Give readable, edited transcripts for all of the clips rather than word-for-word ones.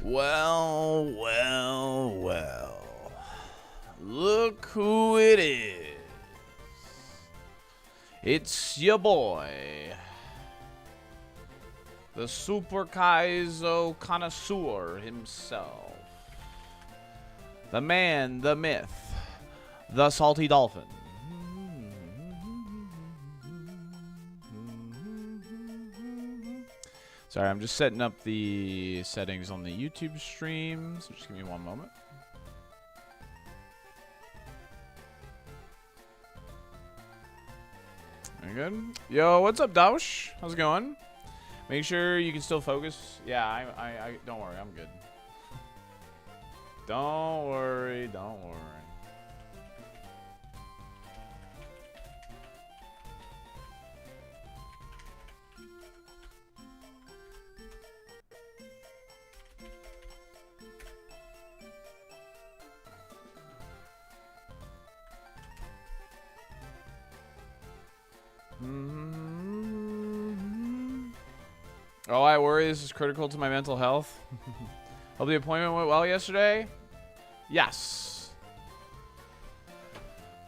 Well, well, well. Look who it is. It's your boy, the Super KAIZO connoisseur himself. The man, the myth, the SaltyDolphin. Sorry, I'm just setting up the settings on the YouTube stream, so just give me one moment. Very good. Yo, what's up, Daush? How's it going? Make sure you can still focus. Yeah, I don't worry, I'm good. Don't worry, don't worry. Oh, I worry this is critical to my mental health. Hope the appointment went well yesterday. Yes.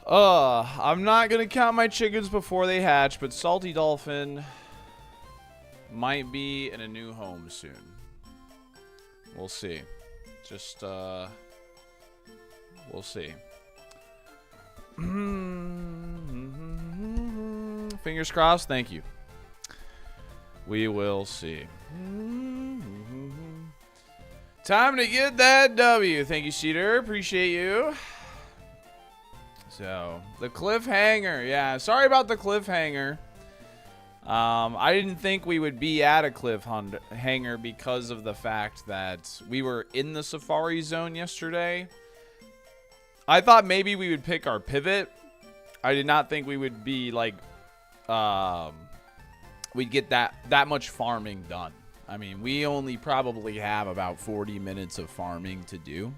I'm not gonna count my chickens before they hatch, but SaltyDolphin might be in a new home soon. We'll see. Just we'll see. Fingers crossed. Thank you. We will see. Time to get that W. Thank you, Cedar. Appreciate you. So, the cliffhanger. Yeah, sorry about the cliffhanger. I didn't think we would be at a cliffhanger because of the fact that we were in the safari zone yesterday. I thought maybe we would pick our pivot. I did not think we would be like, we'd get that much farming done. I mean, we only probably have about 40 minutes of farming to do.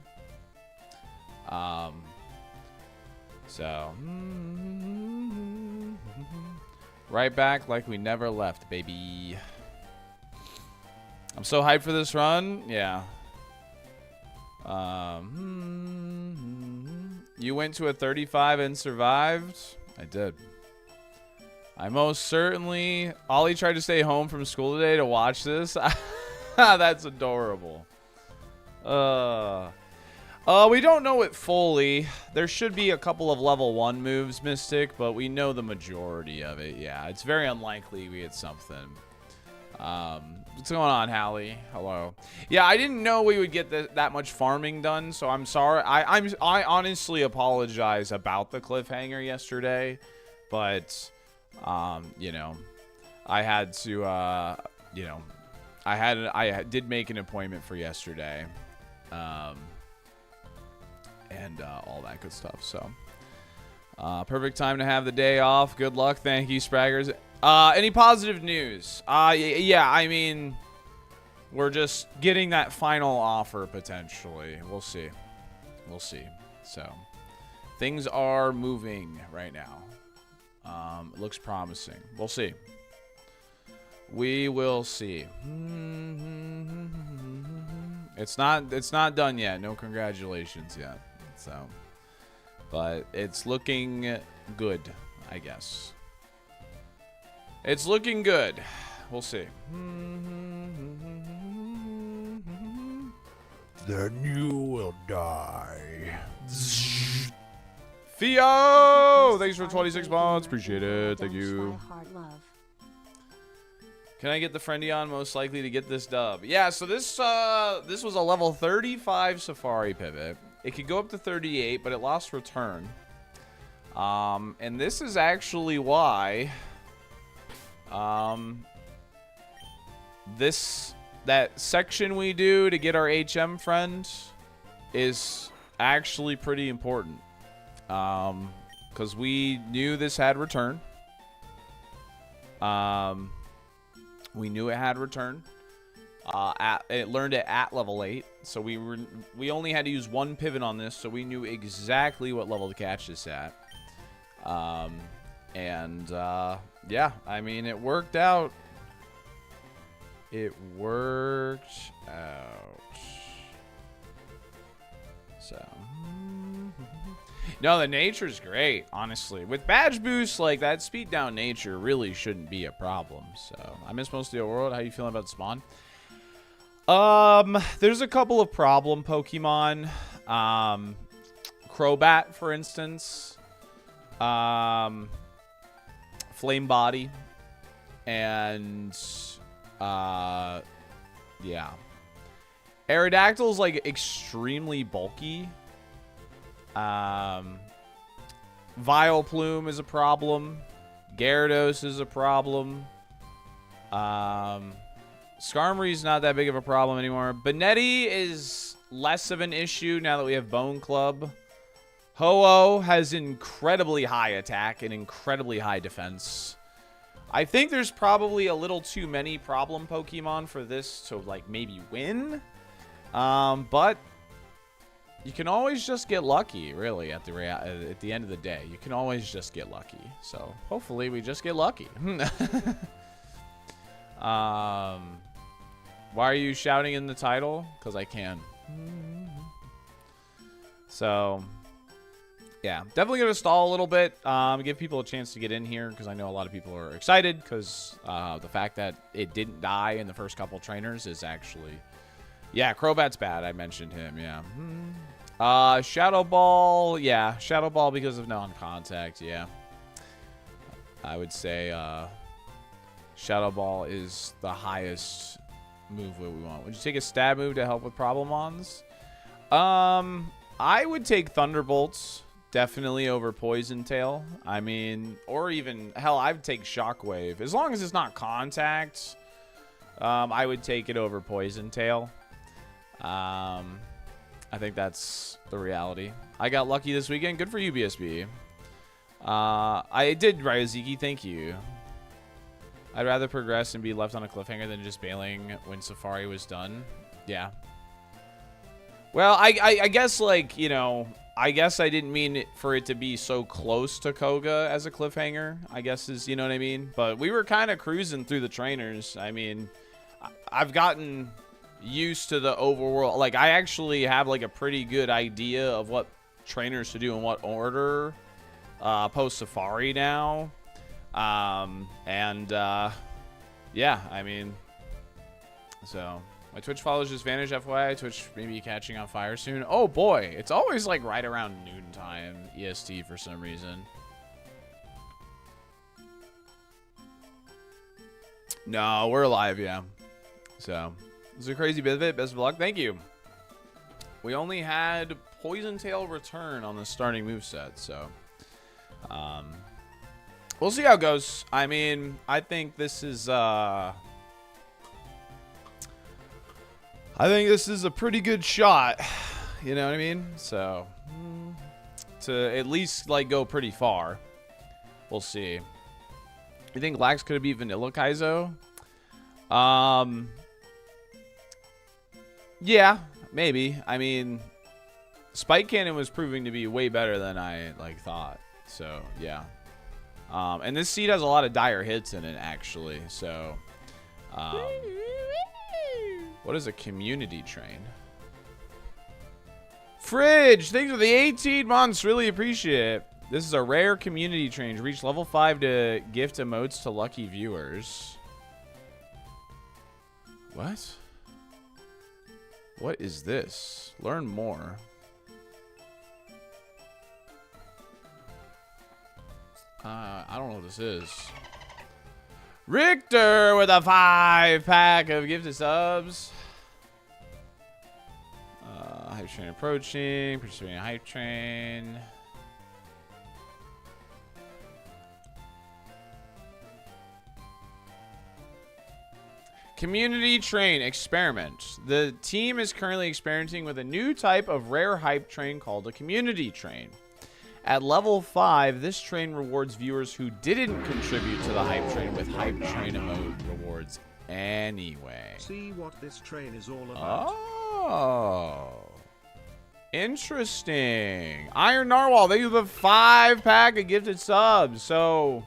So, right back like we never left, baby. I'm so hyped for this run. Yeah. You went to a 35 and survived? I did. I most certainly... Ollie tried to stay home from school today to watch this. That's adorable. We don't know it fully. There should be a couple of level 1 moves, Mystic, but we know the majority of it. Yeah, it's very unlikely we get something. What's going on, Hallie? Hello. Yeah, I didn't know we would get that much farming done, so I'm sorry. I honestly apologize about the cliffhanger yesterday, but... you know, I had to, you know, I did make an appointment for yesterday, and all that good stuff. So, perfect time to have the day off. Good luck. Thank you, Spraggers. Any positive news? Yeah, I mean, we're just getting that final offer potentially. We'll see. We'll see. So, things are moving right now. It looks promising. We'll see. We will see. It's not done yet. No congratulations yet. So, but it's looking good, I guess. It's looking good. We'll see. Then you will die. Theo! Thanks for 26 months. Appreciate it. Thank you. Can I get the friendy on? Most likely to get this dub. Yeah, so this was a level 35 safari pivot. It could go up to 38, but it lost return. And this is actually why that section we do to get our HM friend is actually pretty important. Because we knew this had return. We knew it had return. It learned it at level 8, so we only had to use one pivot on this, so we knew exactly what level to catch this at. Yeah, I mean, it worked out. It worked out. So, no, the nature's great, honestly. With badge boosts, like, that speed down nature really shouldn't be a problem. So, I miss most of the world. How you feeling about spawn? There's a couple of problem Pokemon. Crobat, for instance. Flame Body. And, yeah. Aerodactyl's, like, extremely bulky. Vileplume is a problem. Gyarados is a problem. Skarmory's not that big of a problem anymore. Benetti is less of an issue now that we have Bone Club. Ho-Oh has incredibly high attack and incredibly high defense. I think there's probably a little too many problem Pokemon for this to, like, maybe win. But you can always just get lucky, really, at the end of the day. You can always just get lucky. So, hopefully we just get lucky. Why are you shouting in the title? Because I can. So, yeah. Definitely going to stall a little bit. Give people a chance to get in here, because I know a lot of people are excited, because the fact that it didn't die in the first couple trainers is actually... Yeah, Crobat's bad. I mentioned him, yeah. Shadow Ball, yeah. Shadow Ball because of non-contact, yeah. I would say Shadow Ball is the highest move that we want. Would you take a stab move to help with Problemons? I would take Thunderbolts definitely over Poison Tail. I mean, or even, hell, I would take Shockwave. As long as it's not contact, I would take it over Poison Tail. I think that's the reality. I got lucky this weekend. Good for you, BSB. I did, Ryoziki. Thank you. I'd rather progress and be left on a cliffhanger than just bailing when Safari was done. Yeah. Well, I guess, like, you know, I guess I didn't mean for it to be so close to Koga as a cliffhanger, I guess is, you know what I mean? But we were kind of cruising through the trainers. I mean, I've gotten used to the overworld. Like, I actually have, like, a pretty good idea of what trainers to do in what order post-Safari now. Yeah, I mean, so my Twitch followers just vanished, FYI. Twitch maybe catching on fire soon. Oh boy, it's always like right around noon time EST for some reason. No, we're alive, yeah. So this is a crazy bit of it. Best of luck. Thank you. We only had Poison Tail return on the starting moveset, so we'll see how it goes. I mean, I think this is a pretty good shot. You know what I mean? So to at least like go pretty far. We'll see. You think Lax could be Vanilla Kaizo? Yeah, maybe. I mean, Spike Cannon was proving to be way better than I like thought. So yeah. And this seed has a lot of dire hits in it, actually. So, what is a community train? Fridge, thanks for the 18 months. Really appreciate it. This is a rare community train. Reach level 5 to gift emotes to lucky viewers. What? What is this? Learn more. I don't know what this is. Richter with a 5-pack of gifted subs. Hype train approaching. Participating in hype train. Community train experiment. The team is currently experimenting with a new type of rare hype train called a community train. At level 5, this train rewards viewers who didn't contribute to the hype train with hype train emote rewards anyway. See what this train is all about. Oh. Interesting. Iron Narwhal, they use a 5-pack of gifted subs. So,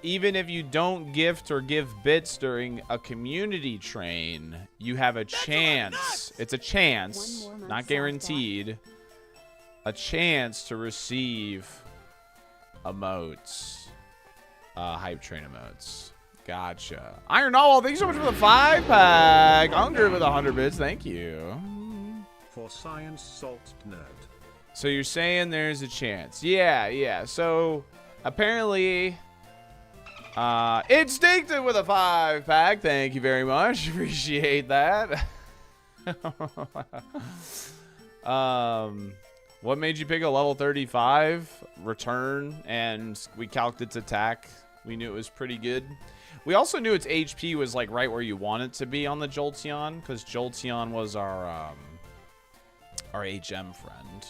even if you don't gift or give bits during a community train, you have a chance. It's a chance, not guaranteed. A chance to receive emotes. Hype train emotes. Gotcha. Iron Novel, thank you so much for the 5-pack. Unger with 100 bits, thank you. For science salt nerd. So you're saying there's a chance. Yeah. So apparently, Instinctive with a 5-pack. Thank you very much. Appreciate that. What made you pick a level 35 return? And we calced its attack. We knew it was pretty good. We also knew its HP was like right where you want it to be on the Jolteon, because Jolteon was our HM friend.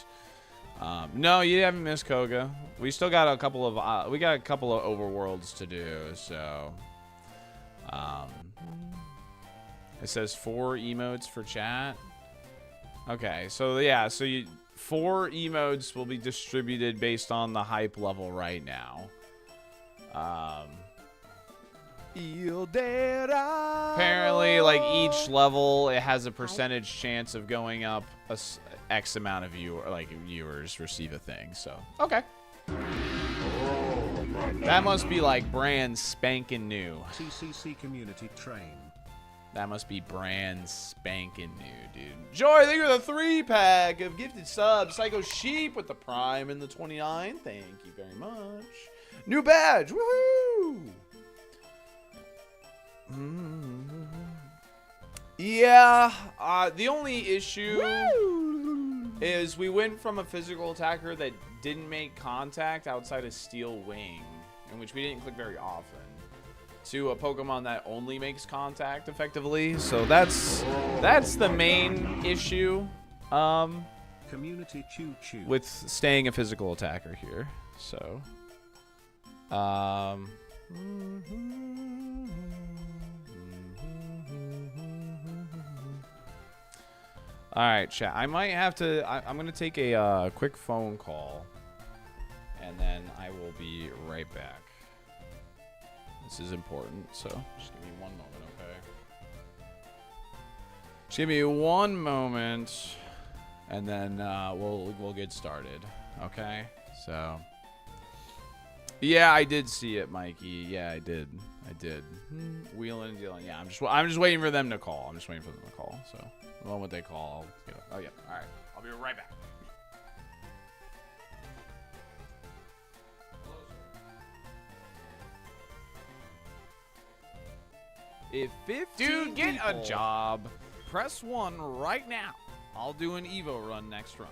No, you haven't missed Koga. We still got a couple of overworlds to do. So, it says 4 emotes for chat. Okay, so yeah, so 4 emotes will be distributed based on the hype level right now. Apparently, like each level, it has a percentage chance of going up X amount of viewers receive a thing. So, okay. That must be like brand spanking new. TCC community train. That must be brand spanking new, dude. Joy, thank you for the 3-pack of gifted subs. Psycho Sheep with the Prime and the 29. Thank you very much. New badge. Woohoo! Yeah, the only issue is we went from a physical attacker that didn't make contact outside of Steel Wing, in which we didn't click very often, to a Pokemon that only makes contact effectively. So that's the main issue Community choo-choo. with staying a physical attacker here. So all right, chat. I might have to. I'm gonna take a quick phone call, and then I will be right back. This is important, so just give me one moment, okay? Just give me one moment, and then we'll get started, okay? So, yeah, I did see it, Mikey. Yeah, I did. Wheeling and dealing. Yeah, I'm just waiting for them to call. So. The moment they call, I'll get it. Oh, yeah. All right. I'll be right back. If 15 get a job, press 1 right now. I'll do an Evo run next run.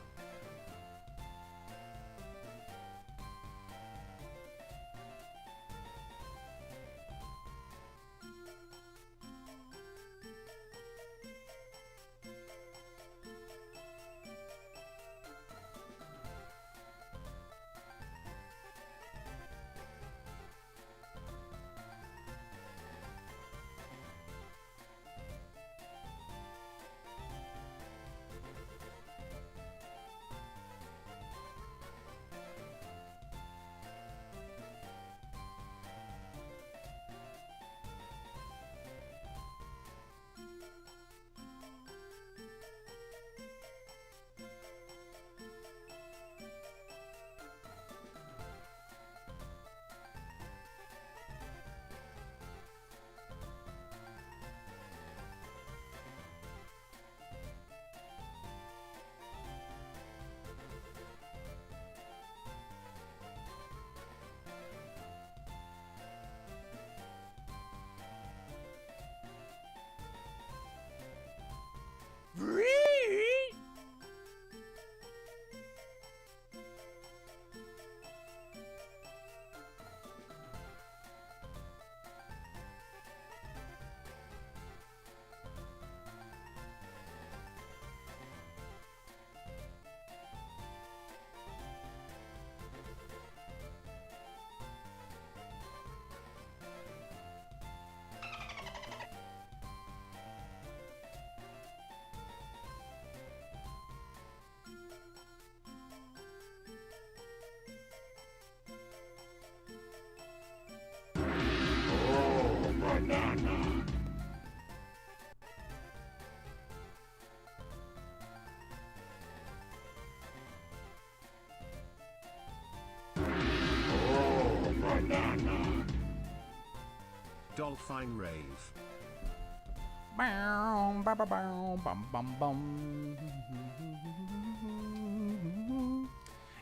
Dolphin Rave.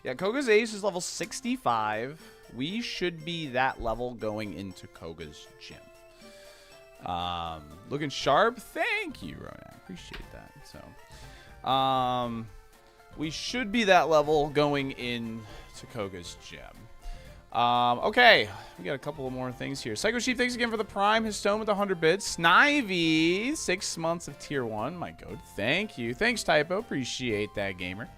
Yeah, Koga's Ace is level 65. We should be that level going into Koga's Gym. Looking sharp. Thank you, Ronak. Appreciate that. So, we should be that level going into Koga's Gym. Okay, we got a couple of more things here. Psycho Sheep, thanks again for the Prime. His Stone with 100 bits. Snivy, 6 months of Tier 1. My God, thank you. Thanks, Typo. Appreciate that, gamer.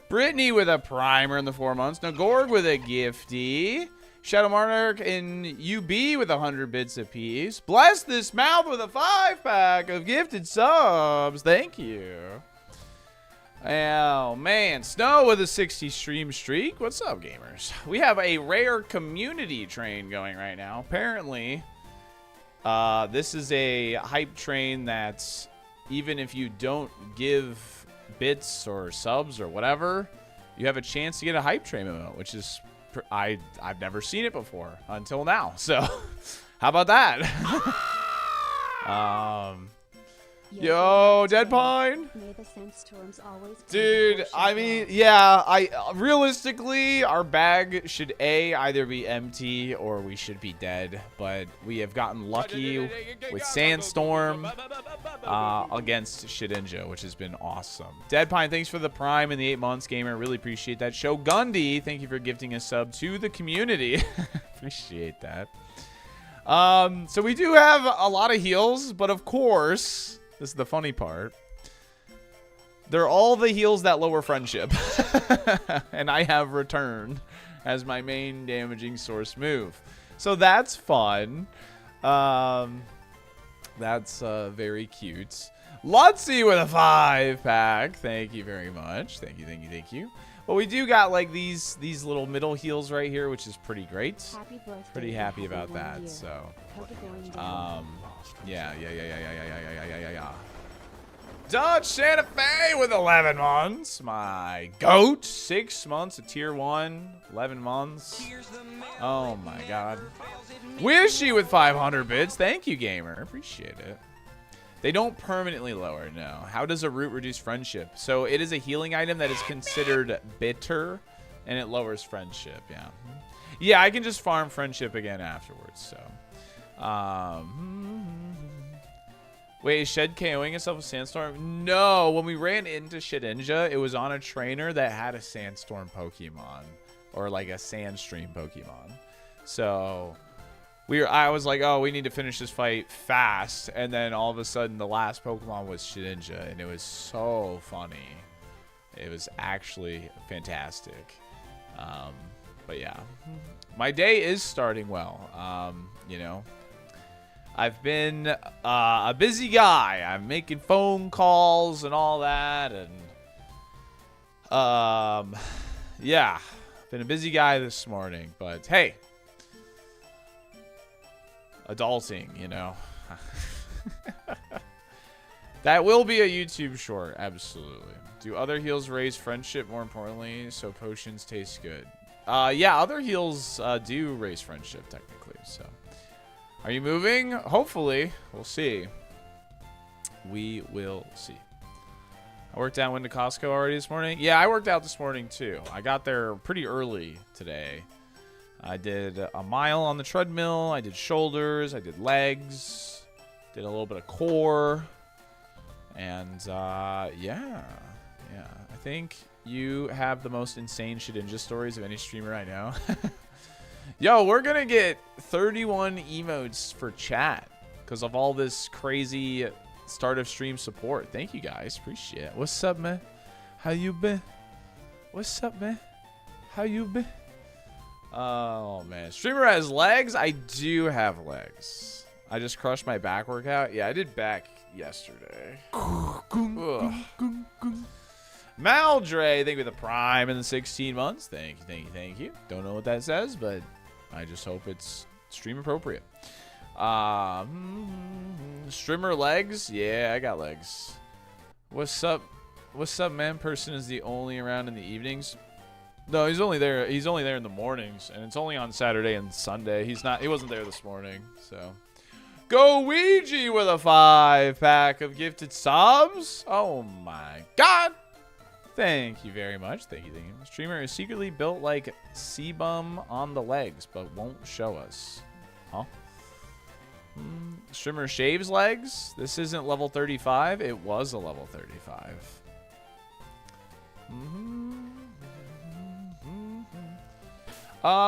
Brittany with a primer in the 4 months. Nagorg with a gifty. Shadow Monarch and UB with 100 bits apiece. Bless this mouth with a 5-pack of gifted subs. Thank you. Oh, man. Snow with a 60 stream streak. What's up, gamers? We have a rare community train going right now. Apparently, this is a hype train that's, even if you don't give bits or subs or whatever, you have a chance to get a hype train emote, which is, I've never seen it before until now. So, how about that? Yo, Dead Pine. May the sandstorms always Dude, I mean, yeah, realistically, our bag should either be empty or we should be dead, but we have gotten lucky with Sandstorm against Shedinja, which has been awesome. Dead Pine, thanks for the Prime and the 8 months, gamer. Really appreciate that. Shogundi, thank you for gifting a sub to the community. Appreciate that. So we do have a lot of heals, but of course, this is the funny part. They're all the heals that lower friendship. And I have Return as my main damaging source move. So that's fun. That's very cute. Lutsy with a 5-pack. Thank you very much. Thank you, thank you, thank you. But we do got like these little middle heals right here, which is pretty great. Happy birthday. Pretty happy about that. So, yeah. Dutch Santa Fe with 11 months. My goat, 6 months of Tier 1, 11 months. Oh my God. Wishy with 500 bits. Thank you, gamer. Appreciate it. They don't permanently lower, no. How does a root reduce friendship? So it is a healing item that is considered bitter, and it lowers friendship, yeah. Yeah, I can just farm friendship again afterwards, so. Wait, is Shed KOing himself with Sandstorm? No, when we ran into Shedinja, it was on a trainer that had a Sandstorm Pokemon, or like a Sandstream Pokemon. So I was like, oh, we need to finish this fight fast. And then all of a sudden, the last Pokemon was Shedinja, and it was so funny. It was actually fantastic. But yeah, my day is starting well. You know, I've been a busy guy. I'm making phone calls and all that, and yeah, been a busy guy this morning. But hey, adulting, you know. That will be a YouTube short, absolutely. Do other heals raise friendship, more importantly, so potions taste good? Yeah, other heals do raise friendship, technically, so. Are you moving? Hopefully. We'll see. We will see. I worked out, went to Costco already this morning. Yeah, I worked out this morning, too. I got there pretty early today. I did a mile on the treadmill. I did shoulders. I did legs. Did a little bit of core. And, yeah. I think you have the most insane Shedinja stories of any streamer I know. Yo, we're going to get 31 emotes for chat because of all this crazy start of stream support. Thank you, guys. Appreciate it. What's up, man? How you been? What's up, man? How you been? Oh, man. Streamer has legs? I do have legs. I just crushed my back workout. Yeah, I did back yesterday. Maldre, thank you for the Prime in the 16 months. Thank you. Don't know what that says, but I just hope it's stream appropriate. Streamer legs? Yeah, I got legs. What's up? What's up, man? Person is the only around in the evenings. No, he's only there in the mornings, and it's only on Saturday and Sunday. He wasn't there this morning, so. Go Ouija with a 5-pack of gifted subs. Oh my god. Thank you very much. Thank you, thank you. The streamer is secretly built like Sebum on the legs, but won't show us. Huh? Streamer shaves legs. This isn't level 35. It was a level 35.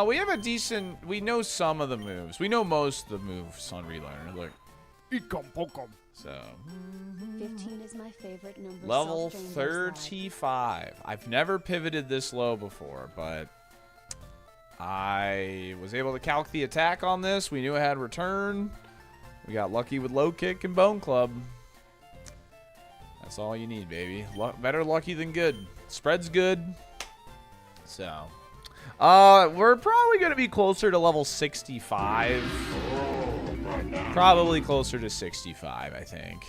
We have a decent... We know some of the moves. We know most of the moves on Relearner. Look. So... 15 is my favorite number. Level 35. I've never pivoted this low before, but... I was able to calc the attack on this. We knew it had return. We got lucky with low kick and bone club. That's all you need, baby. Better lucky than good. Spread's good. So... we're probably going to be closer to level 65. Probably closer to 65, I think.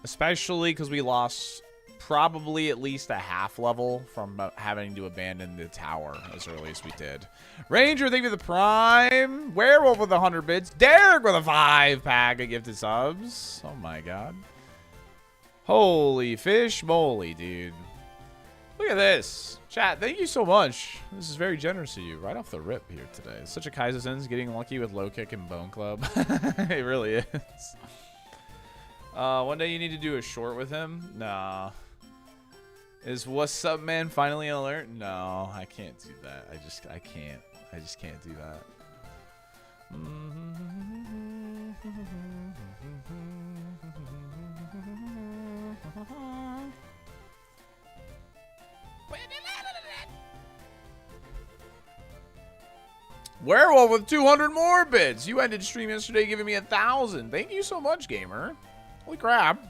Especially because we lost probably at least a half level from having to abandon the tower as early as we did. Ranger, thank you for the prime. Werewolf with 100 bits. Derek with a 5-pack of gifted subs. Oh my god. Holy fish moly, dude. Look at this. Chat, thank you so much. This is very generous of you. Right off the rip here today. Such a KAIZO sense getting lucky with low kick and bone club. It really is. One day you need to do a short with him. Nah. Is what's up, man? Finally alert? No, I can't do that. I can't. I just can't do that. Werewolf with 200 more bits. You ended stream yesterday giving me 1,000. Thank you so much, gamer. Holy crap.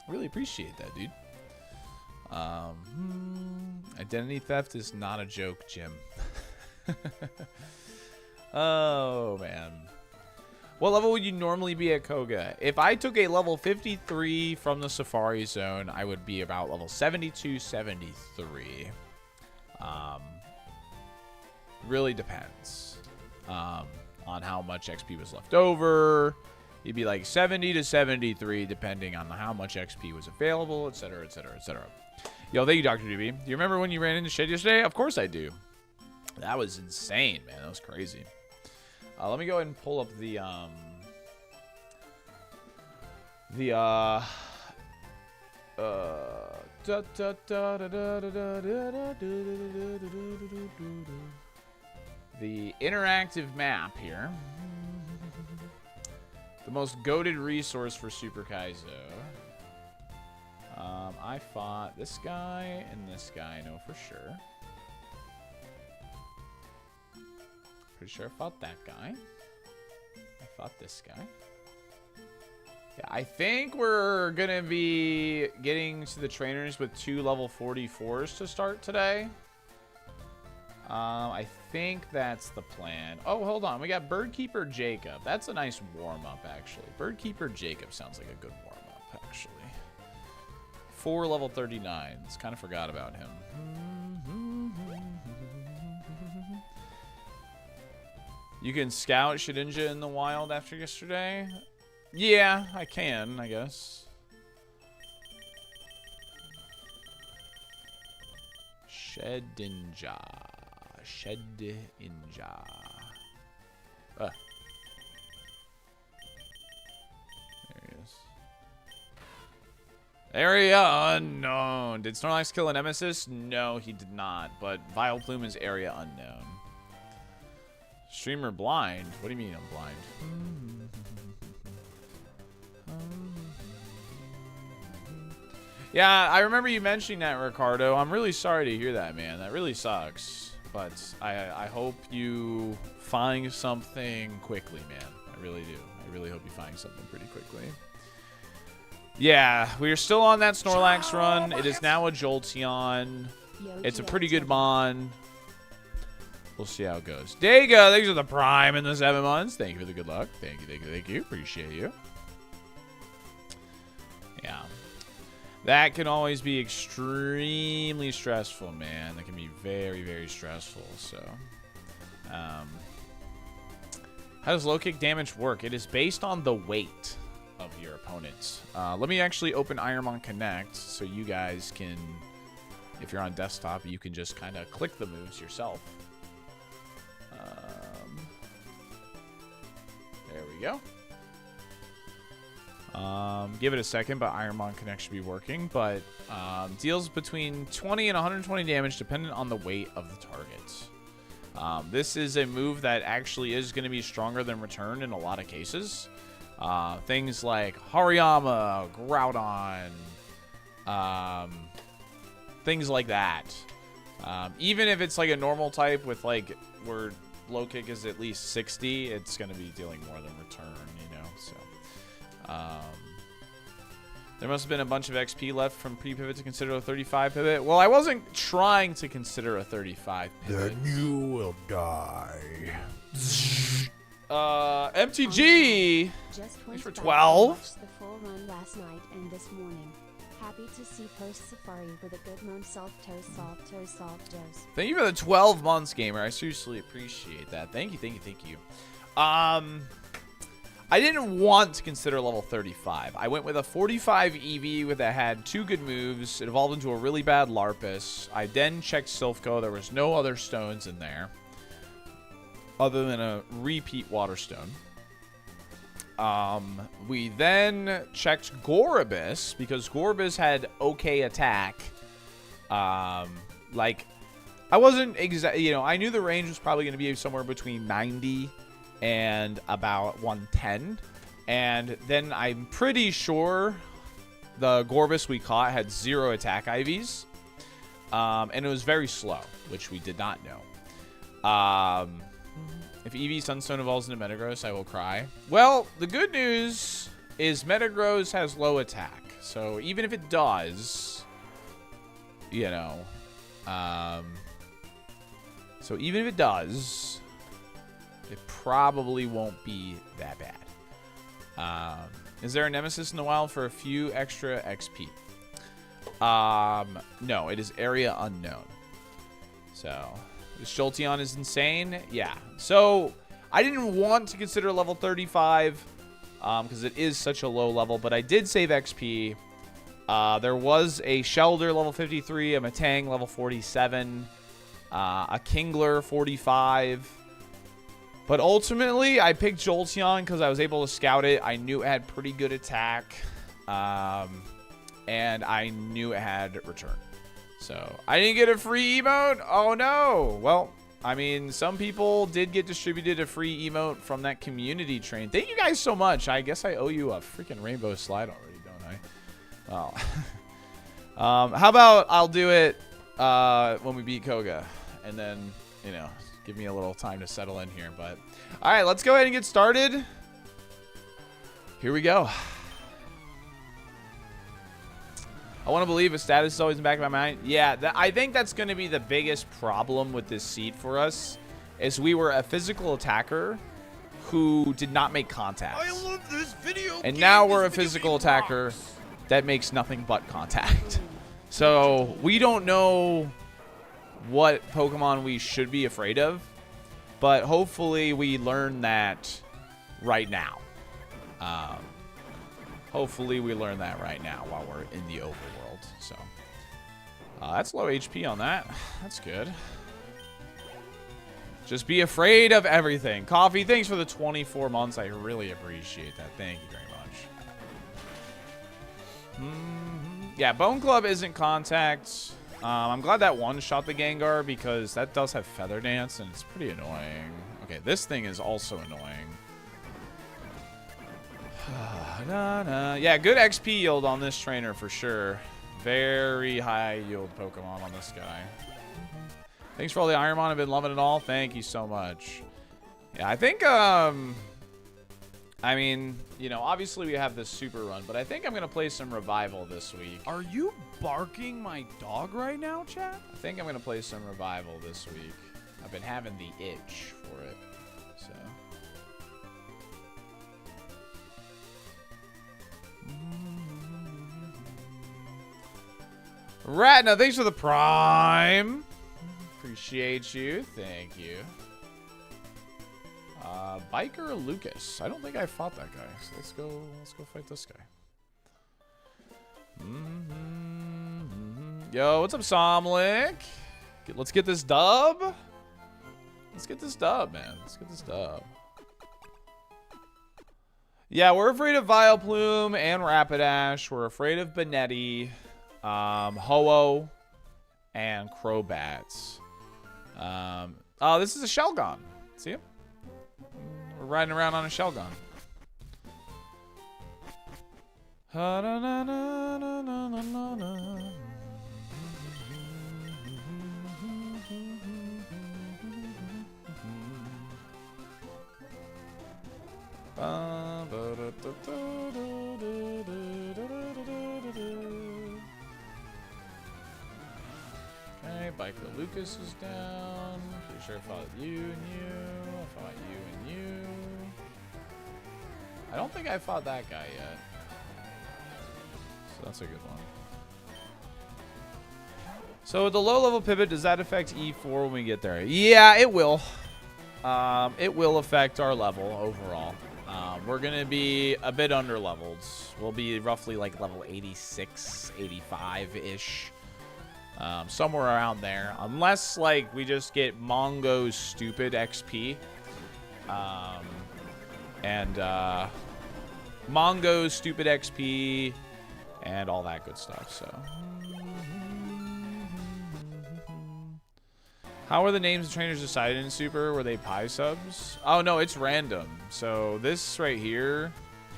Really appreciate that, dude. Identity theft is not a joke, Jim. Oh, man. What level would you normally be at Koga? If I took a level 53 from the Safari Zone, I would be about level 72, 73. Really depends on how much XP was left over. You'd be like 70 to 73 depending on how much XP was available, etc., etc., etc. Yo, thank you, Dr. DB. Do you remember when you ran into shit yesterday? Of course I do. That was insane, man. That was crazy. Let me go ahead and pull up the interactive map here. The most goated resource for Super KAIZO. I fought this guy and this guy, I know for sure. Pretty sure I fought that guy. I fought this guy. Yeah, I think we're going to be getting to the trainers with 2 level 44s to start today. I think that's the plan. Oh, hold on. We got Birdkeeper Jacob. That's a nice warm-up, actually. Birdkeeper Jacob sounds like a good warm-up, actually. 4 level 39s. Kind of forgot about him. You can scout Shedinja in the wild after yesterday? Yeah, I can, I guess. Shedinja. Shedinja. There he is. Area unknown. Did Snorlax kill a nemesis? No, he did not. But Vileplume is area unknown. Streamer blind? What do you mean I'm blind? Yeah, I remember you mentioning that, Ricardo. I'm really sorry to hear that, man. That really sucks. But I hope you find something quickly, man. I really do. I really hope you find something pretty quickly. Yeah, we are still on that Snorlax run. It is now a Jolteon. It's a pretty good mon. We'll see how it goes. Dega, thanks for the prime in the 7 months. Thank you for the good luck. Thank you, thank you, thank you. Appreciate you. Yeah. That can always be extremely stressful, man. That can be very, very stressful. So, How does low kick damage work? It is based on the weight of your opponents. Let me actually open ironMON Connect so you guys can, if you're on desktop, you can just kind of click the moves yourself. There we go. Give it a second, but ironMON Connect should be working. But deals between 20 and 120 damage dependent on the weight of the target. This is a move that actually is going to be stronger than return in a lot of cases. Things like Hariyama, Groudon, things like that. Even if it's like a normal type with like where low kick is at least 60, it's going to be dealing more than return, you know. So there must have been a bunch of XP left from pre-pivot to consider a 35 pivot. Well, I wasn't trying to consider a 35 pivot. Then you will die. MTG. Just Thanks for went back 12. and watched the full run last night and this morning. Happy to see Post Safari with a good moon. Salt toast, salt toast, salt toast. Thank you for the 12 months, gamer. I seriously appreciate that. Thank you, thank you, thank you. I didn't want to consider level 35. I went with a 45 EV that had 2 good moves. It evolved into a really bad Larpus. I then checked Silphco. There was no other stones in there other than a repeat Waterstone. We then checked Gorobus because Gorobus had okay attack. Like, I wasn't exactly, you know, I knew the range was probably going to be somewhere between 90 and about 110. And then I'm pretty sure the Gorobus we caught had 0 attack IVs. And it was very slow, which we did not know. If EV Sunstone evolves into Metagross, I will cry. Well, the good news is Metagross has low attack. So even if it does, you know, so even if it does, it probably won't be that bad. Is there a nemesis in the wild for a few extra XP? No, it is area unknown. So this Jolteon is insane. Yeah. So I didn't want to consider level 35 because it is such a low level, but I did save XP. There was a Shelder level 53, a Matang level 47, a Kingler 45. But ultimately, I picked Jolteon because I was able to scout it. I knew it had pretty good attack. And I knew it had return. So, I didn't get a free emote? Oh, no. Well, I mean, some people did get distributed a free emote from that community train. Thank you guys so much. I guess I owe you a freaking rainbow slide already, don't I? Well, how about I'll do it when we beat Koga. And then, you know, give me a little time to settle in here. But, all right, let's go ahead and get started. Here we go. I want to believe a status is always in the back of my mind. Yeah, I think that's going to be the biggest problem with this seed for us, is we were a physical attacker who did not make contact. I love this video. And now we're a physical attacker that makes nothing but contact. So we don't know what Pokemon we should be afraid of, but hopefully we learn that right now. Hopefully we learn that right now while we're in the overworld. So that's low HP on that. That's good. Just be afraid of everything. Coffee, thanks for the 24 months. I really appreciate that. Thank you very much. Yeah, Bone Club isn't contact. I'm glad that one shot the Gengar because that does have Feather Dance and it's pretty annoying. Okay, this thing is also annoying. Yeah, good XP yield on this trainer for sure. Very high yield Pokemon on this guy. Thanks for all the ironMON. I've been loving it all. Thank you so much. Yeah, I think, I mean, you know, obviously we have this super run, but I think I'm going to play some Revival this week. Are you barking my dog right now, chat? I think I'm going to play some Revival this week. I've been having the itch for it, so. Ratna, thanks for the Prime. Appreciate you. Thank you. Biker Lucas. I don't think I fought that guy. So let's go fight this guy. Yo, what's up, Somlik? Let's get this dub. Let's get this dub, man. Let's get this dub. Yeah, we're afraid of Vileplume and Rapidash. We're afraid of Benetti, Ho-Oh, and Crobats. Oh, this is a Shelgon. See him? We're riding around on a Shelgon. Okay, Biker Lucas is down. Pretty sure I fought you and you. I fought you and you. I don't think I fought that guy yet. So that's a good one. So with the low level pivot, does that affect E4 when we get there? Yeah, it will. It will affect our level overall. We're going to be a bit under leveled. We'll be roughly like level 86, 85-ish. Somewhere around there. Unless, like, we just get Mongo's stupid XP. Mongo's stupid XP and all that good stuff, so. How are the names of trainers decided in Super? Were they pie subs? Oh, no, it's random. So this right here,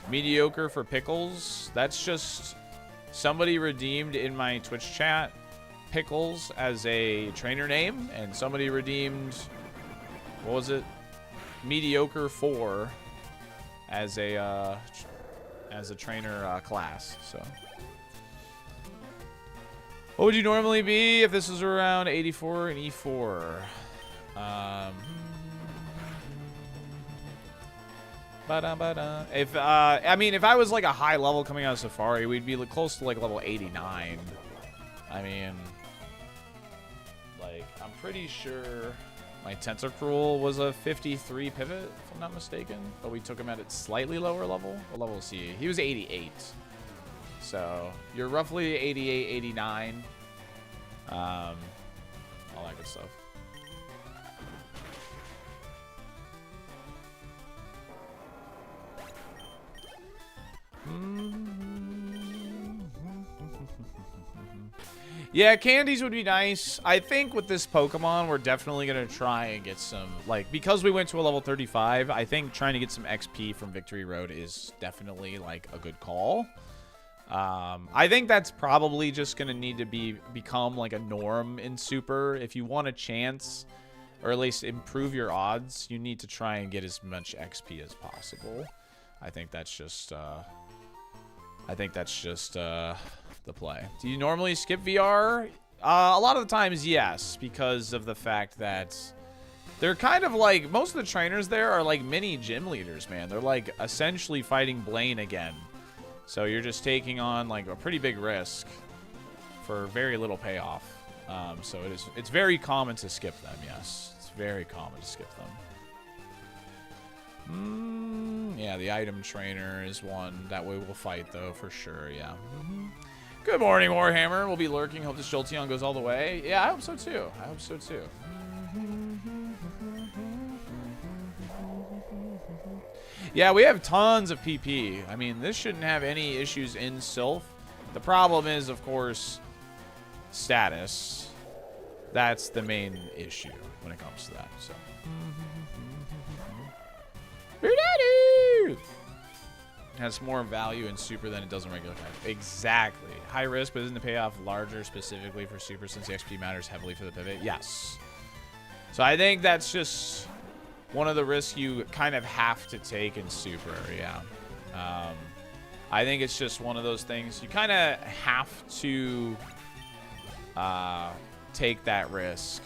mediocre for pickles, that's just somebody redeemed in my Twitch chat Pickles as a trainer name, and somebody redeemed, what was it? Mediocre 4 as a trainer class, so. What would you normally be if this was around 84 and E4? If I mean, if I was like a high level coming out of Safari, we'd be close to like level 89. I mean, like, I'm pretty sure my Tentacruel was a 53 pivot, if I'm not mistaken, but we took him at a slightly lower level. What level was he? He was 88. So you're roughly 88, 89. All that good stuff. Yeah, candies would be nice. I think with this Pokemon, we're definitely going to try and get some, like, because we went to a level 35, I think trying to get some XP from Victory Road is definitely, like, a good call. I think that's probably just going to need to become, like, a norm in Super. If you want a chance, or at least improve your odds, you need to try and get as much XP as possible. I think that's just, the play. Do you normally skip VR? A lot of the times, yes, because of the fact that they're kind of like, most of the trainers there are like mini gym leaders, man. They're like essentially fighting Blaine again. So you're just taking on like a pretty big risk for very little payoff. So it's very common to skip them, yes. It's very common to skip them. Yeah, the item trainer is one that we will fight, though, for sure, yeah. Good morning, Warhammer. We'll be lurking. Hope this Jolteon goes all the way. Yeah, I hope so, too. I hope so, too. Yeah, we have tons of PP. I mean, this shouldn't have any issues in Sylph. The problem is, of course, status. That's the main issue when it comes to that, so. Has more value in Super than it does in regular type. Exactly. High risk, but isn't the payoff larger specifically for Super since the XP matters heavily for the pivot? Yes. So I think that's just one of the risks you kind of have to take in Super, yeah. I think it's just one of those things. You kind of have to take that risk.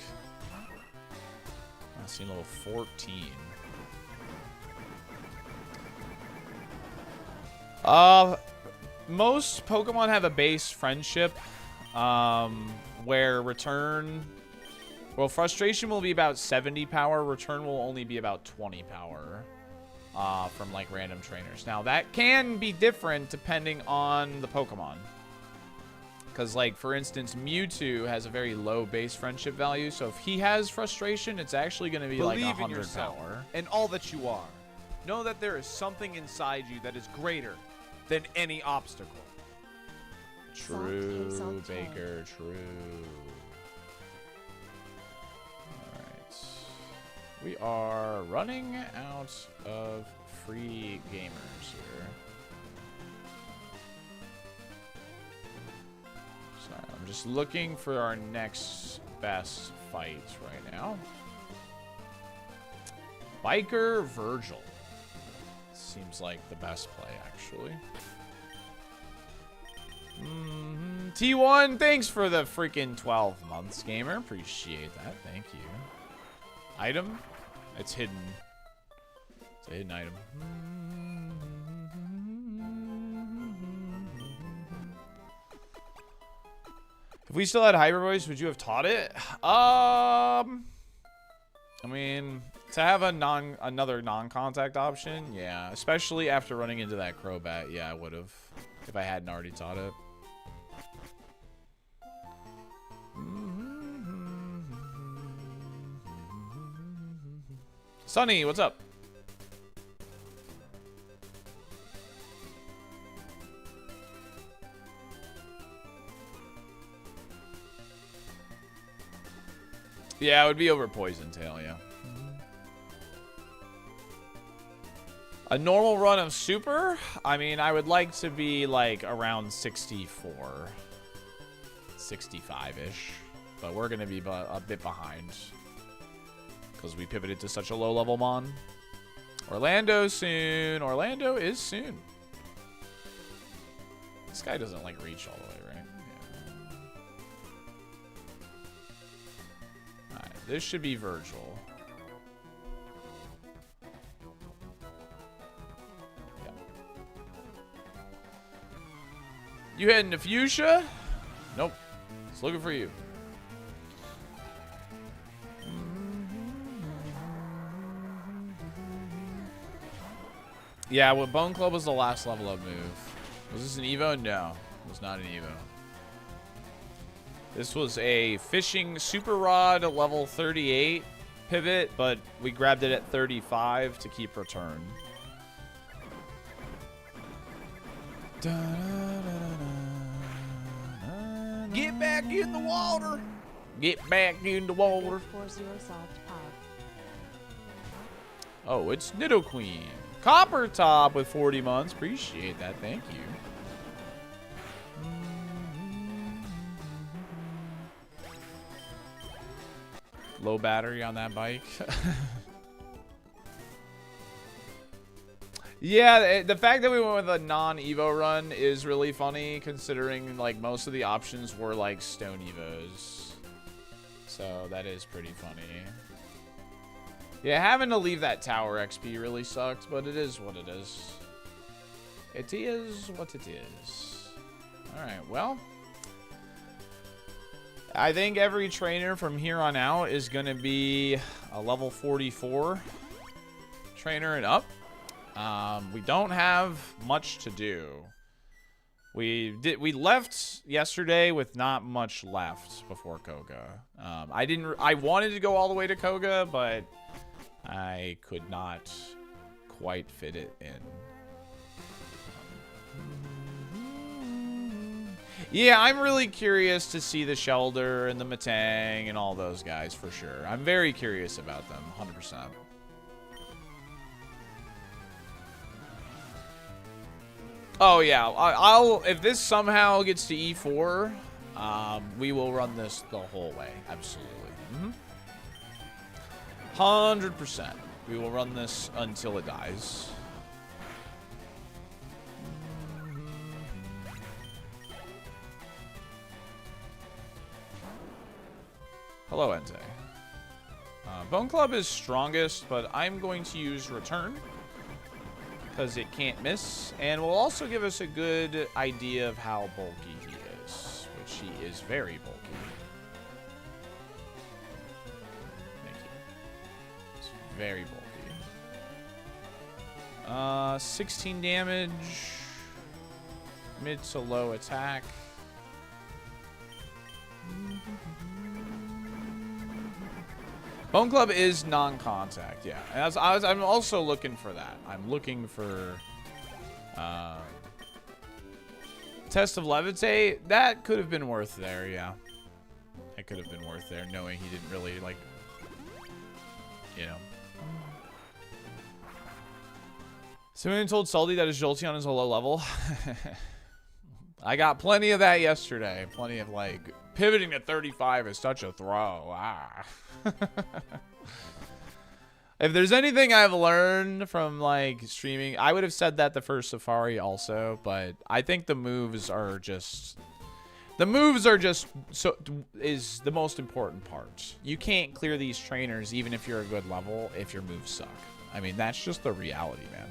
I see level 14. Most Pokemon have a base friendship, where return Well, frustration will be about 70 power. Return will only be about 20 power from like random trainers. Now that can be different depending on the Pokemon. Because like for instance, Mewtwo has a very low base friendship value. So if he has frustration, it's actually going to be like 100 power. And all that you are. Know that there is something inside you that is greater than any obstacle. True, Salt Baker, true. Alright. We are running out of free gamers here. Sorry, I'm just looking for our next best fight right now. Biker Virgil. Seems like the best play, actually. T1, thanks for the freaking 12 months, gamer. Appreciate that. Thank you. Item? It's hidden. It's a hidden item. If we still had Hyper Voice, would you have taught it? I mean, to have another non-contact option, yeah. Especially after running into that Crobat, yeah, I would have. If I hadn't already taught it. Sunny, what's up? Yeah, it would be over Poison Tail, yeah. A normal run of Super? I mean, I would like to be like around 64. 65-ish. But we're going to be a bit behind. Because we pivoted to such a low-level Mon. Orlando soon. Orlando is soon. This guy doesn't like reach all the way, right? Yeah. Alright, this should be Virgil. Yeah. You heading to Fuchsia? Nope. It's looking for you. Yeah, well, Bone Club was the last level up move. Was this an Evo? No, it was not an Evo. This was a fishing super rod at level 38 pivot, but we grabbed it at 35 to keep return. Get back in the water. Get back in the water. 40 soft pop. Oh, it's Nidoqueen. Copper Top with 40 months. Appreciate that. Thank you. Low battery on that bike. Yeah, the fact that we went with a non-Evo run is really funny, considering like most of the options were like Stone Evos. So that is pretty funny. Yeah, having to leave that tower XP really sucks, but it is what it is. It is what it is. Alright, well. I think every trainer from here on out is going to be a level 44 trainer and up. We don't have much to do. We left yesterday with not much left before Koga. I wanted to go all the way to Koga, but I could not quite fit it in. Yeah, I'm really curious to see the Shelder and the Matang and all those guys for sure. I'm very curious about them, 100%. Oh yeah, I'll if this somehow gets to E4, we will run this the whole way, absolutely. 100%. We will run this until it dies. Hello, Entei. Bone Club is strongest, but I'm going to use Return because it can't miss, and will also give us a good idea of how bulky he is, which he is very bulky. Very bulky. 16 damage. Mid to low attack. Bone Club is non-contact, yeah. I'm also looking for that. I'm looking for Test of Levitate. That could have been worth there, yeah. It could have been worth there, knowing he didn't really, like, you know. Someone told Salty that his Jolteon is a low level. I got plenty of that yesterday. Plenty of, like, pivoting to 35 is such a throw. Ah. If there's anything I've learned from, like, streaming, I would have said that the first Safari also, but I think the moves are just so is the most important part. You can't clear these trainers even if you're a good level if your moves suck. I mean, that's just the reality, man.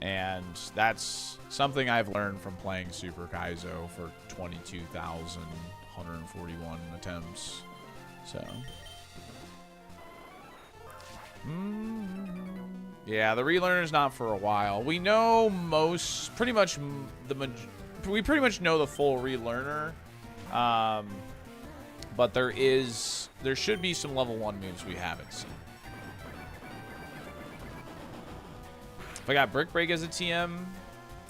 And that's something I've learned from playing Super Kaizo for 22,141 attempts. So, yeah, the relearner's not for a while. We know pretty much know the full relearner, but there should be some level 1 moves we haven't seen. If I got Brick Break as a TM,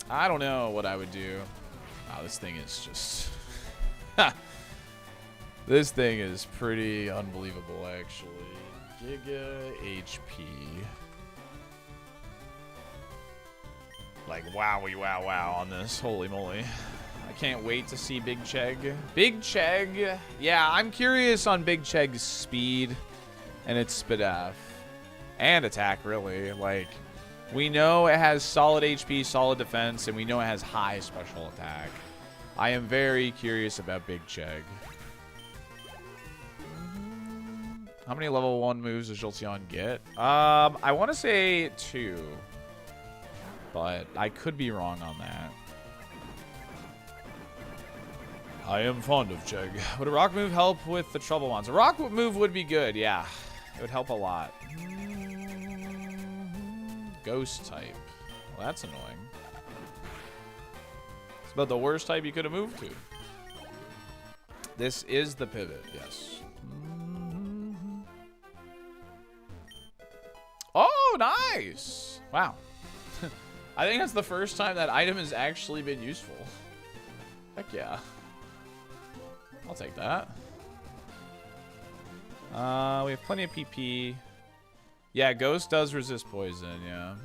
I don't know what I would do. Wow, this thing is just... This thing is pretty unbelievable, actually. Giga HP. Like, wowie wow wow on this. Holy moly. I can't wait to see Big Chegg. Big Chegg. Yeah, I'm curious on Big Chegg's speed and its SPDF. And attack, really. Like... We know it has solid HP, solid defense, and we know it has high special attack. I am very curious about Big Chegg. How many level 1 moves does Jolteon get? I want to say 2. But I could be wrong on that. I am fond of Chegg. Would a rock move help with the trouble ones? A rock move would be good, yeah. It would help a lot. Ghost type. Well, that's annoying. It's about the worst type you could have moved to. This is the pivot, yes. Oh, nice! Wow. I think that's the first time that item has actually been useful. Heck yeah. I'll take that. We have plenty of PP. Yeah, Ghost does resist poison, yeah.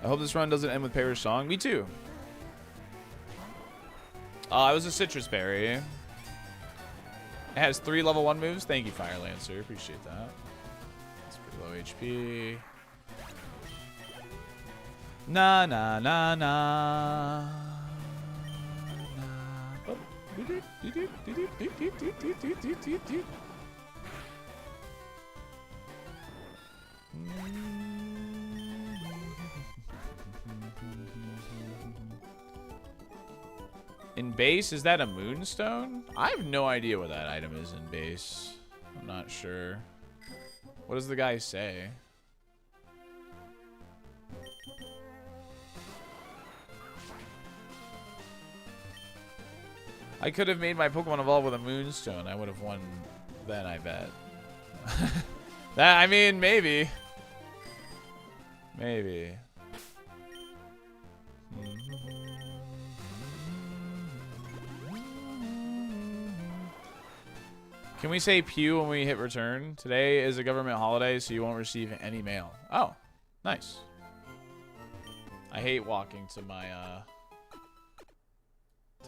I hope this run doesn't end with Perish Song. Me too. It was a Citrus Berry. It has 3 level 1 moves. Thank you, Fire Lancer. Appreciate that. It's pretty low HP. Na na na na. In base, is that a moonstone? I have no idea what that item is in base. I'm not sure. What does the guy say? I could have made my Pokemon evolve with a Moonstone. I would have won then, I bet. I mean, maybe. Maybe. Can we say pew when we hit return? Today is a government holiday, so you won't receive any mail. Oh, nice. I hate walking to my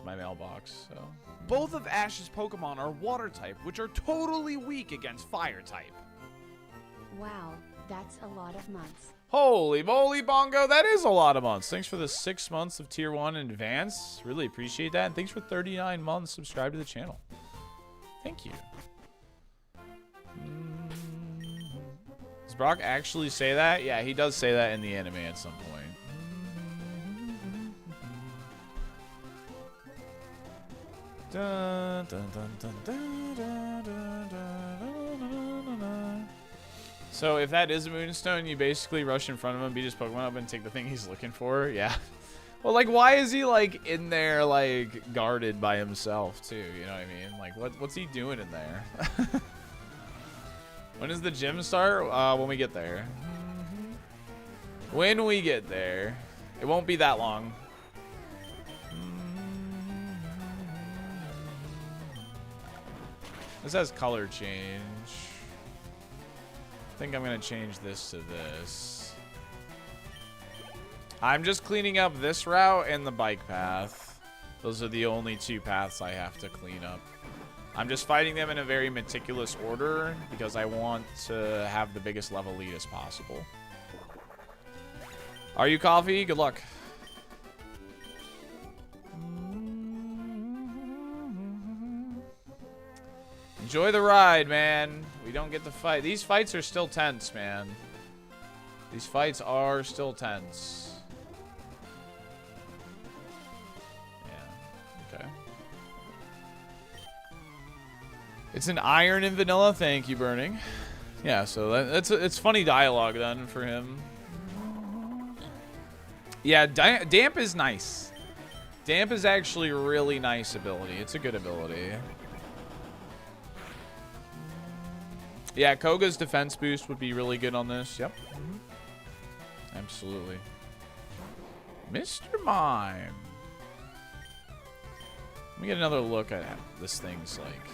mailbox. So both of Ash's Pokemon are water type, which are totally weak against fire type. Wow, that's a lot of months. Holy moly, Bongo, that is a lot of months. Thanks for the 6 months of tier 1 in advance. Really appreciate that. And thanks for 39 months subscribed to the channel. Thank you. Does Brock actually say that? Yeah, he does say that in the anime at some point. Dun, dun, dun, dun, dun, dun, dun, dun, dun. So if that is a Moonstone, you basically rush in front of him, beat his Pokemon up, and take the thing he's looking for. Yeah. Well, like, why is he, like, in there, like, guarded by himself, too? You know what I mean? Like, what's he doing in there? When does the gym start? When we get there. When we get there. It won't be that long. This has color change. I think I'm going to change this to this. I'm just cleaning up this route and the bike path. Those are the only two paths I have to clean up. I'm just fighting them in a very meticulous order because I want to have the biggest level lead as possible. Are you coffee? Good luck. Enjoy the ride, man. We don't get to fight. These fights are still tense, man. These fights are still tense. Okay. It's an iron and vanilla. Thank you, Burning. Yeah, so it's funny dialogue then for him. Yeah, damp is nice. Damp is actually a really nice ability. It's a good ability. Yeah, Koga's defense boost would be really good on this. Yep. Absolutely. Mr. Mime. Let me get another look at this thing's like.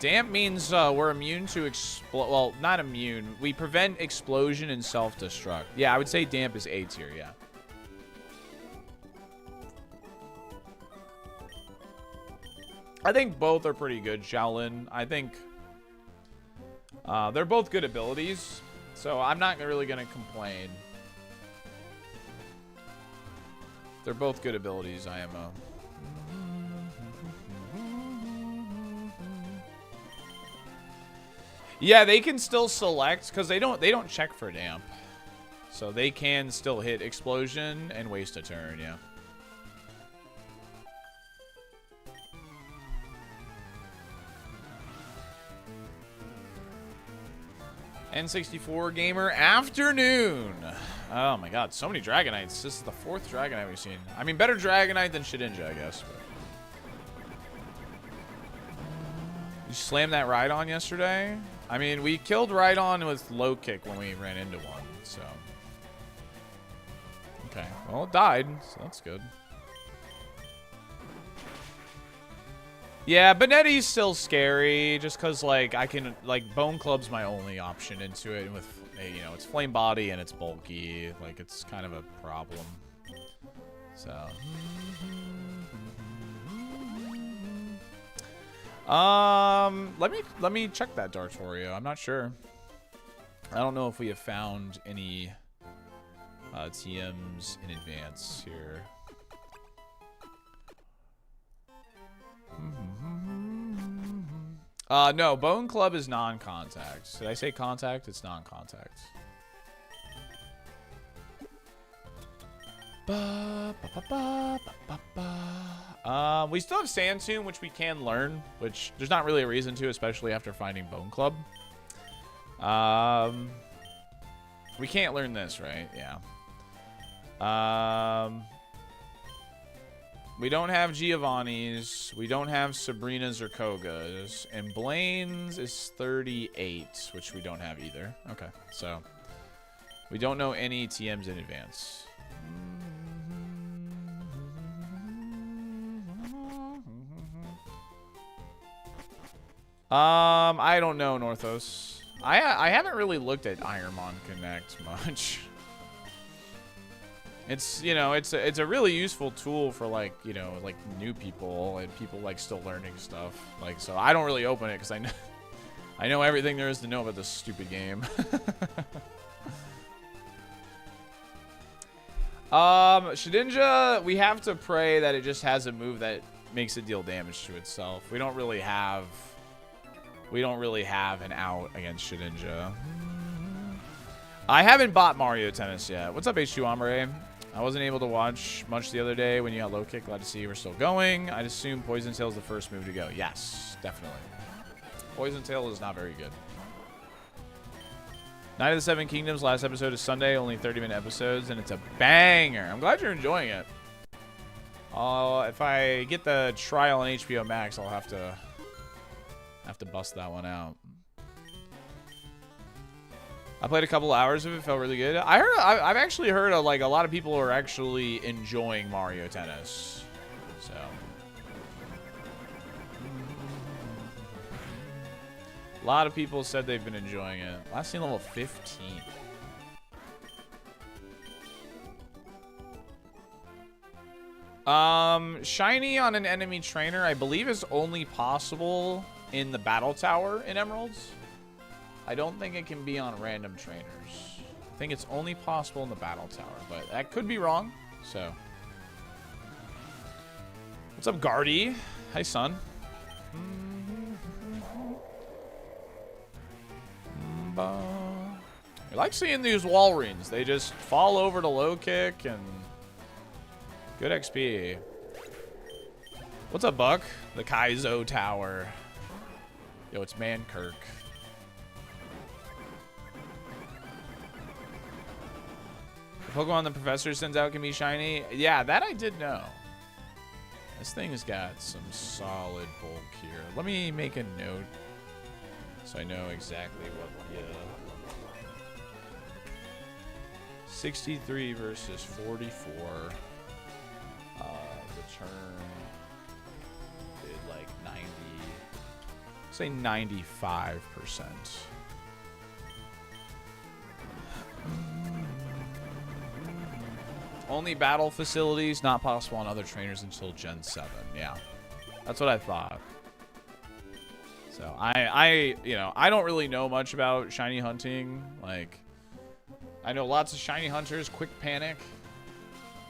Damp means we're immune to well, not immune. We prevent explosion and self-destruct. Yeah, I would say damp is A tier, yeah. I think both are pretty good, Shaolin. I think they're both good abilities, so I'm not really going to complain. They're both good abilities, IMO. Yeah, they can still select because they don't check for damp. So they can still hit explosion and waste a turn, yeah. N64 Gamer afternoon. Oh my god, so many Dragonites. This is the 4th Dragonite we've seen. I mean, better Dragonite than Shedinja, I guess. But. You slammed that Rhydon yesterday? I mean, we killed Rhydon with low kick when we ran into one, so. Okay, well, it died, so that's good. Yeah, Benetti's still scary, just because, like, I can, like, Bone Club's my only option into it, and with, you know, it's flame body and it's bulky, like, it's kind of a problem. So. Let me check that Dartorio. I'm not sure. I don't know if we have found any TMs in advance here. No, Bone Club is non-contact. Did I say contact? It's non-contact. We still have Sand Tomb, which we can learn, which there's not really a reason to, especially after finding Bone Club. We can't learn this, right? Yeah. We don't have Giovanni's. We don't have Sabrina's or Koga's. And Blaine's is 38, which we don't have either. Okay, so we don't know any TMs in advance. I don't know, Northos. I haven't really looked at ironMON Connect much. It's, you know, it's a really useful tool for, like, you know, like new people and people like still learning stuff. Like, so I don't really open it because I know everything there is to know about this stupid game. Shedinja, we have to pray that it just has a move that makes it deal damage to itself. We don't really have an out against Shedinja. I haven't bought Mario Tennis yet. What's up, H2 Ombre? I wasn't able to watch much the other day when you got low kick. Glad to see we're still going. I'd assume Poison Tail is the first move to go. Yes, definitely. Poison Tail is not very good. Night of the Seven Kingdoms. Last episode is Sunday. Only 30-minute episodes, and it's a banger. I'm glad you're enjoying it. If I get the trial on HBO Max, I'll have to bust that one out. I played a couple hours of it. Felt really good. I've actually heard like a lot of people are actually enjoying Mario Tennis. So a lot of people said they've been enjoying it. Last seen level 15. Shiny on an enemy trainer, I believe, is only possible in the battle tower in Emeralds. I don't think it can be on random trainers. I think it's only possible in the battle tower, but that could be wrong. So, what's up, Guardy? Hi, son. I like seeing these Walreins. They just fall over to low kick and good XP. What's up, Buck? The KAIZO tower. Yo, it's Mankirk. The Pokemon the professor sends out can be shiny. Yeah, that I did know. This thing's got some solid bulk here. Let me make a note so I know exactly what the 63 versus 44. The turn did like 90. Say 95%. Only battle facilities, not possible on other trainers until Gen 7. Yeah, that's what I thought. So you know, I don't really know much about shiny hunting. Like, I know lots of shiny hunters. Quick Panic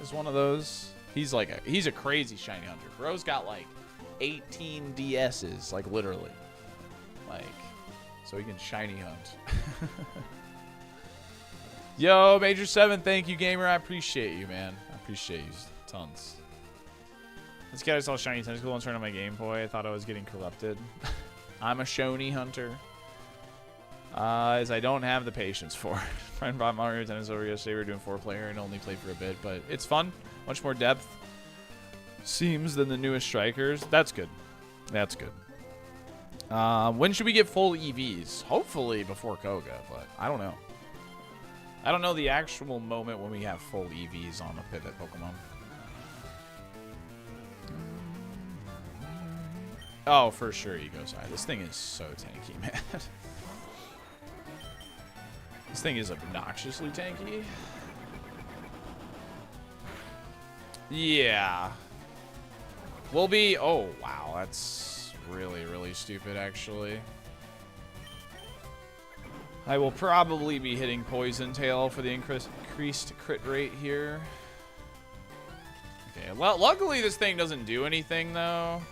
is one of those. He's a crazy shiny hunter. Bro's got like 18 DSs, like literally. Like, so he can shiny hunt. Yo, Major 7, thank you, gamer. I appreciate you, man. I appreciate you tons. This guy saw shiny tentacle and turned on my Game Boy. I thought I was getting corrupted. I'm a shony hunter. As I don't have the patience for. Friend brought Mario Tennis over yesterday. We were doing 4-player and only played for a bit, but it's fun. Much more depth seems than the newest strikers. That's good. That's good. When should we get full EVs? Hopefully before Koga, but I don't know. I don't know the actual moment when we have full EVs on the pivot Pokemon. Oh, for sure, Ego Side. This thing is so tanky, man. This thing is obnoxiously tanky. Yeah. We'll be... Oh, wow. That's really, really stupid, actually. I will probably be hitting Poison Tail for the increased crit rate here. Okay, well, luckily this thing doesn't do anything, though.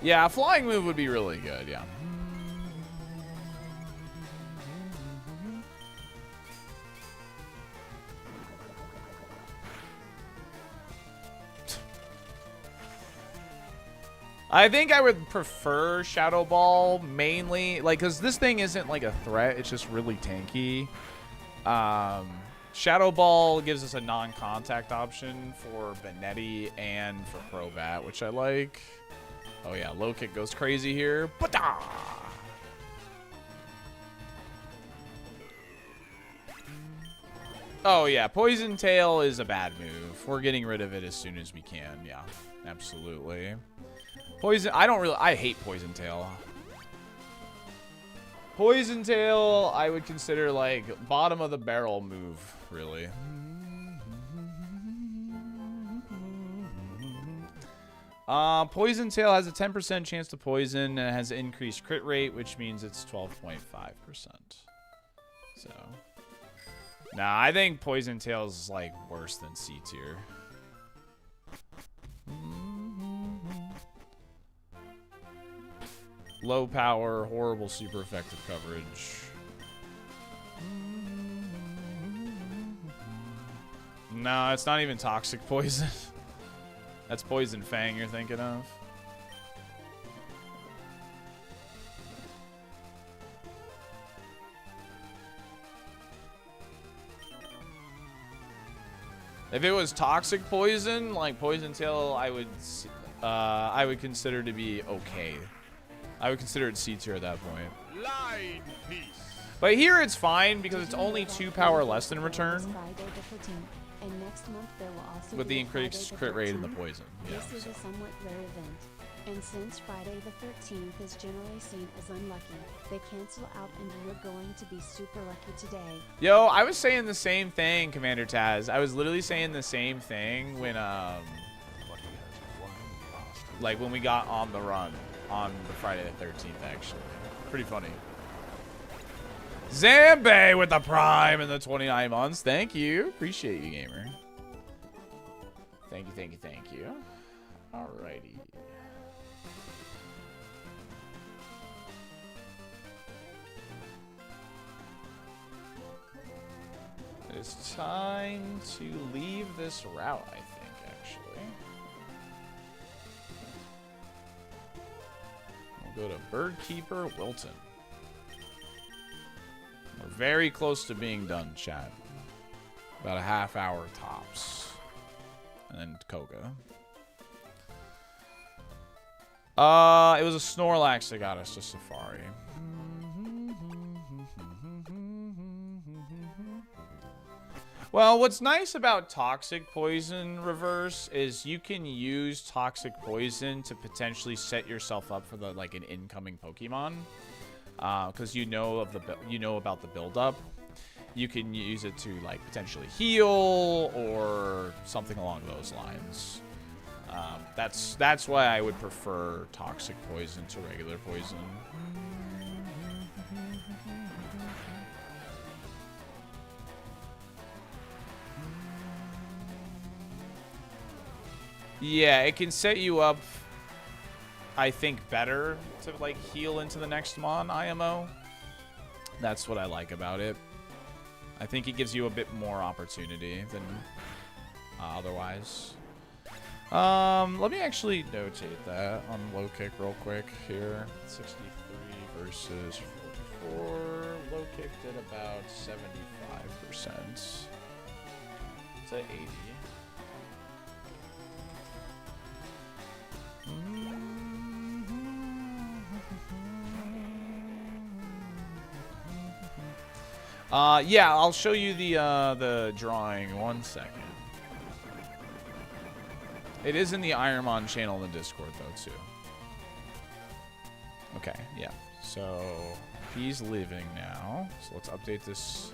Yeah, a flying move would be really good, yeah. I think I would prefer Shadow Ball mainly, like, because this thing isn't like a threat, it's just really tanky. Shadow Ball gives us a non-contact option for Benetti and for Crobat, which I like. Oh yeah, low kick goes crazy here. Ba-da! Oh yeah, Poison Tail is a bad move. We're getting rid of it as soon as we can. Yeah, absolutely. I hate Poison Tail. Poison Tail, I would consider like bottom of the barrel move, really. Poison Tail has a 10% chance to poison and it has an increased crit rate, which means it's 12.5%. So, nah, I think Poison Tail is like worse than C tier. Low power, horrible, super effective coverage. No, it's not even toxic poison. That's poison fang you're thinking of. If it was toxic poison, like poison tail, I would consider to be okay. I would consider it C tier at that point. Line piece. But here it's fine because it's only 2 power less in return. Friday the 13th, and next month there will also With be the a Friday increased the crit rate and the 13th. poison. Yeah. This is a somewhat rare event. And since Friday the 13th is generally seen as unlucky, they cancel out and you're going to be super lucky today. Yo, I was saying the same thing, Commander Taz. I was literally saying the same thing when like when we got on the run on the Friday the 13th, actually. Pretty funny. Zambe with the prime and the 29 months. Thank you. Appreciate you, gamer. Thank you, thank you, thank you. Alrighty. It's time to leave this route, I think, actually. We'll go to Birdkeeper Wilton. We're very close to being done, chat. About a half hour tops. And then Koga. It was a Snorlax that got us to Safari. Well, what's nice about Toxic Poison Reverse is you can use Toxic Poison to potentially set yourself up for the like an incoming Pokemon, because you know about the build-up. You can use it to like potentially heal or something along those lines. That's why I would prefer Toxic Poison to regular poison. Yeah, it can set you up, I think, better to like heal into the next Mon IMO. That's what I like about it. I think it gives you a bit more opportunity than otherwise. Let me actually notate that on low kick real quick here. 63 versus 44. Low kick did about 75%. It's at 80. Yeah, I'll show you the drawing. 1 second. It is in the ironMON channel in the Discord though too. Okay, yeah. So he's leaving now. So let's update this.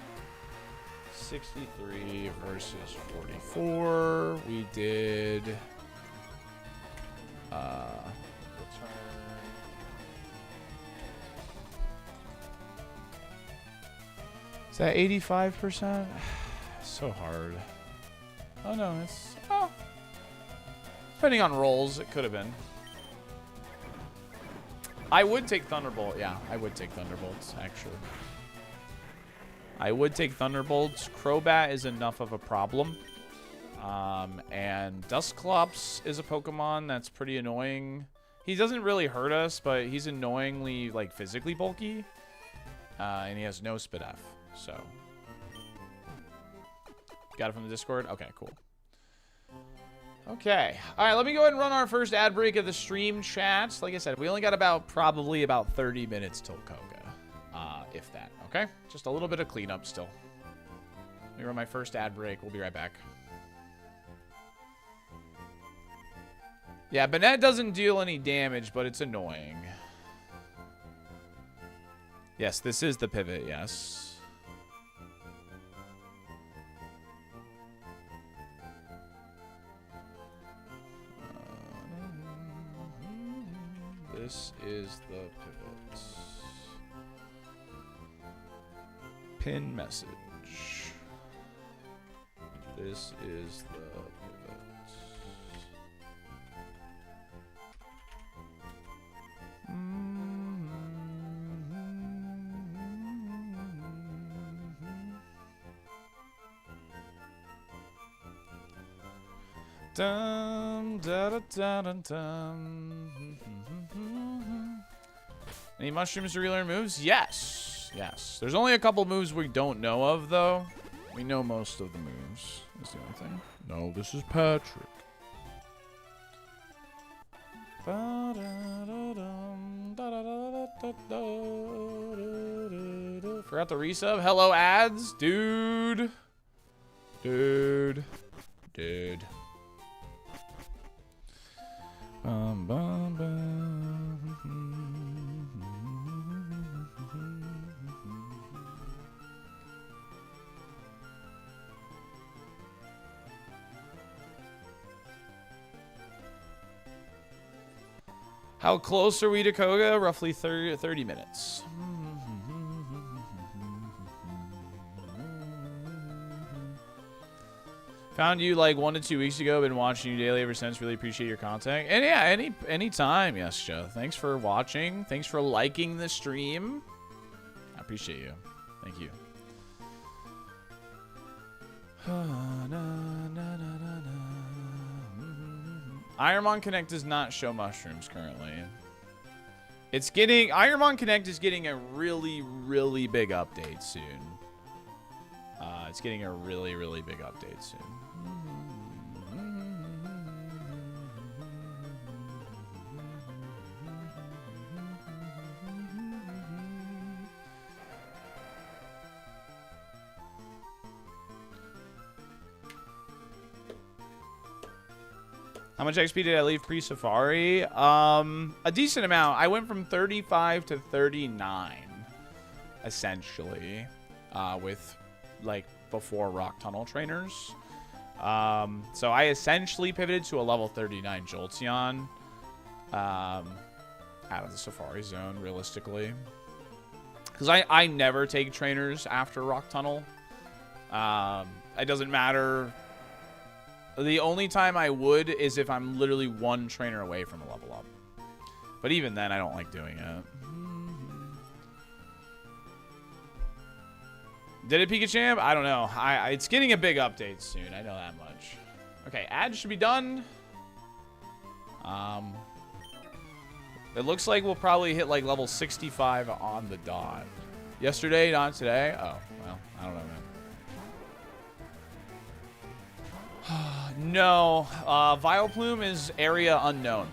63 versus 44. We did return. Is that 85%? So hard. Oh no, it's depending on rolls, it could have been. I would take Thunderbolt. Yeah, I would take Thunderbolts, actually. I would take Thunderbolts. Crobat is enough of a problem. And Dusclops is a Pokemon that's pretty annoying. He doesn't really hurt us, but he's annoyingly, like, physically bulky. And he has no Spit F, so. Got it from the Discord? Okay, cool. Okay. All right, let me go ahead and run our first ad break of the stream, chat. Like I said, we only got probably about 30 minutes till Koga, if that, okay? Just a little bit of cleanup still. Let me run my first ad break. We'll be right back. Yeah, Banette doesn't deal any damage, but it's annoying. Yes, this is the pivot, yes. This is the pivot. Pin message. This is the pivot. Dum, da, da, da, da, dum. Any mushrooms to relearn moves? Yes. Yes. There's only a couple moves we don't know of, though. We know most of the moves. That's the only thing. No, this is Patrick. Forgot the resub. Hello, ads. Dude. Dude. Dude. Bum, bum, bum. How close are we to Koga? Roughly 30 minutes. Found you like 1 to 2 weeks ago. Been watching you daily ever since. Really appreciate your content. And yeah, any time. Yes, Joe. Thanks for watching. Thanks for liking the stream. I appreciate you. Thank you. ironMON Connect does not show mushrooms currently. It's getting... ironMON Connect is getting a really, really big update soon. It's getting a really, really big update soon. How much XP did I leave pre-Safari? A decent amount. I went from 35 to 39, essentially, with, like, before Rock Tunnel trainers. So I essentially pivoted to a level 39 Jolteon out of the Safari Zone, realistically. Because I never take trainers after Rock Tunnel. It doesn't matter... The only time I would is if I'm literally one trainer away from a level up. But even then, I don't like doing it. Did it Pikachu? I don't know. It's getting a big update soon. I know that much. Okay, ads should be done. It looks like we'll probably hit like level 65 on the dot. Yesterday, not today. Oh, well, I don't know, man. No, Vileplume is area unknown.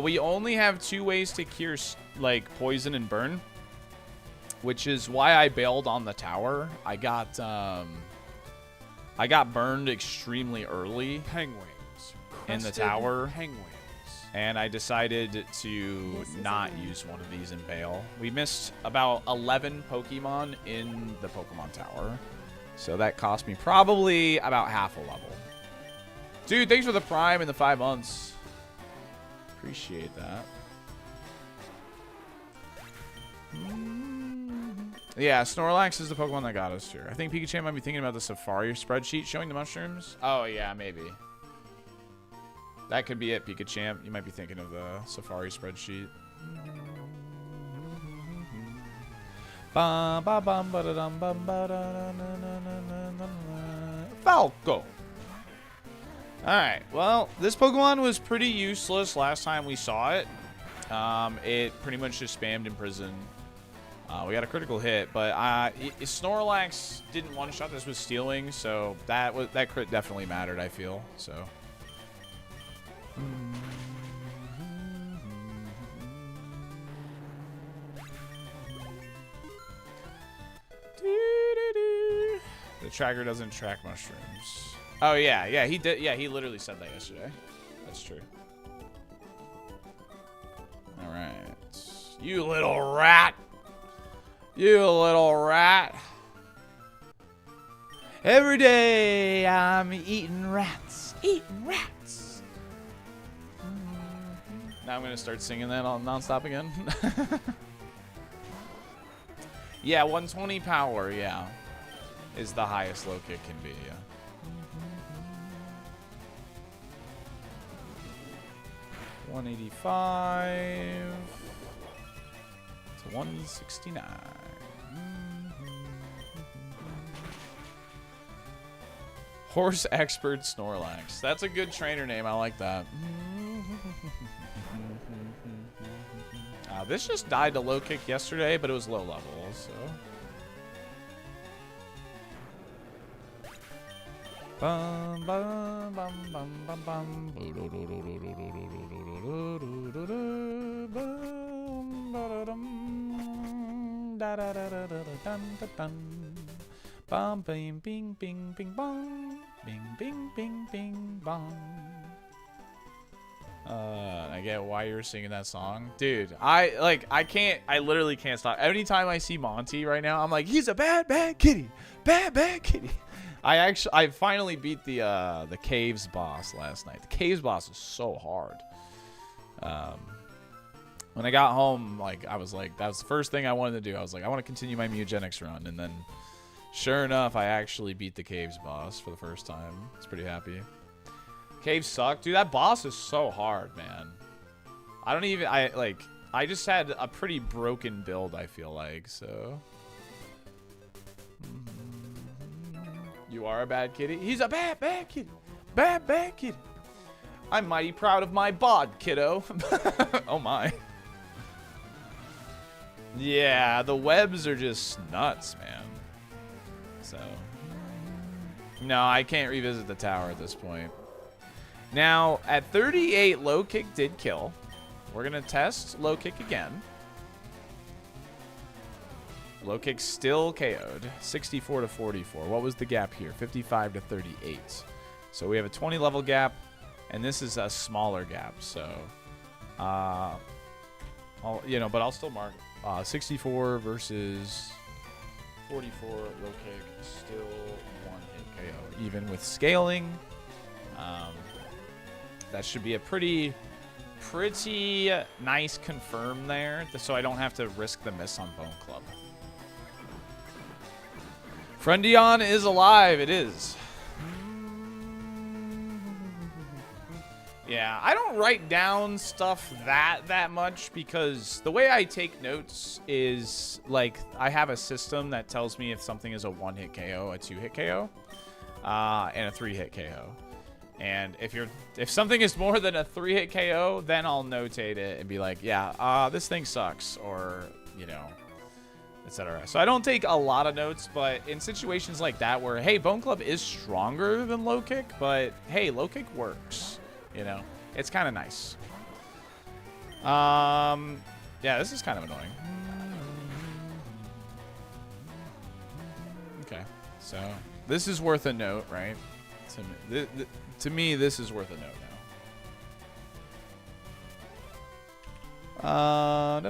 We only have 2 ways to cure, like, poison and burn, which is why I bailed on the tower. I got burned extremely early. Penguins. In the tower. Penguins. And I decided to not use one of these and bail. We missed about 11 Pokemon in the Pokemon Tower. So that cost me probably about half a level. Dude, thanks for the Prime and the 5 months. Appreciate that. Yeah, Snorlax is the Pokemon that got us here. I think Pikachu might be thinking about the Safari spreadsheet showing the mushrooms. Oh, yeah, maybe. That could be it, Pikachu. You might be thinking of the Safari spreadsheet. Falco. Alright, well, this Pokemon was pretty useless last time we saw it. It pretty much just spammed Imprison. We got a critical hit, but Snorlax didn't one-shot this with Steel, so that crit definitely mattered, I feel. So. The tracker doesn't track mushrooms. Oh yeah, he did. Yeah, he literally said that yesterday. That's true. All right, you little rat. You little rat. Every day I'm eating rats. Eating rats. Now I'm going to start singing that all nonstop again. Yeah, 120 power, yeah. Is the highest low kick can be, yeah. $185 to $169. Horse Expert Snorlax. That's a good trainer name. I like that. This just died to low kick yesterday, but it was low level, so. Bum, bum, bum, bum, bum, bum. Bum, bing, bing, bing, bing, bong. Bing, bing, bing, bing, bong. I get why you're singing that song. Dude, I literally can't stop. Anytime I see Monty right now, I'm like, he's a bad, bad kitty. Bad, bad kitty. I finally beat the Caves boss last night. The Caves boss is so hard. When I got home, like, I was like, that was the first thing I wanted to do. I was like, I want to continue my Mugenics run. And then, sure enough, I actually beat the Caves boss for the first time. I was pretty happy. Caves suck. Dude, that boss is so hard, man. I just had a pretty broken build, I feel like, so. You are a bad kitty? He's a bad, bad kitty. Bad, bad kitty. I'm mighty proud of my bod, kiddo. Oh, my. Yeah, the webs are just nuts, man. So. No, I can't revisit the tower at this point. Now, at 38, low kick did kill. We're going to test low kick again. Low kick still KO'd. 64 to 44. What was the gap here? 55 to 38. So we have a 20 level gap, and this is a smaller gap. So, but I'll still mark 64 versus 44 low kick. Still one hit KO. Even with scaling. That should be a pretty nice confirm there, so I don't have to risk the miss on Bone Club. Friendion is alive. It is. Yeah, I don't write down stuff that much because the way I take notes is, like, I have a system that tells me if something is a 1-hit KO, a 2-hit KO, and a 3-hit KO. And if something is more than a 3-hit KO, then I'll notate it and be like, yeah, this thing sucks, or, etc. So I don't take a lot of notes, but in situations like that where, hey, Bone Club is stronger than low kick, but hey, low kick works, it's kind of nice. Yeah, this is kind of annoying. Okay, so this is worth a note, right? To me, this is worth a note now.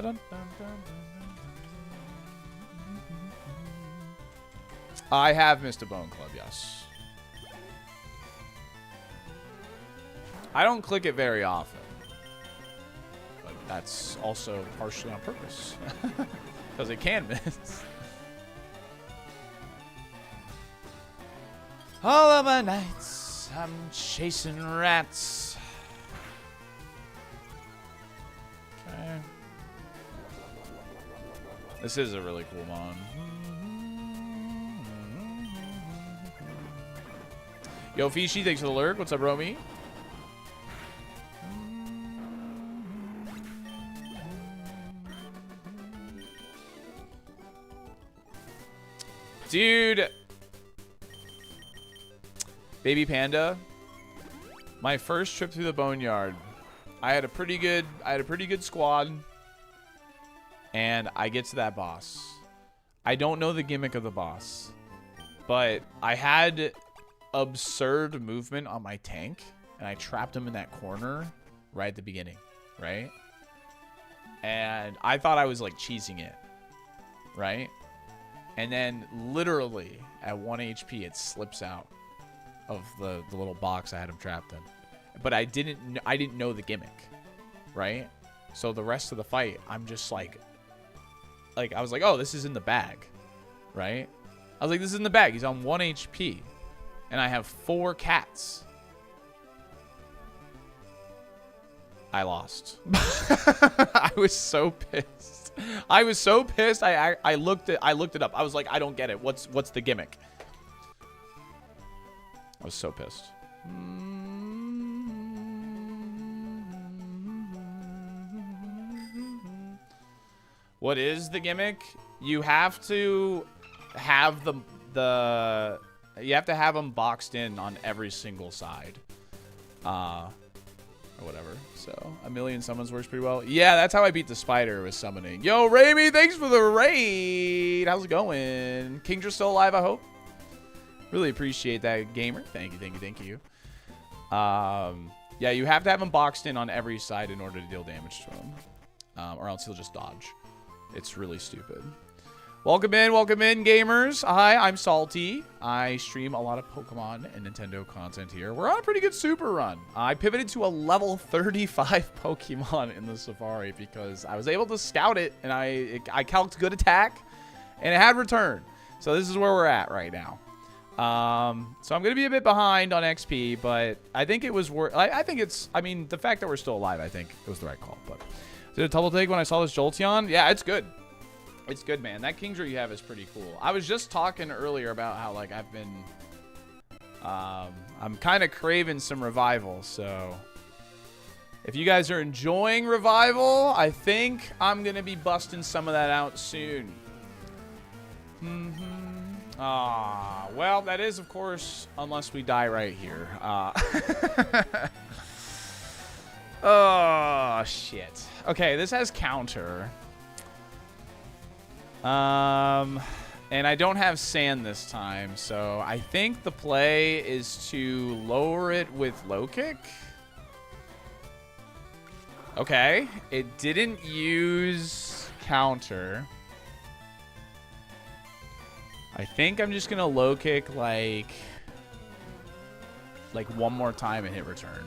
I have missed a Bone Club, yes. I don't click it very often. But that's also partially on purpose. Because it can miss. All of my nights, I'm chasing rats. Okay. This is a really cool mon. Yo, Fishy, thanks for the lurk. What's up, Romy? Dude. Baby Panda, my first trip through the Boneyard, I had a pretty good squad, and I get to that boss. I don't know the gimmick of the boss, but I had absurd movement on my tank, and I trapped him in that corner right at the beginning, right? And I thought I was like cheesing it, right? And then literally at 1 HP, it slips out of the little box I had him trapped in, but I didn't know the gimmick, right? So the rest of the fight, I'm just like I was like, oh, this is in the bag, right? I was like, this is in the bag. He's on 1 HP, and I have 4 cats. I lost. I was so pissed. I was so pissed. I looked it up. I was like, I don't get it. What's the gimmick? I was so pissed. What is the gimmick? You have to have you have to have them boxed in on every single side. Or whatever. So, a million summons works pretty well. Yeah, that's how I beat the spider, with summoning. Yo, Raimi, thanks for the raid. How's it going? Kingdra's still alive, I hope. Really appreciate that, gamer. Thank you, thank you, thank you. Yeah, you have to have him boxed in on every side in order to deal damage to him. Or else he'll just dodge. It's really stupid. Welcome in, gamers. Hi, I'm Salty. I stream a lot of Pokemon and Nintendo content here. We're on a pretty good super run. I pivoted to a level 35 Pokemon in the Safari because I was able to scout it, and I calced good attack, and it had return. So this is where we're at right now. So I'm going to be a bit behind on XP, but I think it was worth... I mean, the fact that we're still alive, I think it was the right call. But did a double take when I saw this Jolteon? Yeah, it's good. It's good, man. That Kingdra you have is pretty cool. I was just talking earlier about how, like, I've been... I'm kind of craving some revival, so... If you guys are enjoying revival, I think I'm going to be busting some of that out soon. Well, that is, of course, unless we die right here. Oh, shit. Okay, this has counter. And I don't have sand this time, so I think the play is to lower it with low kick. Okay, it didn't use counter. I think I'm just gonna low kick like one more time and hit return.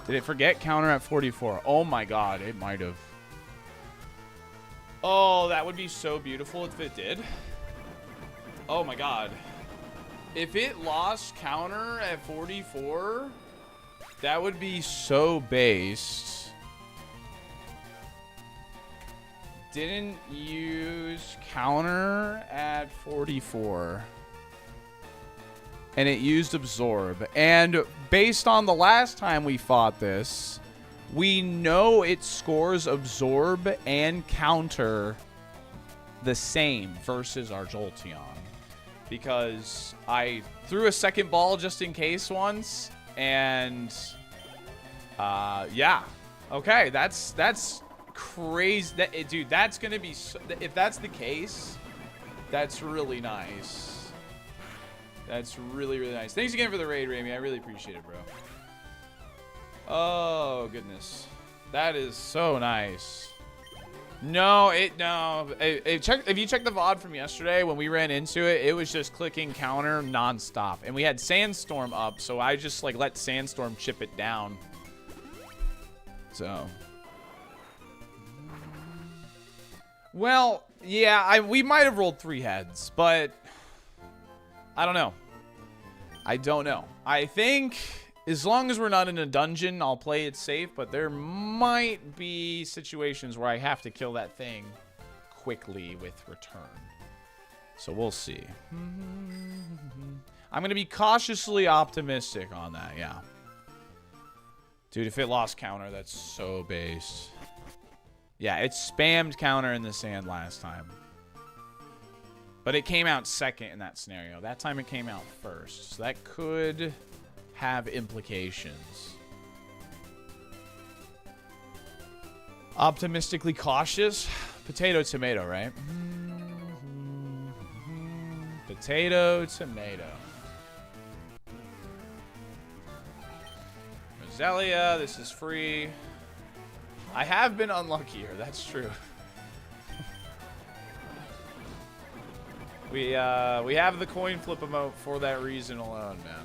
Did it forget counter at 44? Oh my god, it might have. Oh, that would be so beautiful if it did. Oh my god. If it lost counter at 44, that would be so based. Didn't use counter at 44. And it used absorb. And based on the last time we fought this, we know it scores absorb and counter the same versus our Jolteon. Because I threw a second ball just in case once. And yeah. Okay, that's crazy. Dude, that's going to be... if that's the case, that's really nice. That's really, really nice. Thanks again for the raid, Rami. I really appreciate it, bro. Oh, goodness. That is so nice. No. If you check the VOD from yesterday, when we ran into it, it was just clicking counter nonstop. And we had Sandstorm up, so I just, like, let Sandstorm chip it down. So. Well, yeah, we might have rolled 3 heads, but... I don't know. I don't know. I think as long as we're not in a dungeon, I'll play it safe, but there might be situations where I have to kill that thing quickly with return. So we'll see. I'm going to be cautiously optimistic on that, yeah. Dude, if it lost counter, that's so based. Yeah, it spammed counter in the sand last time. But it came out second in that scenario. That time it came out first. So that could have implications. Optimistically cautious. Potato, tomato, right? Potato, tomato. Roselia, this is free. I have been unluckier, that's true. We have the coin flip emote for that reason alone, man.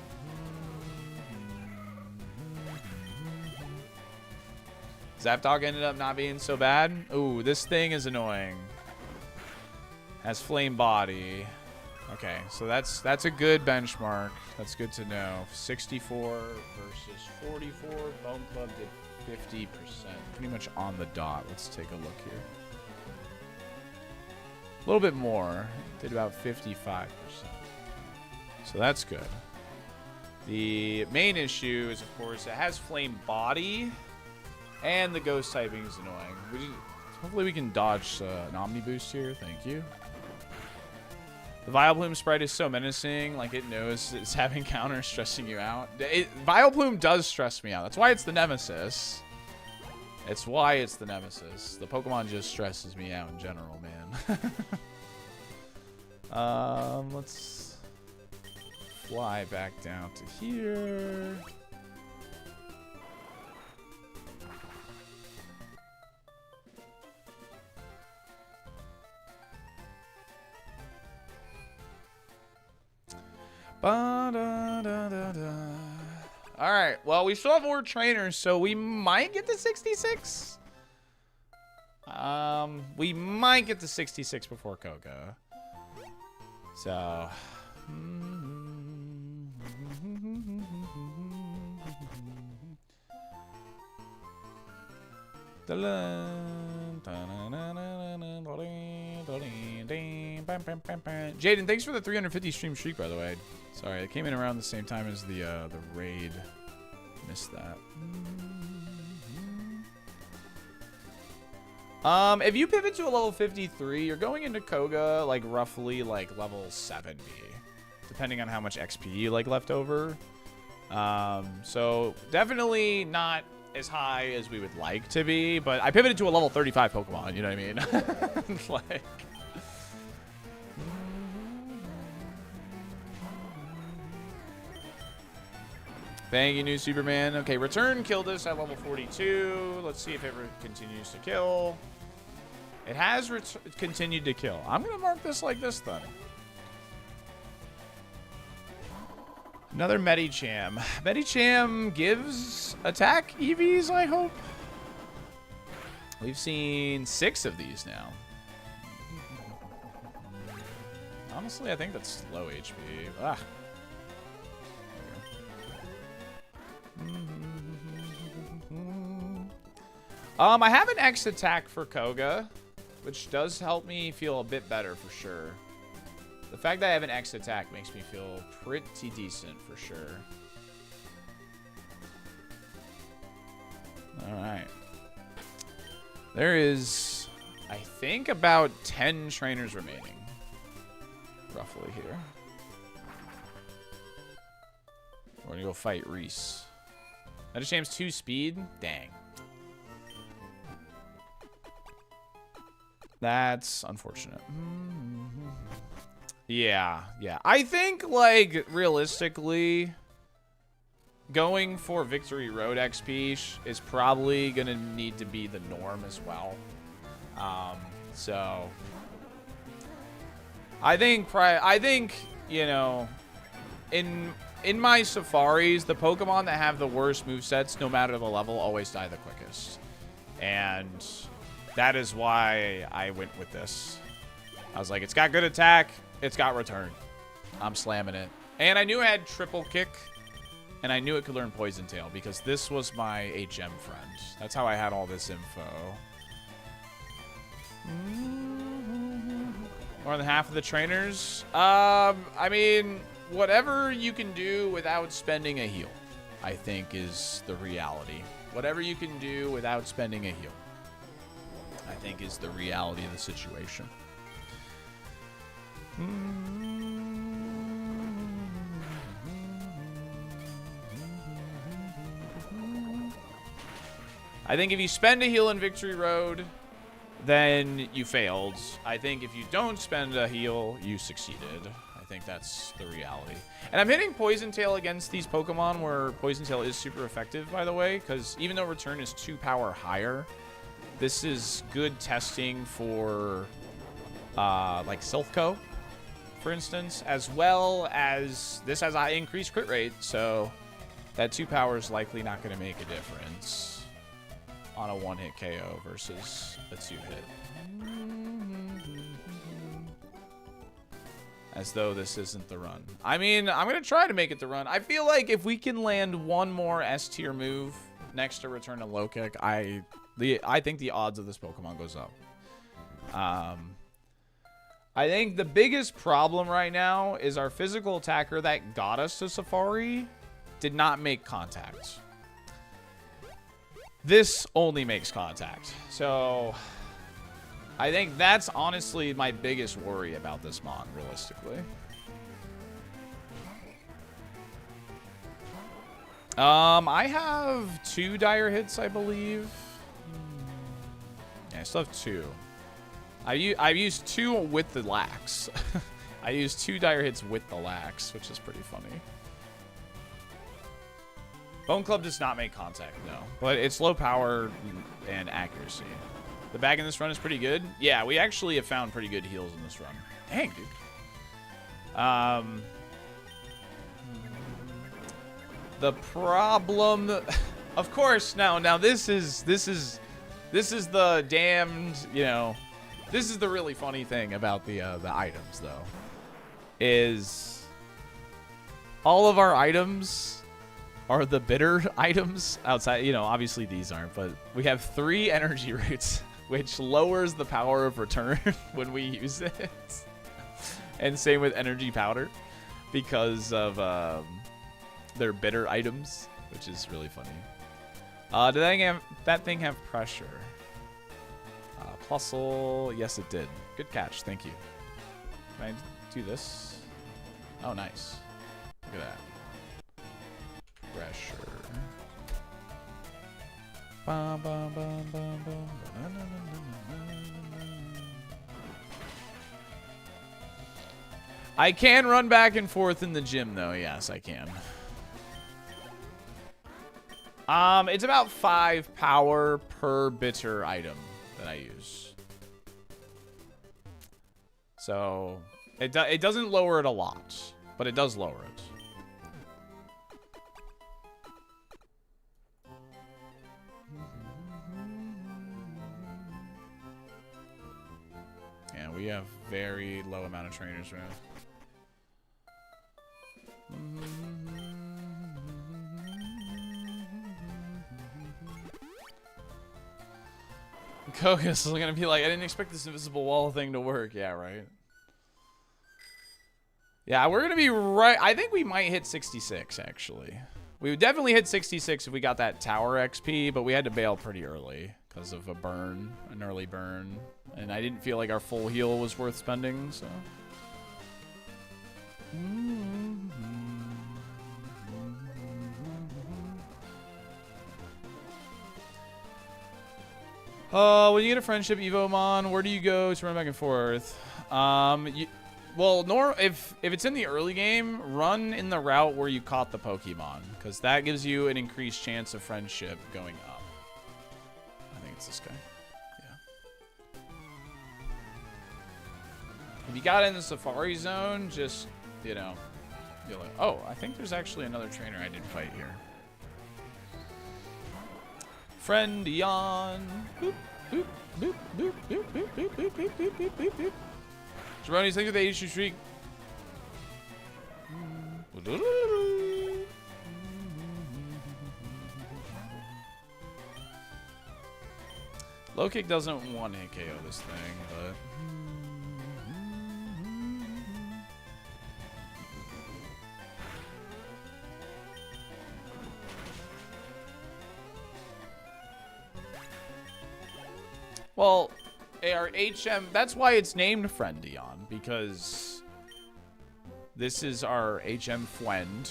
Zapdog ended up not being so bad. Ooh, this thing is annoying. Has flame body. Okay, so that's a good benchmark. That's good to know. 64 versus 44. Bone Club did 50%. Pretty much on the dot. Let's take a look here. A little bit more. Did about 55%. So that's good. The main issue is, of course, it has flame body, and the ghost typing is annoying. Hopefully we can dodge an Omni boost here. Thank you. The Vileplume sprite is so menacing. Like, it knows it's having counter stressing you out. Vileplume does stress me out. That's why it's the nemesis. It's why it's the nemesis. The Pokemon just stresses me out in general, man. Let's fly back down to here. All right. Well, we still have more trainers, so we might get to 66. We might get to 66 before Koga. So. Jaden, thanks for the 350 stream streak, by the way. Sorry, it came in around the same time as the raid. Missed that. If you pivot to a level 53, you're going into Koga like roughly like level 70, depending on how much XP you like left over. So definitely not as high as we would like to be, but I pivoted to a level 35 Pokemon, you know what I mean? Like, thank you, new Superman. Okay, return killed us at level 42. Let's see if it continues to kill. It has continued to kill. I'm gonna mark this like this then. Another Medicham. Medicham gives attack EVs, I hope. We've seen 6 of these now. Honestly, I think that's low HP. Ah. I have an X attack for Koga, which does help me feel a bit better for sure. The fact that I have an X attack makes me feel pretty decent for sure. Alright. There is, I think, about 10 trainers remaining. Roughly here. We're gonna go fight Reese. Medicham's 2 speed? Dang. That's unfortunate. Yeah. I think, like, realistically, going for Victory Road XP is probably going to need to be the norm as well. So, I think, you know, in my safaris, the Pokemon that have the worst movesets, no matter the level, always die the quickest. And that is why I went with this. I was like, it's got good attack. It's got return. I'm slamming it. And I knew it had triple kick. And I knew it could learn Poison Tail because this was my HM friend. That's how I had all this info. More than half of the trainers. I mean, whatever you can do without spending a heal, I think is the reality. Whatever you can do without spending a heal, I think is the reality of the situation. I think if you spend a heal in Victory Road, then you failed. I think if you don't spend a heal, you succeeded. I think that's the reality. And I'm hitting Poison Tail against these Pokemon where Poison Tail is super effective, by the way, because even though Return is 2 power higher, this is good testing for like Silphco, for instance, as well as this has an increased crit rate, so that 2 power is likely not going to make a difference on a 1-hit KO versus a 2-hit. As though this isn't the run. I mean, I'm going to try to make it the run. I feel like if we can land one more S-tier move next to Return to Low Kick, I think the odds of this Pokemon goes up. I think the biggest problem right now is our physical attacker that got us to Safari did not make contact. This only makes contact. So I think that's honestly my biggest worry about this Mon, realistically. I have 2 dire hits, I believe. Yeah, I still have 2. I've used 2 with the lax. I used 2 dire hits with the lax, which is pretty funny. Bone Club does not make contact, no. But it's low power and accuracy. The bag in this run is pretty good. Yeah, we actually have found pretty good heals in this run. Dang, dude. The problem, of course, now this is the damned, you know, this is the really funny thing about the items, though, is all of our items are the bitter items outside. You know, obviously these aren't, but we have 3 energy roots, which lowers the power of return when we use it. And same with energy powder because of their bitter items, which is really funny. Did that thing have pressure? Plusle, yes it did. Good catch, thank you. Can I do this? Oh, nice. Look at that. Pressure. Bum, bum, bum, bum, bum, na, na, na, na, na. I can run back and forth in the gym, though. Yes, I can. It's about 5 power per bitter item that I use. So it doesn't lower it a lot, but it does lower it. Yeah, we have very low amount of trainers right now. Koga's is gonna be like, I didn't expect this invisible wall thing to work. Yeah, right. Yeah, we're gonna be right. I think we might hit 66, actually. We would definitely hit 66 if we got that tower XP, but we had to bail pretty early because of an early burn. And I didn't feel like our full heal was worth spending, so. When you get a friendship Evomon, where do you go to run back and forth? If it's in the early game, run in the route where you caught the Pokemon, because that gives you an increased chance of friendship going up. I think it's this guy. Yeah. If you got in the Safari Zone, just, you know, you're like, oh, I think there's actually another trainer I didn't fight here. Friendion. Boop, boop, boop, boop, boop, boop, boop, boop, boop, boop, boop, boop, boop. Jabroni, thank you for the 82 streak. Low kick doesn't want to KO this thing, but. Well, our HM, that's why it's named Friendion, because this is our HM friend.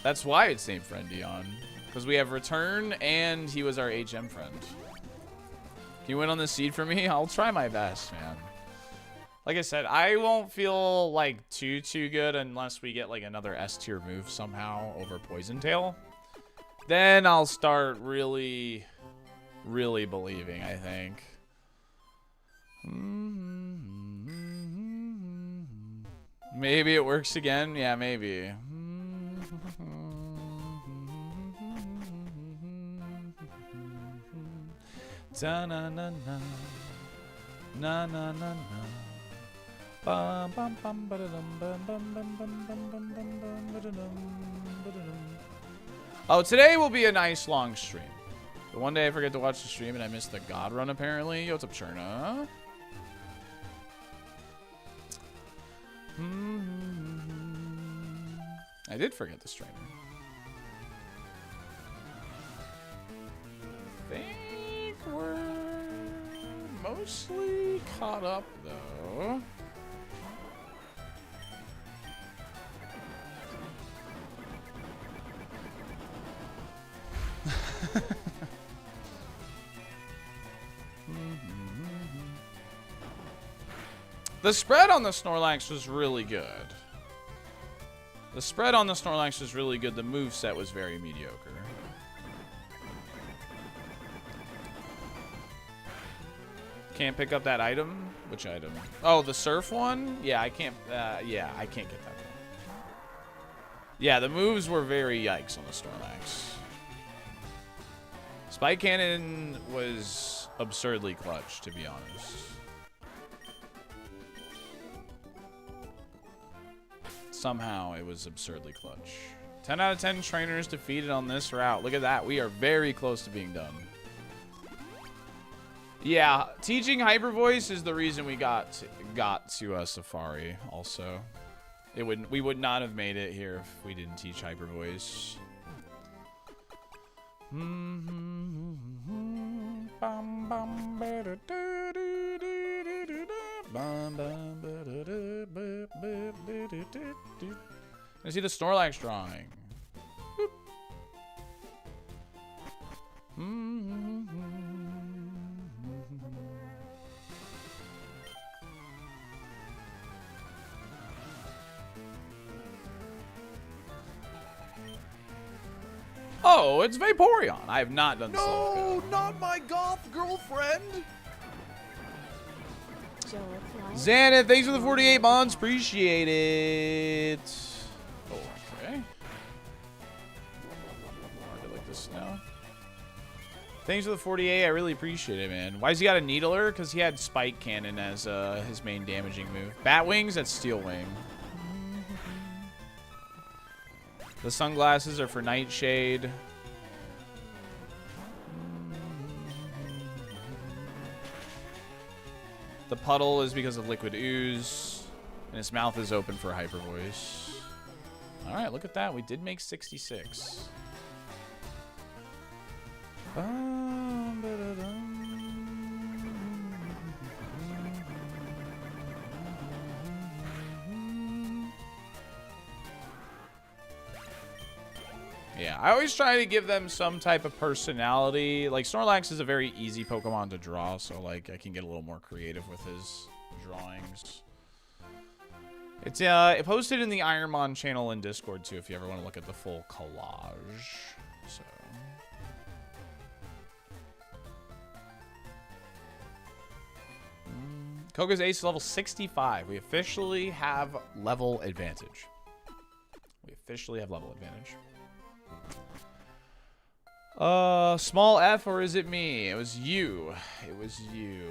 That's why it's named Friendion, because we have Return and he was our HM friend. Can you win on the seed for me? I'll try my best, man. Like I said, I won't feel like too good unless we get like another S tier move somehow over Poison Tail. Then I'll start really believing, I think. Maybe it works again. Yeah, maybe. Da na na na na na na na. Bum bum bum ba dum bum bum bum bum bum bum bum bum ba dum ba dum. Oh, today will be a nice long stream. But one day I forget to watch the stream and I missed the God run apparently. Yo, what's up, Cherna? I did forget the streamer. I think we're mostly caught up though. The spread on the Snorlax was really good. The spread on the Snorlax was really good. The moveset was very mediocre. Can't pick up that item? Which item? Oh, the surf one? Yeah, I can't. Yeah, I can't get that one. Yeah, the moves were very yikes on the Snorlax. Spike Cannon was absurdly clutch, to be honest. Somehow it was absurdly clutch. 10 out of 10 trainers defeated on this route. Look at that. We are very close to being done. Yeah, teaching Hyper Voice is the reason we got to Safari also. We would not have made it here if we didn't teach Hyper Voice. I see the Snorlax drawing. Oh, it's Vaporeon. I have not done No, not my goth girlfriend. Xanath, thanks for the 48 bonds. Appreciate it. Okay. Hard to lick this now. Thanks for the 48. I really appreciate it, man. Why's he got a Needler? Because he had Spike Cannon as his main damaging move. Bat Wings, that's Steel Wing. The sunglasses are for Nightshade. The puddle is because of Liquid Ooze. And his mouth is open for Hyper Voice. Alright, look at that. We did make 66. Yeah, I always try to give them some type of personality. Like, Snorlax is a very easy Pokemon to draw, so, like, I can get a little more creative with his drawings. It's posted in the ironMON channel in Discord, too, if you ever want to look at the full collage. So... Koga's Ace is level 65. We officially have level advantage. We officially have level advantage. Small F, or is it me? It was you. It was you.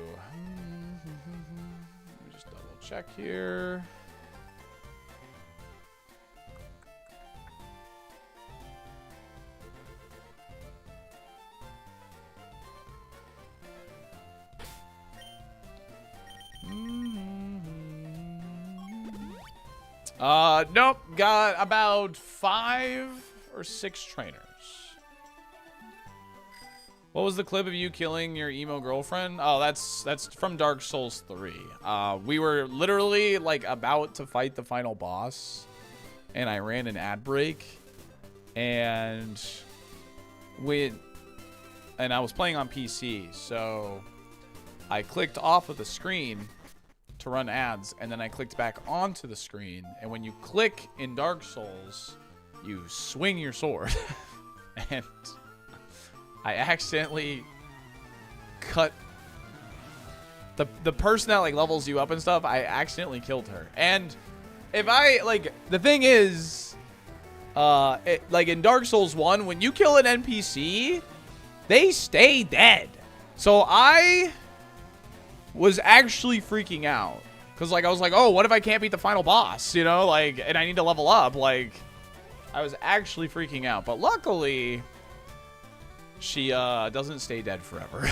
Let me just double check here. Nope. Got about 5 or 6 trainers. What was the clip of you killing your emo girlfriend? Oh, that's from Dark Souls 3. We were literally like about to fight the final boss, and I ran an ad break, and I was playing on PC, so I clicked off of the screen to run ads, and then I clicked back onto the screen, and when you click in Dark Souls, you swing your sword, and I accidentally cut the person that like levels you up and stuff. I accidentally killed her, and if I like, the thing is, like in Dark Souls 1, when you kill an NPC, they stay dead. So I was actually freaking out because like I was like, oh, what if I can't beat the final boss, you know, like, and I need to level up, like I was actually freaking out. But luckily, she doesn't stay dead forever.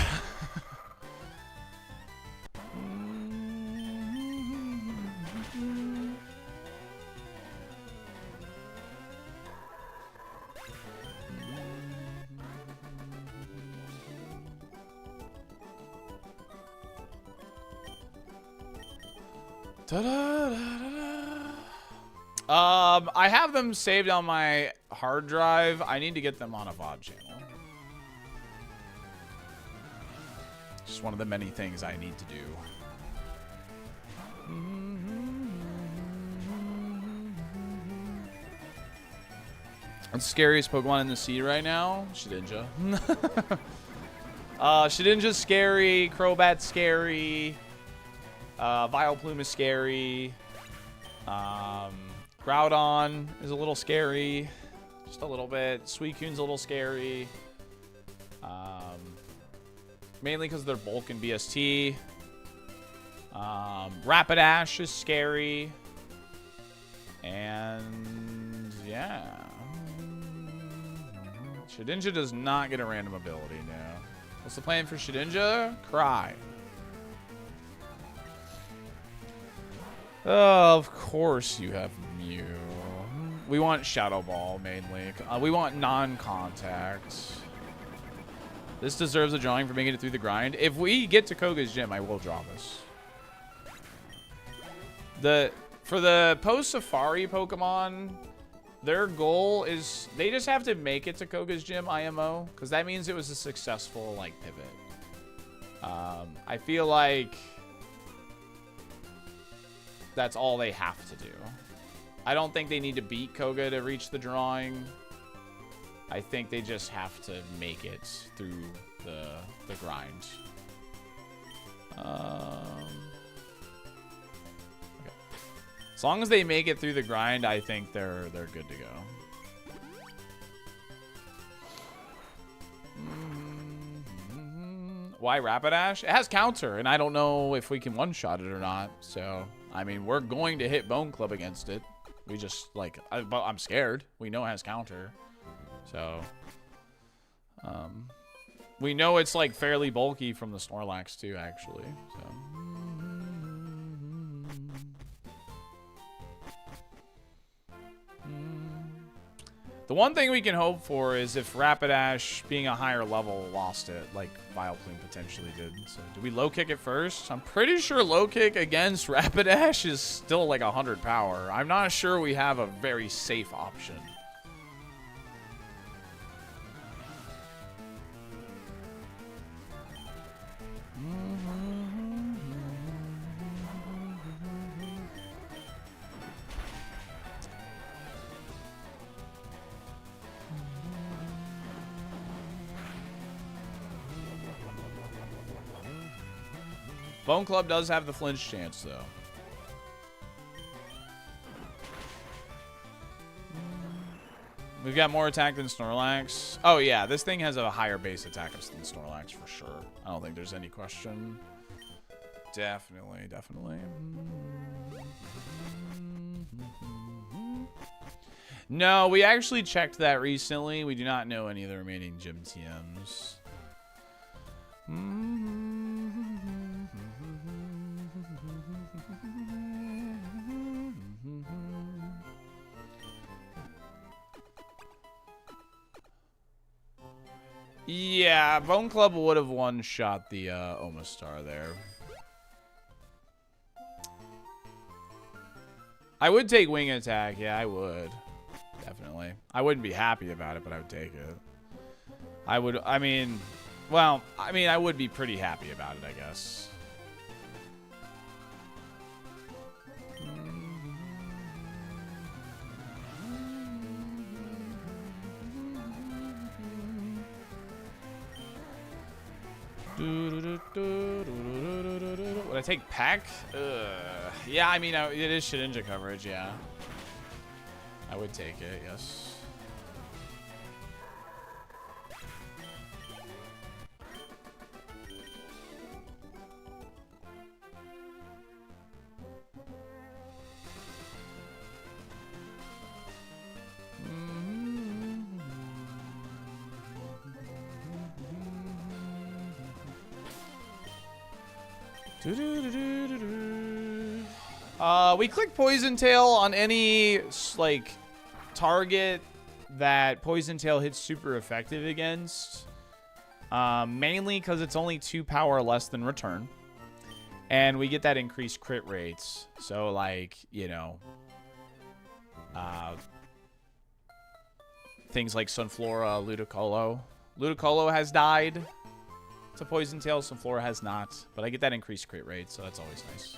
I have them saved on my hard drive. I need to get them on a VOD channel. Just one of the many things I need to do. What's the scariest Pokemon in the sea right now? Shedinja. Shedinja's scary. Crobat's scary. Vileplume is scary. Groudon is a little scary. Just a little bit. Suicune's a little scary. Mainly because they're bulk and BST. Rapidash is scary. And yeah. Shedinja does not get a random ability now. What's the plan for Shedinja? Cry. Oh, of course you have Mew. We want Shadow Ball, mainly. We want non-contact. This deserves a drawing for making it through the grind. If we get to Koga's Gym, I will draw this. For the post-Safari Pokemon, their goal is... They just have to make it to Koga's Gym, IMO. Because that means it was a successful, like, pivot. I feel like... That's all they have to do. I don't think they need to beat Koga to reach the drawing. I think they just have to make it through the grind. Okay. As long as they make it through the grind, I think they're good to go. Why Rapidash? It has counter, and I don't know if we can one-shot it or not. So, I mean, we're going to hit Bone Club against it. We just, like, I'm scared. We know it has counter. So, we know it's, like, fairly bulky from the Snorlax, too, actually. So. The one thing we can hope for is if Rapidash, being a higher level, lost it, like Vileplume potentially did. So, do we low kick it first? I'm pretty sure low kick against Rapidash is still like 100 power. I'm not sure we have a very safe option. Bone Club does have the flinch chance, though. We've got more attack than Snorlax. Oh, yeah. This thing has a higher base attack than Snorlax, for sure. I don't think there's any question. Definitely, definitely. No, we actually checked that recently. We do not know any of the remaining gym TMs. Yeah, Bone Club would have one-shot the Omastar there. I would take Wing Attack. Yeah, I would. Definitely. I wouldn't be happy about it, but I would take it. I would, I mean, well, I would be pretty happy about it, I guess. Would I take Peck? Yeah, I mean, it is Shedinja coverage, yeah. I would take it, yes. We click Poison Tail on any like target that Poison Tail hits super effective against. Mainly because it's only 2 power less than return. And we get that increased crit rates. So, like, you know, things like Sunflora, Ludicolo. Ludicolo has died to Poison Tail. Sunflora has not. But I get that increased crit rate, so that's always nice.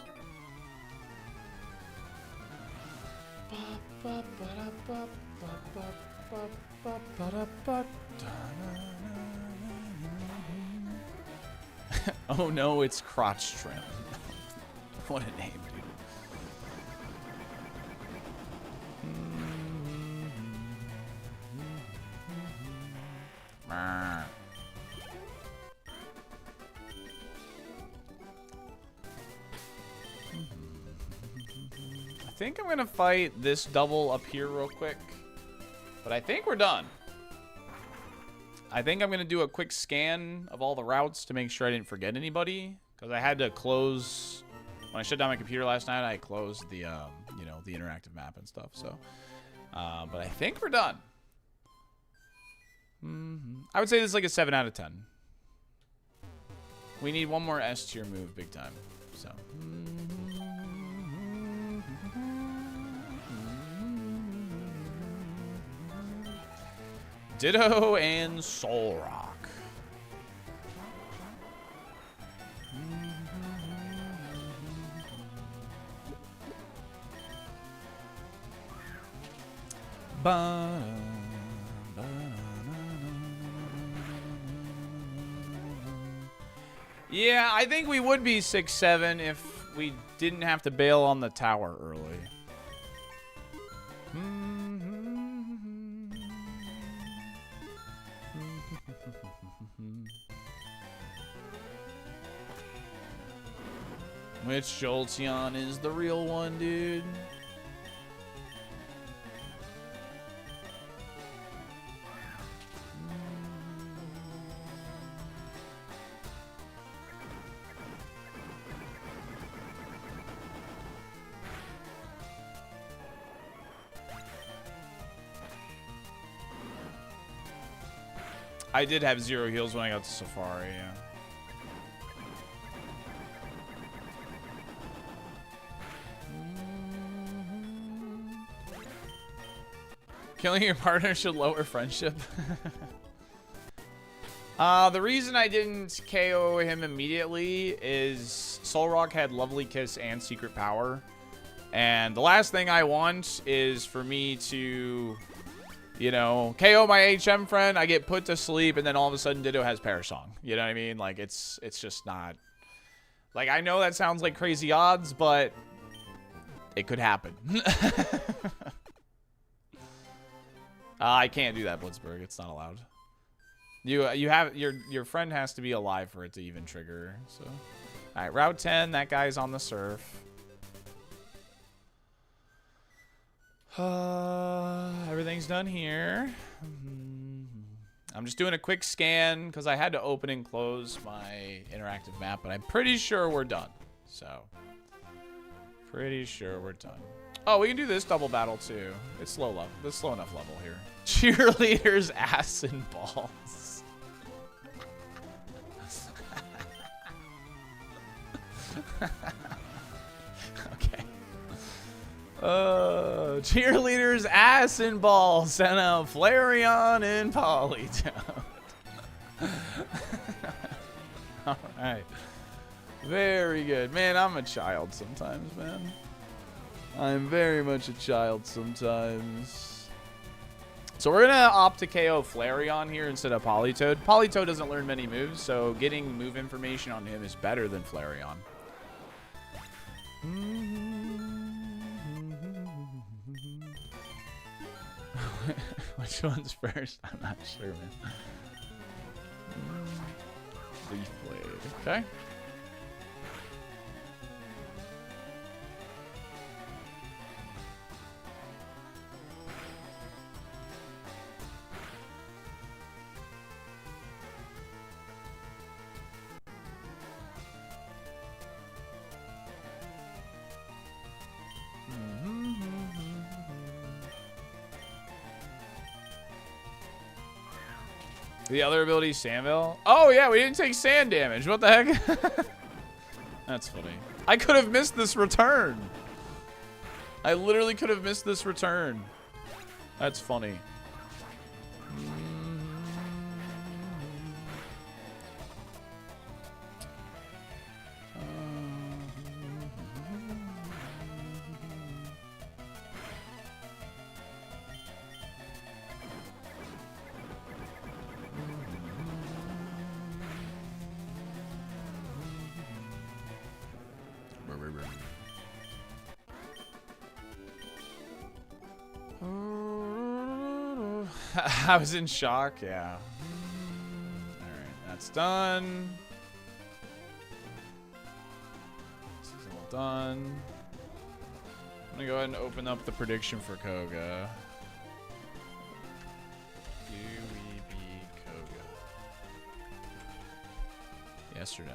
Oh no, it's Crotch Trim. What a name, dude. I think I'm gonna fight this double up here real quick, but I think we're done. I think I'm gonna do a quick scan of all the routes to make sure I didn't forget anybody, because I had to close when I shut down my computer last night. I closed the you know, the interactive map and stuff. So, but I think we're done. I would say this is like a 7 out of 10. We need one more S tier move, big time. So. Ditto and Soul Rock. Yeah, I think we would be 6-7 if we didn't have to bail on the tower early. Which Jolteon is the real one, dude? I did have 0 heals when I got to Safari, yeah. Killing your partner should lower friendship. The reason I didn't KO him immediately is Solrock had Lovely Kiss and Secret Power. And the last thing I want is for me to, you know, KO my HM friend, I get put to sleep, and then all of a sudden Ditto has Perish Song. You know what I mean? Like, it's just not... Like, I know that sounds like crazy odds, but it could happen. I can't do that, Blitzberg. It's not allowed. You have your friend has to be alive for it to even trigger. So, all right, Route 10. That guy's on the surf. Everything's done here. I'm just doing a quick scan because I had to open and close my interactive map, but I'm pretty sure we're done. So, pretty sure we're done. Oh, we can do this double battle too. It's slow level. It's slow enough level here. Cheerleaders, ass and balls. Okay. Cheerleaders, ass and balls, and a Flareon and Polytoad. All right. Very good, man. I'm a child sometimes, man. I'm very much a child sometimes. So we're going to opt to KO Flareon here instead of Polytoad. Polytoad doesn't learn many moves, so getting move information on him is better than Flareon. Which one's first? I'm not sure, man. Leaf Blade. Okay. The other ability, Sandville. Oh yeah, we didn't take sand damage. What the heck? That's funny. I could have missed this return. I literally could have missed this return. That's funny. I was in shock, yeah. Alright, that's done. This is all done. I'm gonna go ahead and open up the prediction for Koga. Do we beat Koga? Yes or no?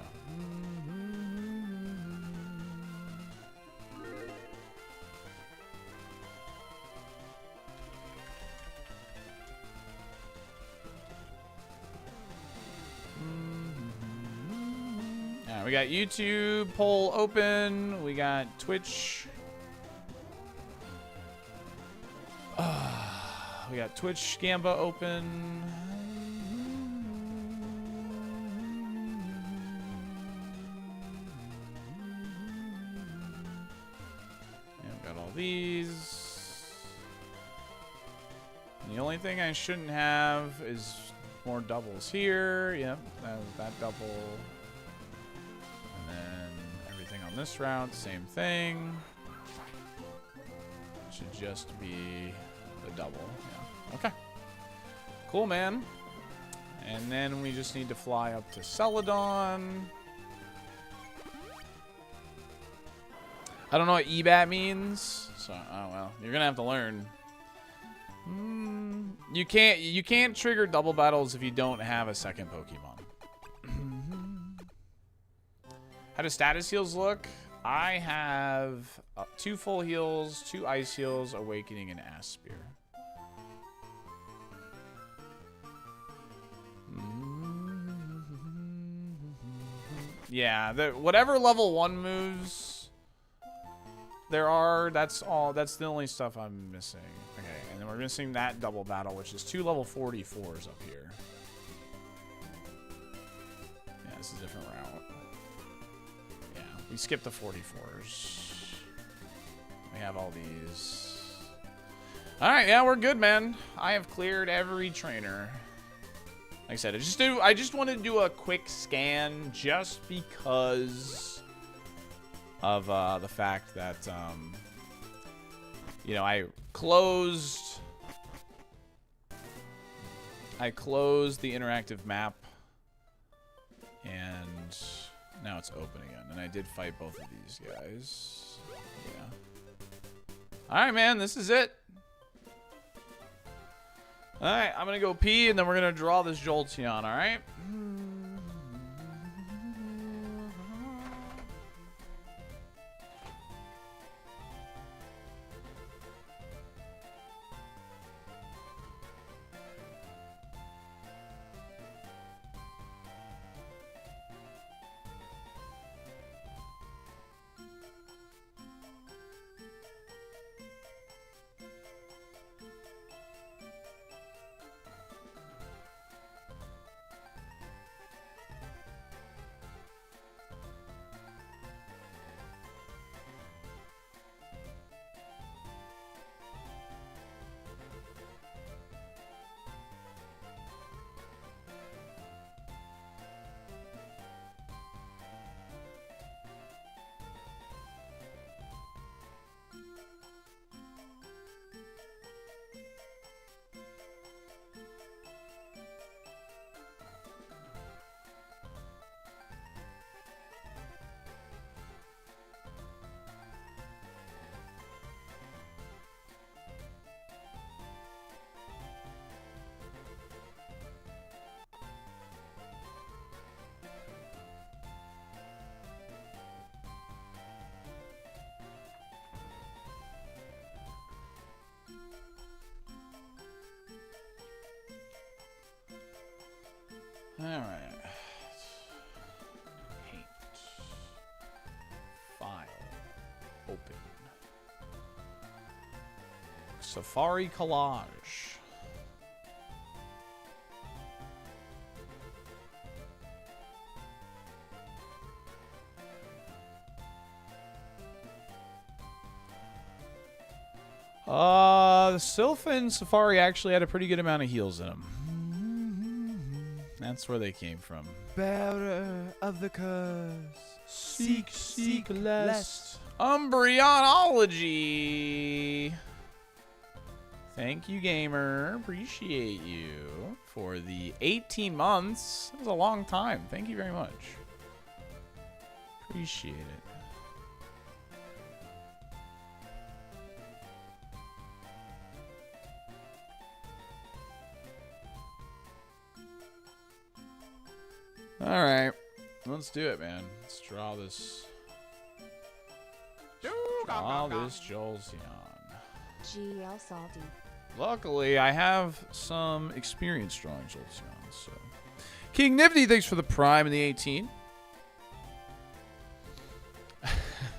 We got YouTube poll open. We got Twitch. We got Twitch Gamba open. Yeah, we got all these. And the only thing I shouldn't have is more doubles here. Yep, that double. On this route, same thing. Should just be the double. Yeah. Okay. Cool, man. And then we just need to fly up to Celadon. I don't know what EBAT means, so oh well. You're gonna have to learn. You can't trigger double battles if you don't have a second Pokemon. How do status heals look? I have 2 full heals, 2 ice heals, Awakening, and Ass Spear. Yeah, whatever level 1 moves there are, that's the only stuff I'm missing. Okay, and then we're missing that double battle, which is 2 level 44s up here. Yeah, this is a different route. We skipped the 44s. We have all these. Alright, yeah, we're good, man. I have cleared every trainer. Like I said, I just wanted to do a quick scan just because of the fact that you know, I closed the interactive map and now it's open again, and I did fight both of these guys. Yeah. All right, man, this is it. All right, I'm gonna go pee, and then we're gonna draw this Jolteon. All right. All right. Paint. File. Open. Safari collage. The Sylphin Safari actually had a pretty good amount of heals in them. That's where they came from. Bearer of the curse. Seek lest. Umbrionology. Thank you, gamer. Appreciate you for the 18 months. That was a long time. Thank you very much. Appreciate it. All right, let's do it, man. Let's draw this. Draw this Jolteon. GL Salty. Luckily, I have some experience drawing Jolteon. So, King Nifty, thanks for the Prime and the 18.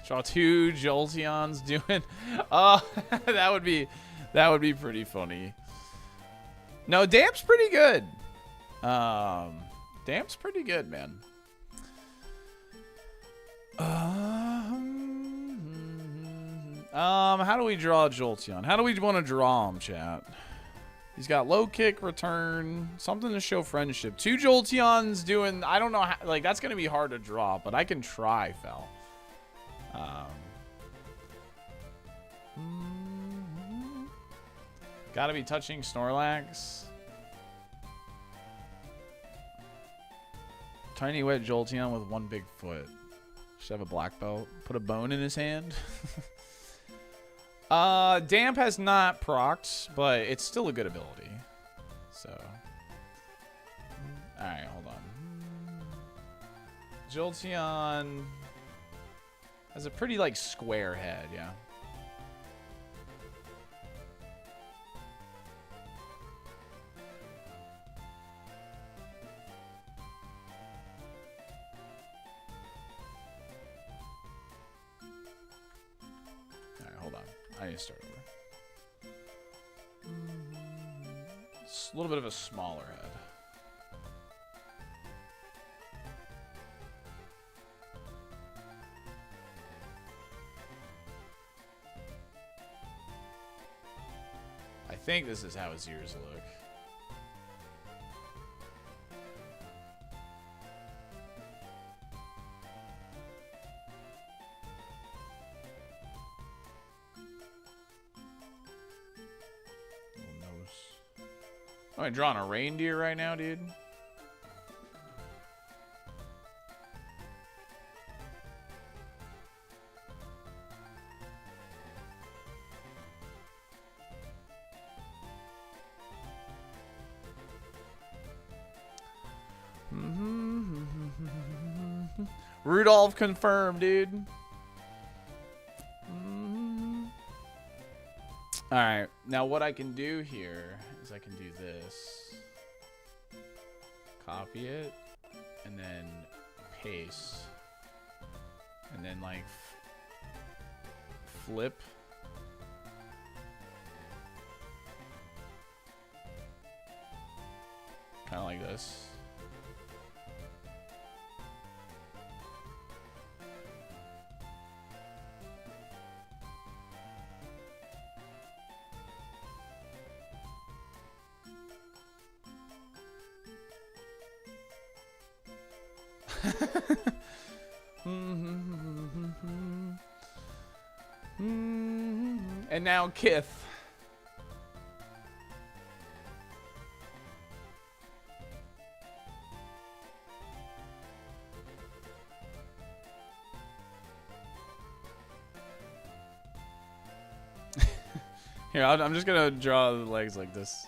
Draw 2 Jolteons doing. That would be pretty funny. No, Damp's pretty good. Damp's pretty good, man. How do we draw Jolteon? How do we want to draw him, chat? He's got low kick, return, something to show friendship. 2 Jolteons doing, I don't know how, like, that's going to be hard to draw, but I can try, Fel. Gotta be touching Snorlax. Tiny wet Jolteon with 1 big foot. Should have a black belt. Put a bone in his hand. Damp has not procced, but it's still a good ability. So. Alright, hold on. Jolteon has a pretty, like, square head, yeah. I need to start over. It's a little bit of a smaller head. I think this is how his ears look. Am I drawing a reindeer right now, dude? Rudolph confirmed, dude. All right, now what I can do here is I can do this. Copy it, and then paste. And then, like, flip. Kind of like this. And now Kith. Here, I'm just gonna draw the legs like this.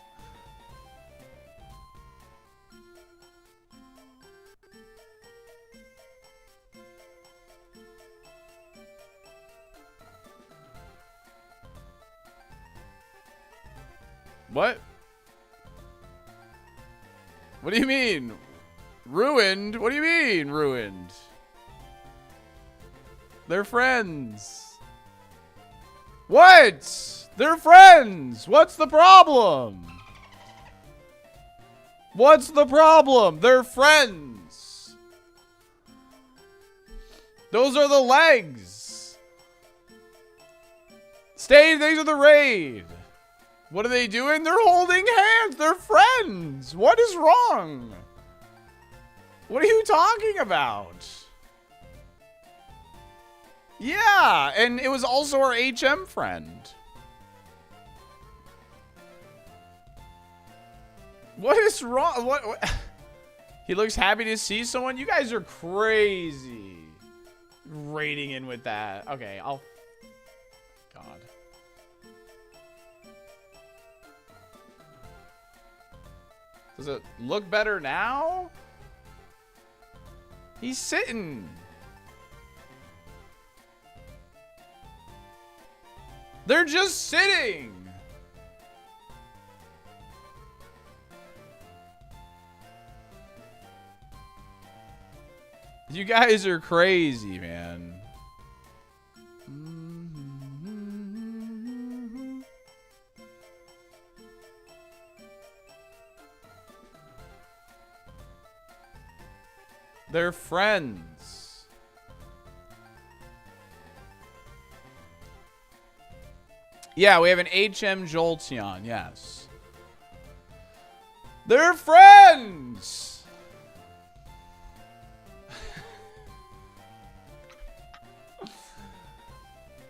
What? What do you mean? Ruined? What do you mean, ruined? They're friends. What? They're friends. What's the problem? What's the problem? They're friends. Those are the legs. Stay, these are the raid. What are they doing? They're holding hands. They're friends. What is wrong? What are you talking about? Yeah, and it was also our HM friend. What is wrong? What? He looks happy to see someone? You guys are crazy. Raiding in with that. Okay, I'll... God. Does it look better now? He's sitting. They're just sitting. You guys are crazy, man. They're friends. Yeah, we have an HM Jolteon, yes. They're friends!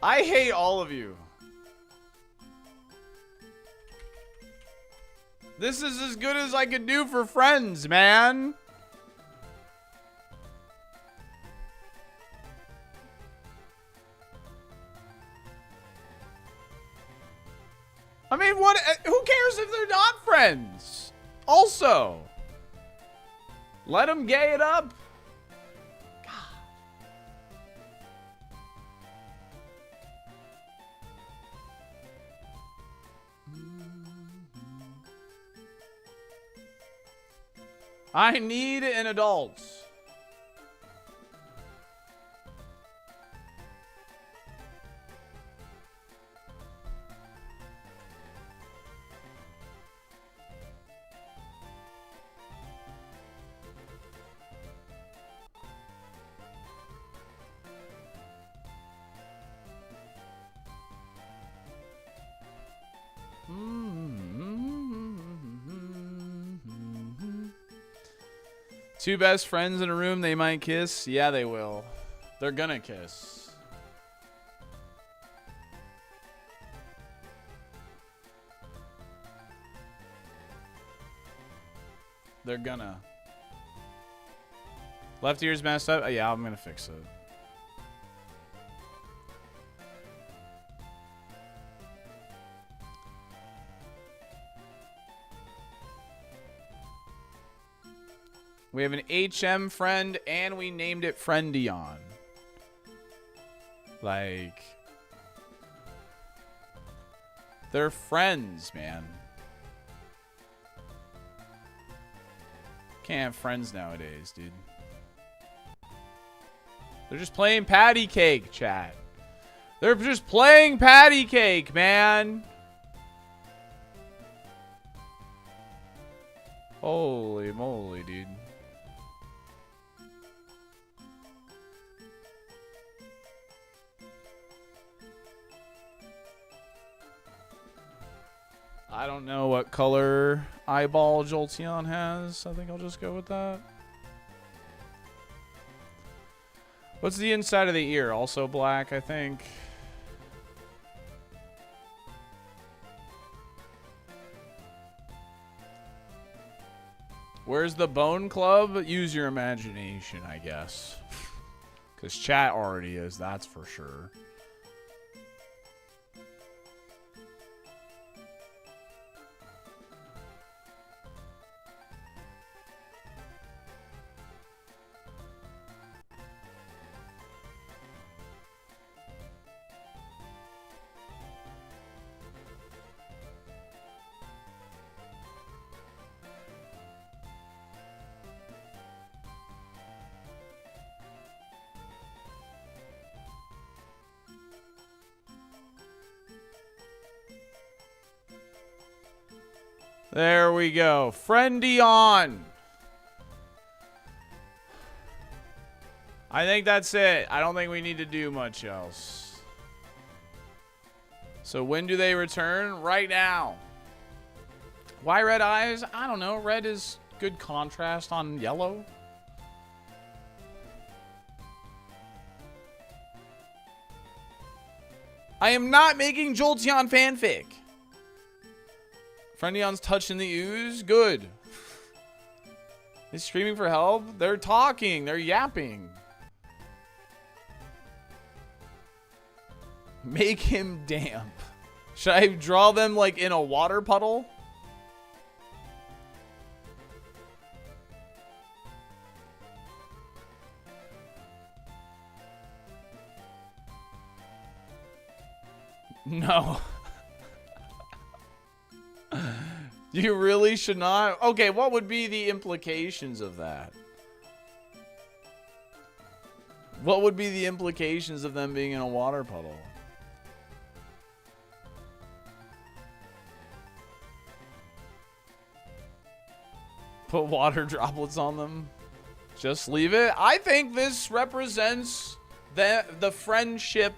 I hate all of you. This is as good as I could do for friends, man. I mean, what? Who cares if they're not friends? Also, let them gay it up. I need an adult. Two best friends in a room, they might kiss. Yeah, they will. They're gonna kiss. They're gonna. Left ear's messed up. Yeah, I'm gonna fix it. We have an HM friend, and we named it Friendion. Like, they're friends, man. Can't have friends nowadays, dude. They're just playing patty cake, chat. They're just playing patty cake, man. Holy moly, dude. I don't know what color eyeball Jolteon has. I think I'll just go with that. What's the inside of the ear? Also black, I think. Where's the Bone Club? Use your imagination, I guess. Because chat already is, that's for sure. There we go. Friendy on. I think that's it. I don't think we need to do much else. So when do they return? Right now. Why red eyes? I don't know. Red is good contrast on yellow. I am not making Jolteon fanfic. Friendion's touching the ooze. Good. He's screaming for help. They're talking. They're yapping. Make him damp. Should I draw them like in a water puddle? No. You really should not? Okay, what would be the implications of that? What would be the implications of them being in a water puddle? Put water droplets on them? Just leave it? I think this represents the friendship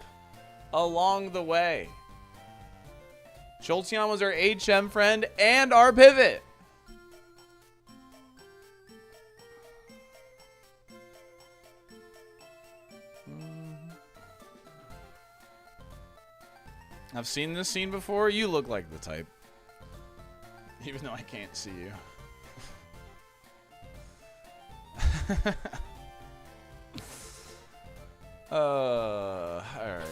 along the way. Jolteon was our HM friend and our pivot. I've seen this scene before. You look like the type. Even though I can't see you. All right.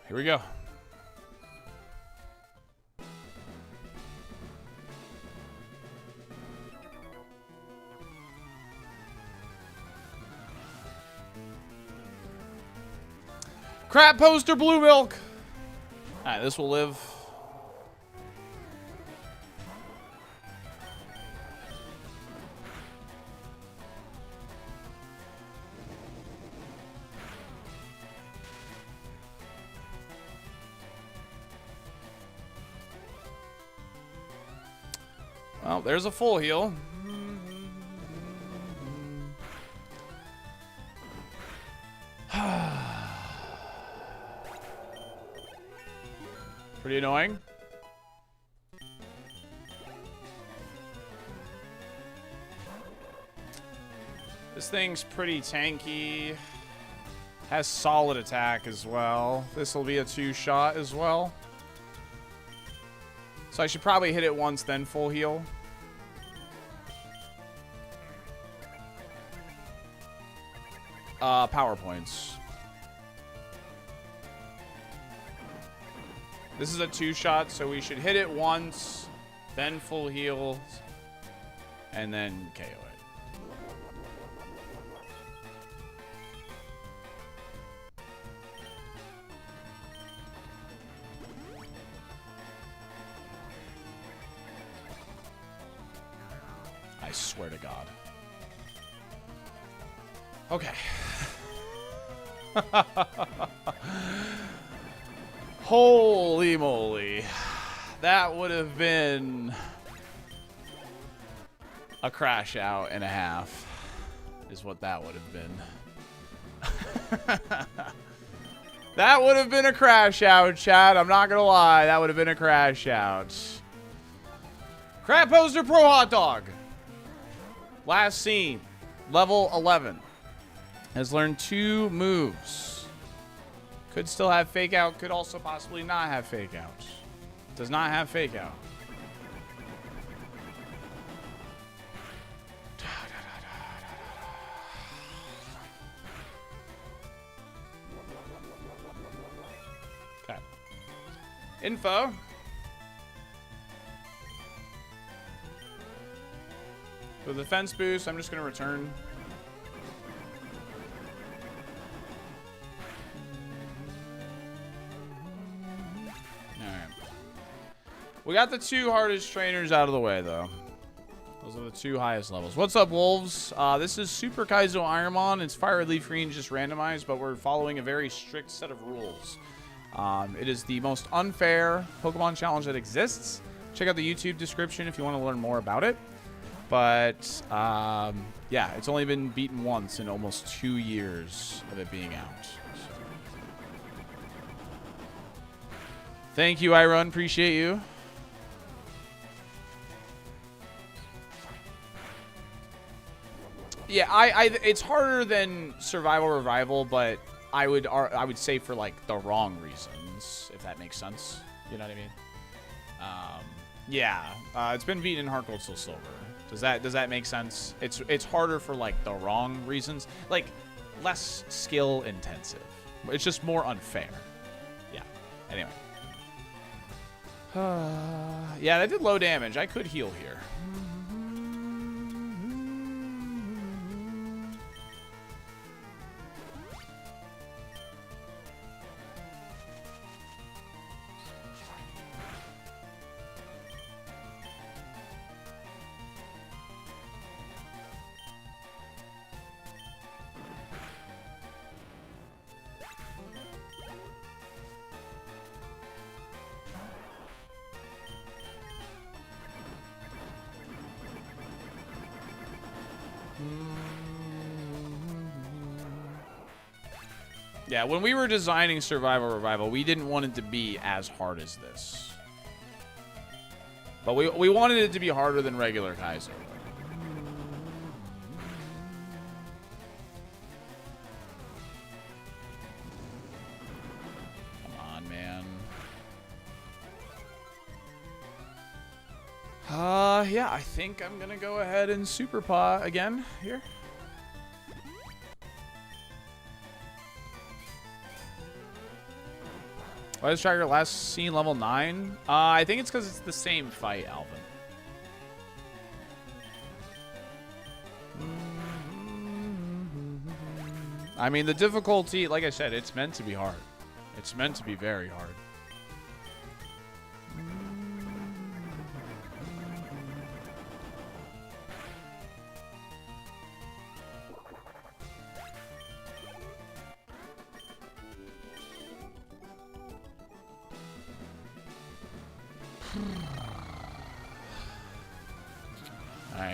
Here we go. Crap poster blue milk. All right, this will live. Well, there's a full heal. Pretty annoying. This thing's pretty tanky. Has solid attack as well. This will be a 2-shot as well. So I should probably hit it once, then full heal. Power points. This is a 2-shot, so we should hit it once, then full heal, and then KO it. I swear to God. Okay. Holy moly. That would have been a crash out and a half, is what that would have been. That would have been a crash out, chat. I'm not gonna lie. That would have been a crash out. Crab Poster Pro Hot Dog. Last scene. Level 11. Has learned 2 moves. Could still have fake out. Could also possibly not have fake out. Does not have fake out. Okay. Info. With the defense boost, I'm just going to return. We got the 2 hardest trainers out of the way, though. Those are the 2 highest levels. What's up, Wolves? This is Super KAIZO ironMON. It's Fire, Leaf Green, just randomized, but we're following a very strict set of rules. It is the most unfair Pokemon challenge that exists. Check out the YouTube description if you want to learn more about it. But, yeah, it's only been beaten once in almost 2 years of it being out. So. Thank you, iRun. Appreciate you. Yeah, it's harder than Survival Revival, but I would say for like the wrong reasons, if that makes sense. You know what I mean? Yeah, it's been beaten in Heart Gold, Soul Silver. Does that make sense? It's harder for like the wrong reasons, like less skill intensive. It's just more unfair. Yeah. Anyway. Yeah, that did low damage. I could heal here. Yeah, when we were designing Survival Revival, we didn't want it to be as hard as this. But we wanted it to be harder than regular KAIZO. Come on, man. Yeah, I think I'm gonna go ahead and Super Paw again here. Why is Striker last seen level 9? I think it's because it's the same fight, Alvin. I mean, the difficulty, like I said, it's meant to be hard. It's meant to be very hard.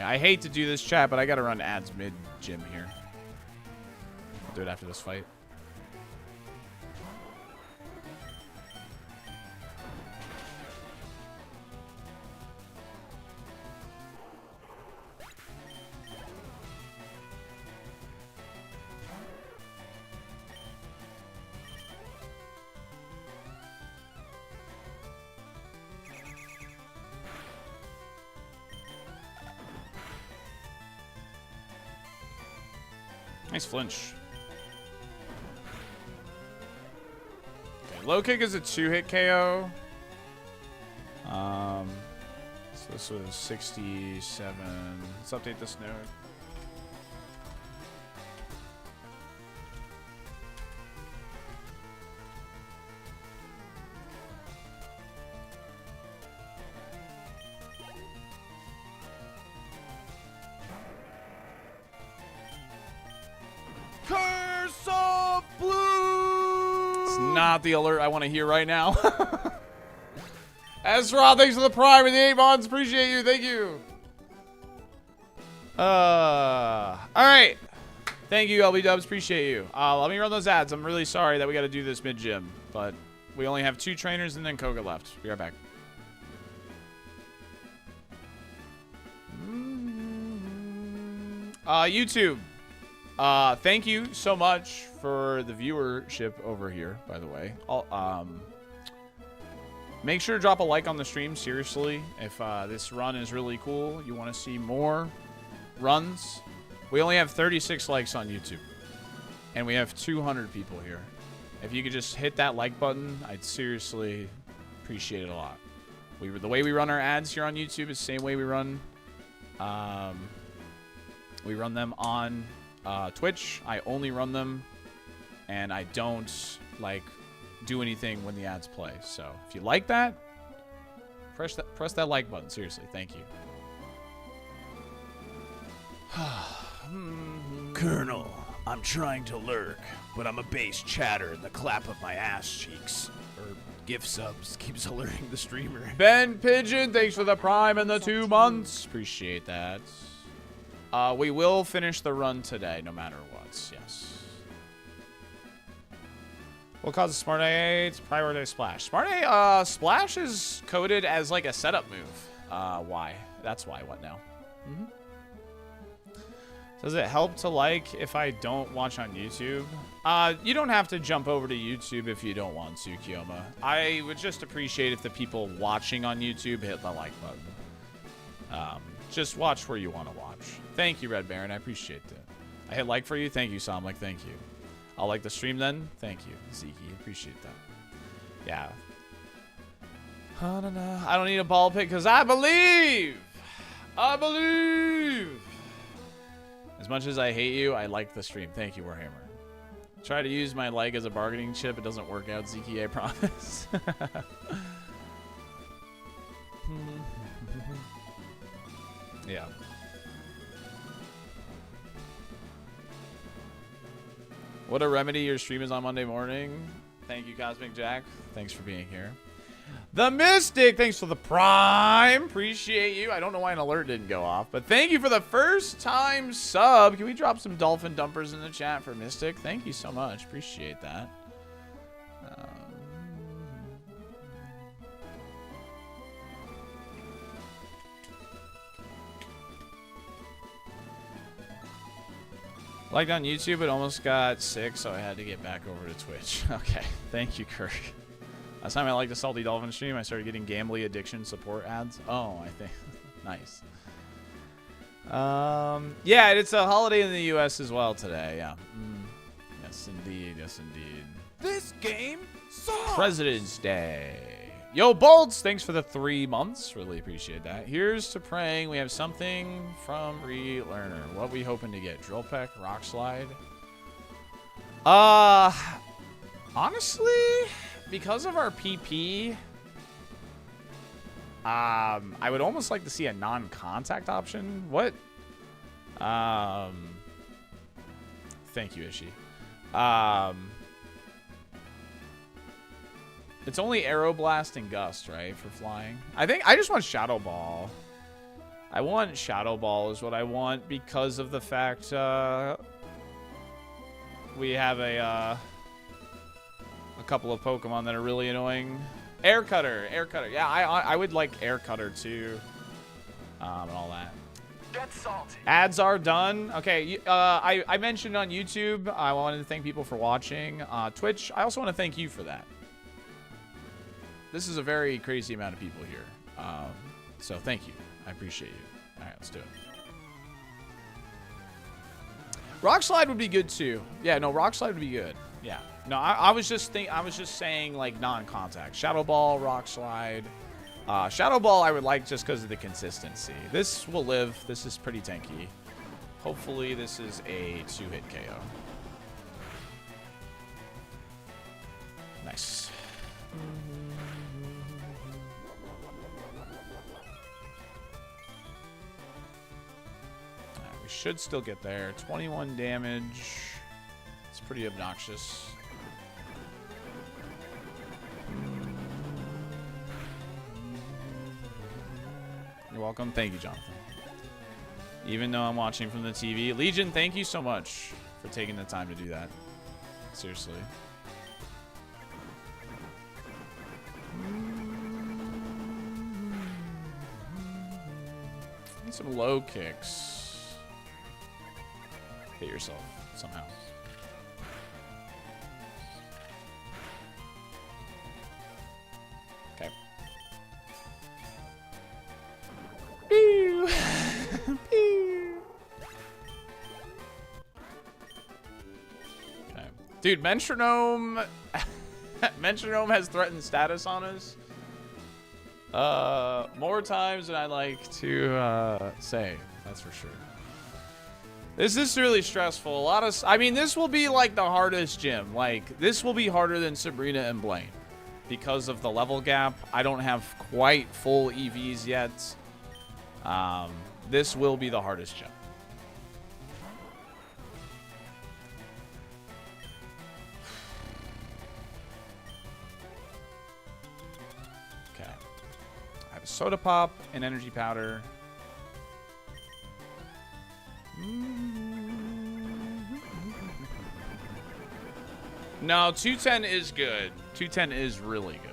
I hate to do this, chat, but I gotta run ads mid-gym here. I'll do it after this fight. Nice flinch. Okay, low kick is a 2-hit KO. So this was 67. Let's update this note. Curse of Blue! It's not the alert I want to hear right now. Ezra, thanks for the prime and the 8 months. Appreciate you. Thank you. All right. Thank you, LB Dubs. Appreciate you. Let me run those ads. I'm really sorry that we got to do this mid-gym, but we only have 2 trainers and then Koga left. Be right back. YouTube. Thank you so much for the viewership over here, by the way. Make sure to drop a like on the stream, seriously. If this run is really cool, you want to see more runs. We only have 36 likes on YouTube. And we have 200 people here. If you could just hit that like button, I'd seriously appreciate it a lot. The way we run our ads here on YouTube is the same way we run them on Twitch. I only run them, and I don't do anything when the ads play. So if you like that, press that like button. Seriously, thank you. Colonel, I'm trying to lurk, but I'm a base chatter in the clap of my ass cheeks. Or gift subs keeps alerting the streamer. Ben Pigeon, thanks for the prime and the 2 months. Appreciate that. We will finish the run today, no matter what. Yes. What causes Smart A to prioritize Splash? Smart A, Splash is coded as like a setup move. Why? That's why. What now? Does it help to like if I don't watch on YouTube? You don't have to jump over to YouTube if you don't want to, Kioma. I would just appreciate if the people watching on YouTube hit the like button. Just watch where you want to watch. Thank you, Red Baron. I appreciate that. I hit like for you. Thank you, Somlik. Thank you. I'll like the stream then. Thank you, Zeke. Appreciate that. Yeah. I don't need a ball pick because I believe. I believe. As much as I hate you, I like the stream. Thank you, Warhammer. Try to use my leg as a bargaining chip. It doesn't work out, Zeke, I promise. Yeah. What a remedy your stream is on Monday morning. Thank you, Cosmic Jack. Thanks for being here. The Mystic, thanks for the prime. Appreciate you. I don't know why an alert didn't go off, but thank you for the first time sub. Can we drop some dolphin dumpers in the chat for Mystic? Thank you so much. Appreciate that. Liked on YouTube, it almost got sick, so I had to get back over to Twitch. Okay, thank you, Kirk. Last time I liked the SaltyDolphin stream, I started getting gambly addiction support ads. Oh, I think. Nice. Yeah, it's a holiday in the U.S. as well today, yeah. Yes, indeed. Yes, indeed. This game sucks! President's Day. Yo, Bolts, thanks for the 3 months. Really appreciate that. Here's to praying we have something from Relearner. What we hoping to get? Drill Peck, Rock Slide? Honestly, because of our PP, I would almost like to see a non-contact option. What? Thank you, Ishi. It's only Arrow Blast and Gust, right, for flying? I think I just want Shadow Ball. I want Shadow Ball is what I want because of the fact we have a couple of Pokemon that are really annoying. Air Cutter. Yeah, I would like Air Cutter too, and all that. Get salty. Ads are done. Okay, I mentioned on YouTube, I wanted to thank people for watching. Twitch, I also want to thank you for that. This is a very crazy amount of people here. So thank you. I appreciate you. All right, let's do it. Rock Slide would be good too. Yeah, no, Rock Slide would be good. Yeah. No, I was just saying like non-contact. Shadow Ball, Rock Slide. Shadow Ball I would like just because of the consistency. This will live. This is pretty tanky. Hopefully this is a 2-hit KO. Nice. We should still get there. 21 damage. It's pretty obnoxious. You're welcome. Thank you, Jonathan. Even though I'm watching from the TV. Legion, thank you so much for taking the time to do that. Seriously. Need some low kicks. Hit yourself somehow. Okay. Pew. Pew. Okay. Dude, Metronome Metronome has threatened status on us. More times than I like to say, that's for sure. This is really stressful. I mean, this will be like the hardest gym. Like, this will be harder than Sabrina and Blaine because of the level gap. I don't have quite full EVs yet. This will be the hardest gym. soda pop and energy powder. No, 210 is good. 210 is really good.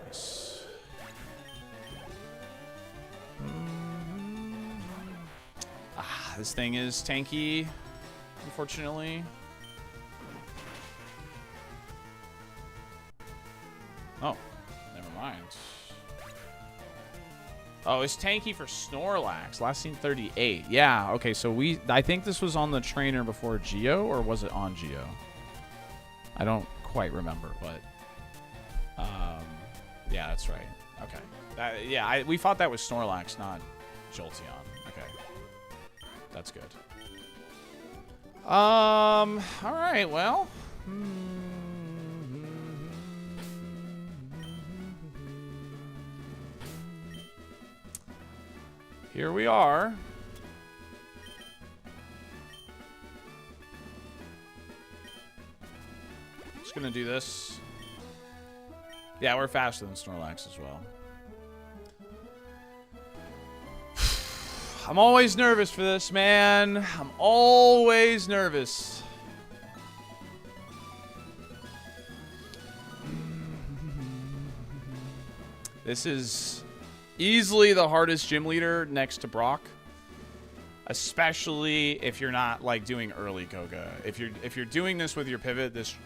Nice. This thing is tanky, unfortunately. Oh, never mind. Oh, it's tanky for Snorlax. Last seen 38. Yeah, okay, so I think this was on the trainer before Geo, or was it on Geo? I don't quite remember, but yeah, that's right. Okay. Yeah, we thought that was Snorlax, not Jolteon. Okay. That's good. All right, well. Here we are. Just gonna do this. Yeah, we're faster than Snorlax as well. I'm always nervous for this, man. I'm always nervous. This is easily the hardest gym leader next to Brock, especially if you're not like doing early Koga. If you're doing this with your pivot, this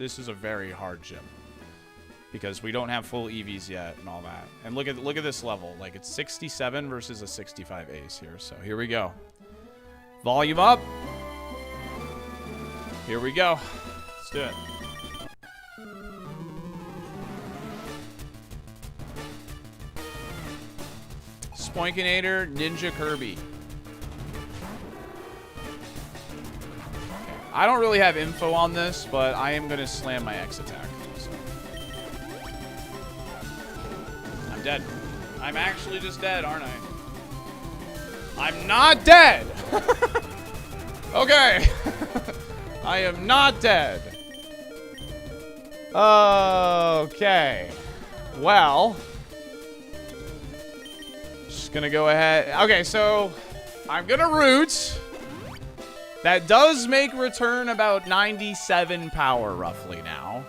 is a very hard gym because we don't have full EVs yet and all that. And look at this level. Like it's 67 versus a 65 ace here. So here we go. Volume up. Here we go. Let's do it. Spoinkinator, Ninja Kirby. I don't really have info on this, but I am going to slam my X attack. So. I'm dead. I'm actually just dead, aren't I? I'm not dead! Okay. I am not dead. Okay. Well... Gonna go ahead. Okay, so I'm gonna root. That does make return about 97 power roughly now.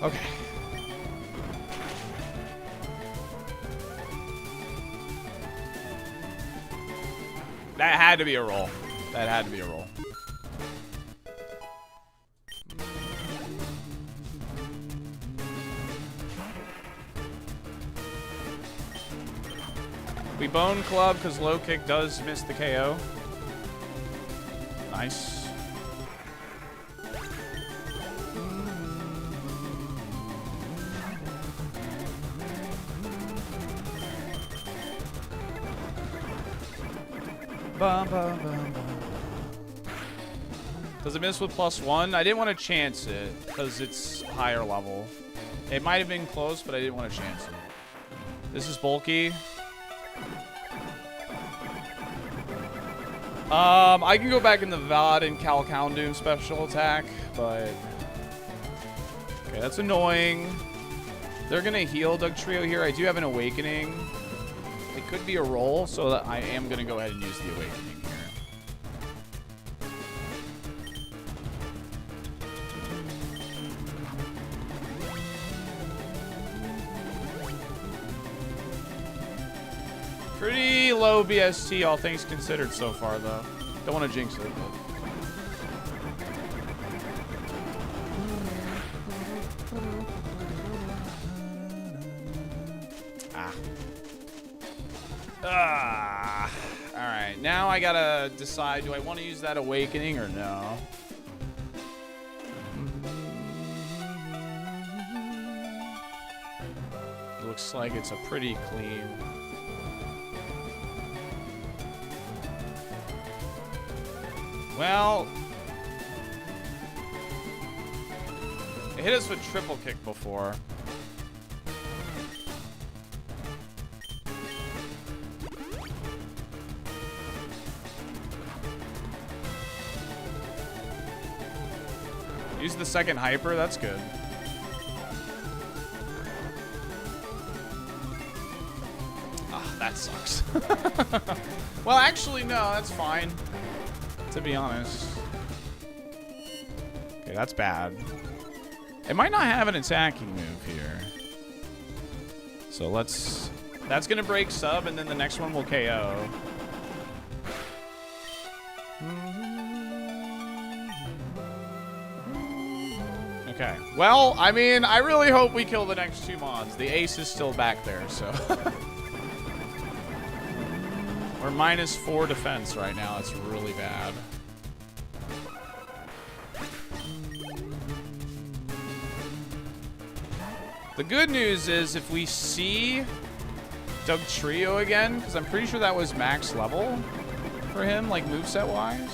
Okay. That had to be a roll. That had to be a roll. We bone club because low kick does miss the KO. Nice. Bum, bum, bum, bum. Does it miss with +1? I didn't want to chance it because it's higher level. It might have been close, but I didn't want to chance it. This is bulky. I can go back in the VOD and Calcoundoom special attack, but... Okay, that's annoying. They're gonna heal Doug Trio here. I do have an Awakening. It could be a roll, so that I am gonna go ahead and use the Awakening here. Pretty low BST, all things considered so far, though. Don't want to jinx it, but... Alright, now I gotta decide, do I want to use that Awakening or no? Looks like it's a pretty clean... Well, it hit us with triple kick before. Use the second hyper, that's good. that sucks. Well, actually, no, that's fine. To be honest. Okay, that's bad. It might not have an attacking move here. So let's... That's going to break sub, and then the next one will KO. Okay. Well, I mean, I really hope we kill the next two mods. The ace is still back there, so... We're -4 defense right now. It's really bad. The good news is if we see Doug Trio again, because I'm pretty sure that was max level for him, like moveset wise.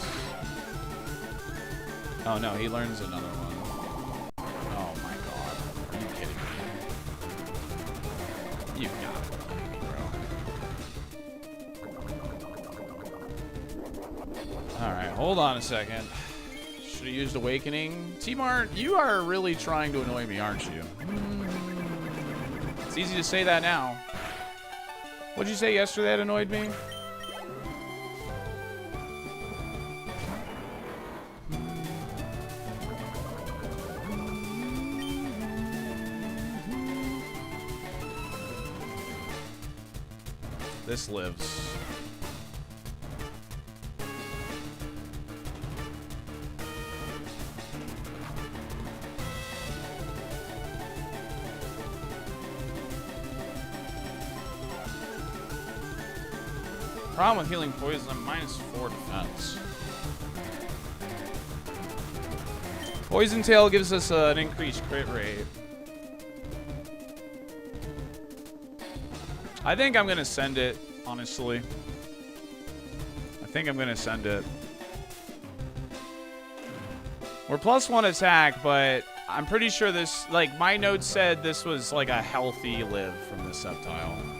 Oh no, he learns another one. Oh my god. Are you kidding me? You gotta be kidding me, bro. Alright, hold on a second. Should have used Awakening. T-Mart, you are really trying to annoy me, aren't you? It's easy to say that now. What'd you say yesterday that annoyed me? This lives. Problem with healing poison, I'm -4 defense. Poison Tail gives us an increased crit rate. I think I'm gonna send it, honestly. I think I'm gonna send it. We're +1 attack, but I'm pretty sure this, like, my notes said this was like a healthy live from the Sceptile.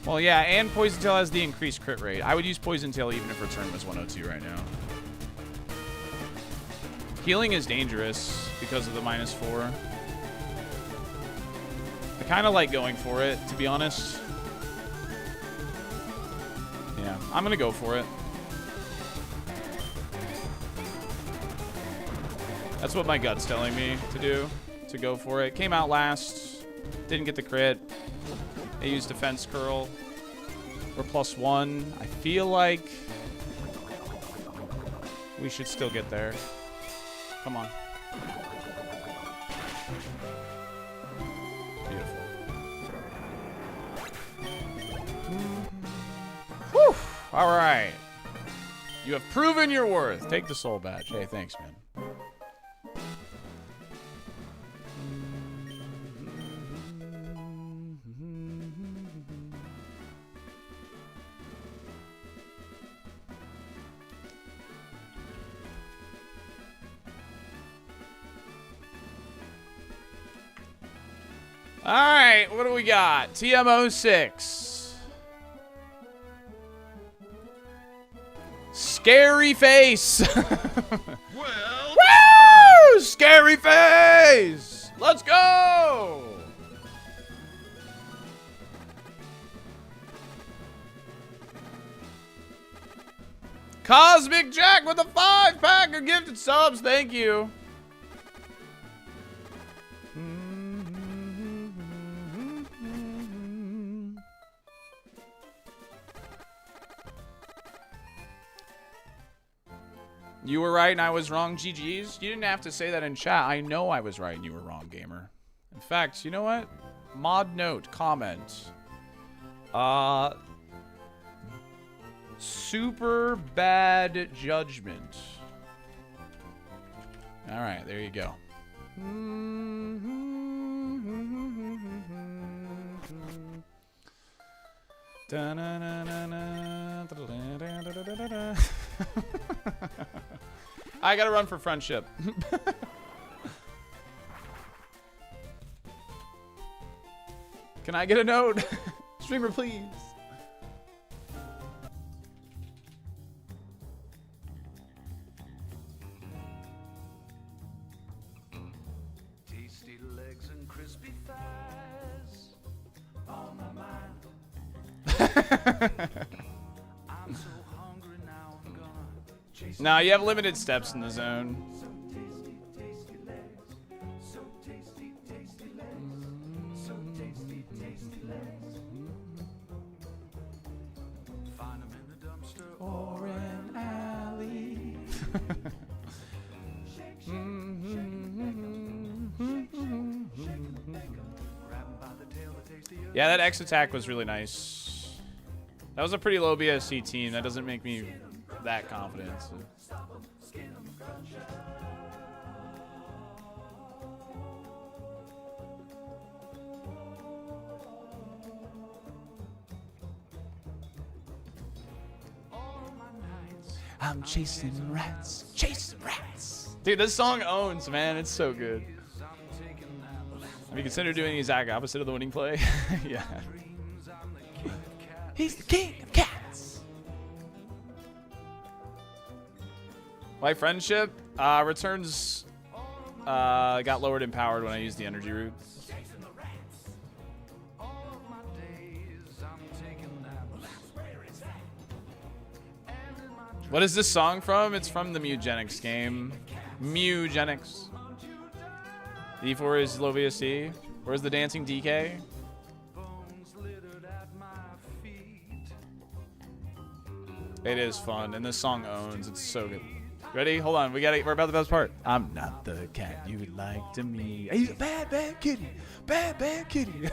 Well, yeah, and Poison Tail has the increased crit rate. I would use Poison Tail even if return was 102 right now. Healing is dangerous because of the -4. I kind of like going for it, to be honest. Yeah, I'm going to go for it. That's what my gut's telling me to do, to go for it. Came out last, didn't get the crit. I used Defense Curl. We're +1. I feel like we should still get there. Come on. Beautiful. Whew! All right. You have proven your worth. Take the soul badge. Hey, thanks, man. All right, what do we got? TM06. Scary face. Well, Woo! Scary face. Let's go. Cosmic Jack with a 5-pack of gifted subs. Thank you. You were right and I was wrong, GG's. You didn't have to say that in chat. I know I was right and you were wrong, gamer. In fact, you know what? Mod note, comment. Super bad judgment. All right, there you go. I gotta run for friendship. Can I get a note? Streamer, please. Nah, you have limited steps in the zone. Or an alley. Yeah, that X attack was really nice. That was a pretty low BSC team. That doesn't make me that confident. So. I'm chasing rats, chasing rats. Dude, this song owns, man. It's so good. Have you considered doing the exact opposite of the winning play? Yeah. He's the king of cats. My friendship returns got lowered and powered when I used the energy root. What is this song from? It's from the Mugenics game. Mugenics. D4 is low VSC. Where's the dancing DK? It is fun, and this song owns. It's so good. Ready? Hold on. We're about the best part. I'm not the cat you would like to meet. He's a bad, bad kitty. Bad, bad kitty.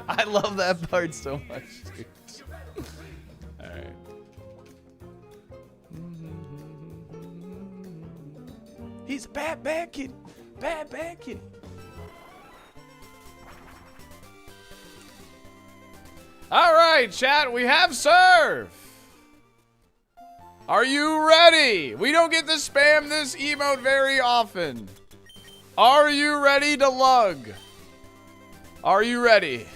I love that part so much, dude. All right. He's a bad, bad kitty. Bad, bad kitty. All right, chat. We have serve. Are you ready? We don't get to spam this emote very often. Are you ready to lug? Are you ready?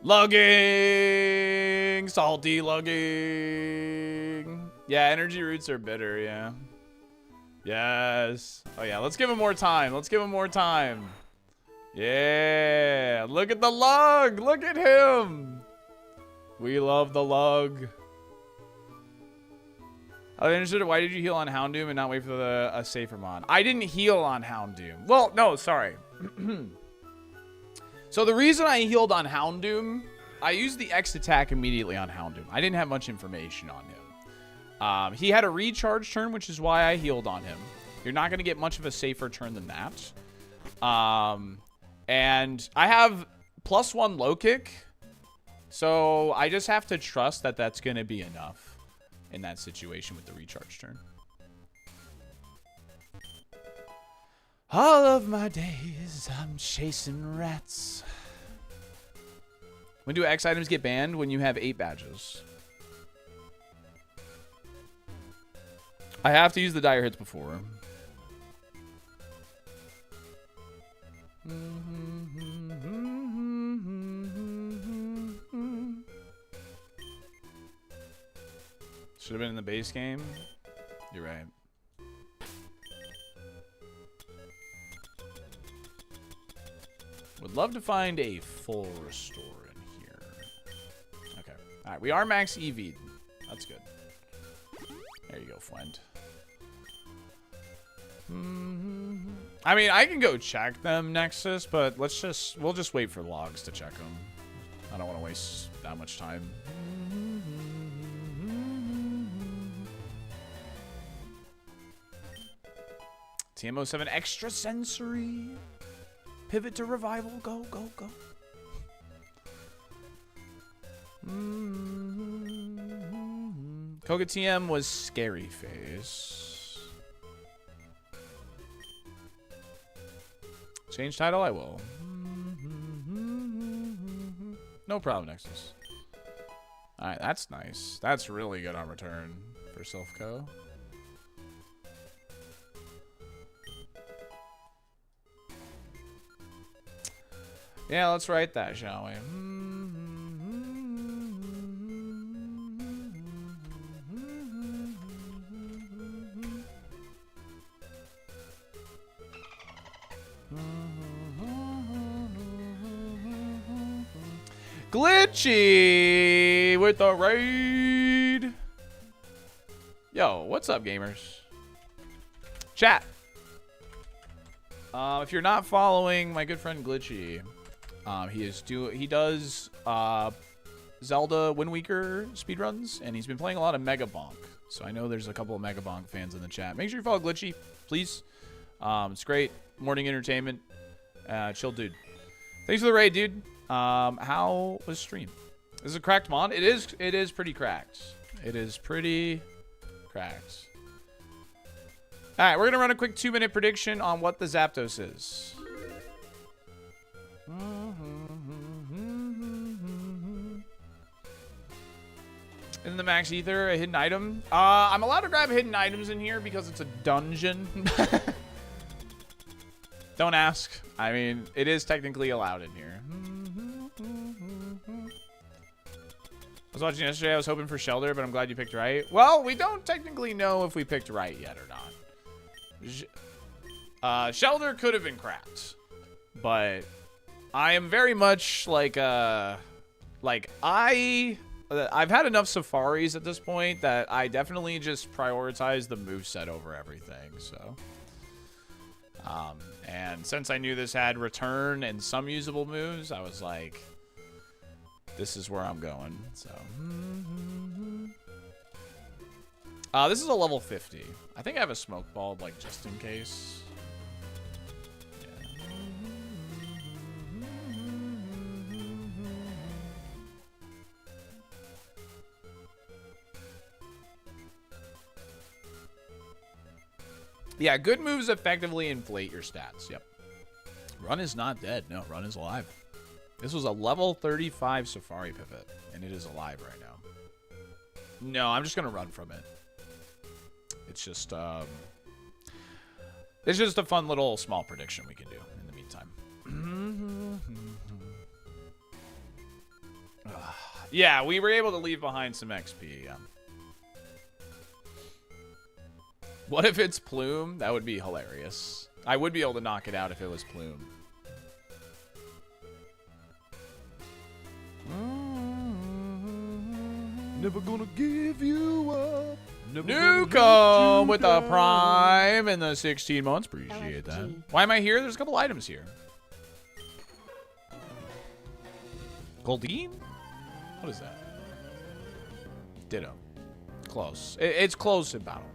Lugging. Salty lugging. Yeah, energy roots are bitter, yeah. Yes. Oh, yeah, let's give him more time. Let's give him more time. Yeah. Look at the lug. Look at him. We love the lug. I'm interested in why did you heal on Houndoom and not wait for a safer mon? I didn't heal on Houndoom. Well, no, sorry. So the reason I healed on Houndoom, I used the X attack immediately on Houndoom. I didn't have much information on him. He had a recharge turn, which is why I healed on him. You're not going to get much of a safer turn than that. And I have +1 low kick. So I just have to trust that that's going to be enough in that situation with the recharge turn. All of my days, I'm chasing rats. When do X items get banned? When you have 8 badges. I have to use the dire hits before. Should have been in the base game. You're right. Would love to find a full restore in here. Okay. All right. We are max EV'd. That's good. There you go, Flint. I mean, I can go check them, Nexus, but we'll just wait for logs to check them. I don't want to waste that much time. TMO7 extra sensory. Pivot to revival. Go, go, go. Koga TM was scary face. Change title? I will. No problem, Nexus. Alright, that's nice. That's really good on return for Self-Co. Yeah, let's write that, shall we? Glitchy with the raid. Yo, what's up, gamers? Chat. If you're not following my good friend Glitchy, he does Zelda Wind Waker speedruns, and he's been playing a lot of Mega Bonk. So I know there's a couple of Mega Bonk fans in the chat. Make sure you follow Glitchy, please. It's great. Morning entertainment. Chill dude. Thanks for the raid, dude. How was stream? Is it cracked mod? It is pretty cracked. It is pretty cracked. All right, we're gonna run a quick 2-minute prediction on what the Zapdos is. In the max ether, a hidden item. I'm allowed to grab hidden items in here because it's a dungeon. Don't ask. I mean, it is technically allowed in here. I was watching yesterday. I was hoping for Shelter, but I'm glad you picked right. Well, we don't technically know if we picked right yet or not. Shelter could have been cracked, but I am very much like I've had enough safaris at this point that I definitely just prioritize the moveset over everything. So, and since I knew this had return and some usable moves, I was like, this is where I'm going. So, this is a level 50. I think I have a smoke bulb, like, just in case. Yeah, good moves effectively inflate your stats. Yep. Run is not dead. No, Run is alive. This was a level 35 Safari pivot, and it is alive right now. No, I'm just going to run from it. It's just a fun little small prediction we can do in the meantime. Yeah, we were able to leave behind some XP, yeah. What if it's Plume? That would be hilarious. I would be able to knock it out if it was Plume. Never gonna give you up. Newcomb with the Prime and the 16 months. Appreciate that. Why am I here? There's a couple items here. Goldeen? What is that? Ditto. Close. It's close in Battle Cry.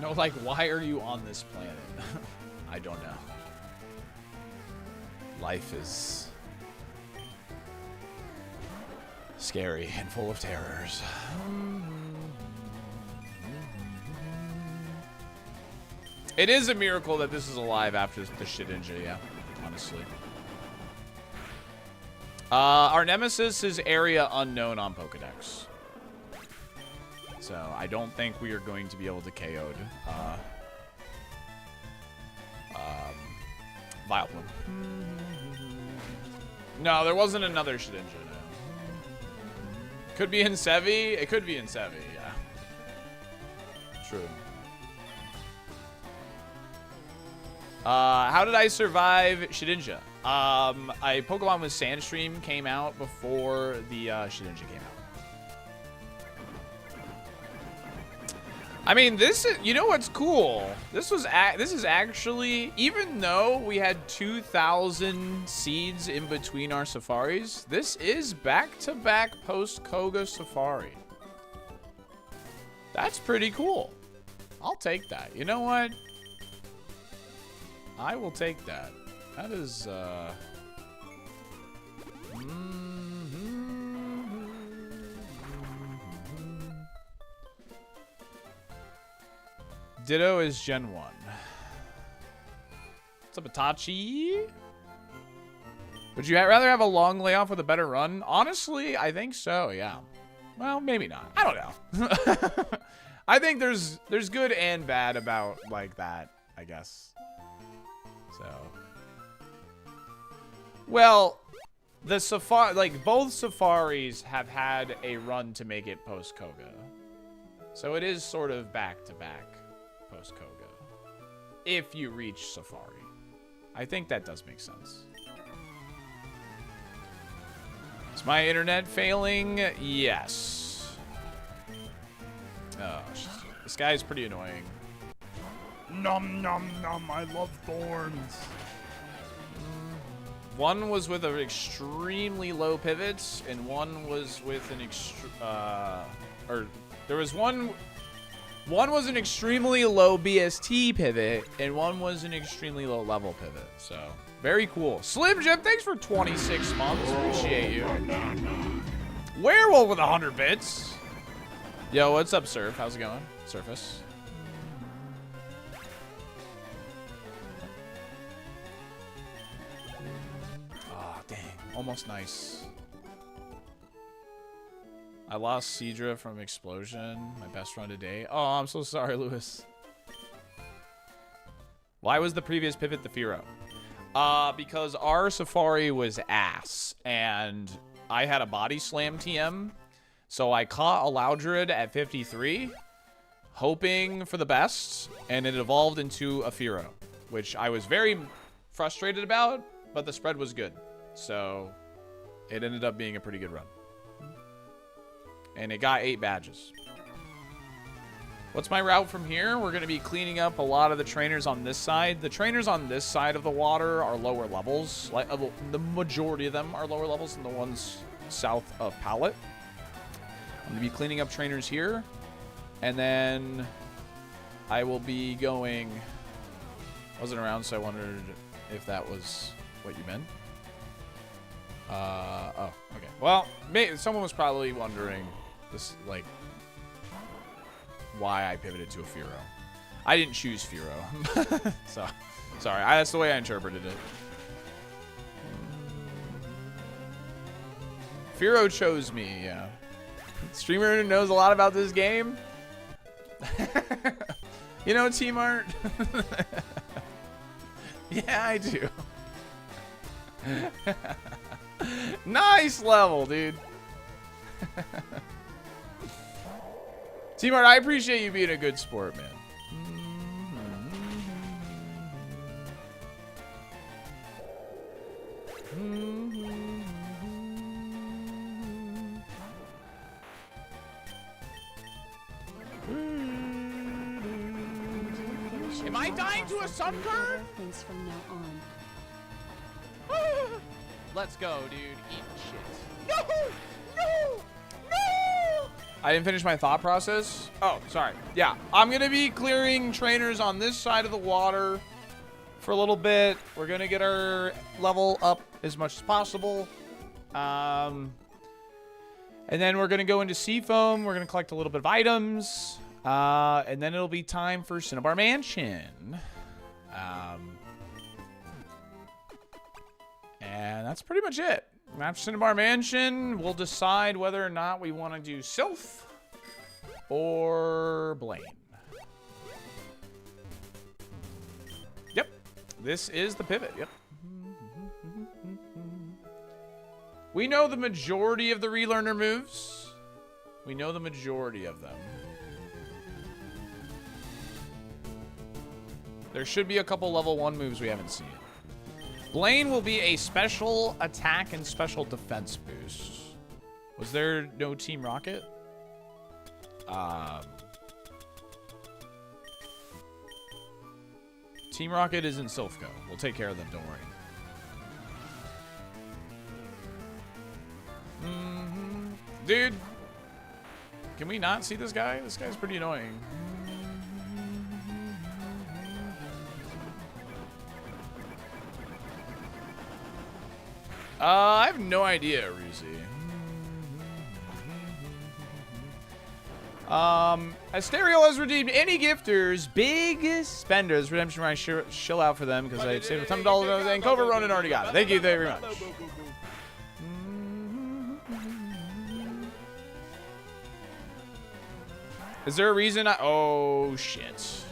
No, like, why are you on this planet? I don't know. Life is scary and full of terrors. It is a miracle that this is alive after the Shedinja, yeah, honestly. Our nemesis is area unknown on Pokedex. So I don't think we are going to be able to KO'd Vileplume. No, there wasn't another Shedinja. No. Could be in Sevy. It could be in Sevy, yeah. True. How did I survive Shedinja? A Pokemon with Sandstream came out before the Shedinja came out. I mean, this is, you know what's cool? This is actually, even though we had 2,000 seeds in between our safaris, this is back-to-back Post-Koga Safari. That's pretty cool. I'll take that. You know what? I will take that. That is, Ditto is Gen 1. What's up, Itachi? Would you rather have a long layoff with a better run? Honestly, I think so, yeah. Well, maybe not. I don't know. I think there's good and bad about, like, that, I guess. So. Well, the safari, like both safaris have had a run to make it Post-Koga. So it is sort of back-to-back Post-Koga. If you reach safari. I think that does make sense. Is my internet failing? Yes. Oh, this guy is pretty annoying. Nom nom nom, I love thorns. One was with an extremely low pivot, and one was with an there was one was an extremely low BST pivot, and one was an extremely low level pivot. So, very cool. Slim Jim, thanks for 26 months. Appreciate you. Werewolf with 100 bits. Yo, what's up, Surf? How's it going? Surface. Oh, dang. Almost nice. I lost Cedra from Explosion, my best run today. Oh, I'm so sorry, Lewis. Why was the previous pivot the Firo? Because our Safari was ass, and I had a body slam TM, so I caught a Loudred at 53, hoping for the best, and it evolved into a Firo, which I was very frustrated about, but the spread was good, so it ended up being a pretty good run. And it got 8 badges. What's my route from here? We're going to be cleaning up a lot of the trainers on this side. The trainers on this side of the water are lower levels. Like the majority of them are lower levels than the ones south of Pallet. I'm going to be cleaning up trainers here. And then I will be going... Wasn't around, so I wondered if that was what you meant. Oh, okay. Well, someone was probably wondering this, like, why I pivoted to a Firo. I didn't choose Firo. So, sorry. That's the way I interpreted it. Firo chose me, yeah. Streamer who knows a lot about this game. You know, Team Art? Yeah, I do. Nice level, dude. T-Mart, I appreciate you being a good sport, man. Am I dying to a sun curve? Things from now on. Let's go, dude. Eat shit. No! No! No! I didn't finish my thought process. Oh, sorry. Yeah, I'm going to be clearing trainers on this side of the water for a little bit. We're going to get our level up as much as possible. And then we're going to go into Seafoam. We're going to collect a little bit of items. And then it'll be time for Cinnabar Mansion. And that's pretty much it. After Cinnabar Mansion, we'll decide whether or not we want to do Sylph or Blaine. Yep. This is the pivot. Yep. We know the majority of the relearner moves. We know the majority of them. There should be a couple level 1 moves we haven't seen. Blaine will be a special attack and special defense boost. Was there no Team Rocket? Team Rocket is in Sylphco. We'll take care of them, don't worry. Dude, can we not see this guy? This guy's pretty annoying. I have no idea, Ruzi. Asterio has redeemed any gifters, big spenders. Redemption right, chill out for them because I saved $10 and Covert Ronin already got it. Thank you very much. Is there a reason oh, shit.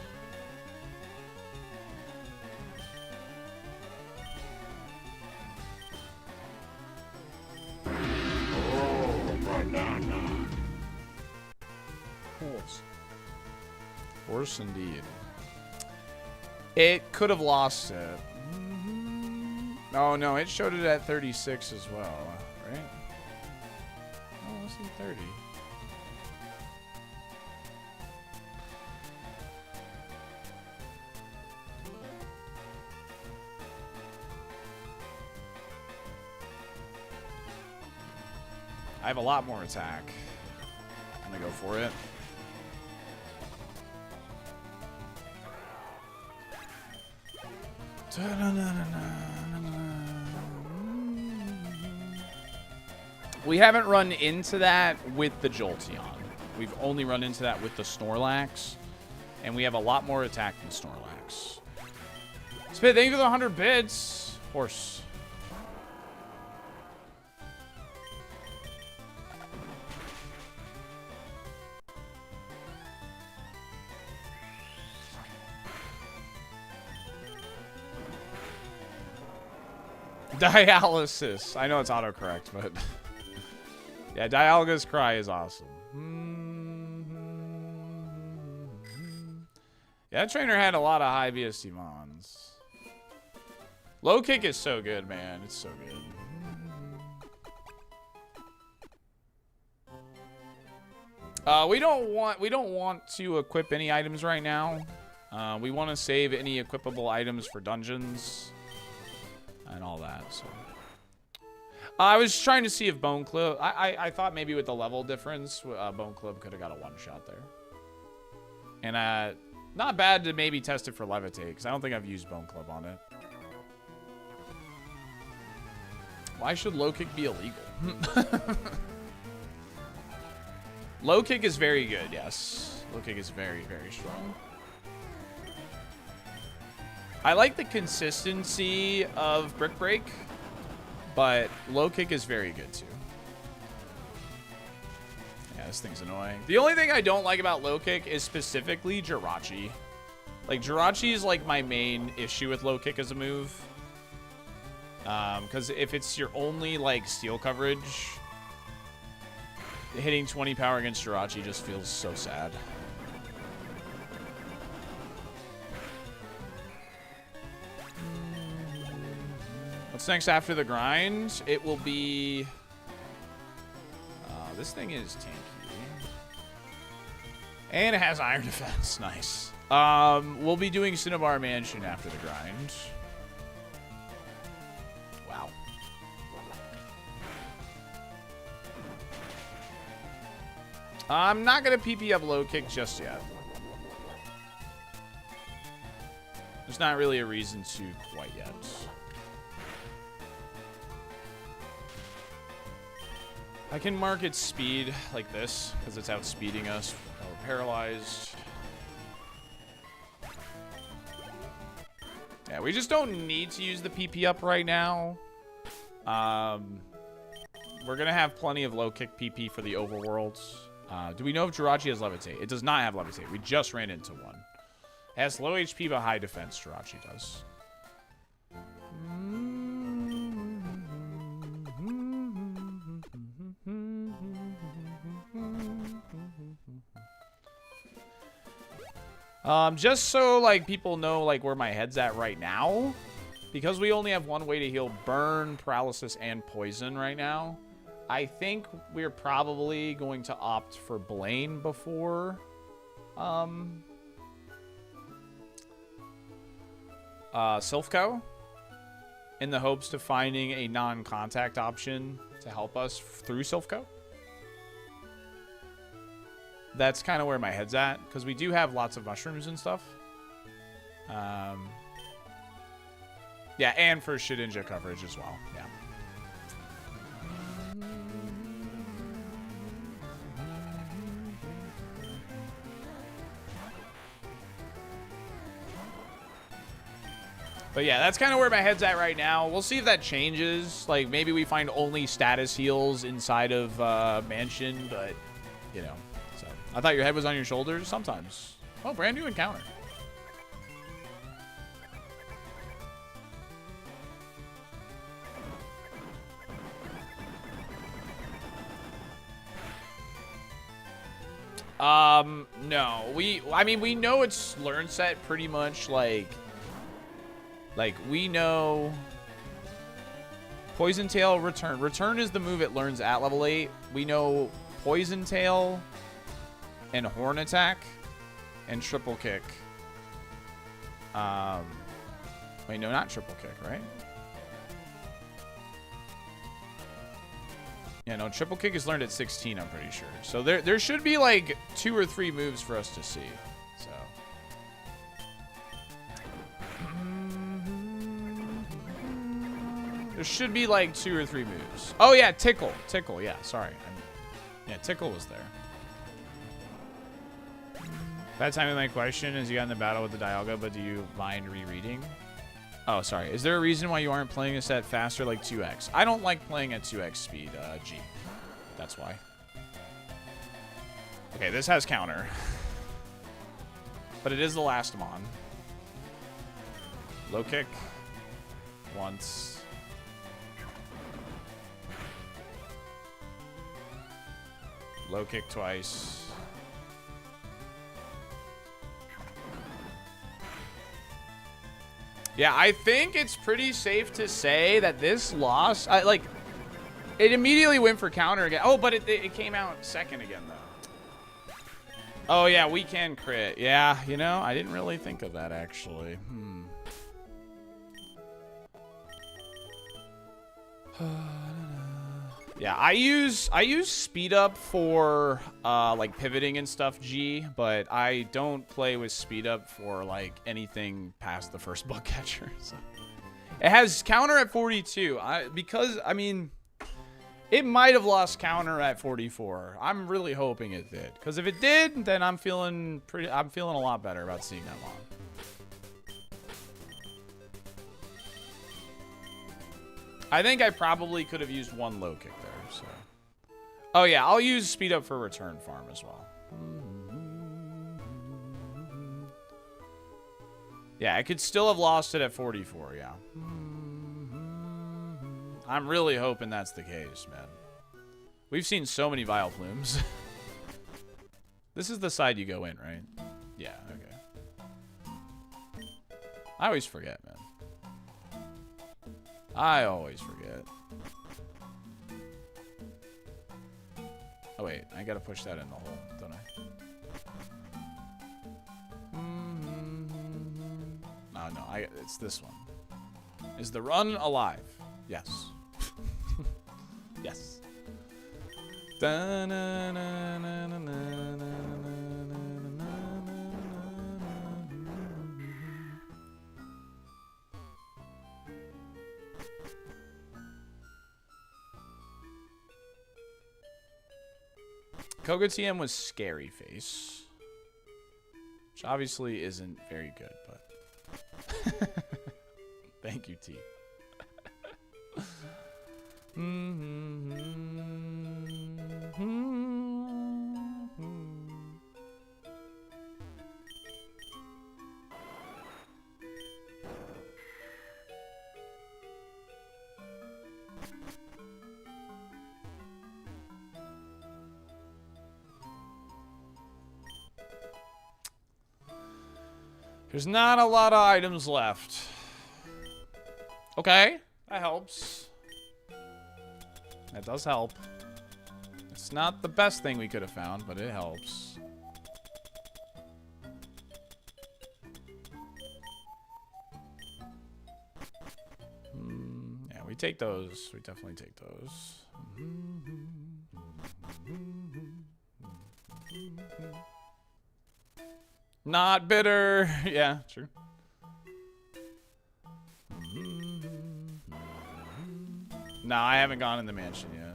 horse. Horse indeed. It could have lost it. Oh, no, it showed it at 36 as well, right? Oh, less than 30. I have a lot more attack. I'm gonna go for it. We haven't run into that with the Jolteon. We've only run into that with the Snorlax. And we have a lot more attack than Snorlax. Spit, thank you for the 100 bits. Horse. Dialysis. I know it's autocorrect, but yeah, Dialga's cry is awesome. Yeah, that trainer had a lot of high VST mons. Low kick is so good, man. It's so good. We don't want to equip any items right now. We want to save any equipable items for dungeons. And all that, so. I was trying to see if Bone Club... I thought maybe with the level difference, Bone Club could have got a one-shot there. And, not bad to maybe test it for Levitate, because I don't think I've used Bone Club on it. Why should low kick be illegal? Low kick is very good, yes. Low kick is very, very strong. I like the consistency of Brick Break, but low kick is very good too. Yeah, this thing's annoying. The only thing I don't like about low kick is specifically Jirachi. Like, Jirachi is like my main issue with low kick as a move. Because if it's your only like steel coverage, hitting 20 power against Jirachi just feels so sad. What's next after the grind? It will be... this thing is tanky. And it has iron defense. Nice. We'll be doing Cinnabar Mansion after the grind. Wow. I'm not going to PP up low kick just yet. There's not really a reason to quite yet. I can mark its speed like this, because it's outspeeding us while we're paralyzed. Yeah, we just don't need to use the PP up right now. We're going to have plenty of low kick PP for the overworld. Do we know if Jirachi has Levitate? It does not have Levitate. We just ran into one. It has low HP but high defense, Jirachi does. Just so like people know like where my head's at right now, because we only have one way to heal burn, paralysis, and poison right now. I think we're probably going to opt for Blaine before Silphco, in the hopes of finding a non-contact option to help us through Silphco. That's kind of where my head's at, because we do have lots of mushrooms and stuff. Yeah, and for Shedinja coverage as well. Yeah. But yeah, that's kind of where my head's at right now. We'll see if that changes. Like, maybe we find only status heals inside of Mansion, but, you know. So, I thought your head was on your shoulders sometimes. Oh, brand new encounter. No. I mean, we know it's learn set pretty much, like we know Poison Tail, Return. Return is the move it learns at level 8. We know Poison Tail and Horn Attack and Triple Kick. Wait, no, not Triple Kick, right? Yeah, no, Triple Kick is learned at 16, I'm pretty sure. So there should be like 2 or 3 moves for us to see. So there should be like 2 or 3 moves. Oh yeah, Tickle. Tickle, yeah, sorry. Yeah, Tickle was there. Bad time with my question is you got in the battle with the Dialga, but do you mind rereading? Oh, sorry. Is there a reason why you aren't playing a set faster, like 2x? I don't like playing at 2x speed, G. That's why. Okay, this has counter. But it is the last Mon. Low kick. Once. Low kick twice. Yeah, I think it's pretty safe to say that this loss, like, it immediately went for counter again. Oh, but it came out second again, though. Oh, yeah, we can crit. Yeah, you know, I didn't really think of that, actually. Yeah, I use speed up for like pivoting and stuff, G, but I don't play with speed up for like anything past the first bug catcher. So. It has counter at 42. Because I mean, it might have lost counter at 44. I'm really hoping it did, because if it did, then I'm feeling a lot better about seeing that long. I think I probably could have used one low kick there. So. Oh yeah, I'll use speed up for return farm as well. Yeah, I could still have lost it at 44, yeah. I'm really hoping that's the case, man. We've seen so many Vile Plumes. This is the side you go in, right? Yeah, okay. I always forget, man. I always forget. Oh wait, I gotta push that in the hole, don't I? Oh no, it's this one. Is the run alive? Yes. Yes. Koga TM was Scary Face, which obviously isn't very good, but thank you, T. There's not a lot of items left. Okay, that helps. That does help. It's not the best thing we could have found, but it helps. Yeah, we take those. We definitely take those. Not bitter. Yeah, true. No, I haven't gone in the mansion yet.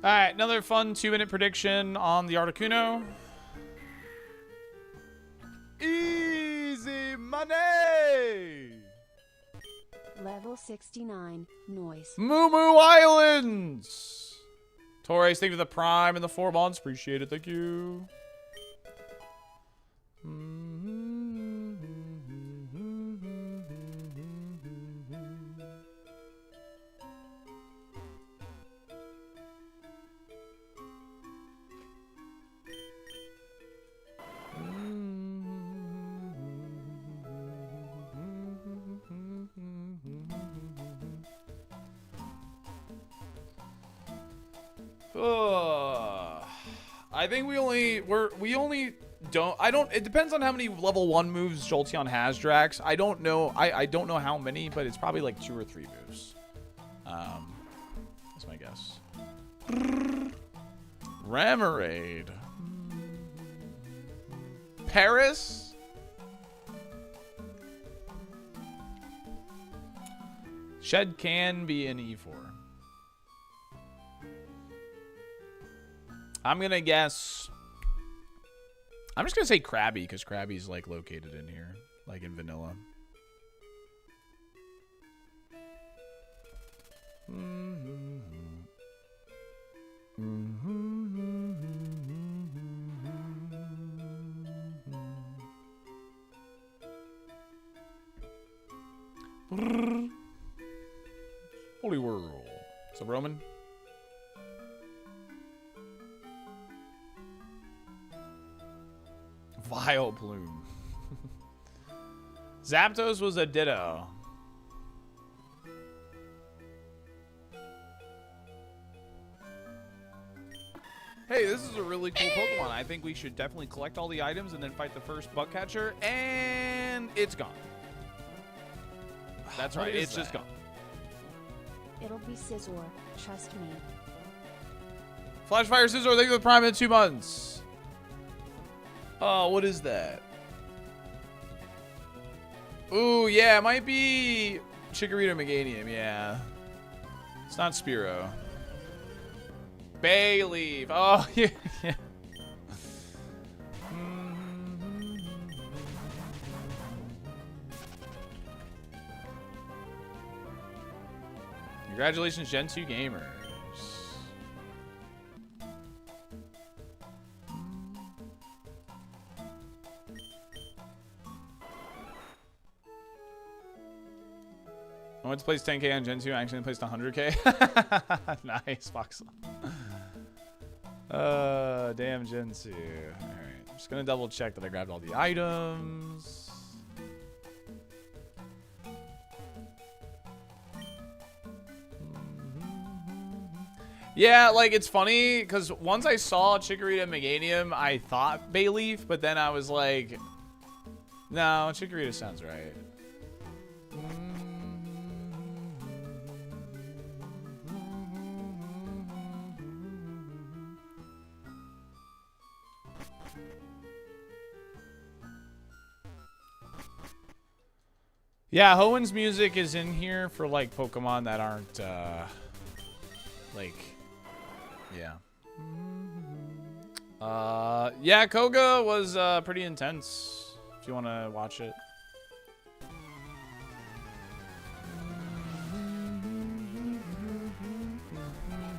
All right, another fun 2-minute prediction on the Articuno. Level 69, noise. Moo Moo Islands! Torres, thank you for the prime and the 4 months. Appreciate it. Thank you. I think we only don't. It depends on how many level 1 moves Jolteon has, Drax. I don't know. I don't know how many, but it's probably like 2 or 3 moves. That's my guess. Remoraid. Paris. Shed can be an E4. I'm gonna guess. I'm just gonna say Krabby because Krabby's like located in here, like in vanilla. Holy Whirl. What's up, Roman? Vile Plume. Zapdos was a Ditto. Hey, this is a really cool Pokemon. I think we should definitely collect all the items and then fight the first bug catcher, and it's gone. That's right, it's just gone. It'll be Scizor, trust me. Flashfire Scizor, thank you for the prime in 2 months. Oh, what is that? Ooh, yeah, it might be Chikorita Meganium, yeah. It's not Spearow. Bayleaf. Oh, yeah. Congratulations, Gen 2 gamers. I went to place 10K on Gen 2. I actually placed 100K. Nice, Fox. Damn Gen 2. Alright. I'm just gonna double check that I grabbed all the items. Yeah, like, it's funny, because once I saw Chikorita Meganium, I thought Bayleaf, but then I was like, no, Chikorita sounds right. Yeah, Hoenn's music is in here for, like, Pokemon that aren't, like, yeah. Yeah, Koga was, pretty intense, if you want to watch it.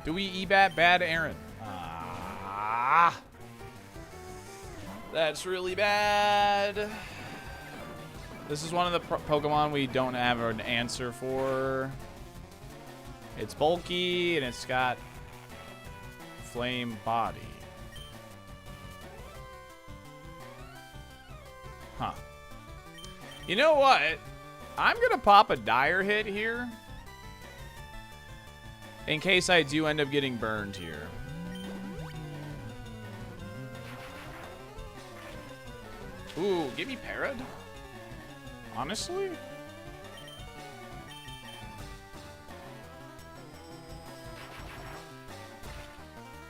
Do we ebat bad Aaron? Ah. That's really bad. This is one of the Pokemon we don't have an answer for. It's bulky, and it's got flame body. Huh. You know what? I'm going to pop a dire hit here. In case I do end up getting burned here. Ooh, give me Parrot. Honestly?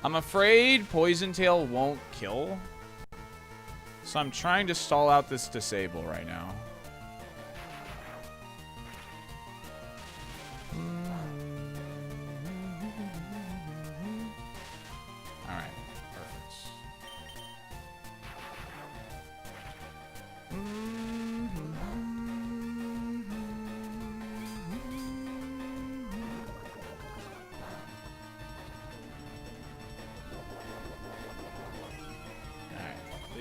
I'm afraid Poison Tail won't kill. So I'm trying to stall out this disable right now. Alright, perfect.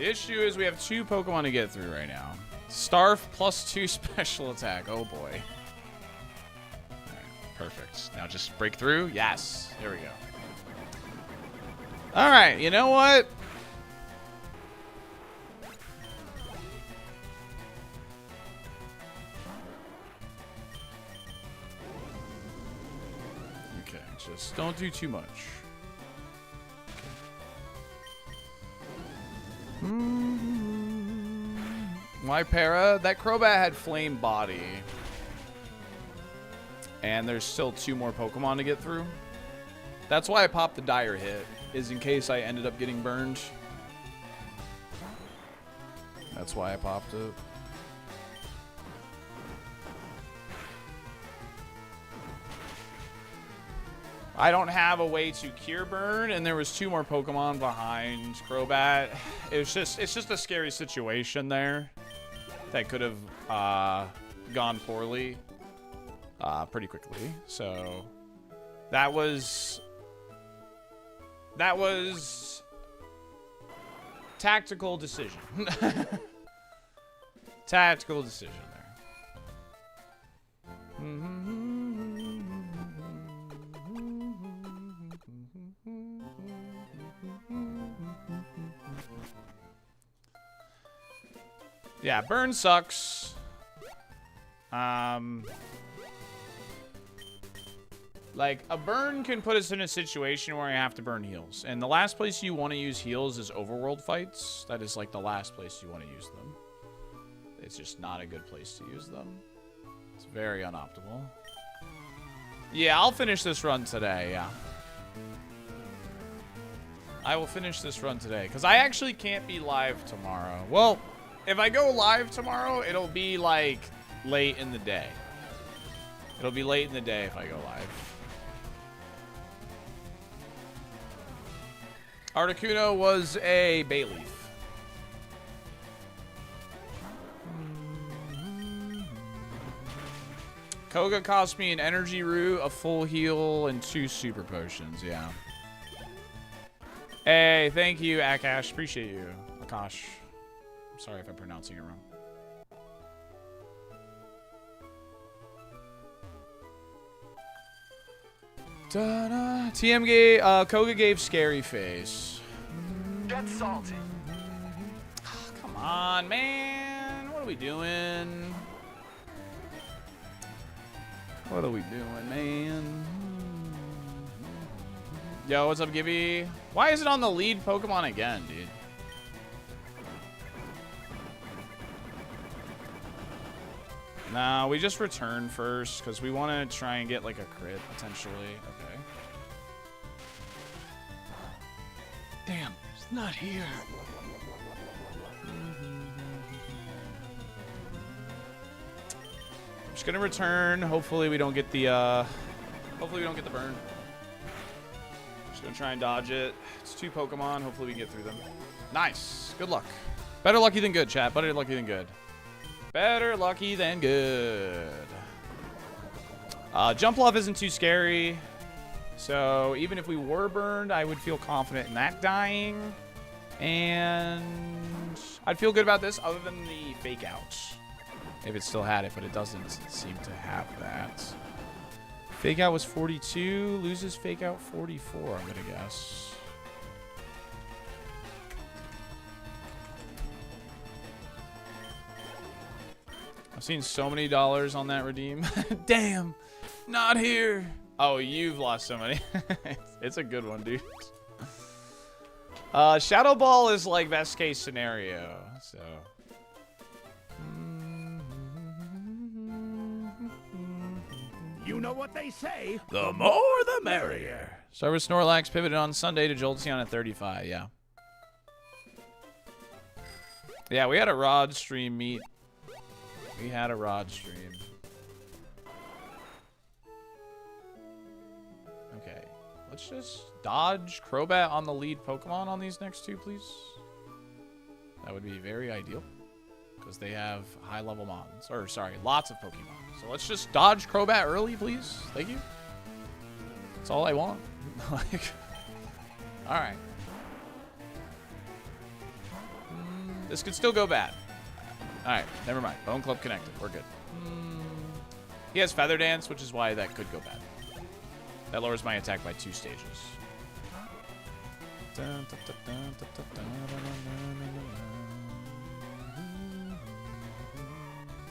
The issue is we have 2 Pokemon to get through right now. Starf plus 2 special attack. Oh boy. Alright, perfect. Now just break through. Yes. There we go. Alright, you know what? Okay, just don't do too much. My para, that Crobat had Flame Body. And there's still 2 more Pokemon to get through. That's why I popped the Dire Hit, is in case I ended up getting burned. That's why I popped it. I don't have a way to cure burn, and there was 2 more Pokemon behind Crobat. It's just a scary situation there that could have gone poorly pretty quickly. So that was tactical decision. Tactical decision there. Yeah, burn sucks. Like, a burn can put us in a situation where I have to burn heals. And the last place you want to use heals is overworld fights. That is, like, the last place you want to use them. It's just not a good place to use them. It's very unoptimal. Yeah, I'll finish this run today, yeah. I will finish this run today, because I actually can't be live tomorrow. Well, if I go live tomorrow, it'll be, like, late in the day. It'll be late in the day if I go live. Articuno was a Bayleaf. Koga cost me an energy root, a full heal, and 2 super potions, yeah. Hey, thank you, Akash. Appreciate you. Akash. I'm sorry if I'm pronouncing it wrong. Da-da. TM gave, Koga gave scary face. Get salty. Oh, come on, man. What are we doing? What are we doing, man? Yo, what's up, Gibby? Why is it on the lead Pokemon again, dude? Nah, we just return first because we want to try and get like a crit potentially. Okay. Damn, it's not here. I'm just gonna return. Hopefully we don't get the burn. Just gonna try and dodge it. It's 2 Pokemon. Hopefully we can get through them. Nice. Good luck. Better lucky than good, chat. Better lucky than good. Better lucky than good. Jump Love isn't too scary. So even if we were burned, I would feel confident in that dying. And I'd feel good about this other than the fake out. If it still had it, but it doesn't seem to have that. Fake out was 42. Loses fake out 44, I'm going to guess. I've seen so many dollars on that redeem. Damn, not here. Oh, you've lost so many. It's a good one, dude. Shadow Ball is like best case scenario, so. You know what they say. The more the merrier. Start with Snorlax, pivoted on Sunday to Jolteon at 35, yeah. Yeah, we had a Rod stream meet. We had a Rod stream. Okay, let's just dodge Crobat on the lead Pokemon on these next 2, please. That would be very ideal. Because they have high-level mons. Or, sorry, lots of Pokemon. So let's just dodge Crobat early, please. Thank you. That's all I want. Like, alright. This could still go bad. All right, never mind. Bone Club connected. We're good. He has Feather Dance, which is why that could go bad. That lowers my attack by 2 stages.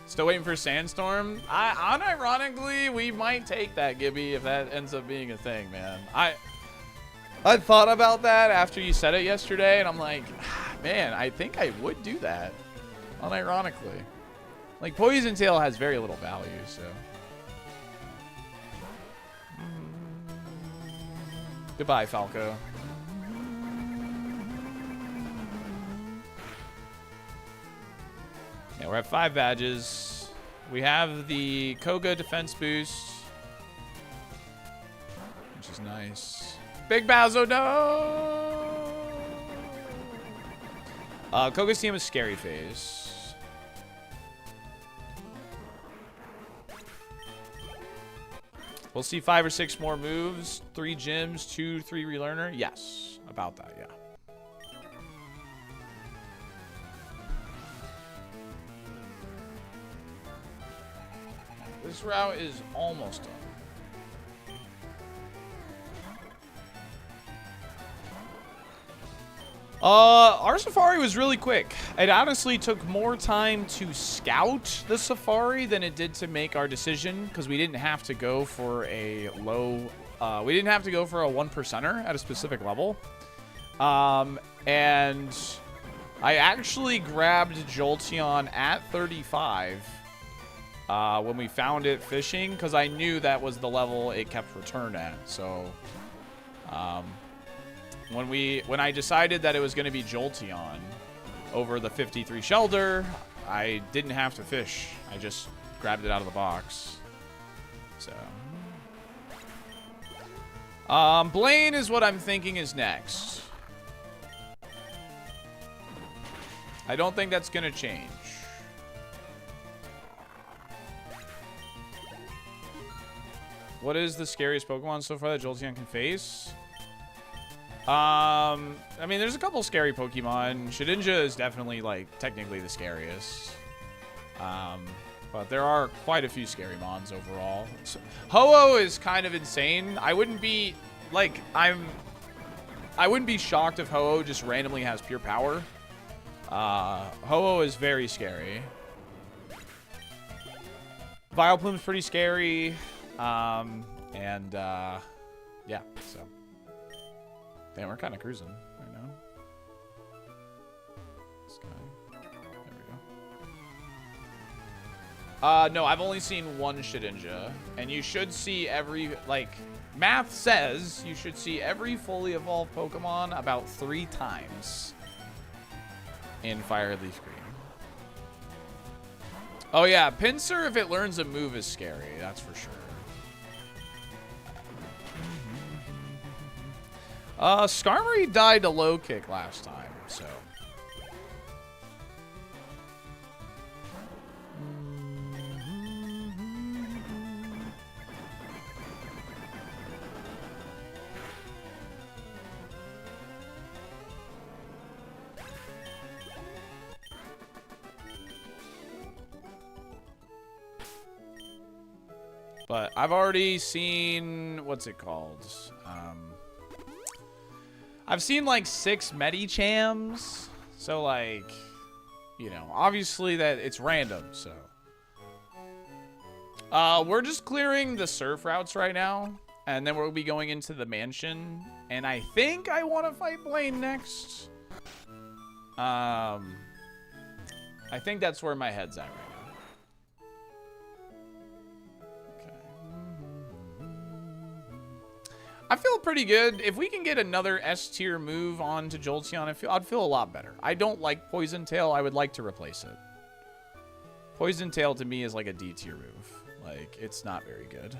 Still waiting for Sandstorm. Unironically, we might take that, Gibby, if that ends up being a thing, man. I thought about that after you said it yesterday, and I'm like, man, I think I would do that. Unironically. Like, Poison Tail has very little value, so. Goodbye, Falco. Yeah, we're at 5 badges. We have the Koga defense boost, which is nice. Big Bazo, no! Koga's team is Scary Phase. We'll see 5 or 6 more moves. 3 gyms, 2, 3 relearner. Yes, about that, yeah. This route is almost done. Our safari was really quick. It honestly took more time to scout the safari than it did to make our decision, because we didn't have to go for a low, we didn't have to go for a 1%er at a specific level. And I actually grabbed Jolteon at 35 when we found it fishing, because I knew that was the level it kept return at. So when I decided that it was going to be Jolteon over the 53 Shelter, I didn't have to fish. I just grabbed it out of the box. So Blaine is what I'm thinking is next. I don't think that's going to change. What is the scariest Pokemon so far that Jolteon can face? I mean, there's a couple scary Pokemon. Shedinja is definitely, like, technically the scariest. But there are quite a few scary mons overall. So, Ho-Oh is kind of insane. I wouldn't be, like, I wouldn't be shocked if Ho-Oh just randomly has pure power. Ho-Oh is very scary. Vileplume's pretty scary. Yeah, so. Damn, we're kind of cruising right now. This guy. There we go. No, I've only seen one Shedinja. And you should see every, like, math says you should see every fully evolved Pokemon about 3 times in Fire Leaf Green. Oh, yeah. Pinsir, if it learns a move, is scary. That's for sure. Skarmory died to low kick last time, so. But I've already seen, what's it called? I've seen like 6 Medichams, so like, you know, obviously that it's random, so. We're just clearing the surf routes right now, and then we'll be going into the mansion, and I think I want to fight Blaine next. I think that's where my head's at right now. I feel pretty good. If we can get another S tier move on to Jolteon, I'd feel a lot better. I don't like Poison Tail. I would like to replace it. Poison Tail to me is like a D tier move. Like, it's not very good.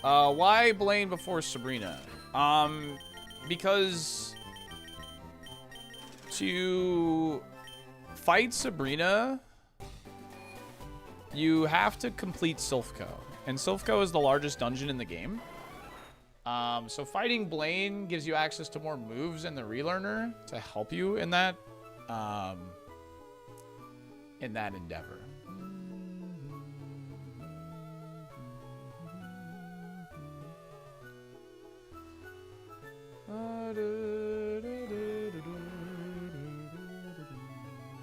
Why Blaine before Sabrina? Because To fight Sabrina, you have to complete Silphco. And Silphco is the largest dungeon in the game. So fighting Blaine gives you access to more moves in the relearner to help you in that endeavor.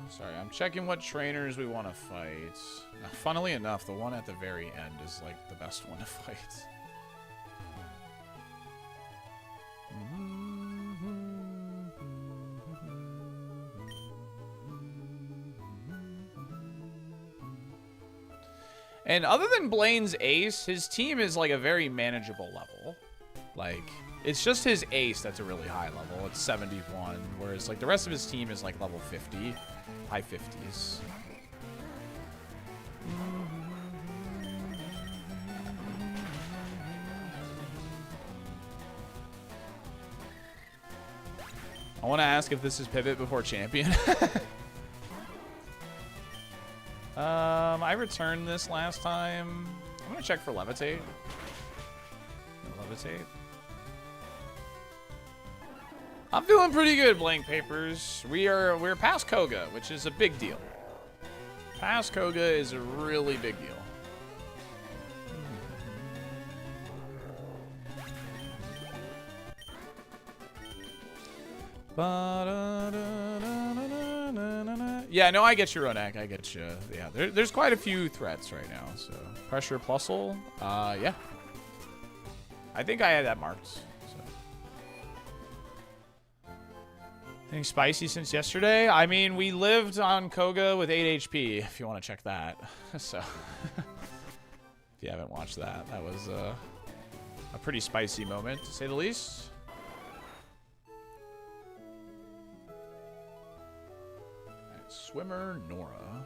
Sorry, I'm checking what trainers we want to fight. Funnily enough, the one at the very end is like the best one to fight. And other than Blaine's ace, his team is like a very manageable level. Like, it's just his ace that's a really high level. It's 71, whereas like the rest of his team is like level 50, high 50s. I want to ask if this is pivot before champion. I returned this last time. I'm going to check for levitate. Levitate. I'm feeling pretty good, blank papers. We're past Koga, which is a big deal. Past Koga is a really big deal. Yeah, no, I get you, Ronak. I get you. Yeah, there's quite a few threats right now. So pressure plusle. Yeah. I think I had that marked. So. Anything spicy since yesterday? I mean, we lived on Koga with 8 HP. If you want to check that. So if you haven't watched that, that was a pretty spicy moment, to say the least. Swimmer Nora.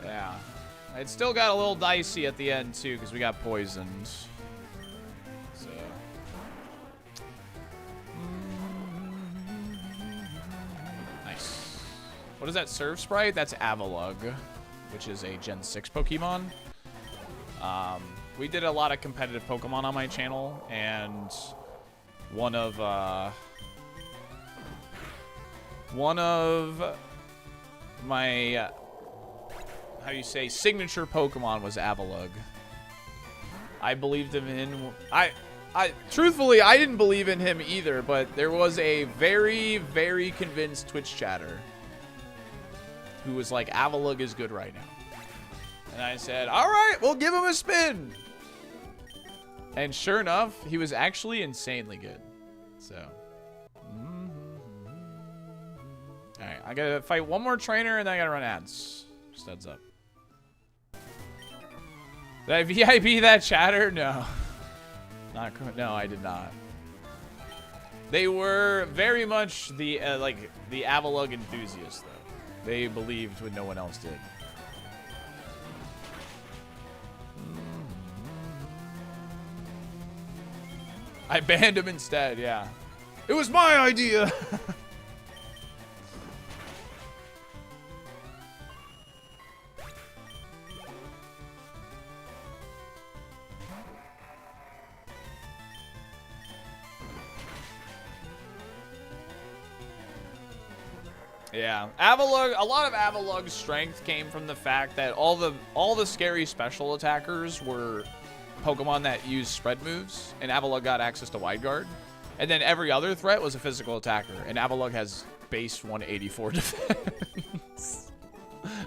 Yeah. It still got a little dicey at the end, too, because we got poisoned. So. Nice. What is that Surf Sprite? That's Avalug, which is a Gen 6 Pokemon. We did a lot of competitive Pokemon on my channel, and one of my how do you say signature Pokemon was Avalug. I believed him in. Truthfully, I didn't believe in him either, but there was a very, very convinced Twitch chatter who was like, Avalug is good right now. And I said, all right, we'll give him a spin. And sure enough, he was actually insanely good. So. All right, I got to fight one more trainer, and then I got to run ads. Just heads up. Did I VIP that chatter? No. No, I did not. They were very much the like the Avalug enthusiasts, though. They believed when no one else did. I banned him instead, yeah. It was my idea! Yeah, Avalug. A lot of Avalug's strength came from the fact that all the scary special attackers were Pokemon that used spread moves, and Avalug got access to Wide Guard, and then every other threat was a physical attacker, and Avalug has base 184 defense.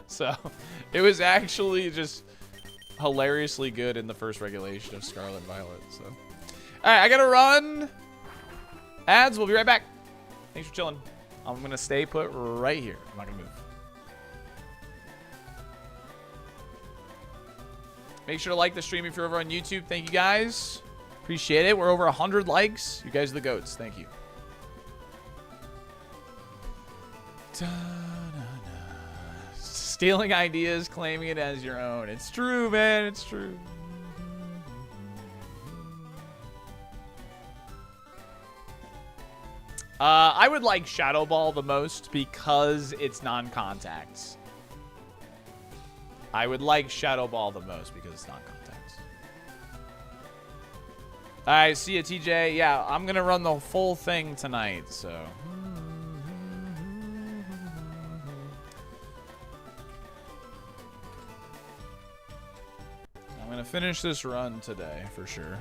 So it was actually just hilariously good in the first regulation of Scarlet and Violet. So, all right, I gotta run. Ads. We'll be right back. Thanks for chilling. I'm going to stay put right here. I'm not going to move. Make sure to like the stream if you're over on YouTube. Thank you, guys. Appreciate it. We're over 100 likes. You guys are the goats. Thank you. Stealing ideas, claiming it as your own. It's true, man. It's true. I would like Shadow Ball the most because it's non-contact. I would like Shadow Ball the most because it's non-contact. All right, see ya, TJ. Yeah, I'm going to run the full thing tonight, so. I'm going to finish this run today for sure.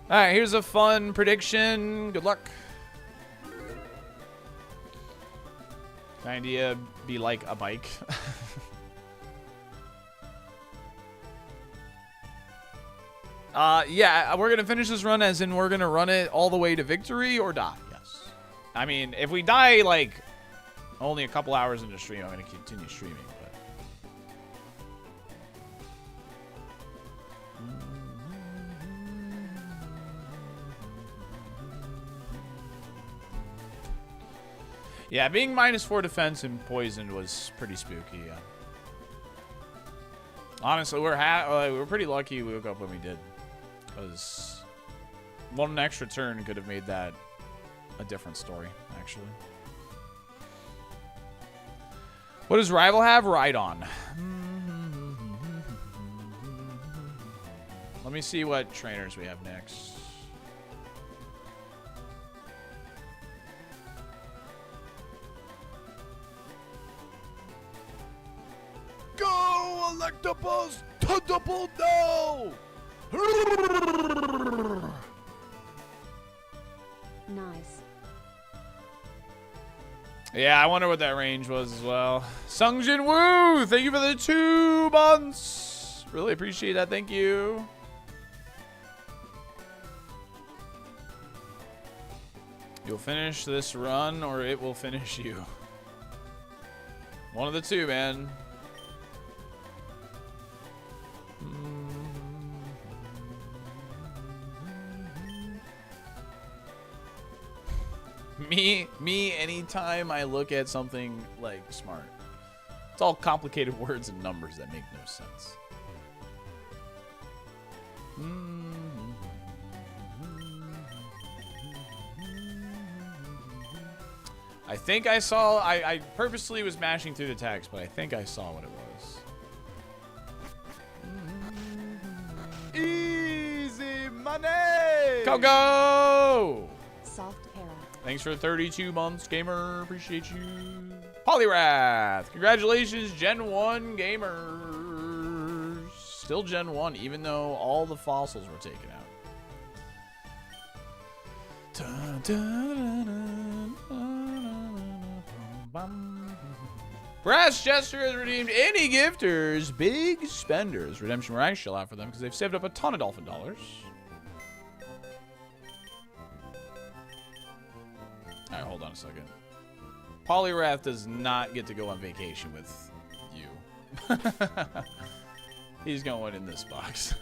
All right, here's a fun prediction. Good luck. Idea be like a bike. Yeah, we're gonna finish this run as in we're gonna run it all the way to victory or die. Yes. I mean, if we die like only a couple hours into stream, I'm gonna continue streaming. But yeah, being -4 defense and poisoned was pretty spooky. Yeah. Honestly, we're pretty lucky we woke up when we did, because one extra turn could have made that a different story, actually. What does Rival have? Ride-On. Let me see what trainers we have next. Go, Electabuzz! Thunderbolt now! Nice. Yeah, I wonder what that range was as well. Sungjin Woo! Thank you for the 2 months! Really appreciate that. Thank you. You'll finish this run or it will finish you. One of the two, man. Me, anytime I look at something like smart. It's all complicated words and numbers that make no sense. I think I saw, I purposely was mashing through the text, but I think I saw what it was. Easy money! Go! Soft para. Thanks for 32 months, gamer. Appreciate you. Polyrath. Congratulations, Gen 1 gamers. Still Gen 1, even though all the fossils were taken out. Brass Jester has redeemed any gifters. Big spenders. Redemption rank shell out for them because they've saved up a ton of dolphin dollars. All right, hold on a second. Polyrath does not get to go on vacation with you. He's going in this box.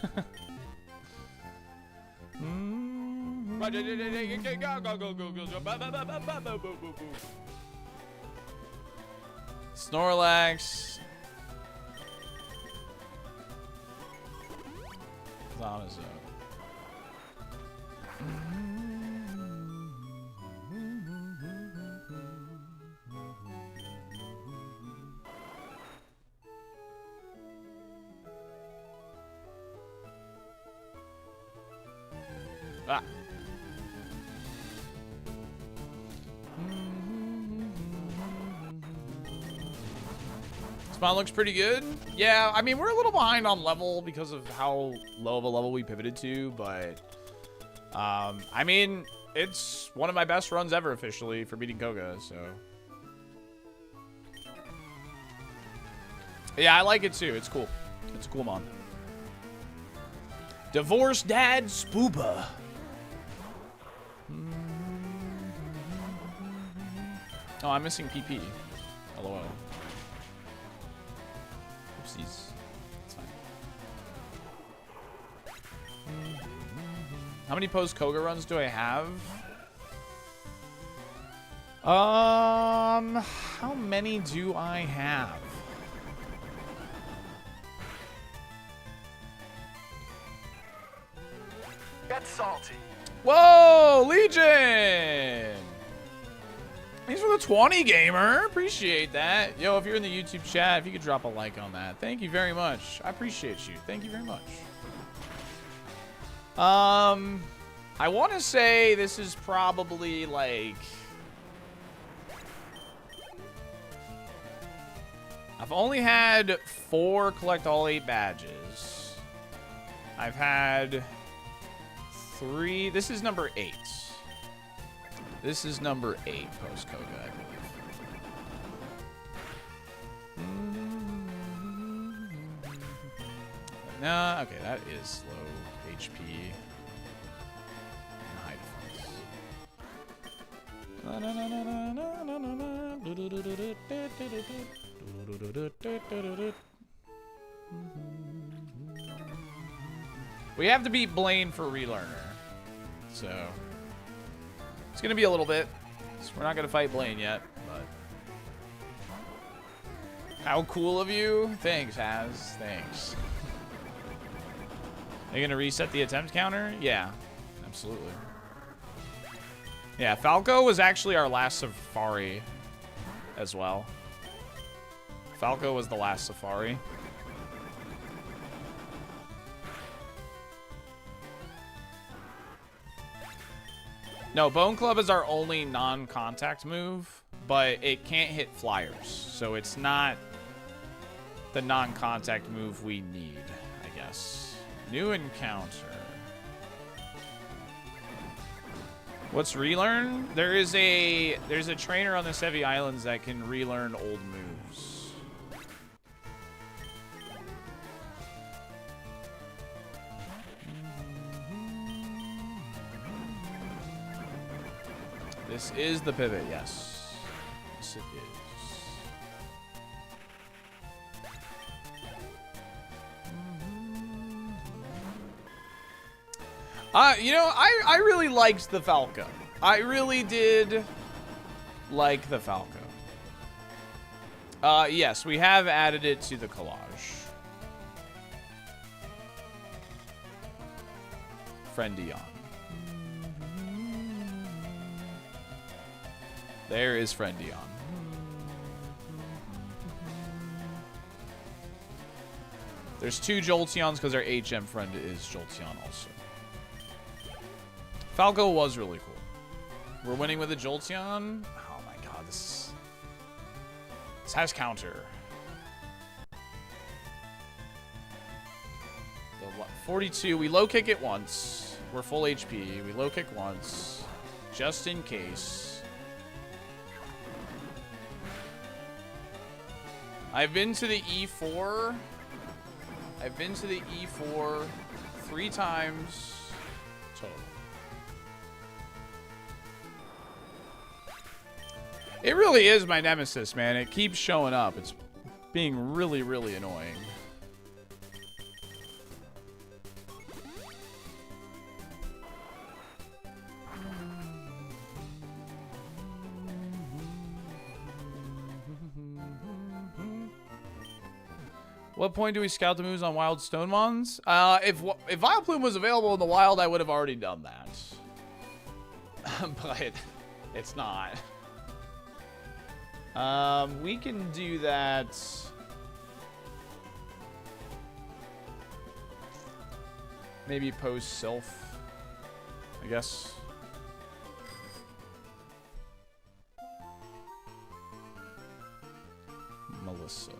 Snorlax. Zanazo. Ah. Spawn looks pretty good. Yeah, I mean, we're a little behind on level because of how low of a level we pivoted to, but I mean, it's one of my best runs ever officially for beating Koga, so. Yeah, I like it too. It's cool. It's a cool mon. Divorced Dad Spooba. Oh, I'm missing PP. LOL. Oopsies. That's fine. How many Post-Koga runs do I have? How many do I have? Get salty. Whoa, Legion! Thanks for the 20, gamer. Appreciate that. Yo, if you're in the YouTube chat, if you could drop a like on that. Thank you very much. I appreciate you. Thank you very much. I want to say this is probably like... I've only had 4 collect all 8 badges. I've had 3. This is number 8. This is number 8 Post-Koga, I believe. Nah, okay, that is low HP. And high defense. We have to beat Blaine for relearner. So it's gonna be a little bit. So we're not gonna fight Blaine yet, but how cool of you. Thanks, Haz. Thanks. Are you gonna reset the attempt counter? Yeah, absolutely. Yeah, Falco was actually our last Safari as well. Falco was the last Safari. No, Bone Club is our only non-contact move, but it can't hit flyers. So it's not the non-contact move we need, I guess. New encounter. What's relearn? There's a trainer on the Sevy Islands that can relearn old moves. This is the pivot, yes. Yes, it is. You know, I really liked the Falco. I really did like the Falco. Yes, we have added it to the collage. Friendion. There is Friendion. There's 2 Jolteons because our HM friend is Jolteon also. Falco was really cool. We're winning with a Jolteon. Oh my god, this has counter. The 42, we low kick it once. We're full HP. We low kick once. Just in case. I've been to the E4. I've been to the E4 3 times total. It really is my nemesis, man. It keeps showing up. It's being really, really annoying. What point do we scout the moves on wild stone mons? If Vileplume was available in the wild, I would have already done that. But it's not. We can do that. Maybe post Sylph, I guess. Melissa.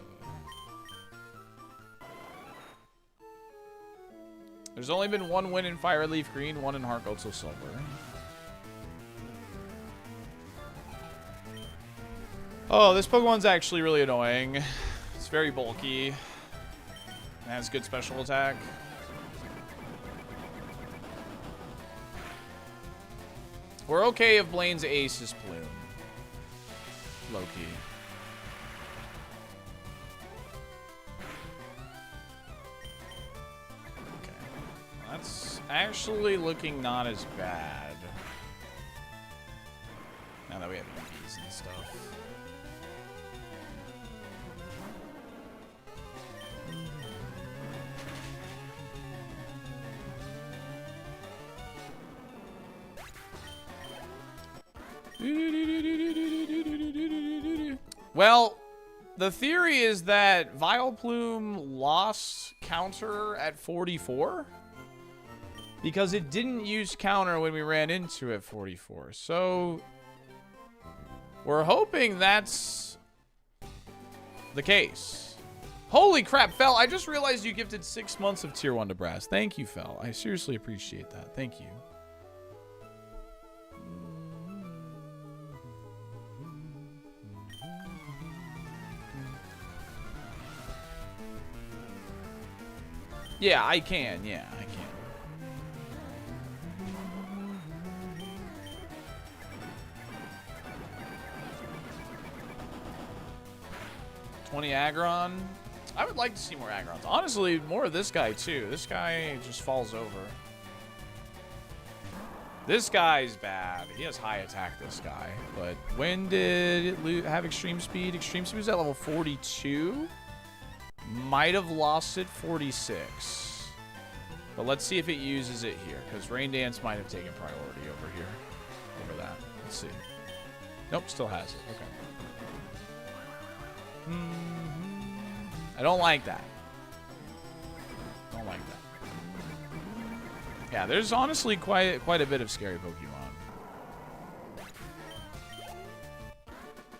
There's only been 1 win in Fire Leaf Green, 1 in Heart Gold, so Silver. Oh, this Pokemon's actually really annoying. It's very bulky. It has good special attack. We're okay if Blaine's ace is Plume. Low-key. Okay. That's actually looking not as bad. Now that we have EVs and stuff. Well, the theory is that Vileplume lost counter at 44 because it didn't use counter when we ran into it at 44. So we're hoping that's the case. Holy crap, Fel, I just realized you gifted 6 months of tier 1 to Brass. Thank you, Fel. I seriously appreciate that. Thank you. Yeah, I can. Yeah, I can. Aggron. I would like to see more Aggrons. Honestly, more of this guy too. This guy just falls over. This guy's bad. He has high attack, this guy. But when did it have extreme speed? Extreme speed was at level 42. Might have lost it 46. But let's see if it uses it here, because Rain Dance might have taken priority over here. Over that. Let's see. Nope, still has it. Okay. I don't like that. Don't like that. Yeah, there's honestly quite a bit of scary Pokemon.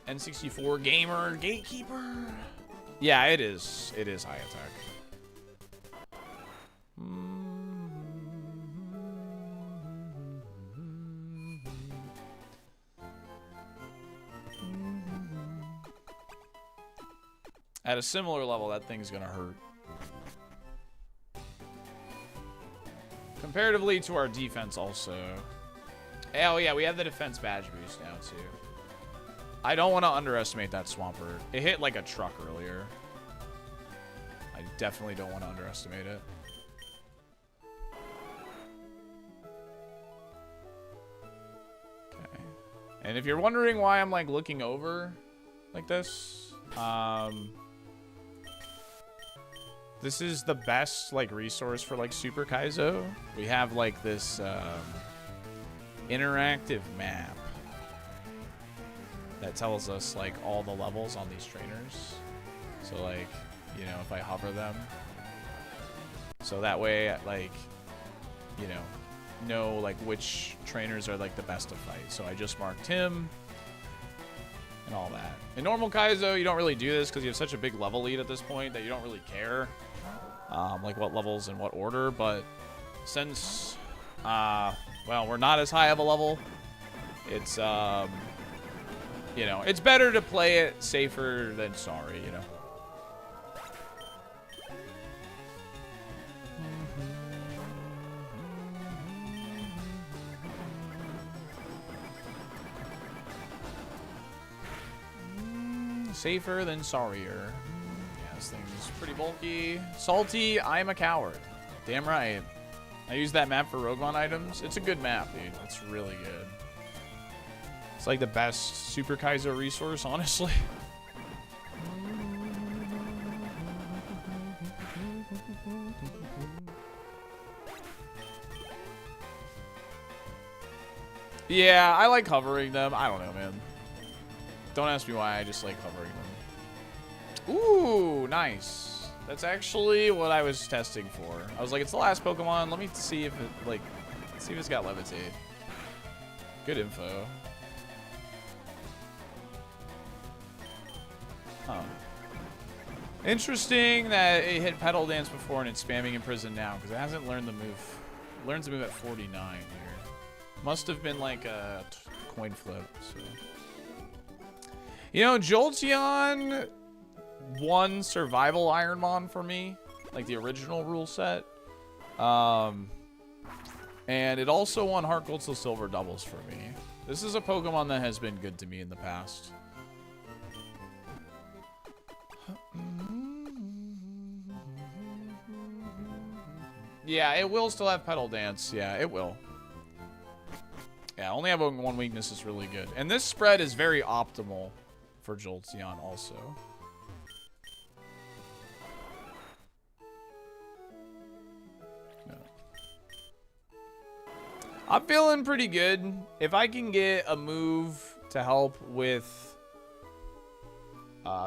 N64 Gamer Gatekeeper. Yeah, it is. It is high attack. At a similar level, that thing's gonna hurt. Comparatively to our defense also. Oh yeah, we have the defense badge boost now too. I don't want to underestimate that Swampert. It hit like a truck earlier. I definitely don't want to underestimate it. Okay. And if you're wondering why I'm like looking over like this, this is the best like resource for like Super Kaizo. We have like this interactive map that tells us like all the levels on these trainers. So like, you know, if I hover them, so that way like, you know like which trainers are like the best to fight. So I just marked him and all that. In normal Kaizo, you don't really do this because you have such a big level lead at this point that you don't really care like what levels in what order. But since well, we're not as high of a level, it's you know, it's better to play it safer than sorry, you know. Safer than sorrier. Yeah, this thing's pretty bulky. Salty, I'm a coward. Damn right. I use that map for Roguemon items. It's a good map, dude. It's really good. It's like the best Super Kaizo resource, honestly. Yeah, I like hovering them. I don't know, man. Don't ask me why, I just like hovering them. Ooh, nice. That's actually what I was testing for. I was like, it's the last Pokemon. Let me see if it, like, see if it's got Levitate. Good info. Huh. Interesting that it hit Petal Dance before and it's spamming Imprison now, because it hasn't learned the move. It learns the move at 49 here. Must have been like a coin flip, so. You know, Jolteon won Survival Ironmon for me, like the original rule set. And it also won Heart Gold Soul Silver doubles for me. This is a Pokemon that has been good to me in the past. Yeah, it will still have Petal Dance. Yeah, it will. Yeah, only having one weakness is really good. And this spread is very optimal for Jolteon also. I'm feeling pretty good. If I can get a move to help with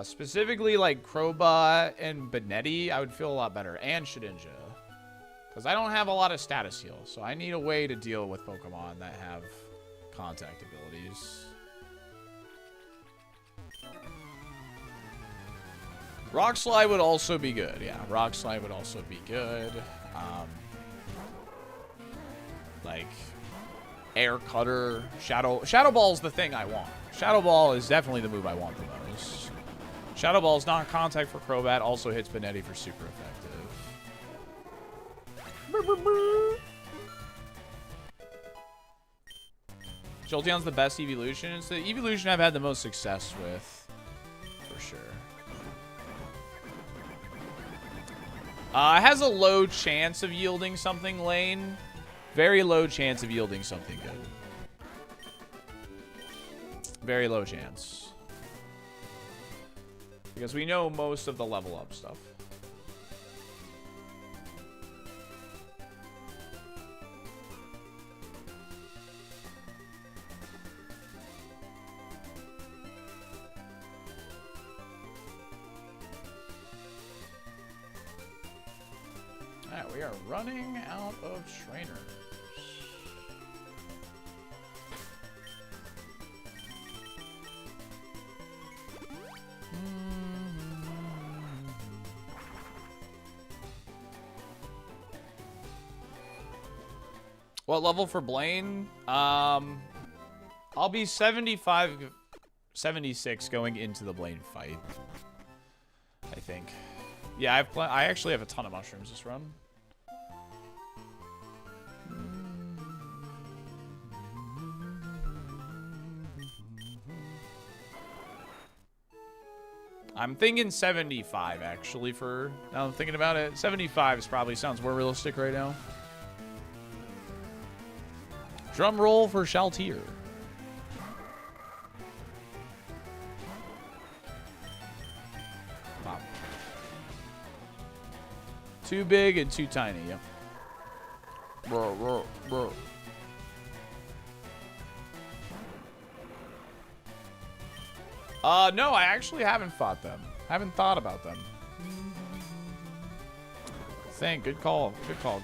specifically like Crobat and Benetti, I would feel a lot better. And Shedinja. Because I don't have a lot of status heal. So I need a way to deal with Pokemon that have contact abilities. Rock Slide would also be good. Yeah, Rock Slide would also be good. Like Air Cutter, Shadow Ball is the thing I want. Shadow Ball is definitely the move I want the most. Shadow Ball is non-contact for Crobat, also hits Benetti for super effective. Jolteon's the best evolution. It's the evolution I've had the most success with, for sure. It has a low chance of yielding something lane. Very low chance of yielding something good. Very low chance. Because we know most of the level up stuff. Alright, we are running out of trainers. What level for Blaine? I'll be 75, 76 going into the Blaine fight. I think. Yeah, I actually have a ton of mushrooms this run. I'm thinking 75 actually for now I'm thinking about it. 75 is probably sounds more realistic right now. Drum roll for Shaltier. Pop. Too big and too tiny, yep. Bro. No, I actually haven't fought them. Haven't thought about them. Good call. Good call.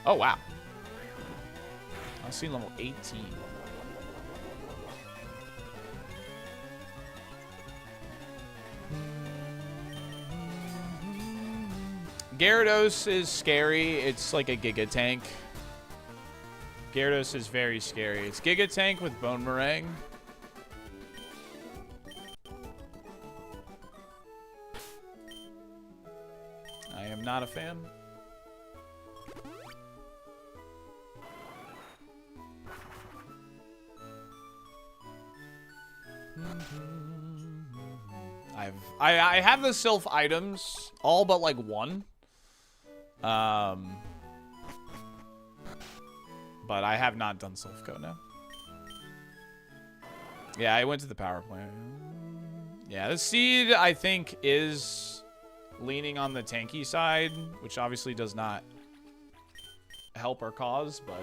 Oh, wow. I've seen level 18. Gyarados is scary. It's like a Giga Tank. Gyarados is very scary. It's Giga Tank with Bone Meringue. I am not a fan. I have the Sylph items, all but like one. But I have not done Sylph Code now. Yeah, I went to the power plant. Yeah, the seed I think is leaning on the tanky side, which obviously does not help our cause, but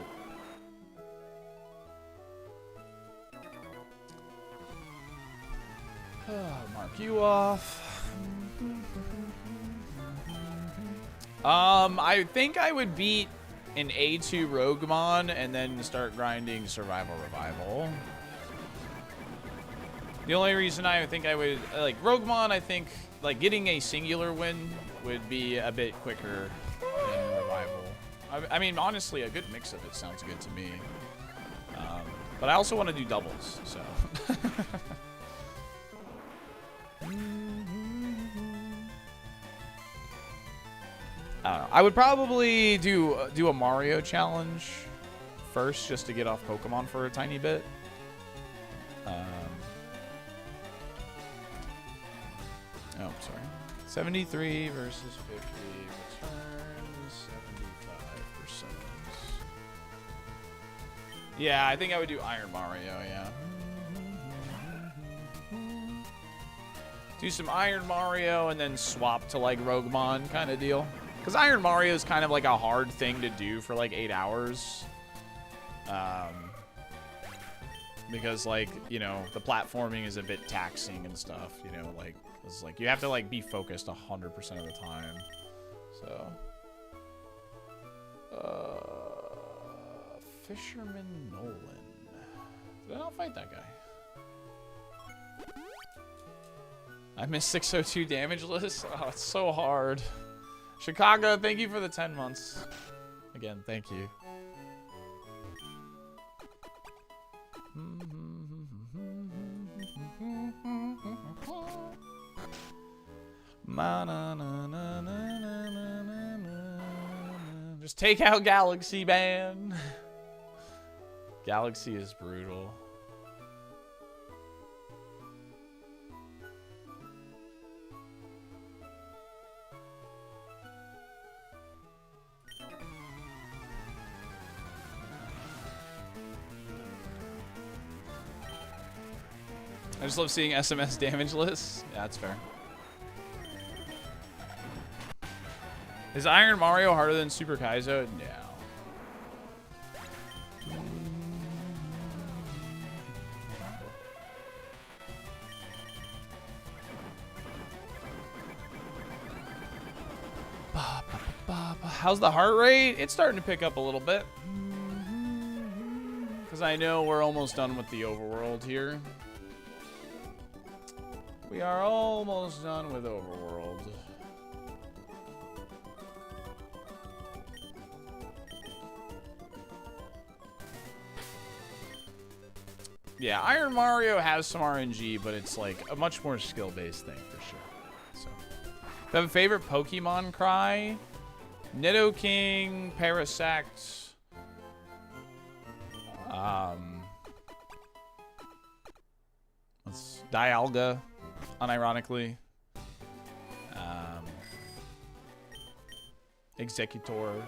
mark you off. I think I would beat an A2 Roguemon and then start grinding Survival Revival. The only reason I think I would like Roguemon, I think like getting a singular win would be a bit quicker than Revival. I mean, honestly, a good mix of it sounds good to me. But I also want to do doubles, so. I don't know. I would probably do a Mario challenge first, just to get off Pokemon for a tiny bit. Oh, sorry. 73 versus 50. Returns 75%. Yeah, I think I would do Iron Mario, yeah. Do some Iron Mario and then swap to like Roguemon kind of deal. Because Iron Mario is kind of like a hard thing to do for like 8 hours. Because like, you know, the platforming is a bit taxing and stuff, you know, like it's like you have to like be focused 100% of the time. So Fisherman Nolan. Did I not fight that guy? I missed 602 damage list. Oh, it's so hard. Chicago, thank you for the 10 months. Again, thank you. Just take out Galaxy, man. Galaxy is brutal. I just love seeing SMS damage lists. Yeah, that's fair. Is Iron Mario harder than Super Kaizo? No. How's the heart rate? It's starting to pick up a little bit. Because I know we're almost done with the overworld here. We are almost done with overworld. Yeah, Iron Mario has some RNG, but it's like a much more skill-based thing for sure. So, if you have a favorite Pokemon cry? Nidoking, Parasect, Dialga, unironically, Executor,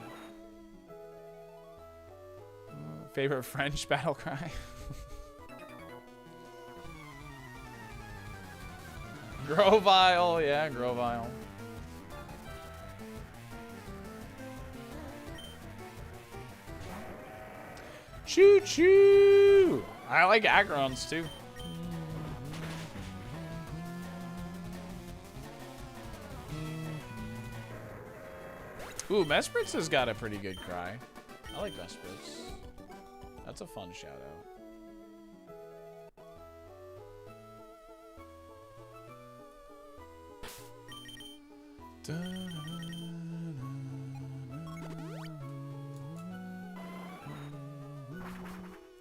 favorite French battle cry. Grovyle, yeah, Grovyle. Choo choo! I like Agrons too. Ooh, Mespritz has got a pretty good cry. I like Mespritz. That's a fun shout out.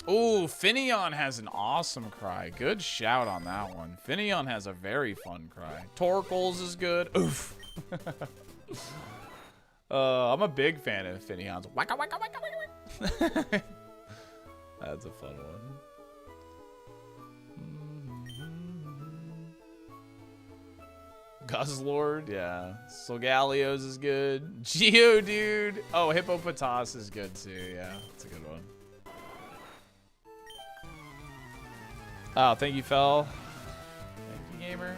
Ooh, Finneon has an awesome cry. Good shout on that one. Finneon has a very fun cry. Torkoals is good. Oof. I'm a big fan of Finneon's. Waka, waka, waka, waka, waka. That's a fun one. Guzzlord, yeah. Solgalios is good. Geodude. Oh, Hippopotas is good too. Yeah, that's a good one. Oh, thank you, Fel. Thank you, gamer.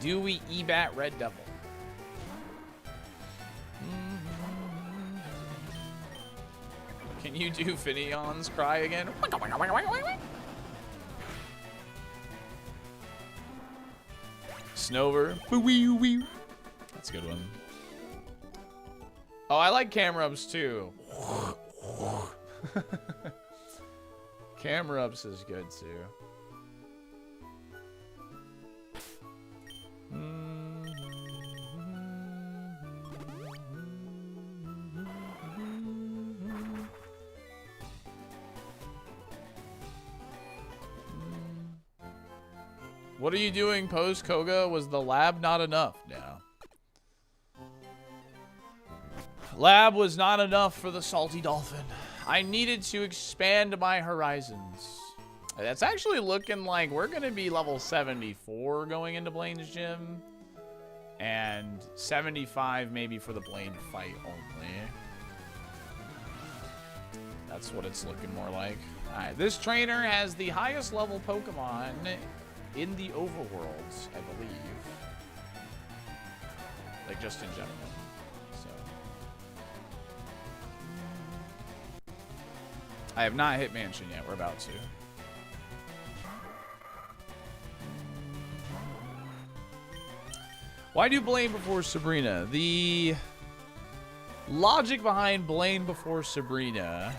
Dewey Ebat Red Devil. Can you do Finneon's cry again? Snover. That's a good one. Oh, I like Camerups too. Camerups is good too. What are you doing, Post-Koga? Was the lab not enough? No. Lab was not enough for the SaltyDolphin. I needed to expand my horizons. That's actually looking like we're going to be level 74 going into Blaine's gym. And 75 maybe for the Blaine fight only. That's what it's looking more like. Alright, this trainer has the highest level Pokemon in the overworlds, I believe. Like, just in general. So. I have not hit Mansion yet. We're about to. Why do Blaine before Sabrina? The logic behind Blaine before Sabrina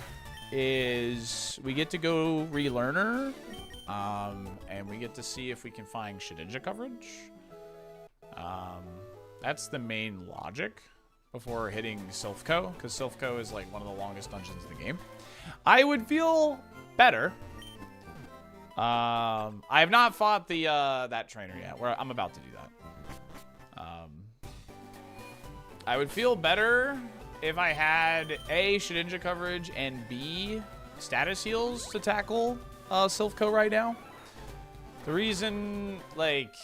is we get to go relearn her, and we get to see if we can find Shedinja coverage. That's the main logic before hitting Silphco, because Silphco is like one of the longest dungeons in the game. I would feel better. I have not fought the that trainer yet. I'm about to do that. I would feel better if I had A, Shedinja coverage, and B, status heals to tackle Silphco right now. The reason, like,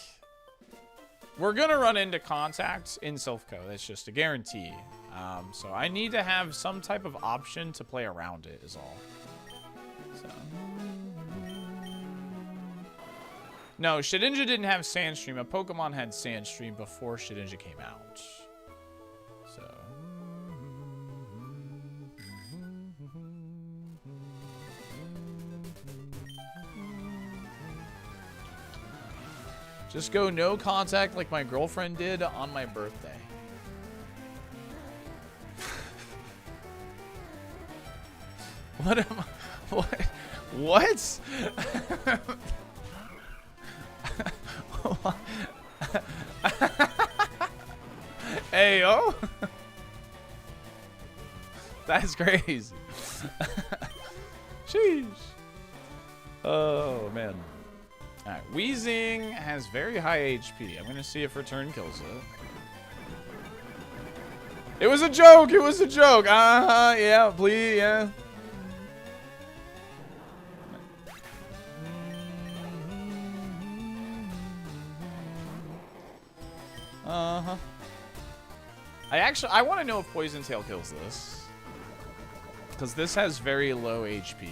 we're going to run into contact in Silphco. That's just a guarantee. So I need to have some type of option to play around it is all. So. No, Shedinja didn't have Sandstream. A Pokemon had Sandstream before Shedinja came out. So. Just go no contact like my girlfriend did on my birthday. What am I? What? Hey, yo. That's crazy. Sheesh. Oh, man. All right, Weezing has very high HP. I'm going to see if Return kills it. It was a joke. It was a joke. Yeah, please, yeah. Uh-huh. I want to know if Poison Tail kills this. Because this has very low HP.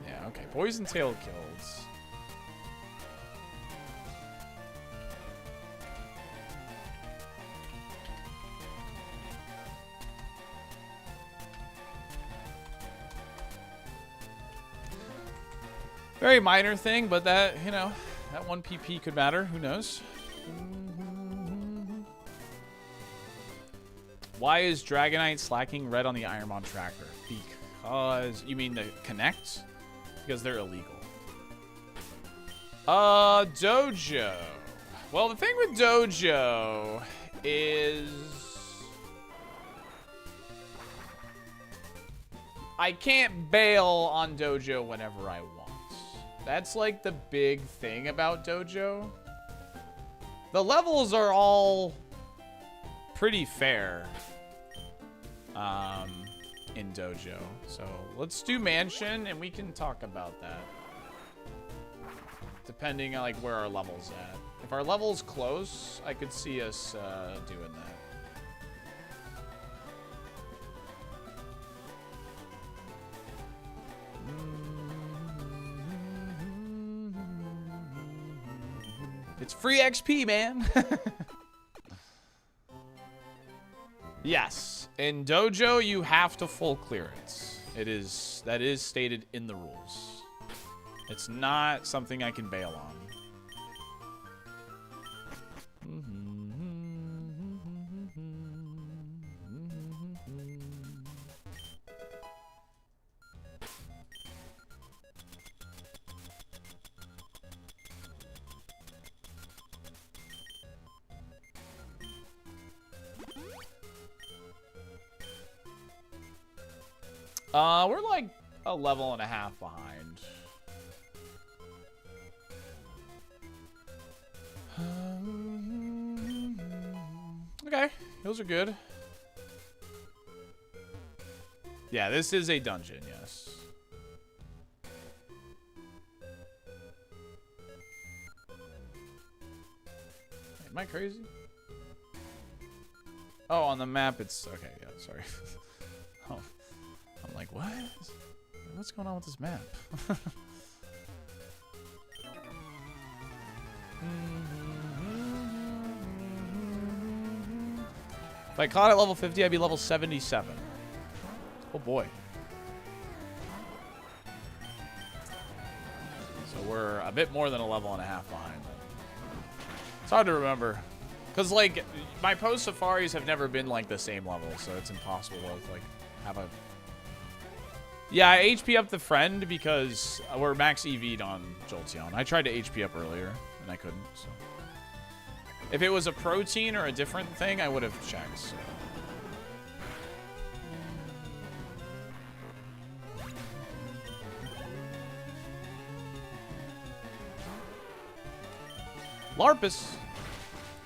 Yeah, okay. Poison Tail kills. Very minor thing, but that, you know, that 1 PP could matter. Who knows? Why is Dragonite slacking red on the ironMON tracker? Because, you mean the connect? Because they're illegal. Dojo. Well, the thing with Dojo is I can't bail on Dojo whenever I want. That's like the big thing about Dojo. The levels are all pretty fair in Dojo. So let's do Mansion and we can talk about that. Depending on like where our level's at. If our level's close, I could see us doing that. It's free XP, man. Yes, in Dojo you have to full clearance. That is stated in the rules. It's not something I can bail on. We're like a level and a half behind. Okay, those are good. Yeah, this is a dungeon, yes. Am I crazy? Oh, on the map it's... Okay, yeah, sorry. Oh, I'm like, what? What's going on with this map? If I caught at level 50, I'd be level 77. Oh boy. So we're a bit more than a level and a half behind. It's hard to remember. Because, like, my post safaris have never been, like, the same level, so it's impossible to, like, have a... Yeah, I HP up the friend because we're max EV'd on Jolteon. I tried to HP up earlier, and I couldn't, so... If it was a protein or a different thing, I would have checked, so... Larpus.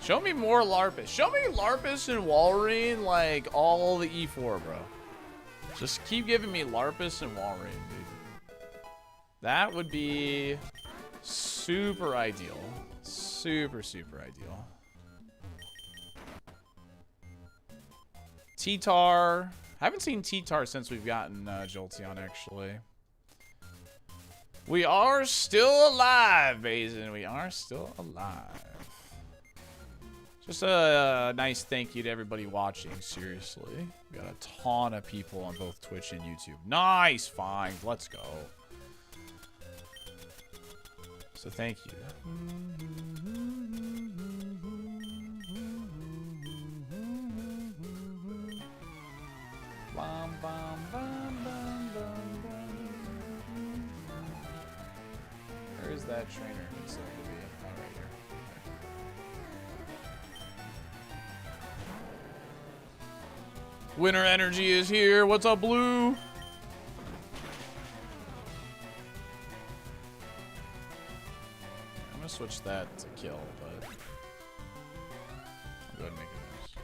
Show me more Larpus. Show me Larpus and Walrein like all the E4, bro. Just keep giving me Larpus and Walrein, dude. That would be super ideal. Super, super ideal. T-Tar. Haven't seen T-Tar since we've gotten Jolteon, actually. We are still alive, Basin. We are still alive. Just a nice thank you to everybody watching, seriously. We got a ton of people on both Twitch and YouTube. Nice find. Let's go. So thank you. Bum, bum, bum, bum, bum, bum. Where's that trainer needs to be? Oh, right here. Winter energy is here. What's up, Blue? I'm gonna switch that to kill, but I'll go ahead and make it nice.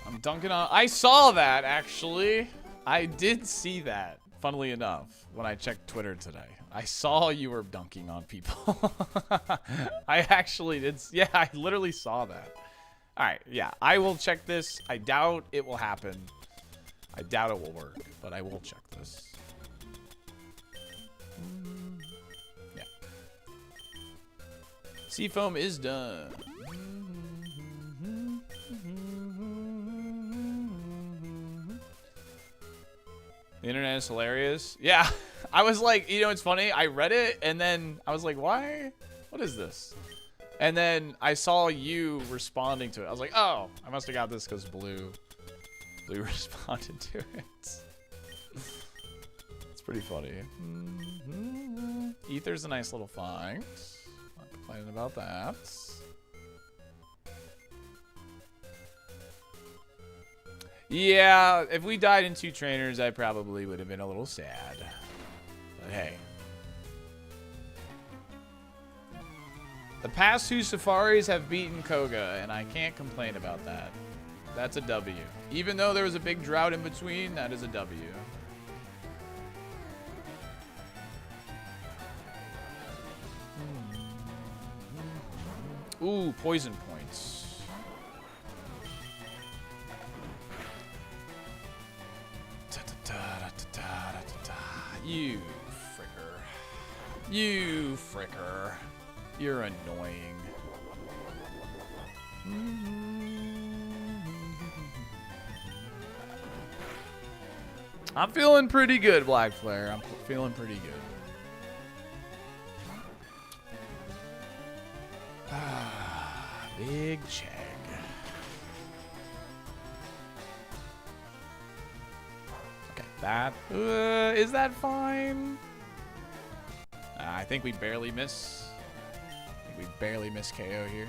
I'm dunking on... I saw that, actually. I did see that, funnily enough, when I checked Twitter today. I saw you were dunking on people. I actually did. Yeah, I literally saw that. All right, yeah. I will check this. I doubt it will happen. I doubt it will work, but I will check this. Yeah. Seafoam is done. The internet is hilarious. Yeah, I was like, you know, it's funny. I read it, and then I was like, why? What is this? And then I saw you responding to it. I was like, oh, I must have got this because Blue responded to it. It's pretty funny. Ether's a nice little find. Not complaining about that. Yeah, if we died in 2 trainers, I probably would have been a little sad. But hey. The past 2 safaris have beaten Koga, and I can't complain about that. That's a W. Even though there was a big drought in between, that is a W. Ooh, poison points. You fricker. You fricker. You're annoying. I'm feeling pretty good, Black Flare. I'm feeling pretty good. Big check. That is that fine? I think we barely miss. I think we barely miss KO here.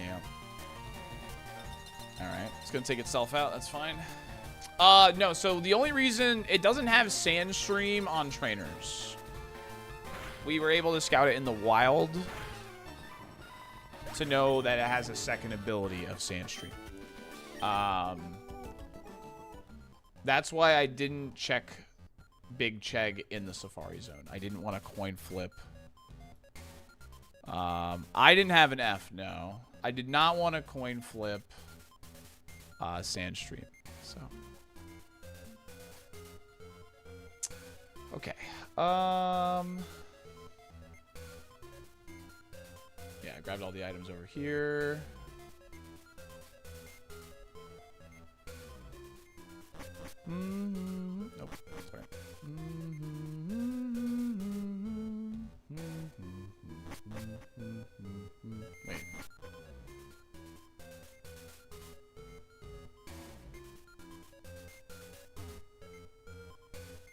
Yeah. All right, it's gonna take itself out. That's fine. No. So the only reason it doesn't have Sandstream on trainers, we were able to scout it in the wild to know that it has a second ability of Sandstream. That's why I didn't check Big Chegg in the Safari Zone. I didn't want to coin flip. I didn't have an F, no. I did not want to coin flip Sandstream. So. Okay. Yeah, I grabbed all the items over here. Nope. Sorry. Wait.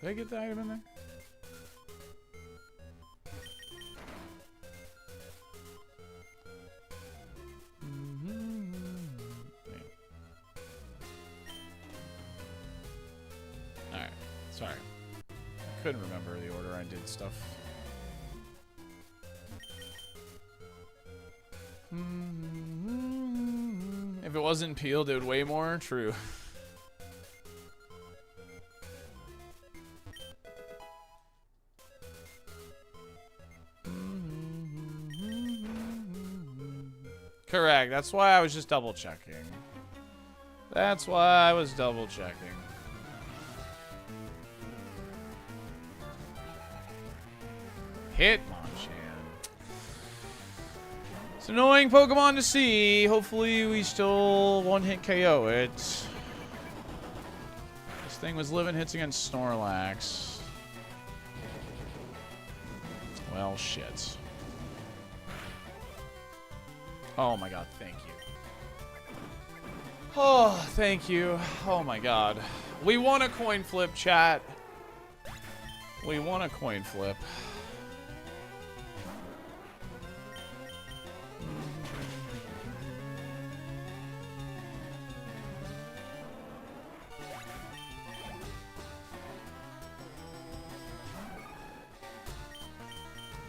Did I get the item in there? Alright. Sorry. Couldn't remember the order I did stuff. If it wasn't peeled, it would weigh more. True. Correct. That's why I was just double checking. That's why I was double checking. Hitmonchan. It's an annoying Pokemon to see. Hopefully we still one-hit KO it. This thing was living hits against Snorlax. Well, shit. Oh my god, thank you. Oh, thank you. Oh my god. We won a coin flip, chat. We won a coin flip.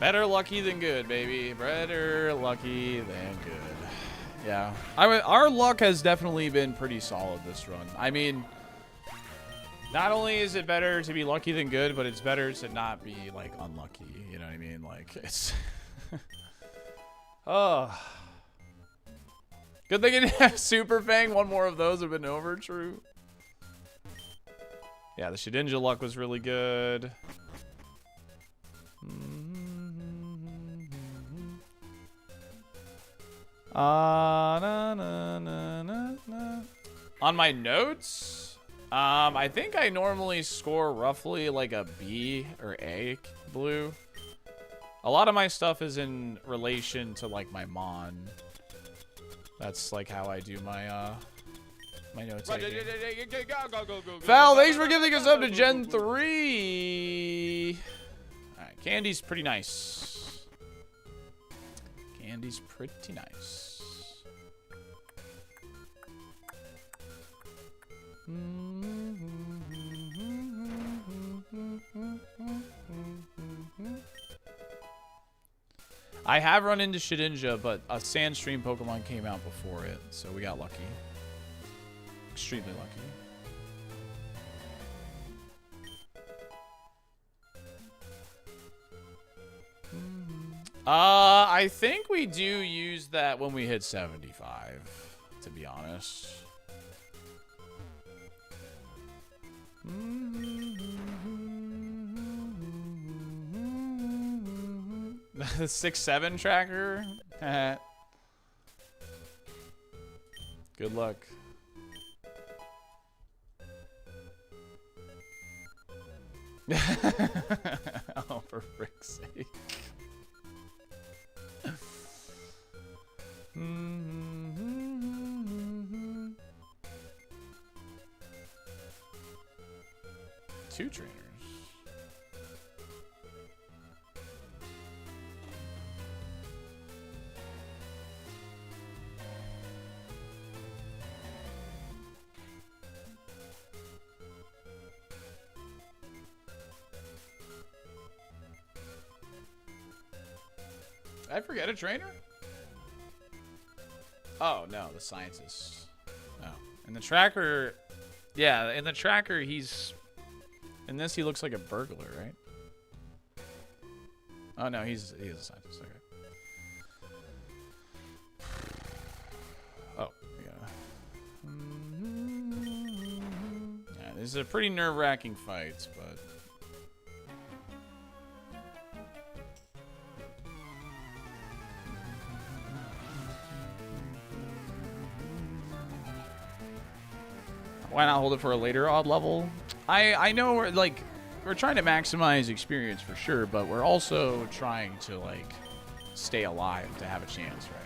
Better lucky than good, baby. Better lucky than good. Yeah. Our luck has definitely been pretty solid this run. I mean, not only is it better to be lucky than good, but it's better to not be, like, unlucky. You know what I mean? Like, it's... Oh. Good thing I didn't have Super Fang. One more of those would have been over. True. Yeah, the Shedinja luck was really good. Na, na, na, na, na. On my notes, I think I normally score roughly like a B or A blue. A lot of my stuff is in relation to like my Mon. That's like how I do my my notes. Val, thanks for giving us up to Gen 3. Alright, Candy's pretty nice. Candy's pretty nice. I have run into Shedinja, but a Sandstream Pokemon came out before it, so we got lucky. Extremely lucky. I think we do use that when we hit 75, to be honest. 6-7 tracker. Good luck. Oh, for frick's sake. Two trainers. Did I forget a trainer? Oh, no, the scientist. Oh. And the tracker... Yeah, in the tracker, he's... In this, he looks like a burglar, right? Oh, no, he is a scientist. Okay. Oh, we gotta... Yeah, this is a pretty nerve-wracking fight, but... Why not hold it for a later odd level? I know we're trying to maximize experience for sure, but we're also trying to like stay alive to have a chance, right?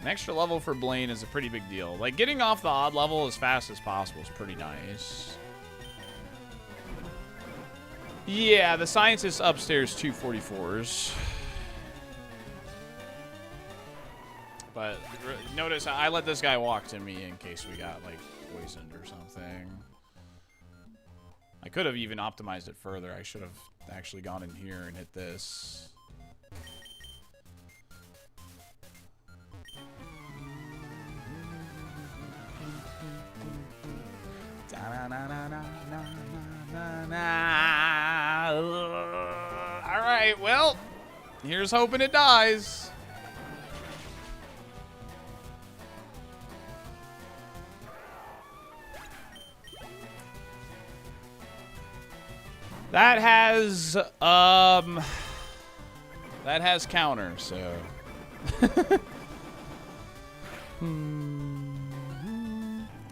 An extra level for Blaine is a pretty big deal. Like, getting off the odd level as fast as possible is pretty nice. Yeah, the scientist upstairs 244s. But notice I let this guy walk to me in case we got, like, poisoned or something. I could have even optimized it further. I should have actually gone in here and hit this. Alright, well, here's hoping it dies. That has counter, so.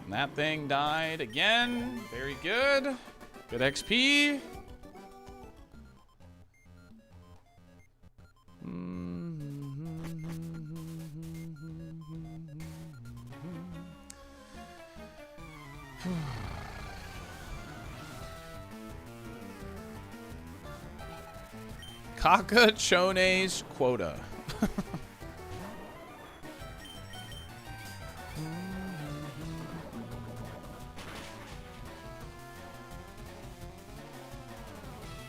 That thing died again. Very good. Good XP. Koga Chone's quota.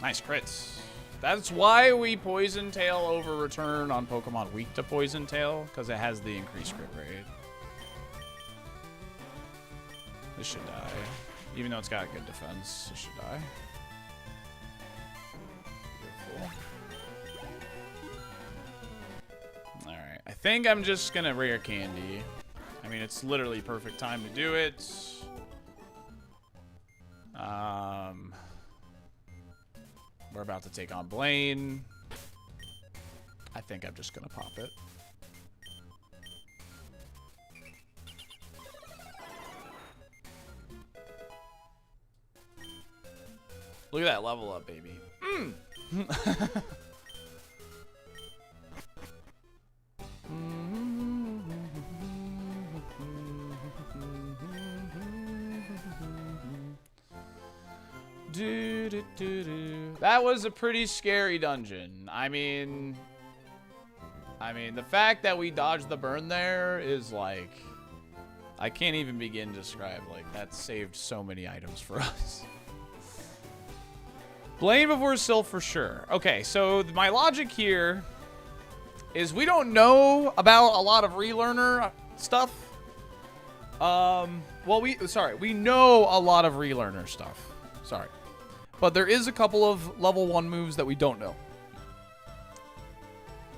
Nice crits. That's why we Poison Tail over Return on Pokemon weak to Poison Tail, because it has the increased crit rate. This should die. Even though it's got good defense, it should die. Beautiful. Alright, I think I'm just gonna rare candy. I mean, it's literally perfect time to do it. We're about to take on Blaine. I think I'm just gonna pop it. Look at that level up, baby. That was a pretty scary dungeon. I mean, the fact that we dodged the burn there is like, I can't even begin to describe. Like, that saved so many items for us. Blaine before Sylph for sure. Okay, so my logic here is we don't know about a lot of relearner stuff. Well, we know a lot of relearner stuff. Sorry. But there is a couple of level 1 moves that we don't know.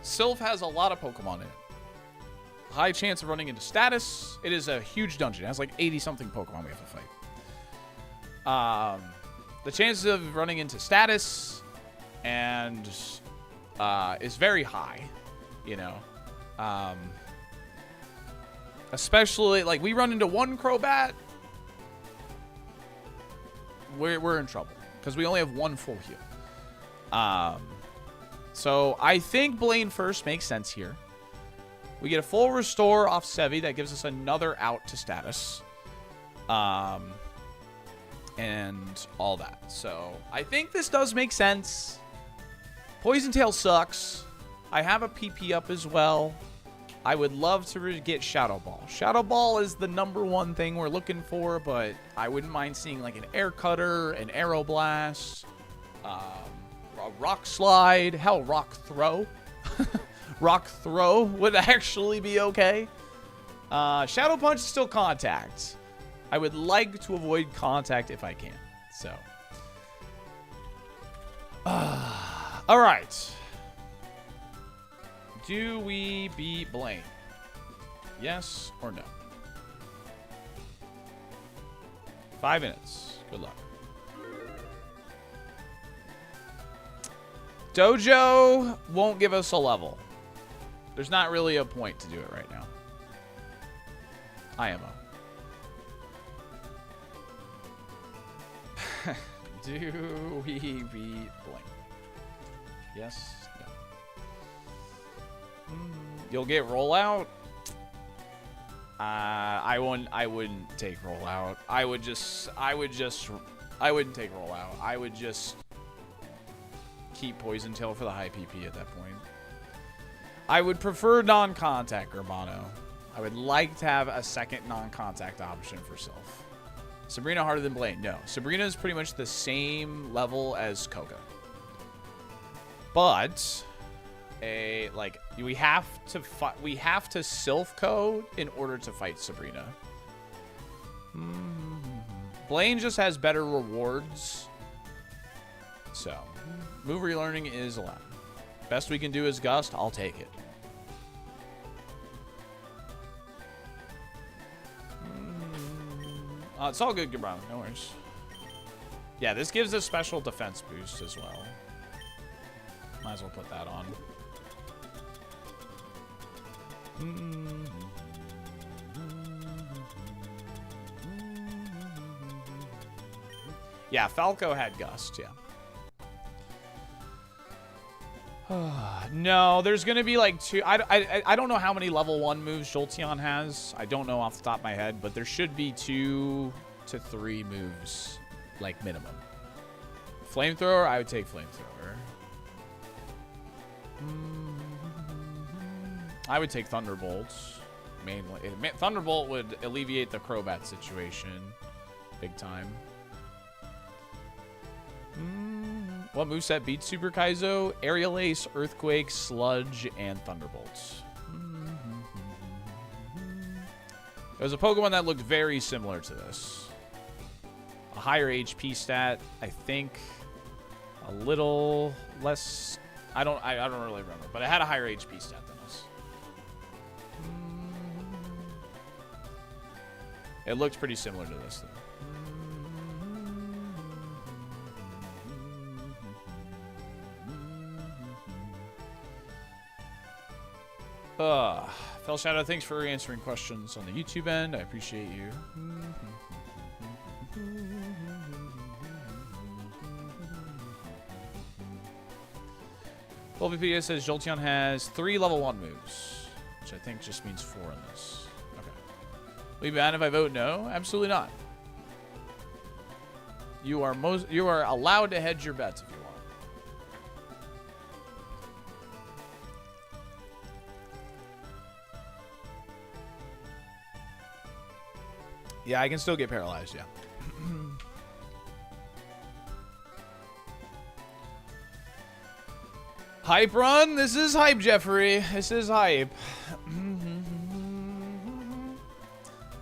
Sylph has a lot of Pokemon in it. High chance of running into status. It is a huge dungeon. It has like 80-something Pokemon we have to fight. The chances of running into status and is very high, you know. Especially, like, we run into one Crobat, we're in trouble. Because we only have one full heal. So I think Blaine first makes sense here. We get a full restore off Sevy. That gives us another out to status. And all that. So I think this does make sense. Poison Tail sucks. I have a PP up as well. I would love to get Shadow Ball. Shadow Ball is the #1 thing we're looking for, but I wouldn't mind seeing like an Air Cutter, an Aero Blast, a Rock Slide, hell, Rock Throw. Rock Throw would actually be okay. Shadow Punch is still contact. I would like to avoid contact if I can. So. All right. Do we beat Blaine? Yes or no? 5 minutes. Good luck. Dojo won't give us a level. There's not really a point to do it right now. IMO. Do we beat Blaine? Yes. No. You'll get rollout. I wouldn't take rollout. I wouldn't take rollout. I would just keep Poison Tail for the high PP at that point. I would prefer non-contact Urbano. I would like to have a second non-contact option for self. Sabrina harder than Blaine? No. Sabrina is pretty much the same level as Koga. But we have to Sylph code in order to fight Sabrina. Blaine just has better rewards. So, move relearning is allowed. Best we can do is Gust. I'll take it. It's all good, Gibran. No worries. Yeah, this gives a special defense boost as well. Might as well put that on. Yeah, Falco had Gust, yeah. No, there's going to be like two. I don't know how many level 1 moves Jolteon has. I don't know off the top of my head, but there should be 2 to 3 moves, like minimum. Flamethrower, I would take Flamethrower. I would take Thunderbolt, mainly. Thunderbolt would alleviate the Crobat situation big time. What moveset beats Super Kaizo? Aerial Ace, Earthquake, Sludge, and Thunderbolts. It was a Pokemon that looked very similar to this. A higher HP stat, I think. A little less. I don't really remember, but it had a higher HP stat than us. It looked pretty similar to this, though. Fell Shadow, thanks for answering questions on the YouTube end. I appreciate you. Volvipedia says Jolteon has 3 level 1 moves, which I think just means 4 in this. Okay. Will you be mad if I vote no? Absolutely not. You are allowed to hedge your bets if you want. Yeah, I can still get paralyzed, yeah. Hype run? This is hype, Jeffrey. This is hype.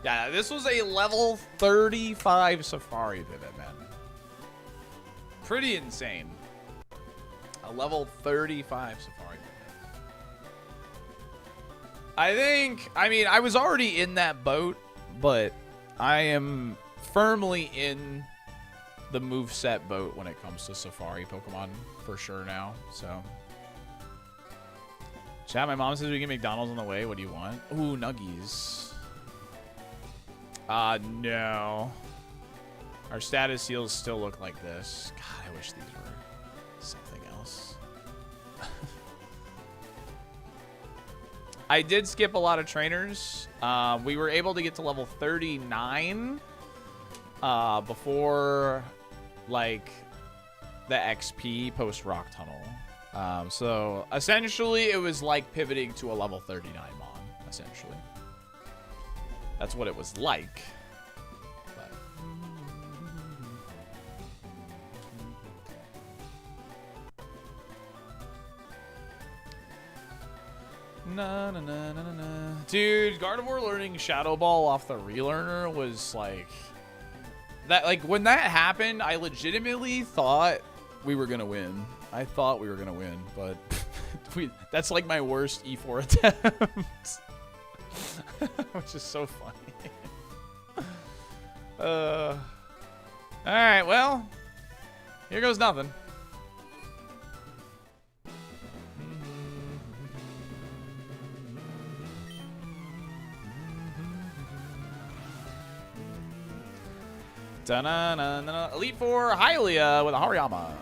Yeah, this was a level 35 Safari pivot, man. Pretty insane. A level 35 Safari pivot. I mean, I was already in that boat, but I am firmly in the moveset boat when it comes to Safari Pokemon for sure now. So, chat, my mom says we get McDonald's on the way. What do you want? Ooh, Nuggies. No. Our status seals still look like this. God, I wish these were something else. I did skip a lot of trainers. We were able to get to level 39 before, like, the XP post Rock Tunnel. So, essentially, it was like pivoting to a level 39 Mon. essentially. That's what it was like. But. Na, na, na, na, na, na. Dude, Gardevoir learning Shadow Ball off the relearner was like that. Like when that happened, I legitimately thought we were gonna win. I thought we were gonna win, but that's like my worst E4 attempt, which is so funny. All right, well, here goes nothing. Da-na-na-na-na. Elite Four, Hylia with a Hariyama.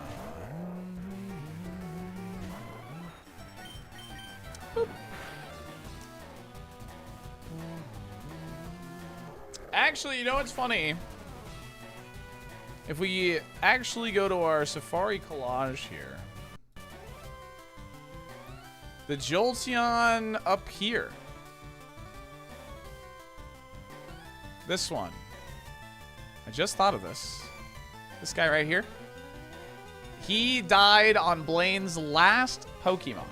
Boop. Actually, you know what's funny? If we actually go to our Safari collage here, the Jolteon up here, this one. I just thought of this. This guy right here. He died on Blaine's last Pokemon.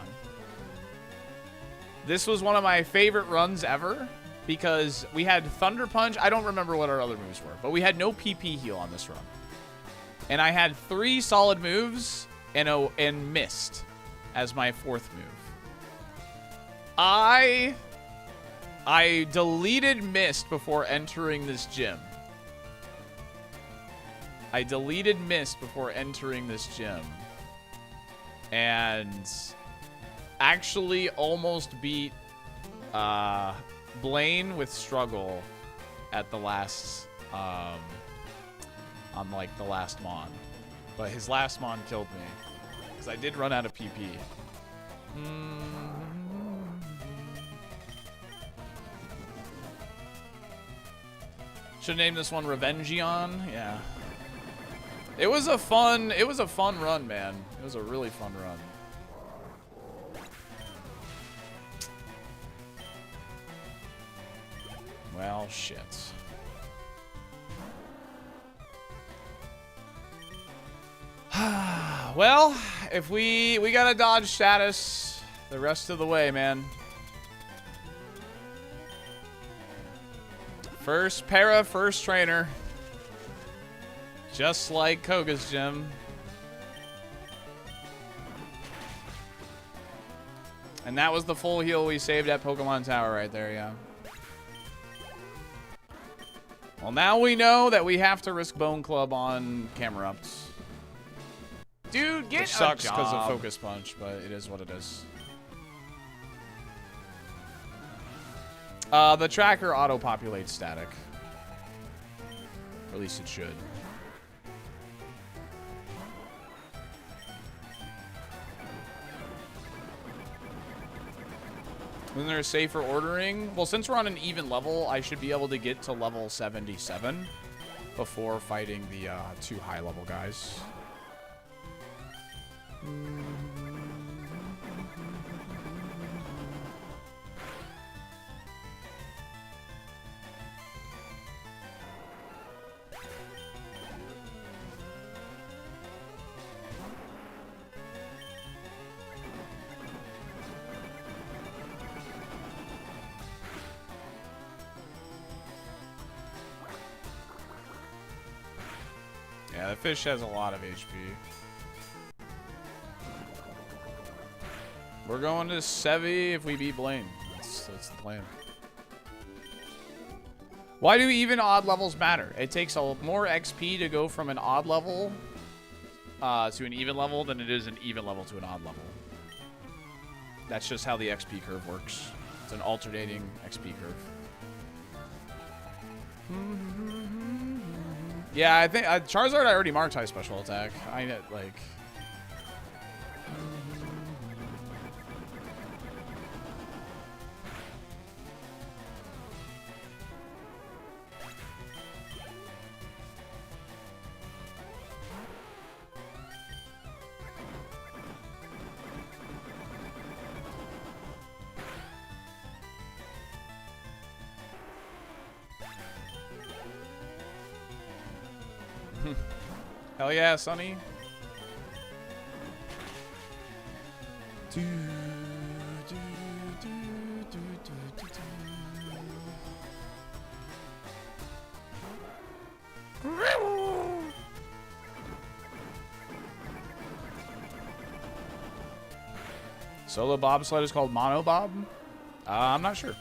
This was one of my favorite runs ever because we had Thunder Punch. I don't remember what our other moves were, but we had no PP heal on this run. And I had 3 solid moves and Mist as my 4th move. I deleted Mist before entering this gym. I deleted Mist before entering this gym. And actually almost beat Blaine with struggle at the last, on like the last Mon. But his last Mon killed me. Because I did run out of PP. Should name this one Revengeon. Yeah. It was a fun run, man. It was a really fun run. Well, shit. Well, if we gotta dodge status the rest of the way, man. First para, first trainer. Just like Koga's Gym. And that was the full heal we saved at Pokemon Tower right there, yeah. Well, now we know that we have to risk Bone Club on camera-ups. Dude, get Which sucks because of Focus Punch, but it is what it is. The tracker auto-populates static. Or at least it should. Isn't there a safer ordering? Well, since we're on an even level, I should be able to get to level 77 before fighting the 2 high-level guys. Yeah, the fish has a lot of HP. We're going to Sevy if we beat Blaine. That's the plan. Why do even odd levels matter? It takes more XP to go from an odd level to an even level than it is an even level to an odd level. That's just how the XP curve works. It's an alternating XP curve. Yeah, I think Charizard I already marked high special attack. I like. Hell yeah, Sonny. Do, do, do, do, do, do, do. Solo bobsled is called mono bob? I'm not sure.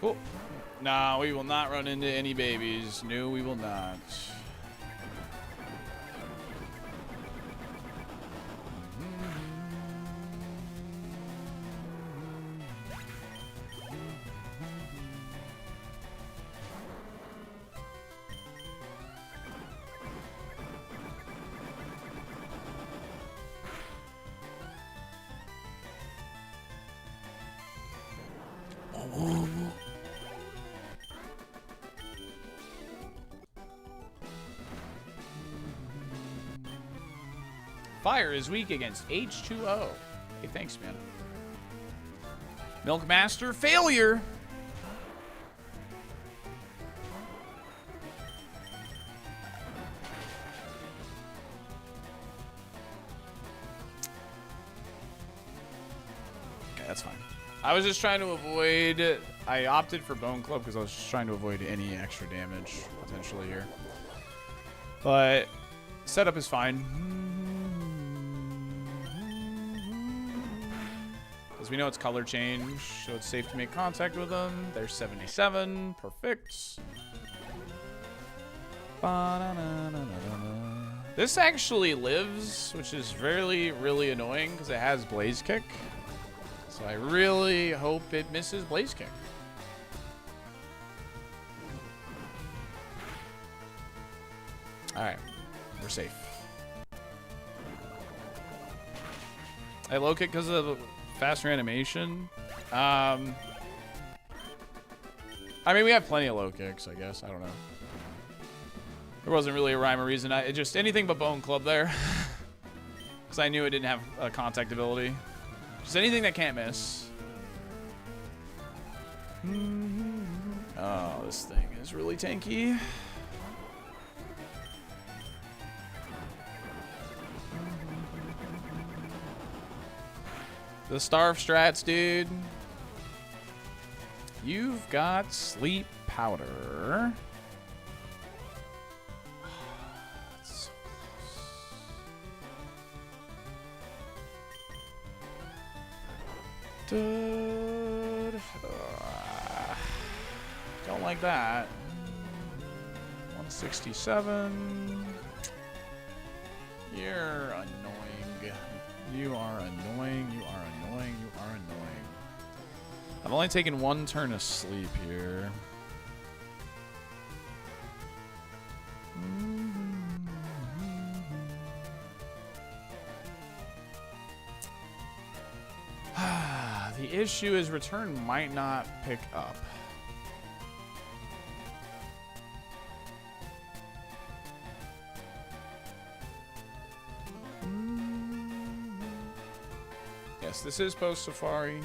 Cool. Nah, we will not run into any babies. No, we will not. Fire is weak against H2O. Hey, thanks, man. Milkmaster failure. Okay, that's fine. I was just trying to avoid... I opted for Bone Club because I was just trying to avoid any extra damage potentially here. But setup is fine. As we know, it's color change, so it's safe to make contact with them. There's 77. Perfect. This actually lives, which is really annoying because it has Blaze Kick. So I really hope it misses Blaze Kick. Alright, we're safe. I low kick because of faster animation. I mean, we have plenty of low kicks, I guess. I don't know. There wasn't really a rhyme or reason. It just anything but Bone Club there. Because I knew it didn't have a contact ability. Just anything that can't miss. Oh, this thing is really tanky. The Starve strats, dude. You've got Sleep Powder. That's so close. Dude. Don't like that. 167. You're annoying. You are annoying. You are annoying. You are annoying. I've only taken one turn of sleep here. The issue is return might not pick up. Yes, this is post Safari.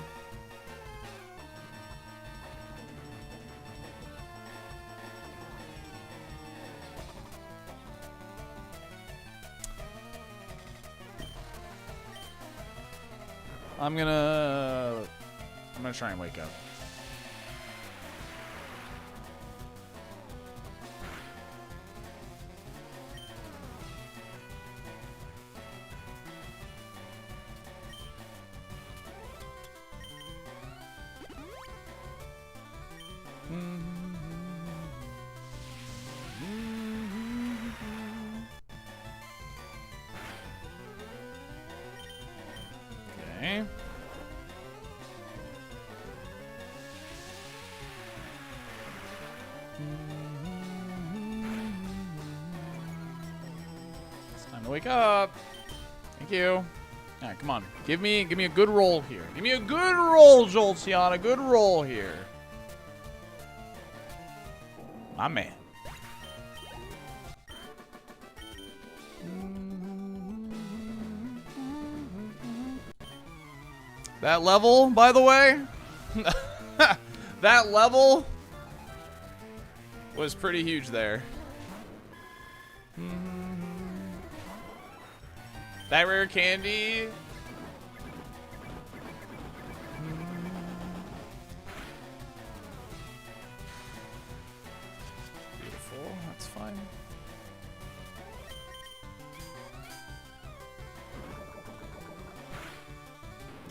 I'm gonna try and wake up. Okay. wake up. Thank you. All right, come on. Give me a good roll here. Give me a good roll, Jolteon. A good roll here. My man. That level, by the way, that level was pretty huge there. That rare candy. Beautiful, that's fine.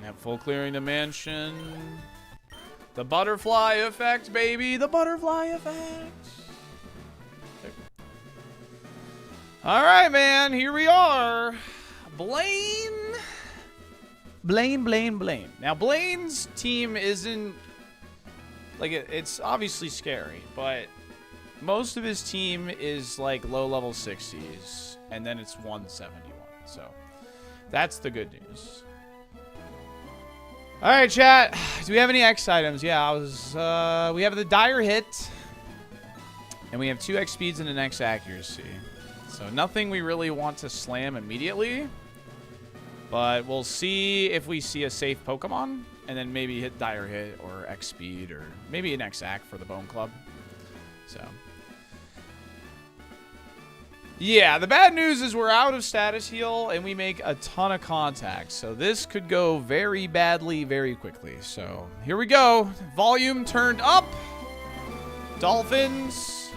Have full clearing the mansion. The butterfly effect, baby. The butterfly effect. All right, man. Here we are. Blaine. Now, Blaine's team isn't... like, it's obviously scary, but most of his team is, like, low-level 60s, and then it's 171. So, that's the good news. All right, chat. Do we have any X items? Yeah, we have the dire hit, and we have 2 X speeds and an X accuracy. So nothing we really want to slam immediately, but we'll see if we see a safe Pokemon, and then maybe hit dire hit or X speed or maybe an X ac for the Bone Club. So. Yeah, the bad news is we're out of status heal, and we make a ton of contacts. So this could go very badly very quickly. So here we go. Volume turned up. Dolphins,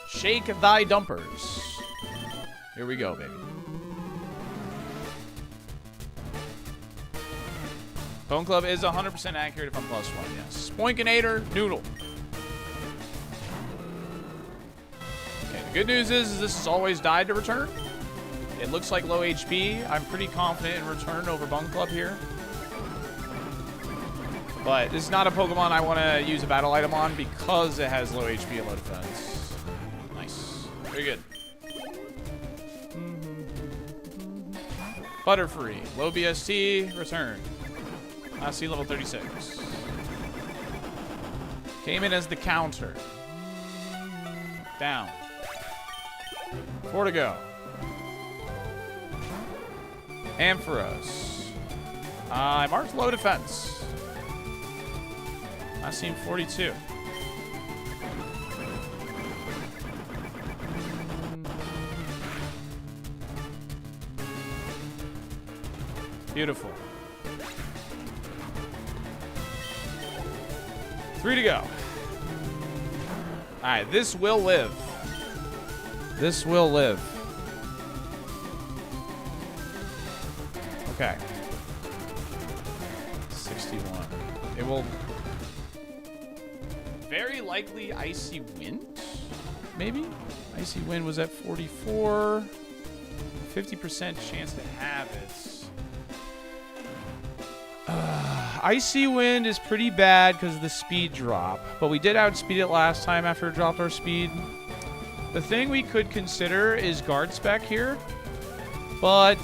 shake thy dumpers. Here we go, baby. Bone Club is 100% accurate if I'm +1, yes. Spoinkinator, noodle. Good news is this has always died to return. It looks like low HP. I'm pretty confident in return over Bone Club here. But this is not a Pokemon I want to use a battle item on because it has low HP and low defense. Nice. Very good. Butterfree. Low BST. Return. Last C level 36. Came in as the counter. Down. 4 to go. Ampharos. I marked low defense. Last seen 42. Beautiful. 3 to go. Alright, this will live. This will live. Okay. 61. It will very likely Icy Wind? Maybe? Icy Wind was at 44. 50% chance to have it. Icy Wind is pretty bad because of the speed drop. But we did outspeed it last time after it dropped our speed. The thing we could consider is guard spec here, but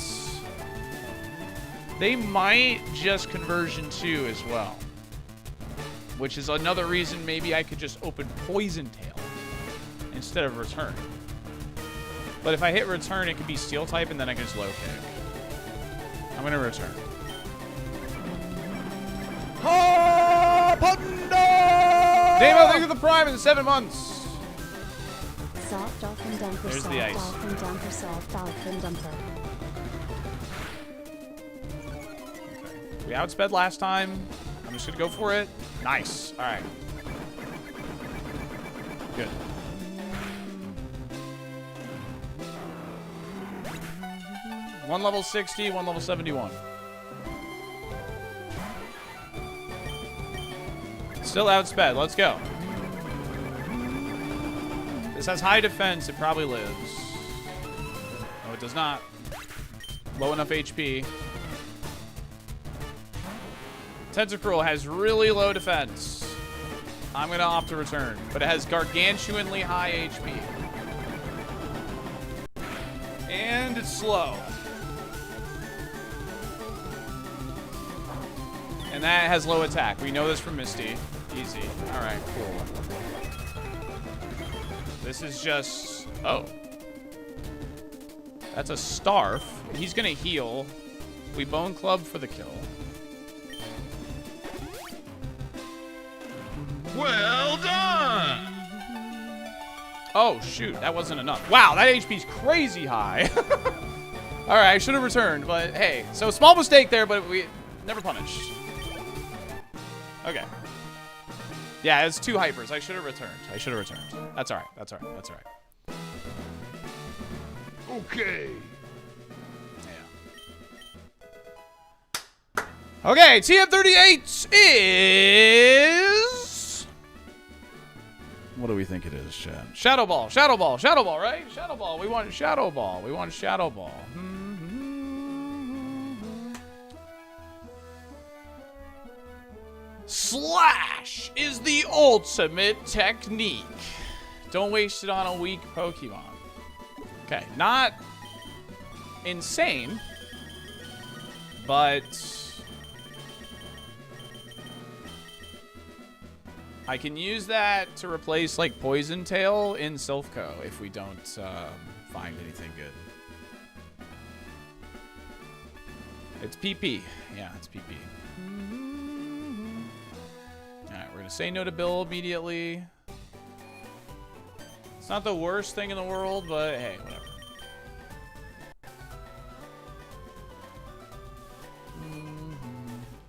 they might just conversion 2 as well, which is another reason maybe I could just open Poison Tail instead of return. But if I hit return, it could be steel type, and then I can just low kick. I'm gonna return. Damo, thank you for the prime in 7 months. Soft dolphin dumper. There's soft the ice. Dolphin dumper. Soft dolphin dumper. Okay. We outsped last time. I'm just gonna go for it. Nice. All right. Good. One level 60, one level 71. Still outsped. Let's go. This has high defense. It probably lives. No, it does not. Low enough HP. Tentacruel has really low defense. I'm going to opt to return. But it has gargantuanly high HP. And it's slow. And that has low attack. We know this from Misty. Easy. Alright, cool. This is just... Oh. That's a Starf. He's gonna heal. We Bone Club for the kill. Well done! Oh, shoot. That wasn't enough. Wow, that HP's crazy high. Alright, I should have returned, but hey. So, small mistake there, but we never punished. Okay. Yeah, it's 2 hypers. I should have returned. That's alright. That's alright. Okay. Yeah. Okay, TM38 is... What do we think it is, Chad? Shadow Ball, right? Shadow Ball. We want Shadow Ball. Slash is the ultimate technique. Don't waste it on a weak Pokemon. Okay, not insane, but I can use that to replace like Poison Tail in Silphco if we don't find anything good. It's PP. Yeah, it's PP. Alright, we're gonna say no to Bill immediately. It's not the worst thing in the world, but hey, whatever.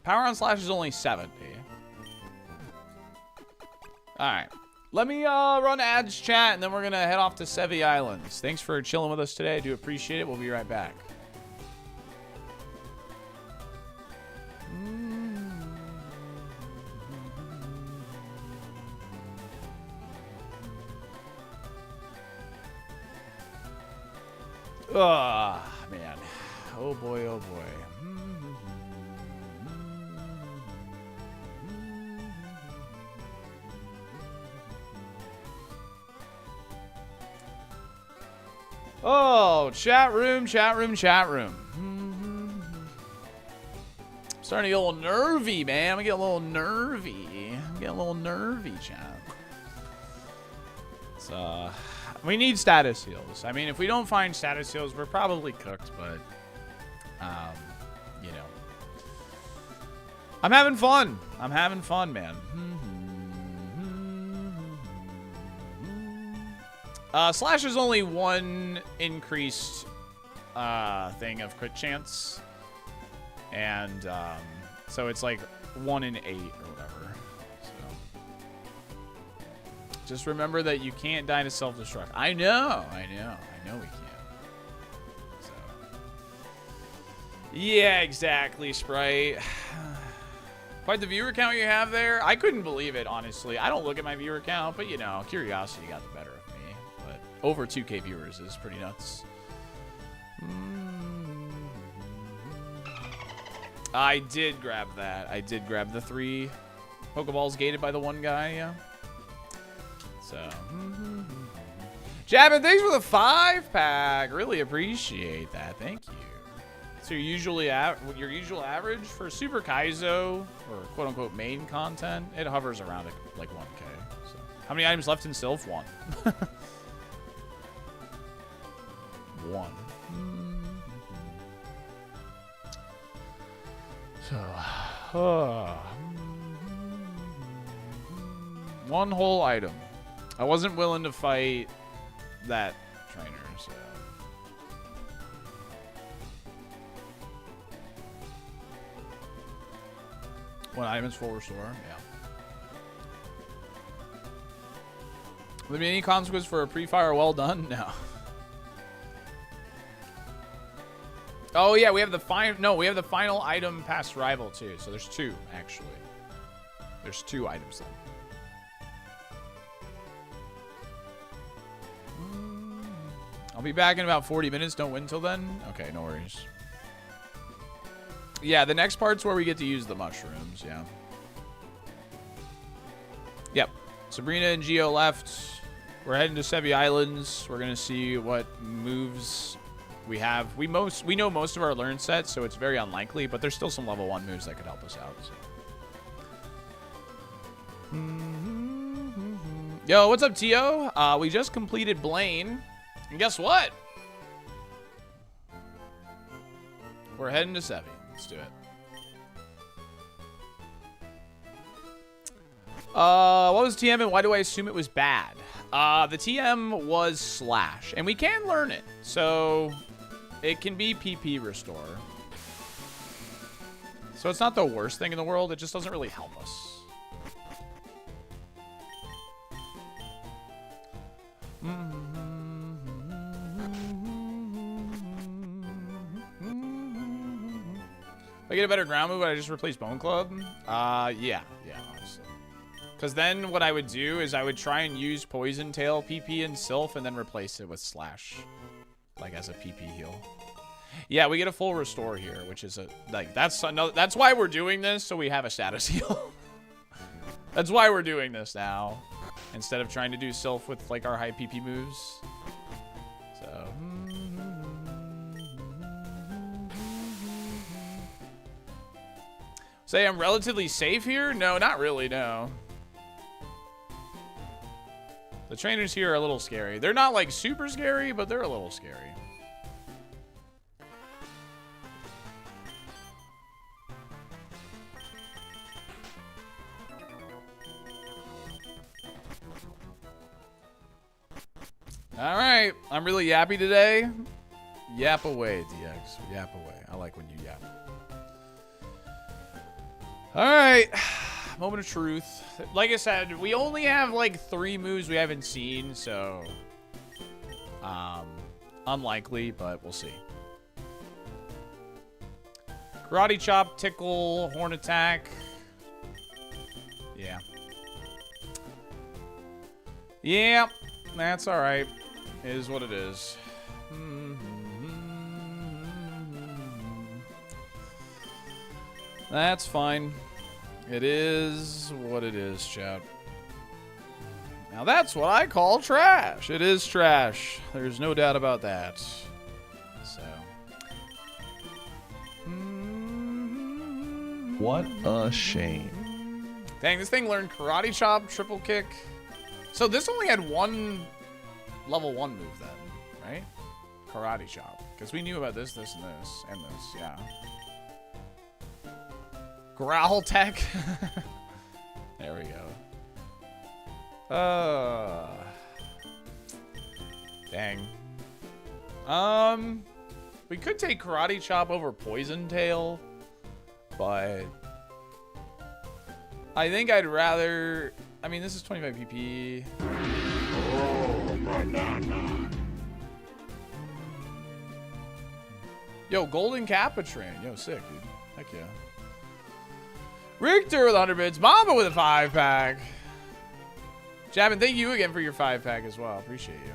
Power on Slash is only 7p. Alright. Let me run ads, chat, and then we're gonna head off to Sevy Islands. Thanks for chilling with us today. I do appreciate it. We'll be right back. Man. Oh boy, oh boy. Oh, chat room. I'm starting to get a little nervy, man. I'm getting a little nervy, chat. So, we need status heals. I mean, if we don't find status heals, we're probably cooked, but, you know. I'm having fun, man. Slash is only 1 increased thing of crit chance. And, so it's like 1 in 8 or whatever. Just remember that you can't die to self-destruct. I know we can't. So. Yeah, exactly, Sprite. Quite the viewer count you have there. I couldn't believe it, honestly. I don't look at my viewer count, but, you know, curiosity got the better of me. But over 2K viewers is pretty nuts. I did grab that. I did grab the 3 Pokeballs gated by the 1 guy, yeah. So, Jabin, thanks for the 5-pack. Really appreciate that. Thank you. So your usual average for Super Kaizo or quote unquote main content, it hovers around like 1K. So, how many items left in Sylph? 1. 1. So, 1 whole item. I wasn't willing to fight that trainer, so. One item is full restore, yeah. Will there be any consequence for a pre-fire well done? No. Oh yeah, we have the final. No, we have the final item past rival too. So there's 2 actually. There's 2 items then. I'll be back in about 40 minutes. Don't wait until then. Okay, no worries. Yeah, the next part's where we get to use the mushrooms. Yeah. Yep. Sabrina and Gio left. We're heading to Sevy Islands. We're gonna see what moves We know most of our learn sets, so it's very unlikely, but there's still some level 1 moves that could help us out. So. Yo, what's up, Tio? We just completed Blaine, and guess what? We're heading to Sevy. Let's do it. What was TM and why do I assume it was bad? The TM was slash, and we can learn it, so it can be PP restore. So it's not the worst thing in the world, it just doesn't really help us. If I get a better ground move, would I just replace Bone Club? Yeah, honestly. Because then what I would do is I would try and use Poison Tail, PP, and Sylph, and then replace it with Slash. Like as a PP heal. Yeah, we get a full restore here, which is that's why we're doing this, so we have a status heal. That's why we're doing this now. Instead of trying to do Sylph with like our high PP moves. So say I'm relatively safe here? No, not really, no. The trainers here are a little scary. They're not like super scary, but they're a little scary. All right, I'm really yappy today. Yap away, DX. Yap away. I like when you yap. All right, moment of truth. Like I said, we only have like 3 moves we haven't seen, so unlikely, but we'll see. Karate chop, tickle, horn attack. Yeah, that's all right. It is what it is. That's fine. It is what it is, chat. Now that's what I call trash. It is trash. There's no doubt about that. So. What a shame. Dang, this thing learned karate chop, triple kick. So this only had 1 level 1 move then, right? Karate chop. Because we knew about this, this, and this, yeah. Growl tech. There we go. Dang. We could take karate chop over poison tail, but I think I'd rather. I mean, this is 25 PP. Oh, banana. Yo, Golden Kappa train. Yo, sick, dude. Heck yeah. Richter with 100 bits. Mamba with a 5-pack. Jabin, thank you again for your 5-pack as well. Appreciate you.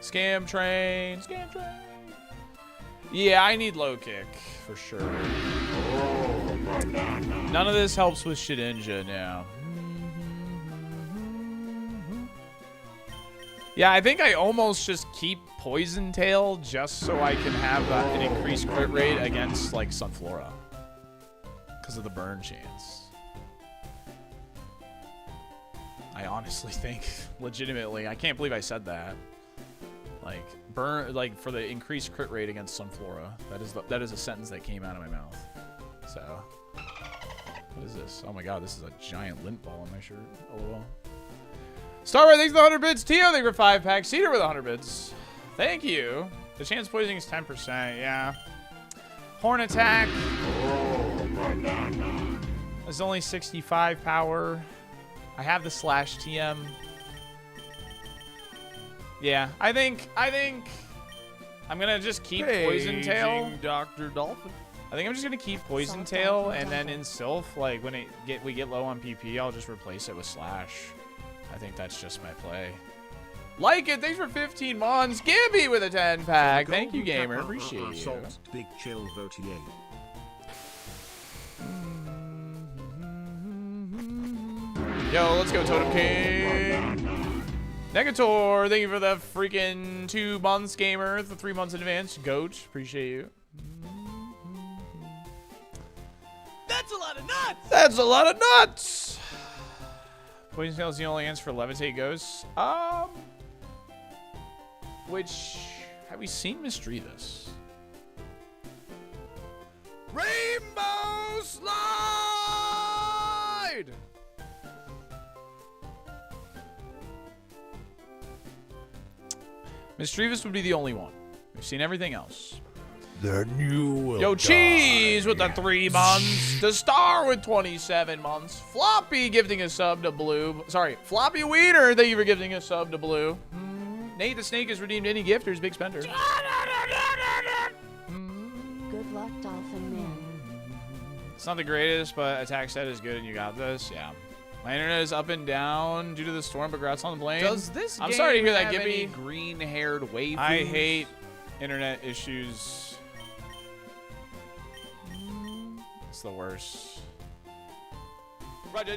Scam train. Scam train. Yeah, I need low kick for sure. None of this helps with Shedinja now. Yeah, I think I almost just keep Poison Tail just so I can have an increased crit rate against like Sunflora because of the burn chance. I honestly think, legitimately, I can't believe I said that. Like burn, like for the increased crit rate against Sunflora. That is a sentence that came out of my mouth. So, what is this? Oh my god, this is a giant lint ball on my shirt. LOL. Starboy, thanks for the 100 bits. Tio, thank you for 5-pack. Cedar with 100 bits. Thank you. The chance poisoning is 10%. Yeah. Horn attack. It's only 65 power. I have the slash TM. Yeah, I think I'm gonna just keep Poison Tail. Dr. Dolphin. I think I'm just gonna keep Poison Tail, and then in Sylph, like when we get low on PP, I'll just replace it with Slash. I think that's just my play. Like it, thanks for 15 months. Gibby with a 10-pack. Thank you, gamer. Appreciate you. Big chill vote yay. Yo, let's go, Totem King. Negator, thank you for the freaking 2 months, gamer. The 3 months in advance. Goat, appreciate you. That's a lot of nuts! That's a lot of nuts! Poison Tail is the only answer for Levitate Ghosts. Which, have we seen Misdreavus? Rainbow Slide! Misdreavus would be the only one. We've seen everything else. Then you will Yo, die. Cheese with the 3 months. The Star with 27 months. Floppy gifting a sub to Blue. Sorry, Floppy Wiener, thank you for gifting a sub to Blue. Nate the Snake has redeemed any gifters. Big spender. Good luck, Dolphin Man. It's not the greatest, but attack set is good and you got this. Yeah. My internet is up and down due to the storm, but congrats on the Blaine. Does this I'm game sorry to hear that, have Gippy. any green-haired waifus? I hate internet issues. It's the worst. What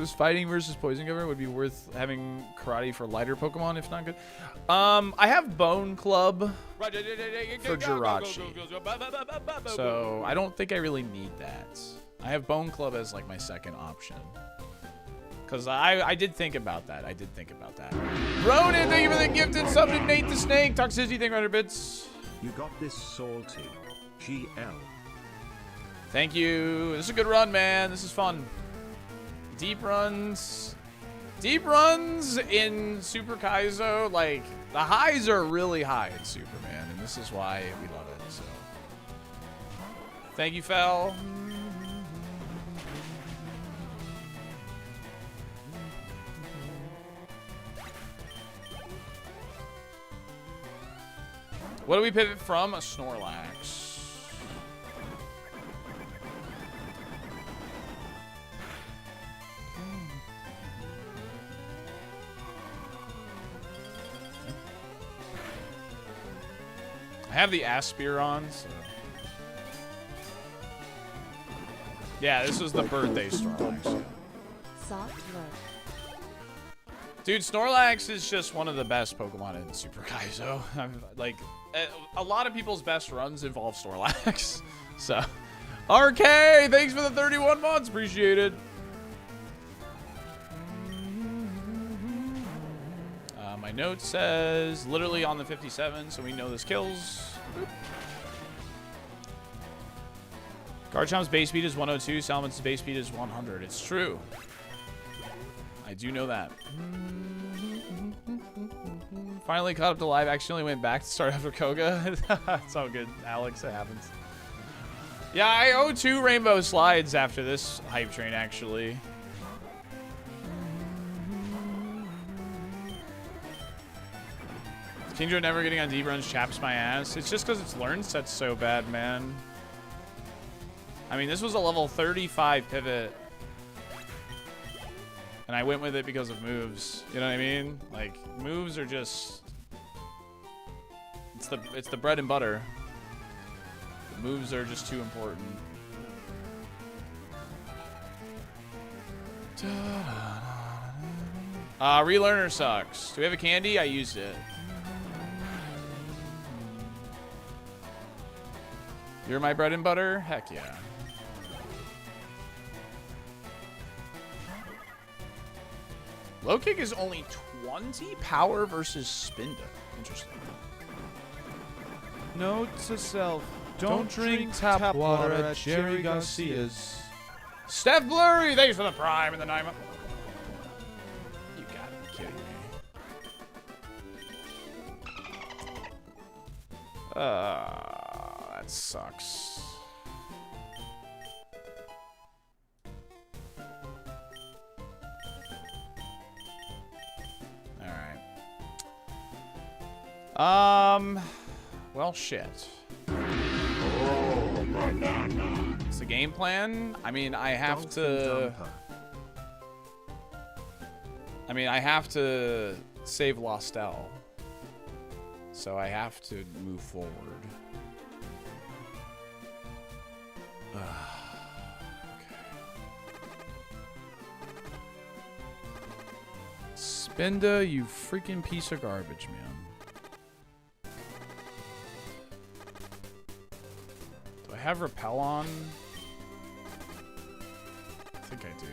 is fighting versus poison cover? Would be worth having karate for lighter Pokemon, if not good. I have Bone Club for Jirachi, so I don't think I really need that. I have Bone Club as like my second option. Because I did think about that. Ronan, thank you for the gifted sub to Nate the Snake. Toxicity, thank you for 100 bits. You got this, Salty. GL. Thank you. This is a good run, man. This is fun. Deep runs in Super Kaizo, like, the highs are really high in Superman, and this is why we love it, so. Thank you, Fel. What do we pivot from? A Snorlax. I have the Aspiron, so. Yeah, this was the birthday Snorlax. Yeah. Soft lurk. Dude, Snorlax is just one of the best Pokemon in Super Kaizo. Like, a lot of people's best runs involve Snorlax. So, RK, thanks for the 31 months. Appreciate it. My note says literally on the 57, so we know this kills. Garchomp's base speed is 102. Salaman's base speed is 100. It's true. I do know that. Finally caught up to live. Accidentally went back to start after Koga. It's all good, Alex. It happens. Yeah, I owe 2 rainbow slides after this hype train, actually. Kingdra never getting on deep runs chaps my ass. It's just because its learn set's so bad, man. I mean, this was a level 35 pivot. And I went with it because of moves. You know what I mean? Like, moves are just... It's the bread and butter. The moves are just too important. Relearner sucks. Do we have a candy? I used it. You're my bread and butter? Heck yeah. Low kick is only 20 power versus Spinda. Interesting. Note to self: don't drink tap water at Jerry Garcia's. Steph Blurry, thanks for the prime and the 9 month. You gotta be kidding me. That sucks. Alright. Well, shit. It's the game plan. I mean, I have to save Lostel. So I have to move forward. Okay. Spinda, you freaking piece of garbage, man. Do I have repel on? I think I do.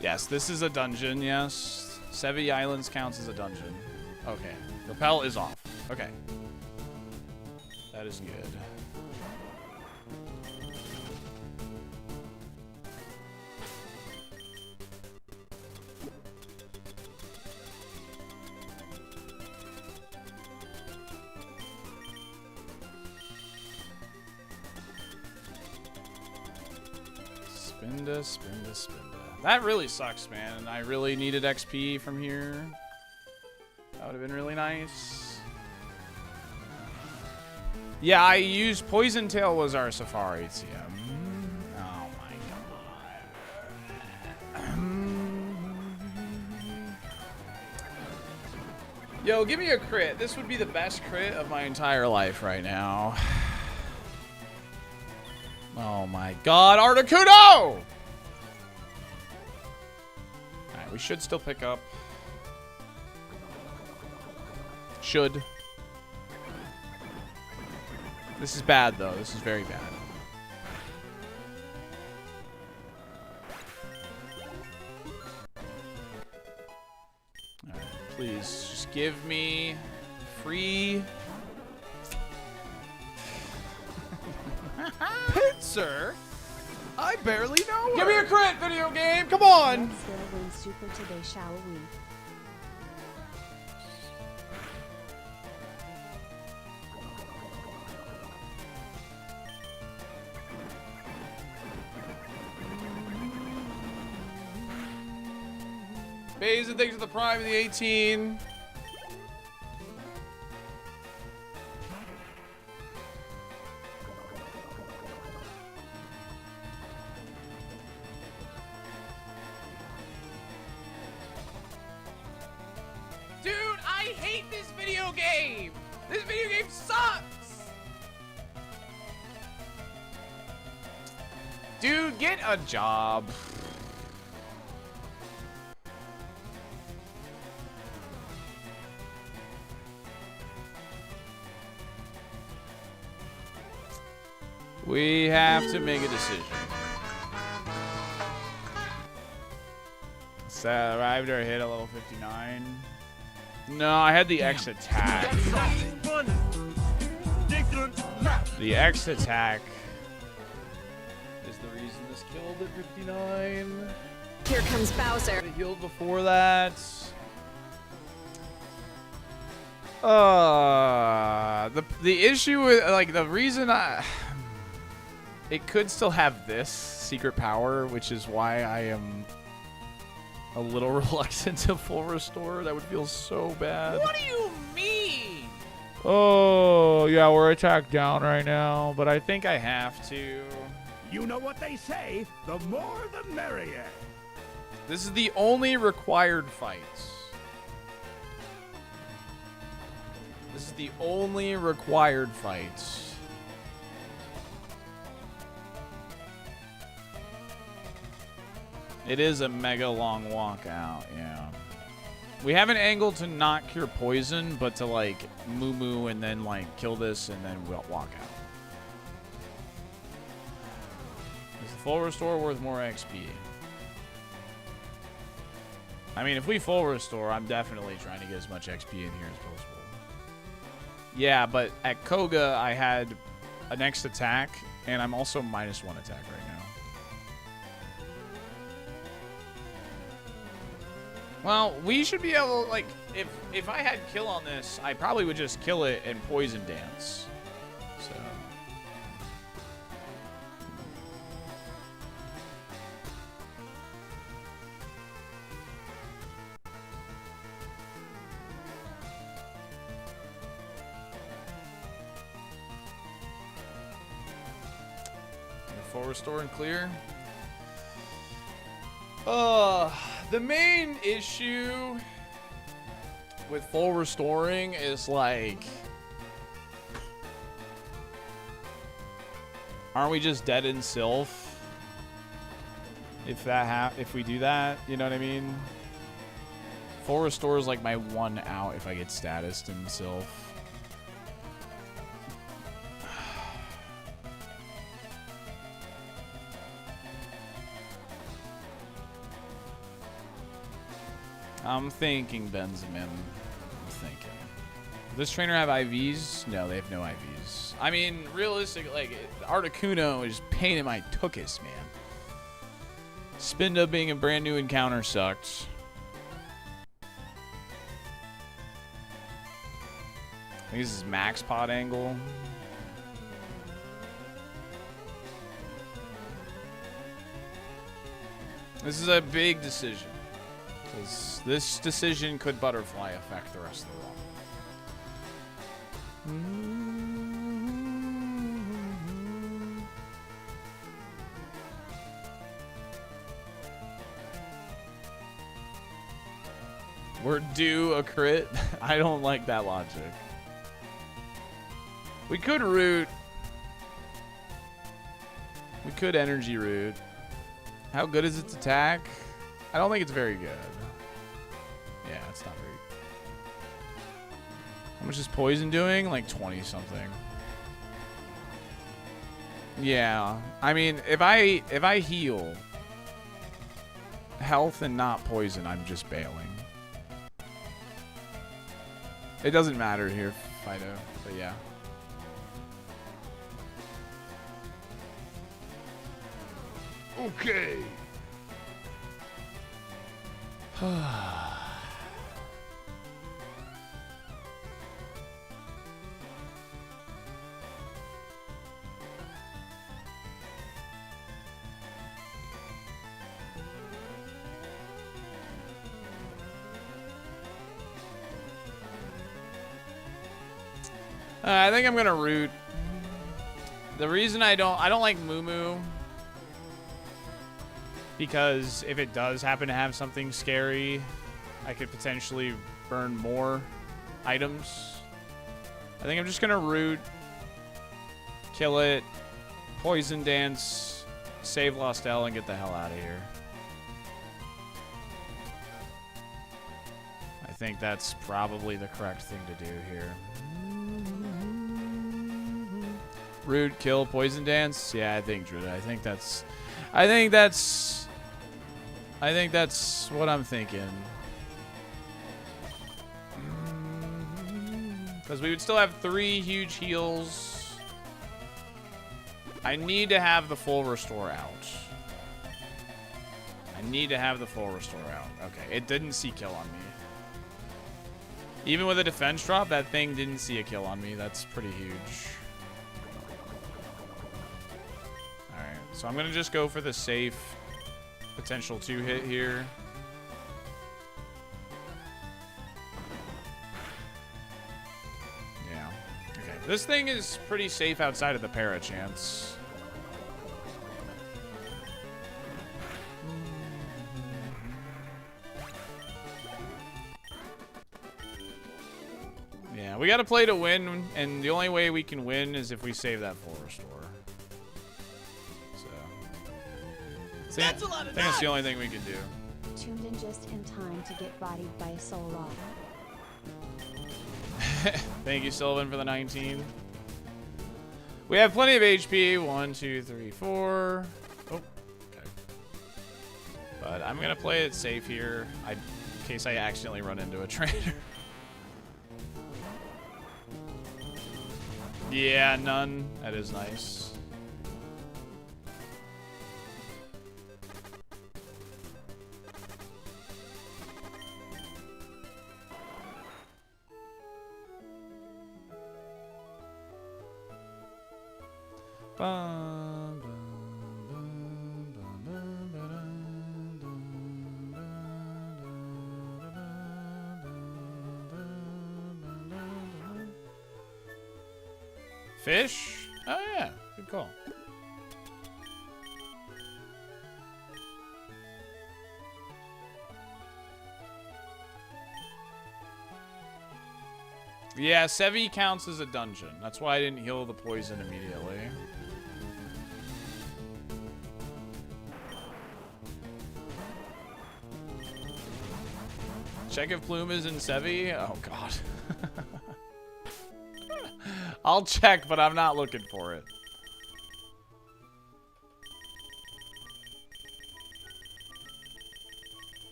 Yes, this is a dungeon, yes. Sevy Islands counts as a dungeon. Okay. Repel is off. Okay. That is good. Spinda, spinda, spinda. That really sucks, man. I really needed XP from here. That would have been really nice. Yeah, I used Poison Tail was our Safari TM. Oh my god. Yo, give me a crit. This would be the best crit of my entire life right now. Oh my god, Articuno! Alright, we should still pick up. Should. This is bad, though. This is very bad. Alright, please, just give me free... Sir, I barely know her. Give me a crit, video game! Come on! Let's go win super today, shall we? Basin, thanks for the prime of the 18. Dude, I hate this video game! This video game sucks! Dude, get a job. We have to make a decision. So, arrived or hit a level 59. No, I had the X attack. The X attack is the reason this killed at 59. Here comes Bowser. I healed before that. The issue with, like, the reason it could still have this secret power, which is why I am a little reluctant to full restore. That would feel so bad. What do you mean? Oh, yeah, we're attack down right now, but I think I have to. You know what they say, the more the merrier. This is the only required fight. This is the only required fight. It is a mega long walk out, yeah. We have an angle to not cure poison, but to like moo and then like kill this and then we'll walk out. Is the full restore worth more XP? I mean, if we full restore, I'm definitely trying to get as much XP in here as possible. Yeah, but at Koga, I had a next attack, and I'm also -1 attack right now. Well, we should be able, like, if I had kill on this, I probably would just kill it and poison dance. So. Full restore and clear. The main issue with full restoring is like, aren't we just dead in Sylph? If we do that, you know what I mean? Full restore is like my one out if I get statused in Sylph. I'm thinking Benjamin. I'm thinking. Does this trainer have IVs? No, they have no IVs. I mean, realistic, like, Articuno is pain in my tuchus, man. Spinda being a brand new encounter sucked. I think this is max pot angle. This is a big decision. Because this decision could butterfly affect the rest of the run. We're due a crit. I don't like that logic. We could root. We could energy root. How good is its attack? I don't think it's very good. Yeah, it's not very good. How much is poison doing? Like 20 something. Yeah. I mean, if I heal health and not poison, I'm just bailing. It doesn't matter here, Fido, but yeah. Okay. I think I'm gonna root. The reason I don't like Moo Moo, because if it does happen to have something scary, I could potentially burn more items. I think I'm just gonna root, kill it, poison dance, save Lostel, and get the hell out of here. I think that's probably the correct thing to do here. Root, kill, poison dance. Yeah, I think Druid. I think that's what I'm thinking. Because we would still have 3 huge heals. I need to have the full restore out. I need to have the full restore out. Okay, it didn't see kill on me. Even with a defense drop, that thing didn't see a kill on me. That's pretty huge. Alright, so I'm going to just go for the safe potential 2-hit here. Yeah. Okay. This thing is pretty safe outside of the para chance. Yeah, we got to play to win, and the only way we can win is if we save that full restore. So, I think that's the only thing we can do. Tuned in just in time to get bodied by a soul lava. Thank you, Sylvan, for the 19. We have plenty of HP. 1, 2, 3, 4. Oh, okay. But I'm gonna play it safe here, in case I accidentally run into a trainer. Yeah, none. That is nice. Fish? Oh yeah, good call. Yeah, Sevy counts as a dungeon. That's why I didn't heal the poison immediately. Check if Plume is in Sevy. Oh god. I'll check, but I'm not looking for it.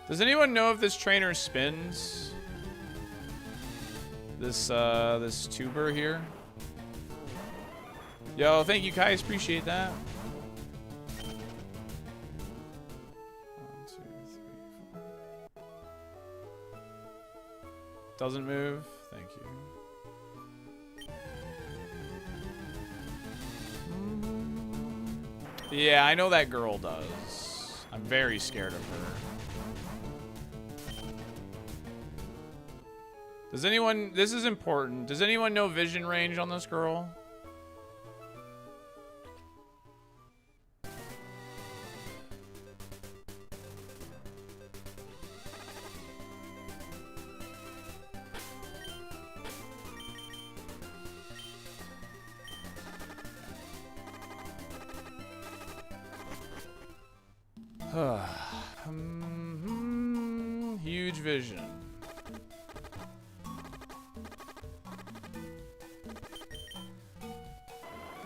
Does anyone know if this trainer spins? This tuber here? Yo, thank you guys, appreciate that. 1, 2, 3, 4. Doesn't move, thank you. Yeah, I know that girl does. I'm very scared of her. Does anyone, this is important, does anyone know vision range on this girl? Huge vision.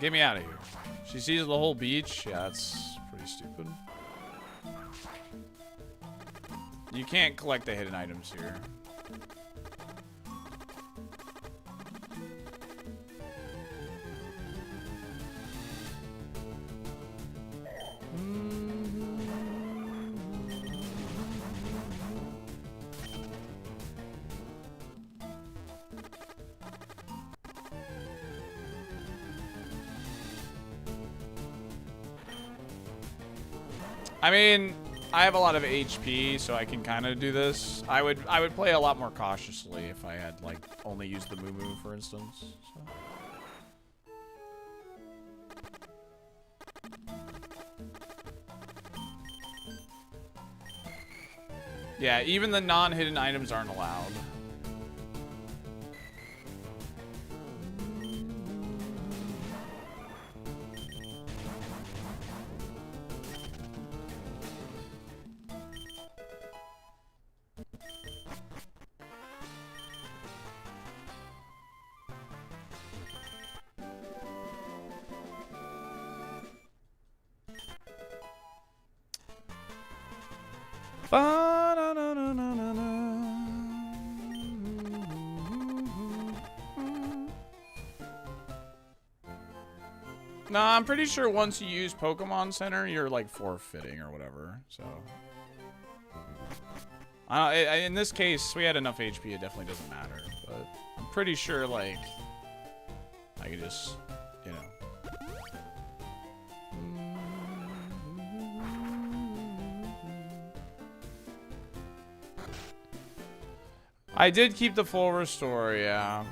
Get me out of here. She sees the whole beach. Yeah, that's pretty stupid. You can't collect the hidden items here. I mean, I have a lot of HP, so I can kind of do this. I would play a lot more cautiously if I had like only used the Moo, for instance. So. Yeah, even the non-hidden items aren't allowed. No, I'm pretty sure once you use Pokemon Center, you're like forfeiting or whatever. So, in this case, we had enough HP. It definitely doesn't matter. But I'm pretty sure like I could just, you know. I did keep the full restore, yeah.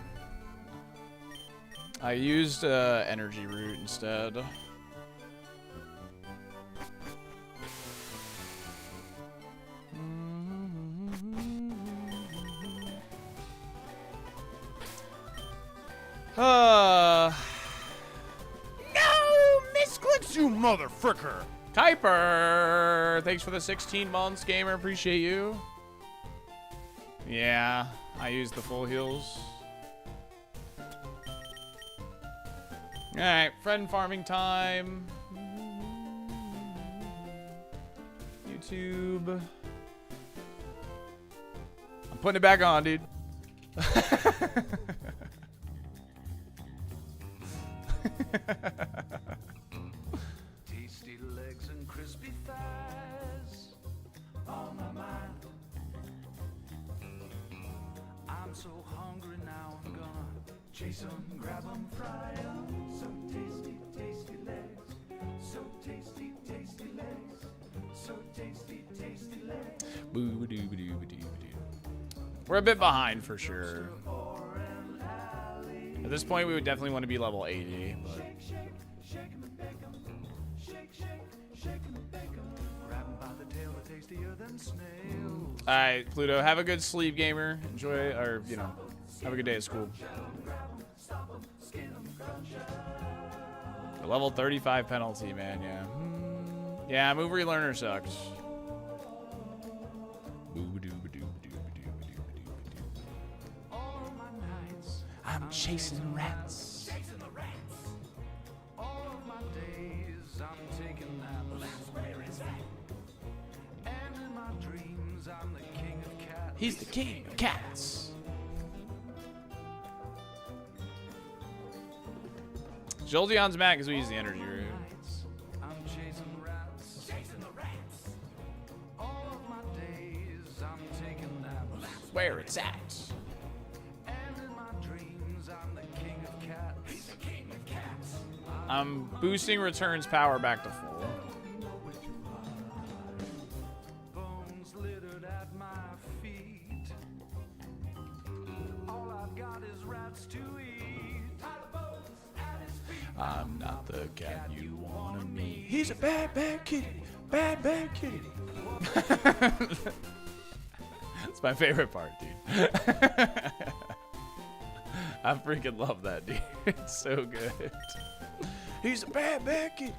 I used energy root instead. No, misclicks, you motherfricker. Kuiper, thanks for the 16 months, gamer. Appreciate you. Yeah, I used the full heals. Alright, friend farming time. YouTube. I'm putting it back on, dude. Tasty legs and crispy thighs on my mind. I'm so hungry now, I'm gonna chase them, grab them, fry them. So tasty, tasty legs. So tasty, tasty legs. So tasty, tasty legs. We're a bit behind for sure. At this point, we would definitely want to be level 80. But... Shake 'em and bake 'em. Shake, shake, shake 'em and bake 'em. Grab 'em by the tail, the tasty tastier than snails. All right, Pluto, have a good sleep, gamer. Enjoy, or you know, have a good day at school. The level 35 penalty, man. Yeah. Yeah, move relearner sucks. All of my nights, I'm chasing rats. all of my days, I'm taking naps. And in my dreams, I'm the king of cats. He's the king of cats. Jolteon's mad because we use the energy room. Nights, I'm chasing rats. All of my days, I'm taking naps. Where it's at. And in my dreams, I'm the king of cats. He's the king of cats. I'm boosting returns power back to full. Bones littered at my feet. All I've got is rats to eat. I'm not the cat you wanna meet. He's a bad, bad kitty. Bad, bad kitty. It's my favorite part, dude. I freaking love that, dude. It's so good. He's a bad, bad kitty.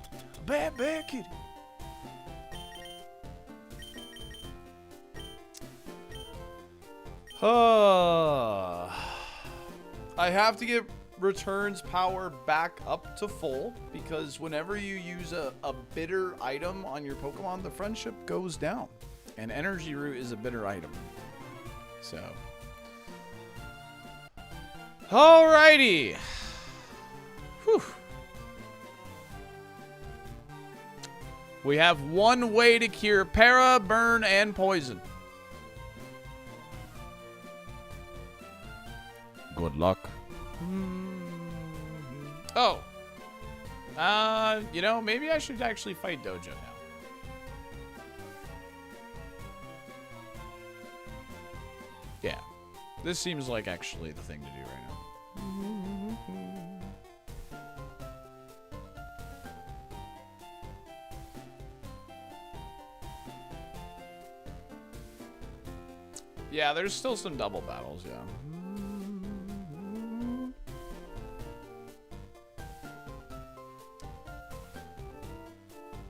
Bad, bad kitty. I have to get returns power back up to full because whenever you use a bitter item on your Pokemon, the friendship goes down. And energy root is a bitter item. So. Alrighty. Whew. We have one way to cure para, burn, and poison. Good luck. Oh. You know, maybe I should actually fight Dojo now. Yeah. This seems like actually the thing to do right now. Yeah, there's still some double battles, yeah.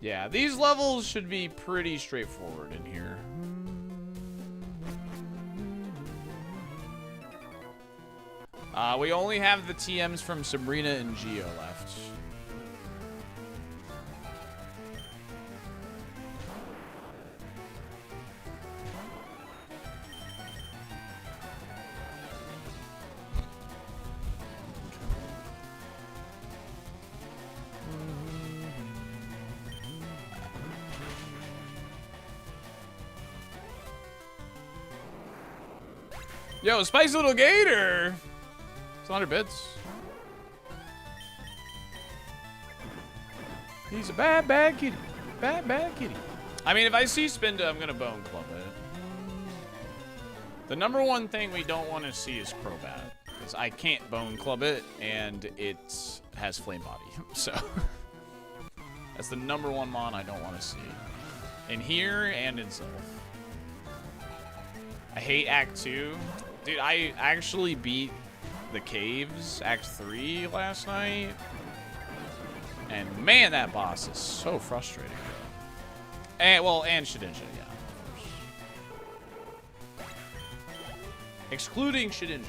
Yeah, these levels should be pretty straightforward in here. We only have the TMs from Sabrina and Geo left. Yo, Spicy Little Gator! It's 100 bits. He's a bad, bad kitty. Bad, bad kitty. I mean, if I see Spinda, I'm gonna Bone Club it. The number one thing we don't want to see is Crobat. Because I can't Bone Club it, and it has Flame Body. So, that's the number one mon I don't want to see. In here and in Sylph. I hate Act 2. Dude, I actually beat the Caves, Act 3 last night. And man, that boss is so frustrating. And, well, and Shedinja, yeah, of course. Excluding Shedinja.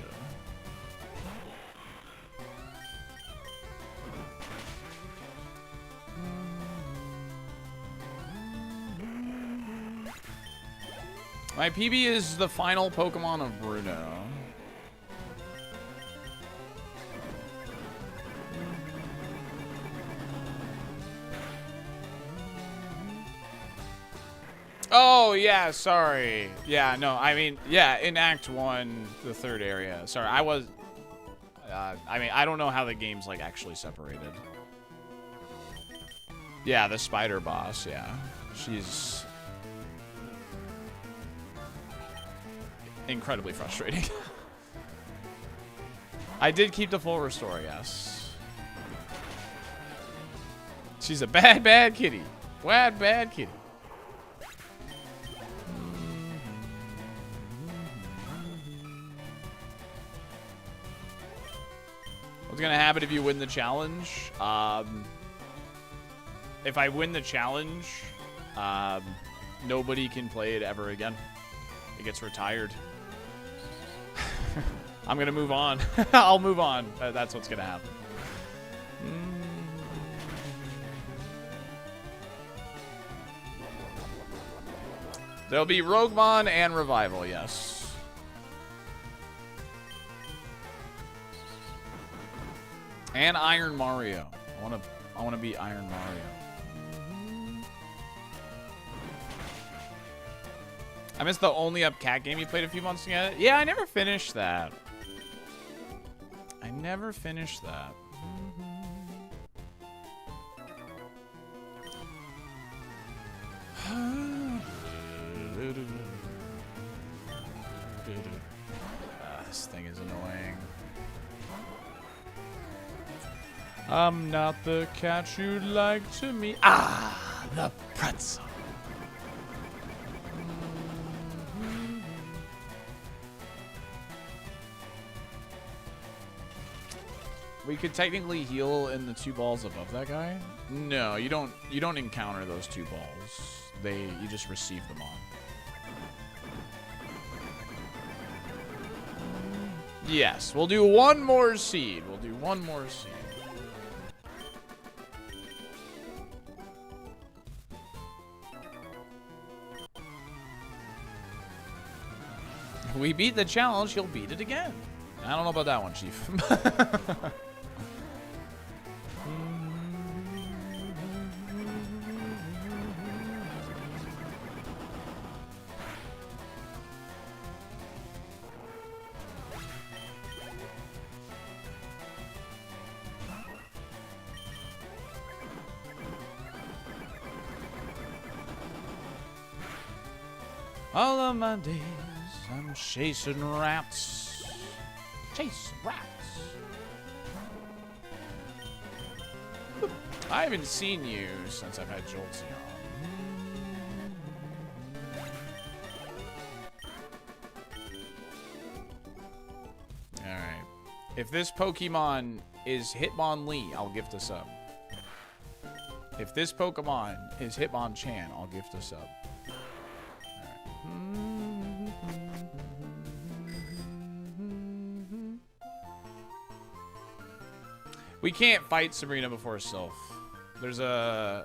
My PB is the final Pokemon of Bruno. Oh, yeah, sorry. Yeah, no, I mean, yeah, in Act 1, the third area. Sorry, I was... I mean, I don't know how the game's, like, actually separated. Yeah, the spider boss, yeah. She's... incredibly frustrating. I did keep the full restore, yes. She's a bad, bad kitty. Bad, bad kitty. What's gonna happen if you win the challenge? If I win the challenge, nobody can play it ever again. It gets retired. I'm gonna move on. I'll move on. That's what's gonna happen. There'll be Roguemon and Revival, yes. And Iron Mario. I wanna be Iron Mario. I missed the Only Up Cat game you played a few months ago. Yeah, I never finished that. I never finished that. This thing is annoying. I'm not the cat you'd like to meet. Ah, the pretzel. We could technically heal in the 2 balls above that guy. No, you don't encounter those 2 balls. You just receive them on. Yes, we'll do one more seed. We'll do one more seed. If we beat the challenge, he'll beat it again. I don't know about that one, Chief. All of my days, I'm chasing rats. Chasing rats. I haven't seen you since I've had Jolteon. Alright. If this Pokemon is Hitmonlee, I'll gift a sub. If this Pokemon is Hitmonchan, I'll gift a sub. We can't fight Sabrina before Sylph. There's a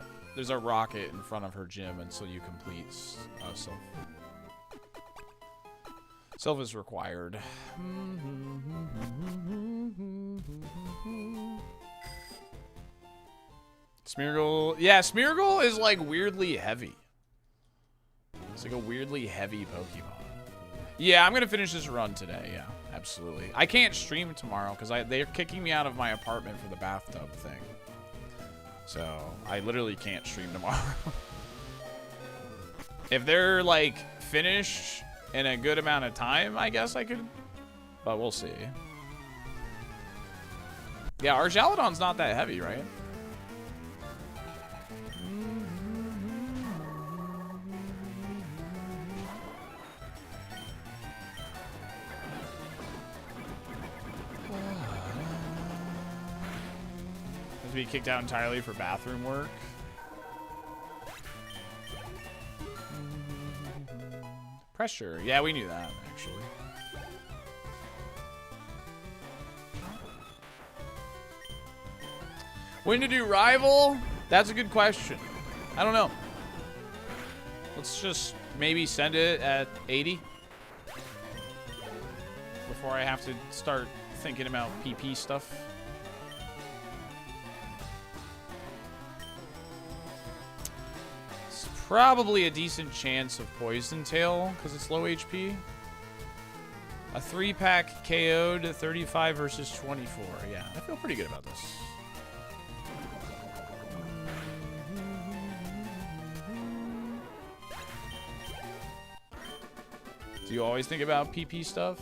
rocket in front of her gym until you complete Sylph. Sylph is required. Smeargle. Yeah, Smeargle is like weirdly heavy. It's like a weirdly heavy Pokemon. Yeah, I'm gonna finish this run today. Yeah, absolutely. I can't stream tomorrow because they're kicking me out of my apartment for the bathtub thing. So I literally can't stream tomorrow. If they're like finished in a good amount of time, I guess I could, but we'll see. Yeah, our Jalodon's not that heavy, right? Has to be kicked out entirely for bathroom work. Pressure. Yeah, we knew that, actually. When to do rival? That's a good question. I don't know. Let's just maybe send it at 80. Before I have to start thinking about PP stuff. It's probably a decent chance of Poison Tail because it's low HP. A 3-pack KO'd 35 versus 24. Yeah, I feel pretty good about this. Do you always think about PP stuff?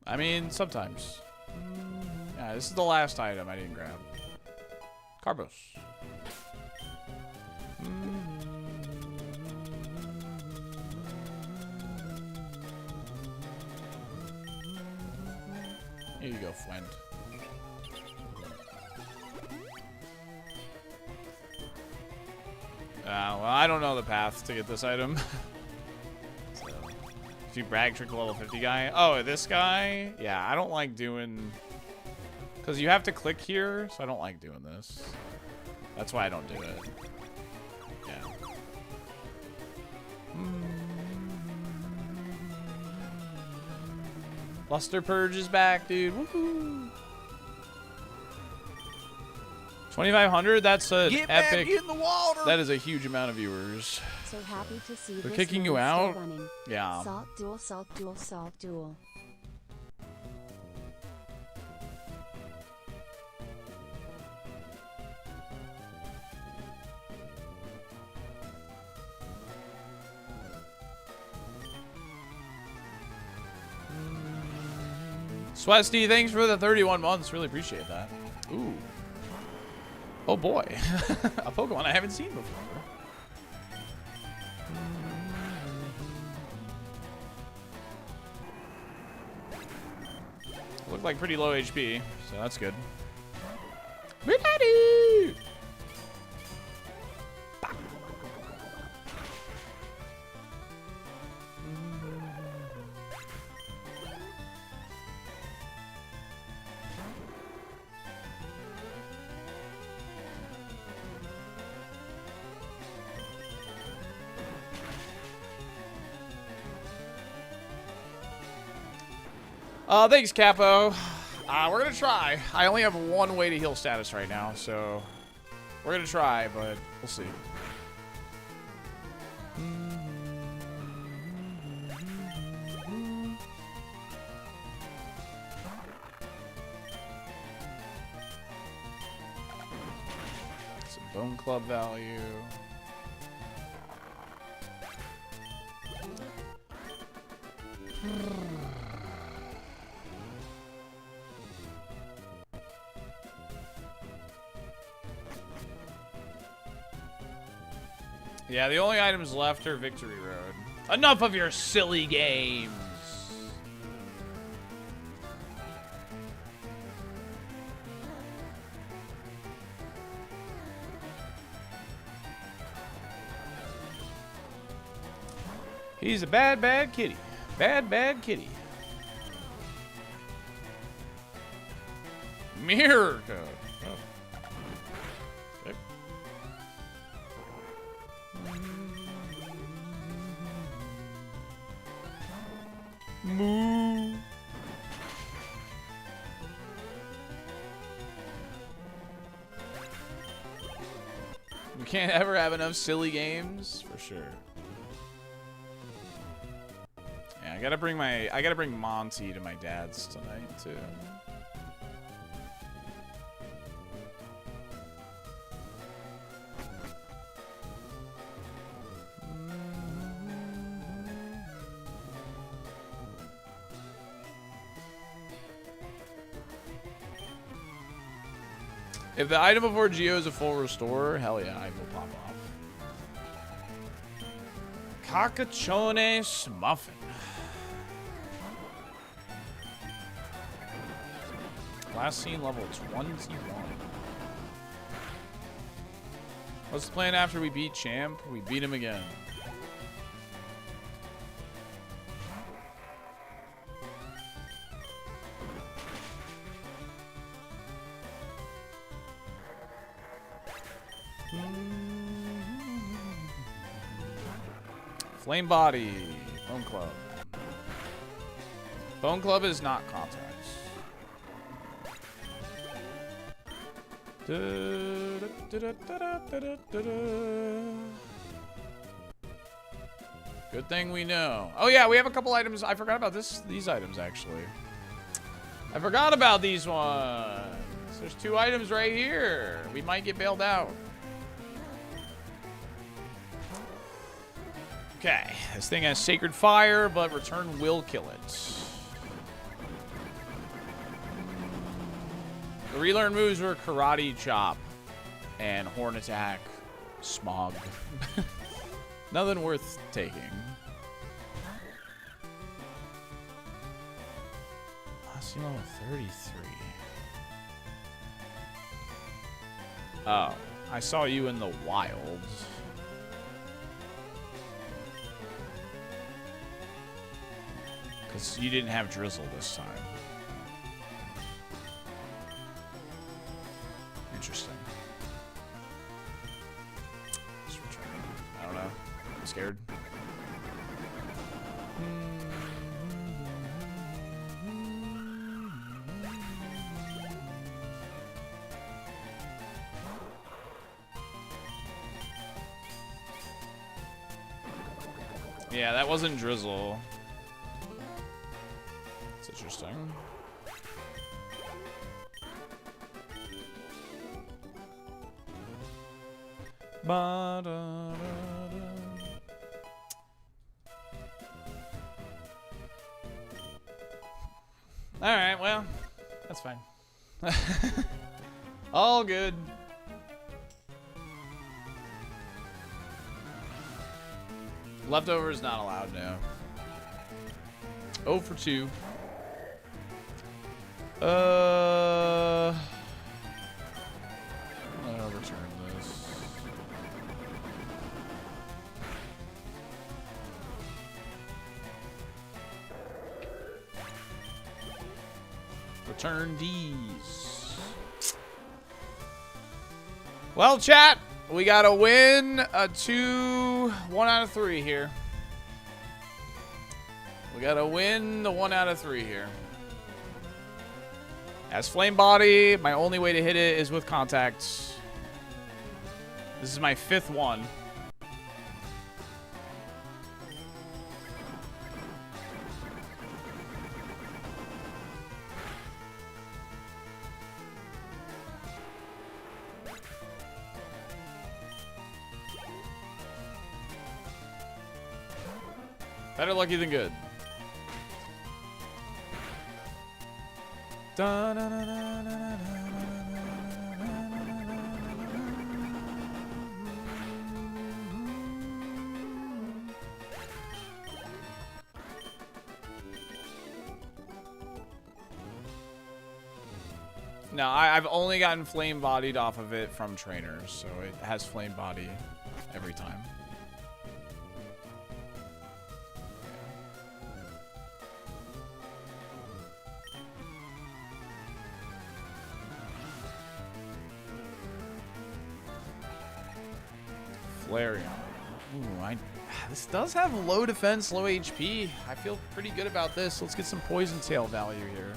I mean, sometimes. Yeah, this is the last item I didn't grab. Carbos. Here you go, friend. Well, I don't know the path to get this item. So, if you brag trick the level 50 guy. Oh, this guy? Yeah, I don't like doing... Because you have to click here, so I don't like doing this. That's why I don't do it. Yeah. Luster Purge is back, dude. Woohoo! 2,500? That's an epic. Back in the water. That is a huge amount of viewers. So happy to see They're this kicking you man still out? running. Yeah. Salt duel, salt duel, salt duel. Swesty, thanks for the 31 months. Really appreciate that. Ooh. Oh boy. A Pokemon I haven't seen before. Looked like pretty low HP, so that's good. Daddy! Thanks, Capo. We're gonna try. I only have one way to heal status right now, so we're gonna try, but we'll see. Some Bone Club value. Yeah, the only items left are Victory Road. Enough of your silly games! He's a bad, bad kitty. Bad, bad kitty. Mirror code. Oh. Okay. Moo. We can't ever have enough silly games, for sure. Yeah, I gotta bring Monty to my dad's tonight too. If the item before Geo is a full restore, hell yeah, I will pop off. Cacachones Muffin. Last seen level 21. What's the plan after we beat Champ? We beat him again. Flame Body, Bone Club. Bone Club is not contacts. Good thing we know. Oh yeah, we have a couple items. I forgot about these items actually. I forgot about these ones. There's 2 items right here. We might get bailed out. Okay, this thing has Sacred Fire, but Return will kill it. The relearn moves were Karate Chop and Horn Attack, Smog. Nothing worth taking. Sea level 33. Oh, I saw you in the wilds. Because you didn't have drizzle this time. Interesting. Just return. I don't know. I'm scared. Yeah, that wasn't drizzle. It's interesting. Ba-da-da-da. All right, well, that's fine. All good. Leftovers not allowed now. 0 for 2. I'll return this. Return these. Well, chat, we got to win a 1 out of 3 here. We got to win the 1 out of 3 here. As Flame Body, my only way to hit it is with contacts. This is my 5th one. Better lucky than good. No, I've only gotten flame bodied off of it from trainers, so it has flame body every time. Flareon. Ooh, this does have low defense, low HP. I feel pretty good about this. Let's get some Poison Tail value here.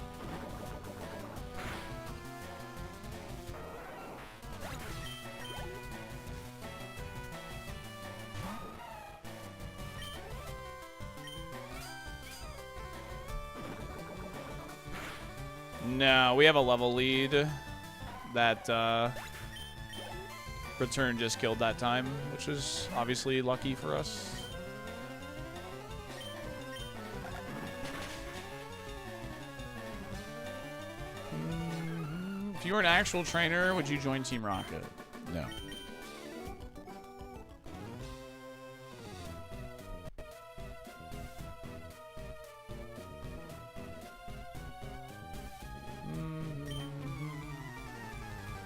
No, we have a level lead that Return just killed that time, which is obviously lucky for us. If you were an actual trainer, would you join Team Rocket? No.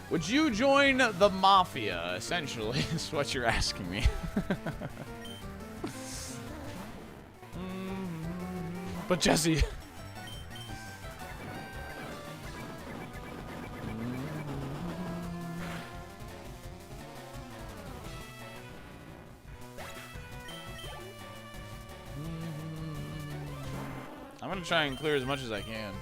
Would you join the Mafia, essentially, is what you're asking me. But Jesse... I'm gonna try and clear as much as I can.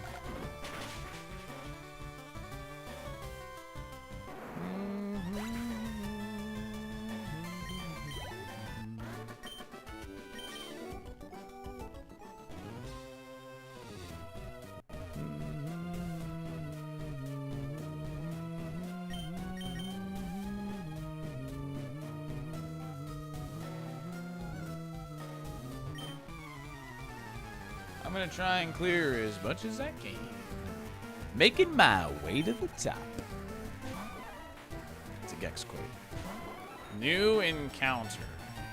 I'm gonna try and clear as much as I can. Making my way to the top. It's a Gex quote. New encounter.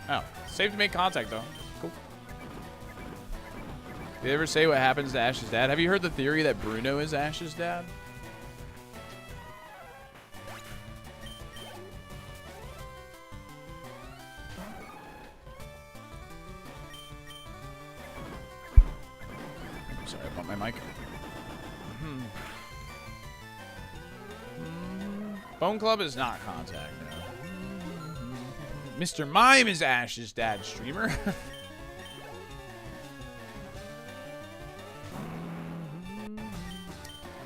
Oh, safe to make contact though. Cool. Did they ever say what happens to Ash's dad? Have you heard the theory that Bruno is Ash's dad? Sorry, I bumped my mic. Bone Club is not contact, no. Mr. Mime is Ash's dad, streamer.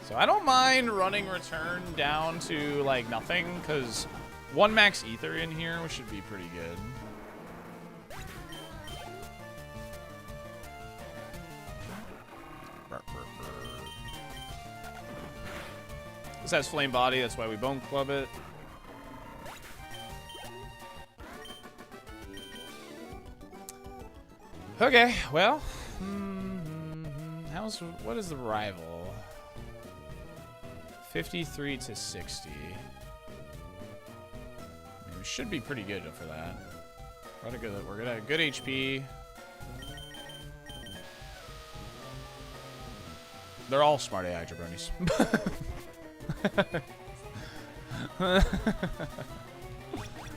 So I don't mind running return down to like nothing, because 1 max ether in here should be pretty good. This has flame body, that's why we bone club it. Okay, well, what is the rival? 53 to 60. I mean, we should be pretty good for that. We're gonna have good HP. They're all smart AI jabronis.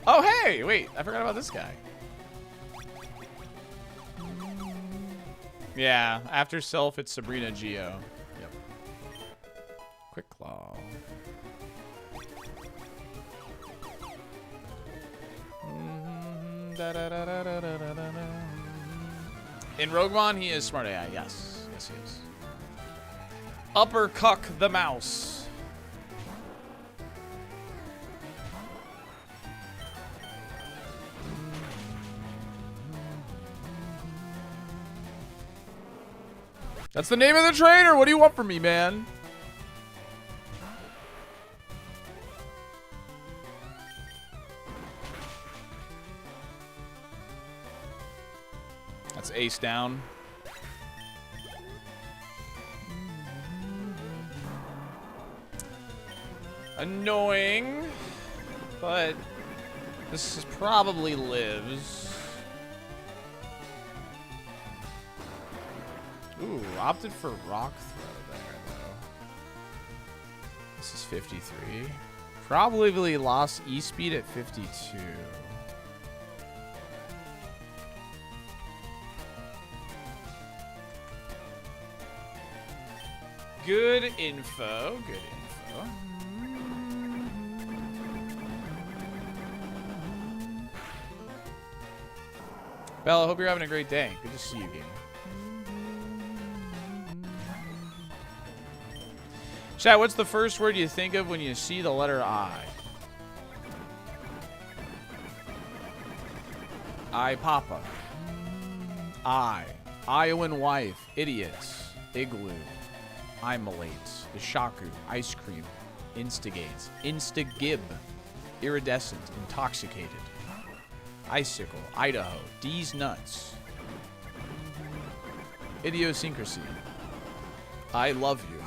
Oh, hey! Wait, I forgot about this guy. Yeah, after Self, it's Sabrina Geo. Yep. Quick Claw. In Roguemon, he is smart AI. Yes. Yes, he is. Upper Cuck the Mouse. That's the name of the trainer. What do you want from me, man? That's ace down. Annoying, but this is probably lives. Ooh, opted for rock throw there, though. This is 53. Probably lost E-speed at 52. Good info. Good info. Bella, I hope you're having a great day. Good to see you, game. Chat, what's the first word you think of when you see the letter I? I Papa. Iowan wife. Idiots. Igloo. Imolates. Ishaku. Ice cream. Instigates. Instagib. Iridescent. Intoxicated. Icicle. Idaho. D's nuts. Idiosyncrasy. I love you.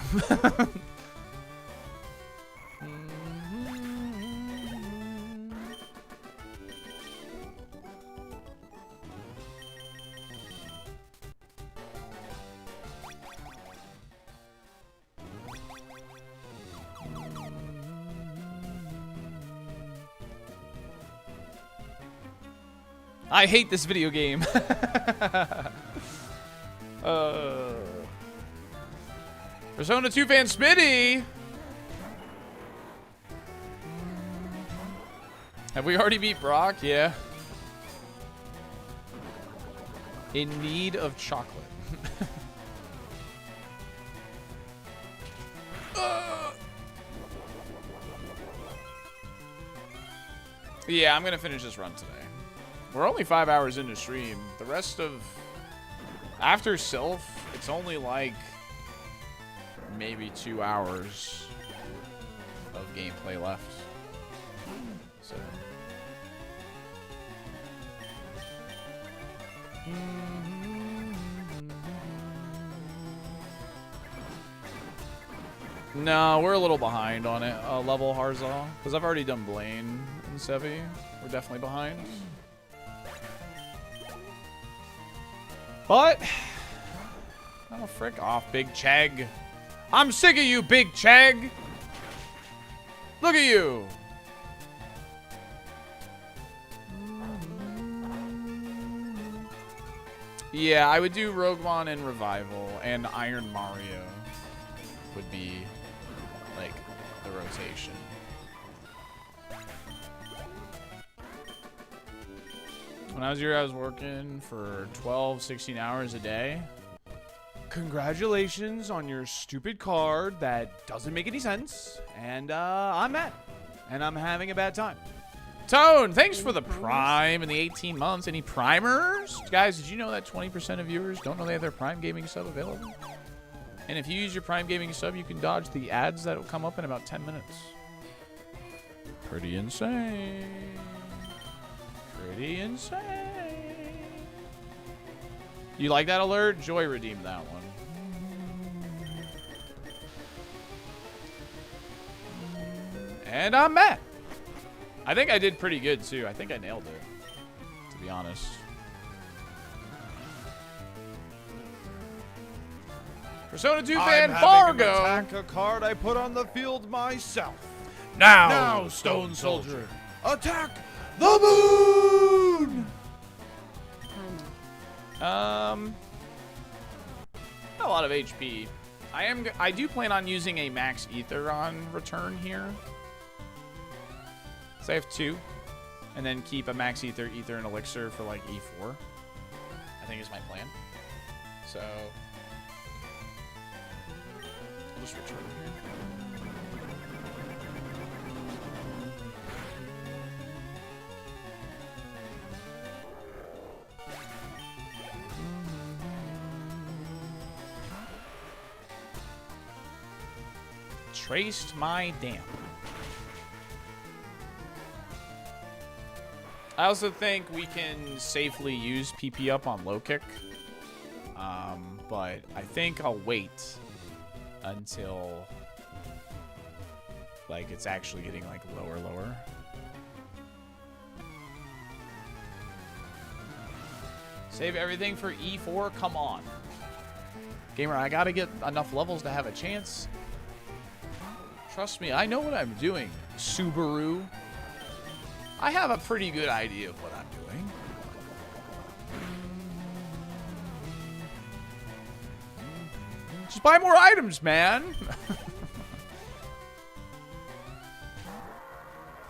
I hate this video game. Persona 2 fan Smitty. Have we already beat Brock? Yeah. In need of chocolate. Yeah, I'm gonna finish this run today. We're only 5 hours into stream. The rest of... After Sylph, it's only like... maybe 2 hours of gameplay left. So... No, we're a little behind on it, level Harzal. Because I've already done Blaine and Sevy. We're definitely behind. But Oh, frick off, Big Chegg. I'm sick of you, Big Chegg. Look at you. Yeah, I would do Roguemon and Revival, and Iron Mario would be, like, the rotation. When I was here, I was working for 12, 16 hours a day. Congratulations on your stupid card that doesn't make any sense. And I'm mad. And I'm having a bad time. Tone, thanks for the Prime and the 18 months. Any primers? Guys, did you know that 20% of viewers don't know they have their Prime Gaming sub available? And if you use your Prime Gaming sub, you can dodge the ads that will come up in about 10 minutes. Pretty insane. Pretty insane. You like that alert? Joy redeemed that one. And I'm mad. I think I did pretty good too. I think I nailed it, to be honest. Persona 2 fan Fargo. Attack a card I put on the field myself. Now, Stone Soldier, attack the moon. Timer. A lot of HP. I do plan on using a max ether on return here. So I have 2, and then keep a max ether, and elixir for like E4. I think is my plan. So I'll just return here. Traced my damp. I also think we can safely use PP up on low kick. But I think I'll wait until like it's actually getting like lower. Save everything for E4. Come on. Gamer, I gotta get enough levels to have a chance. Trust me, I know what I'm doing, Subaru. I have a pretty good idea of what I'm doing. Just buy more items, man.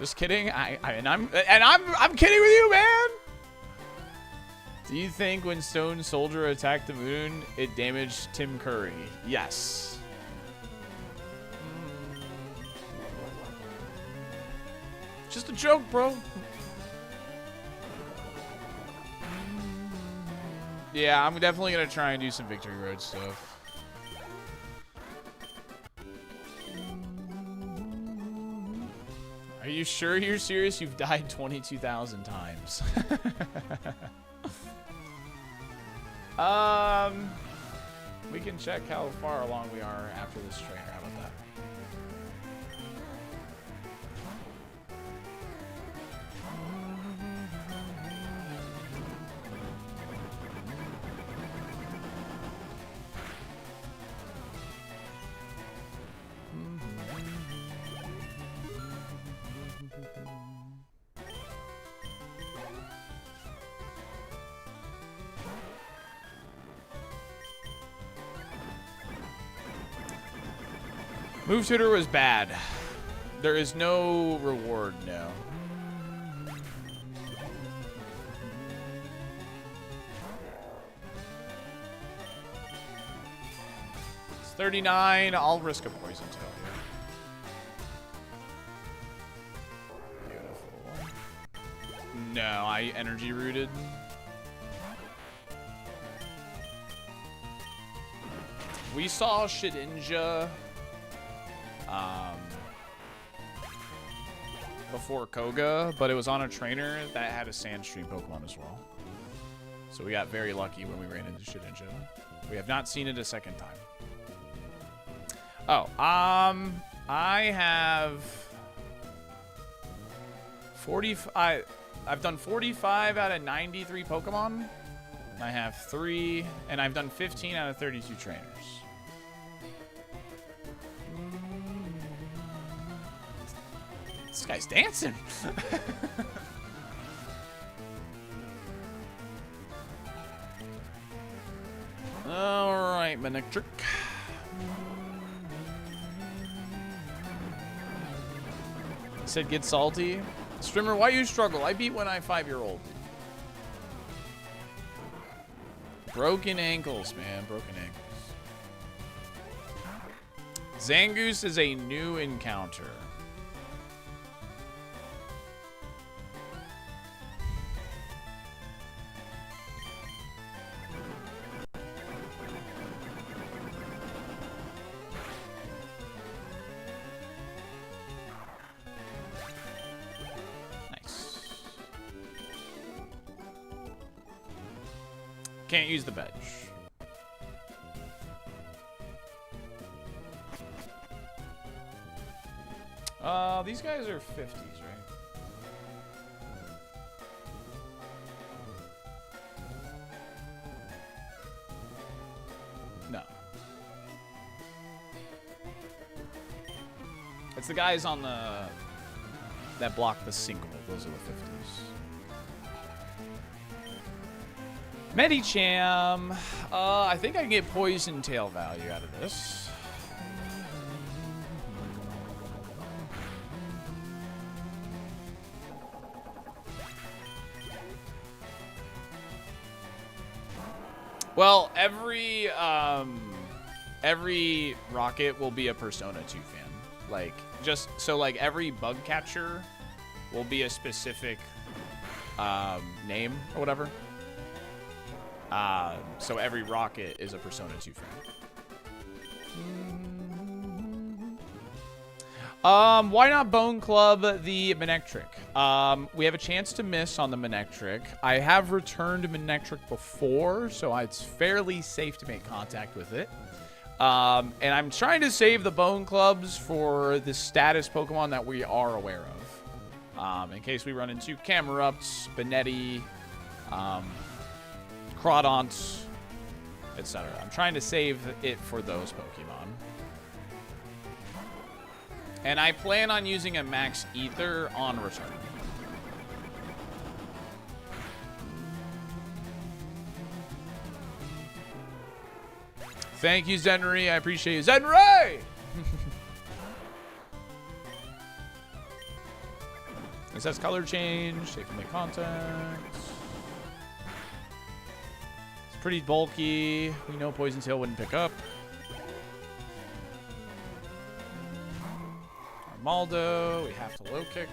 Just kidding. I'm kidding with you, man. Do you think when Stone Soldier attacked the moon, it damaged Tim Curry? Yes. Just a joke, bro. Yeah, I'm definitely gonna try and do some Victory Road stuff. Are you sure you're serious? You've died 22,000 times. We can check how far along we are after this trainer. How about that? Move tutor was bad. There is no reward, no. It's 39. I'll risk a poison tail here. Beautiful. No, I energy rooted. We saw Shedinja before Koga, but it was on a trainer that had a Sandstream Pokemon as well. So we got very lucky when we ran into Shedinja. We have not seen it a second time. Oh, I have 45. I've done 45 out of 93 Pokemon. I have 3, and I've done 15 out of 32 trainers. This guy's dancing. All right, Manectric. Said get salty. Streamer, why you struggle? I beat when I'm 5-year-old. Broken ankles, man. Broken ankles. Zangoose is a new encounter. Can't use the bench. These guys are 50s, right? No. It's the guys on the that block the single. Those are the 50s. Medicham. I think I can get poison tail value out of this. Well, every rocket will be a Persona 2 fan. Like, just so like every bug catcher will be a specific name or whatever. So every rocket is a Persona 2 fan. Why not Bone Club the Manectric? We have a chance to miss on the Manectric. I have returned Manectric before, so it's fairly safe to make contact with it. And I'm trying to save the Bone Clubs for the status Pokemon that we are aware of. In case we run into Camerupts, Benetti, Crawdont, etc. I'm trying to save it for those Pokemon. And I plan on using a Max Ether on return. Thank you, Zenry. I appreciate you. Zenry! It says color change. Safe to make contact. It's pretty bulky. We know Poison Tail wouldn't pick up. Armaldo. We have to low kick.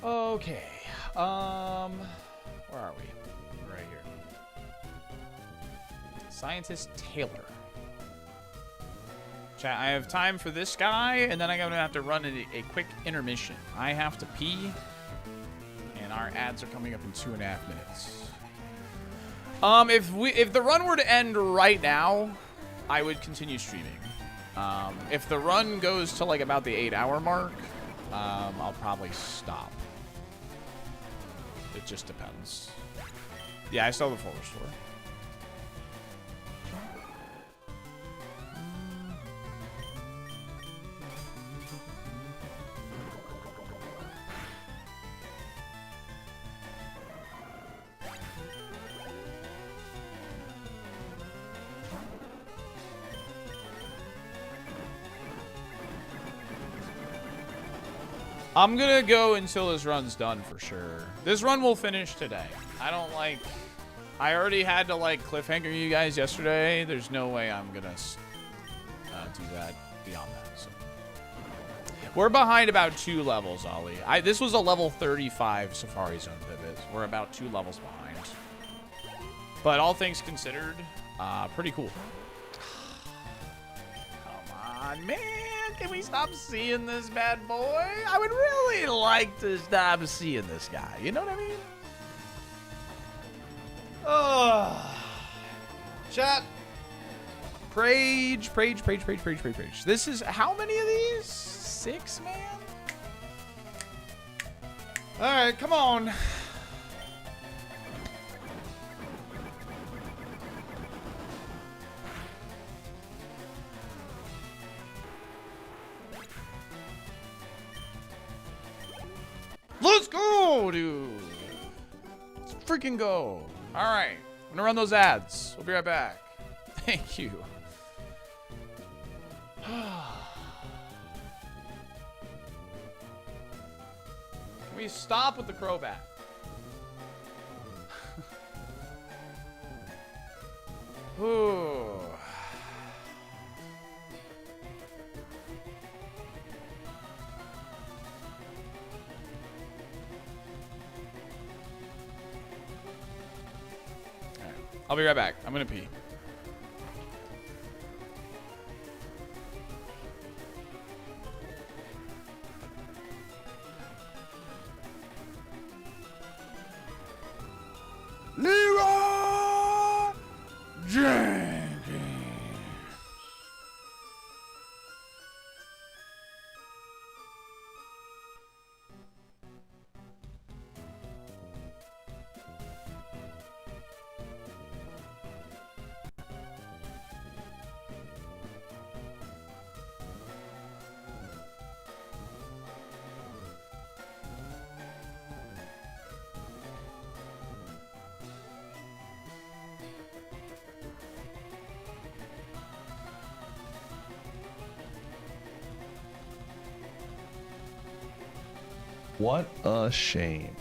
Okay. Where are we? Right here. Scientist Taylor. Chat, I have time for this guy, and then I'm gonna have to run a quick intermission. I have to pee, and our ads are coming up in 2.5 minutes. If the run were to end right now, I would continue streaming. If the run goes to like about the 8-hour mark, I'll probably stop. It just depends. Yeah, I still have the full restore. I'm gonna go until this run's done for sure. This run will finish today. I already had to like cliffhanger you guys yesterday. There's no way I'm gonna do that beyond that. So. We're behind about 2 levels, Ollie. This was a level 35 Safari Zone pivot. We're about 2 levels behind. But all things considered, pretty cool. Come on, man. Can we stop seeing this bad boy? I would really like to stop seeing this guy. You know what I mean? Oh. Chat. Prage. This is how many of these? 6, man? Alright, come on. Let's go, dude. Let's freaking go. Alright. I'm gonna run those ads. We'll be right back. Thank you. Can we stop with the crowbat? Ooh. Alright. I'll be right back. I'm gonna pee. Leroy Jenkins. What a shame.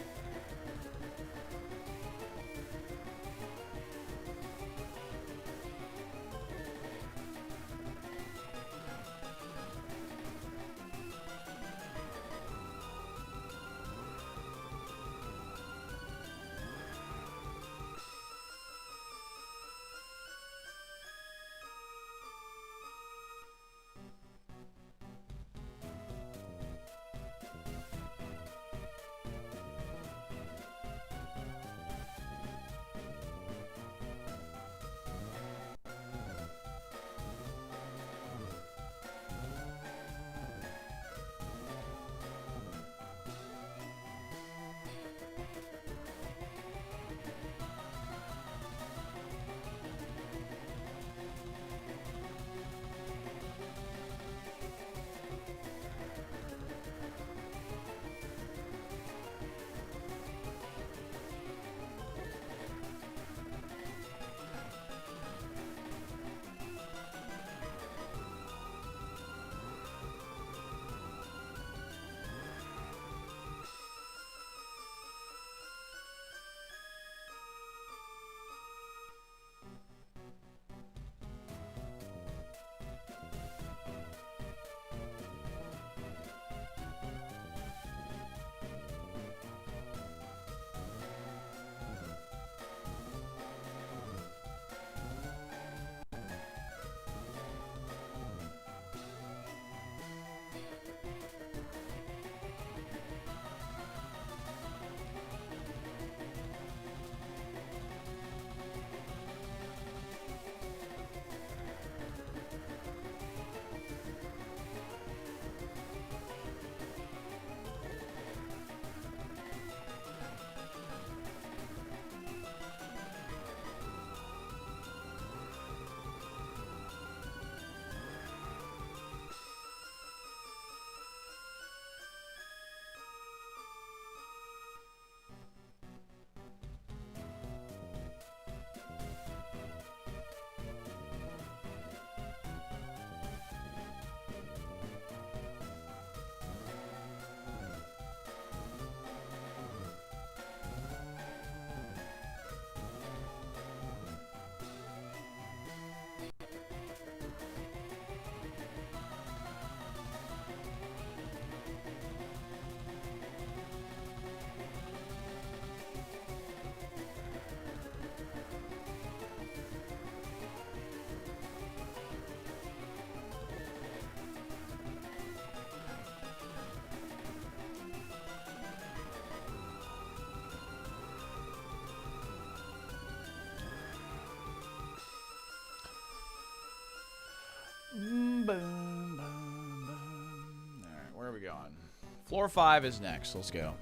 Floor 5 is next. Let's go.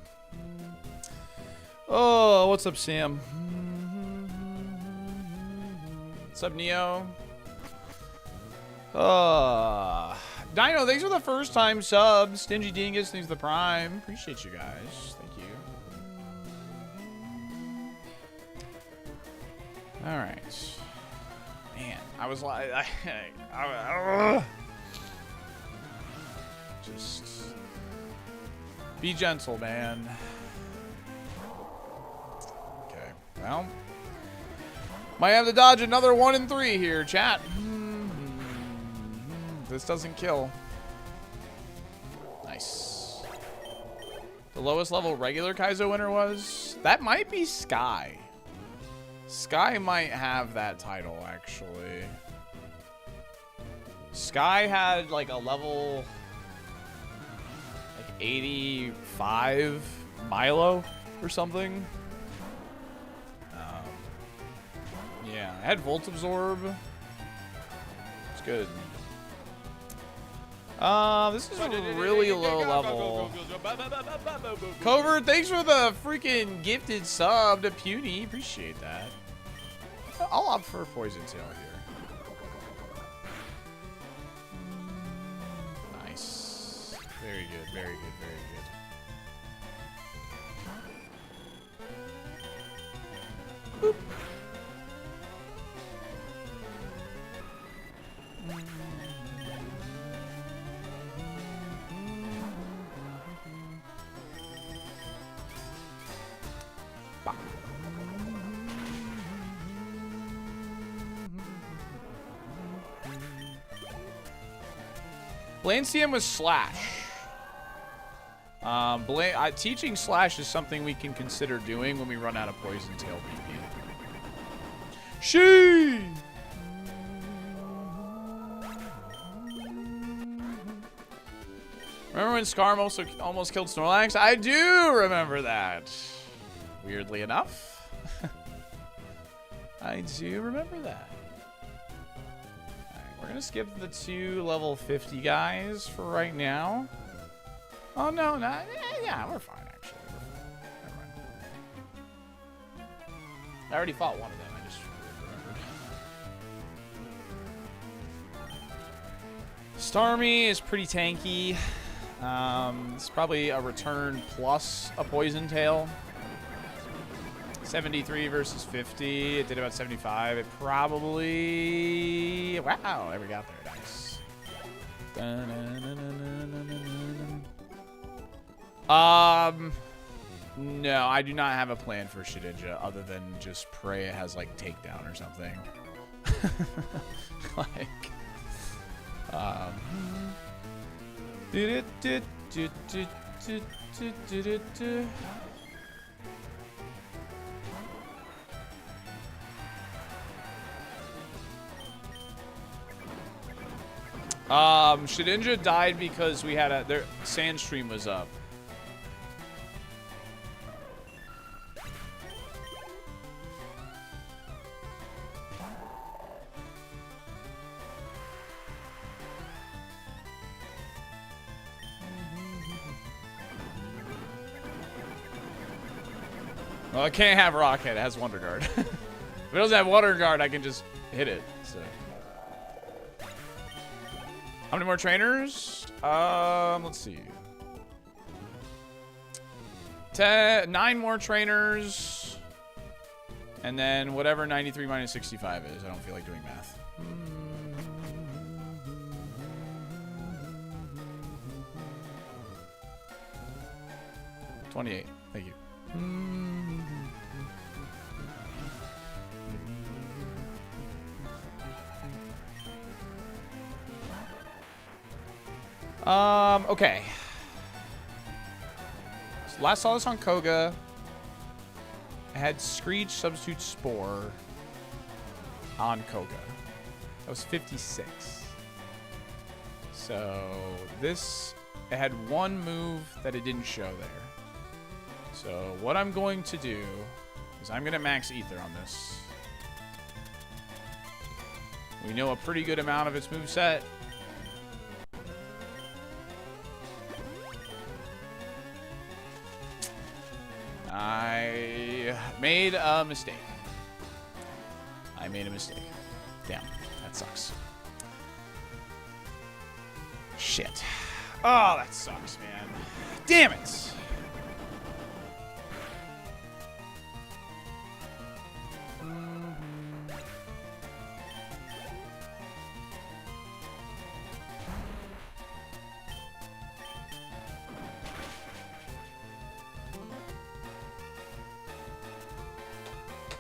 Oh, what's up, Sam? What's up, Neo? Dino, thanks for the first time sub. Stingy Dingus, thanks for the prime. Appreciate you guys. Thank you. All right. Man, I was like, just be gentle, man. Okay, well, might have to dodge another 1 and 3 here, chat. This doesn't kill. Nice. The lowest level regular Kaizo winner was? That might be Sky. Sky might have that title, actually. Sky had like a level like 85 Milo or something. Yeah, I had Volt Absorb. It's good. This is a really low level. Covert, thanks for the freaking gifted sub to Puny. Appreciate that. I'll opt for Poison Tail here. Nice. Very good, very good, very good. Boop. Blaine CM was Slash. Teaching Slash is something we can consider doing when we run out of Poison Tail PP. She. Remember when Scar almost killed Snorlax? I do remember that. Weirdly enough. I do remember that. Alright, we're gonna skip the 2 level 50 guys for right now. Oh no, not yeah, we're fine actually. Never mind. I already fought one of them, I just remembered. Starmie is pretty tanky. It's probably a return plus a Poison Tail. 73 versus 50. It did about 75. It probably... Wow, there we got there. Nice. No, I do not have a plan for Shedinja other than just pray it has, like, takedown or something. Like... Shedinja died because we had their Sandstream was up. Well, I can't have Rockhead. It has Wonder Guard. If it doesn't have Wonder Guard, I can just hit it. So. How many more trainers? Let's see. 9 more trainers. And then whatever 93 minus 65 is. I don't feel like doing math. 28. Thank you. Okay. So last saw this on Koga. I had Screech substitute Spore on Koga. That was 56. So this, it had one move that it didn't show there. So what I'm going to do is I'm going to max Ether on this. We know a pretty good amount of its moveset. I made a mistake. I made a mistake. Damn, that sucks. Shit. Oh, that sucks, man. Damn it.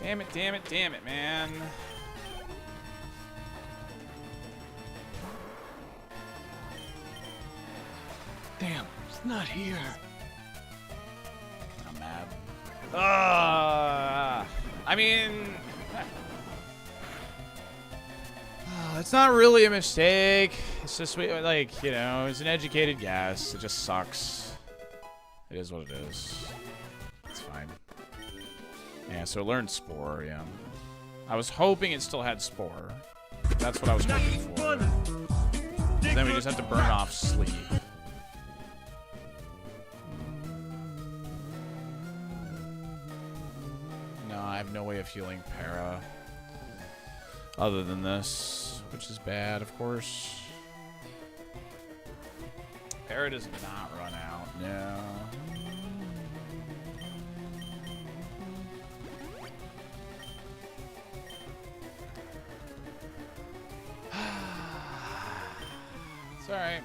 Damn it, damn it, damn it, man. Damn, it's not here. I'm mad. I mean, it's not really a mistake. It's just like, you know, it's an educated guess. It just sucks. It is what it is. It's fine. Yeah, so it learned Spore, yeah. I was hoping it still had Spore. That's what I was hoping for. Then we just have to burn off Sleep. No, I have no way of healing Para. Other than this, which is bad, of course. Para does not run out, no. It's alright.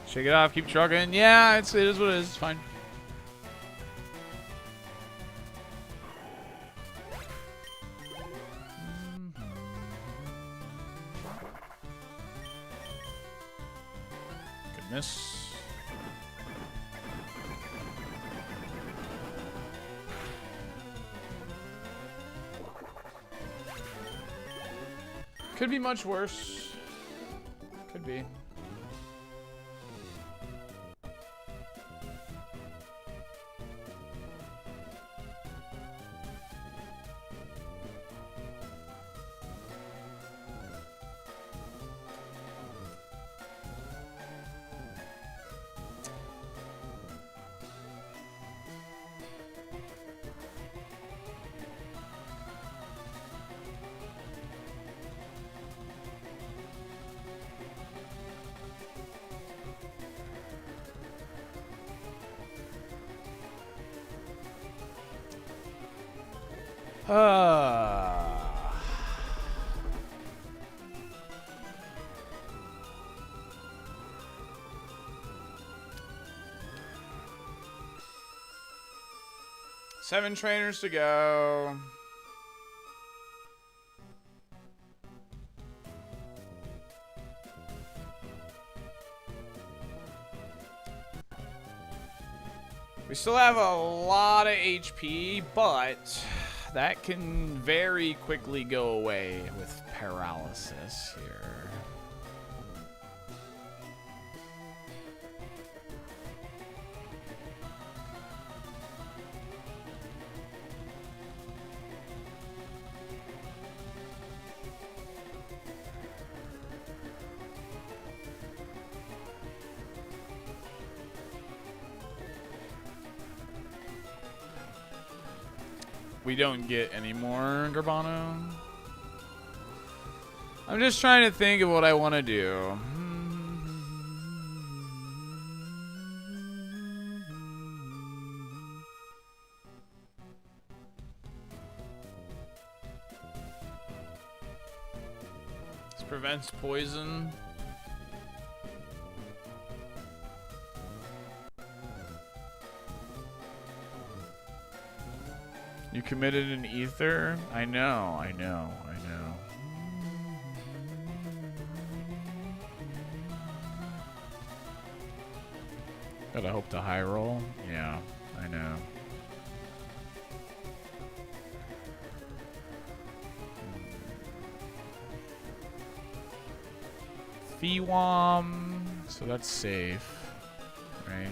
Shake it off, keep trucking. Yeah, it is what it is. It's fine. Goodness. Could be much worse. Could be. Seven trainers to go. We still have a lot of HP, but that can very quickly go away with paralysis here. We don't get any more Garbano. I'm just trying to think of what I want to do. This prevents poison. You committed an ether? I know, I know, I know. Gotta hope to high roll. Yeah, I know. Fewam. So that's safe. Right?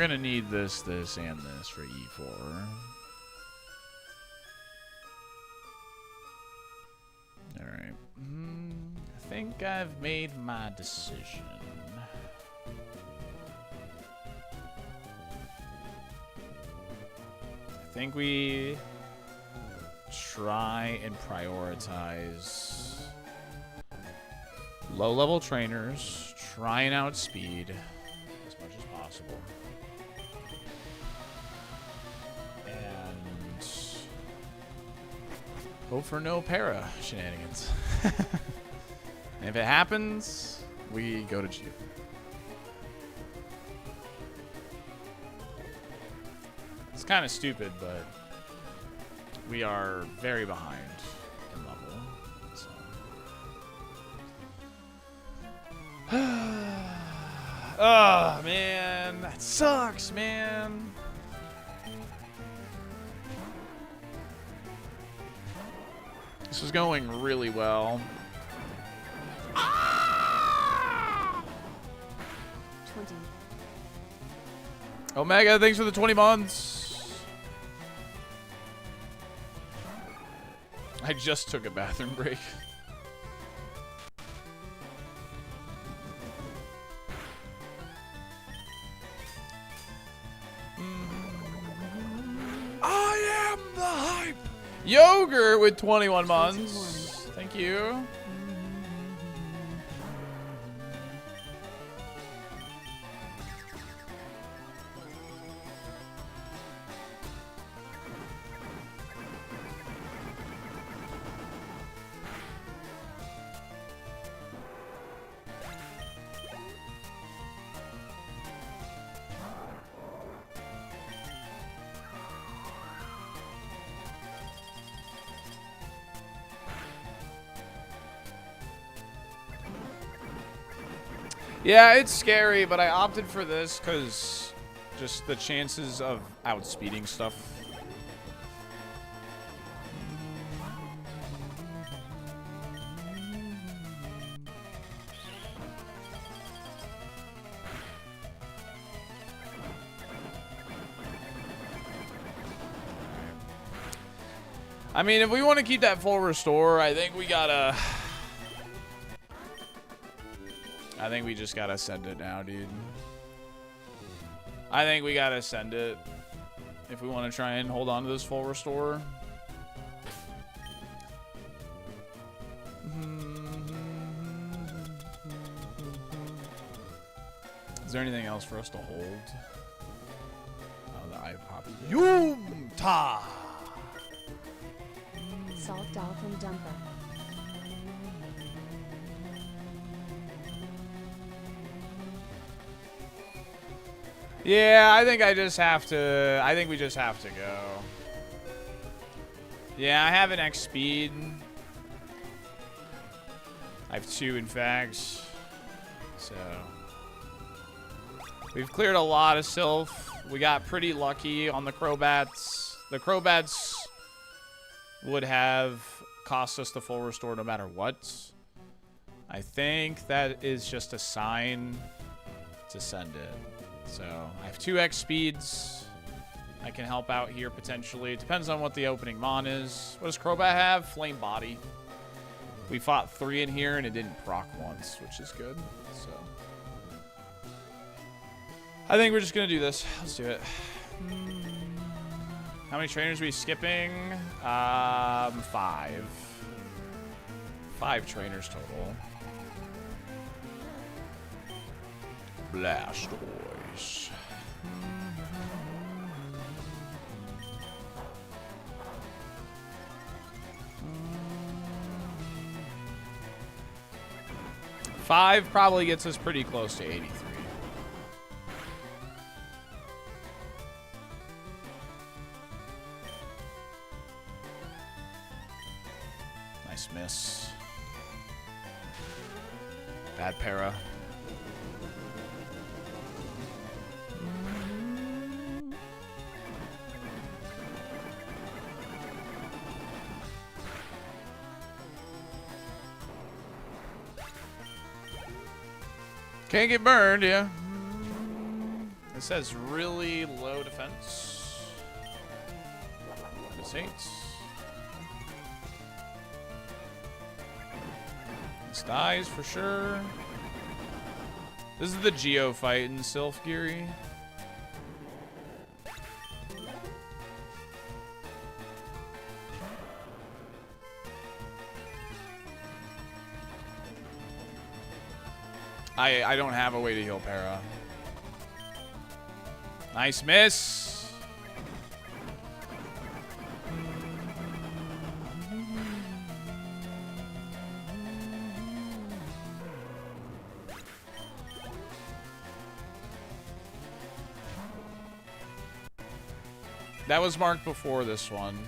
going to need this, this, and this for E4. Alright. I think I've made my decision. I think we try and prioritize low-level trainers, try and outspeed as much as possible. And hope for no para shenanigans. And if it happens, we go to Gym. It's kind of stupid, but we are very behind in level. So. Oh, man. That sucks, man. This is going really well. 20. Omega, thanks for the 20 months. I just took a bathroom break. I am the hype. Yogurt with 21 months. Thank you. Yeah, it's scary, but I opted for this because just the chances of outspeeding stuff. I mean, if we want to keep that full restore, I think we gotta... I think we just gotta send it now, dude. I think we gotta send it if we want to try and hold on to this full restore. Is there anything else for us to hold? Oh, the eye poppy. Yum-ta! SaltyDolphin dumper. Yeah, I think I just have to... I think we just have to go. Yeah, I have an X speed. I have 2, in fact. So... we've cleared a lot of Sylph. We got pretty lucky on the Crobats. The Crobats would have cost us the full restore no matter what. I think that is just a sign to send it. So, I have 2 X speeds. I can help out here potentially. It depends on what the opening mon is. What does Crobat have? Flame Body. We fought 3 in here and it didn't proc once, which is good. So, I think we're just going to do this. Let's do it. How many trainers are we skipping? 5. 5 trainers total. Blastoise. Five probably gets us pretty close to 83. Nice miss. Bad para. Can't get burned, yeah. This has really low defense. This hates. This dies for sure. This is the Geo fight in Sylph Geary. I don't have a way to heal Para. Nice miss. That was marked before this one.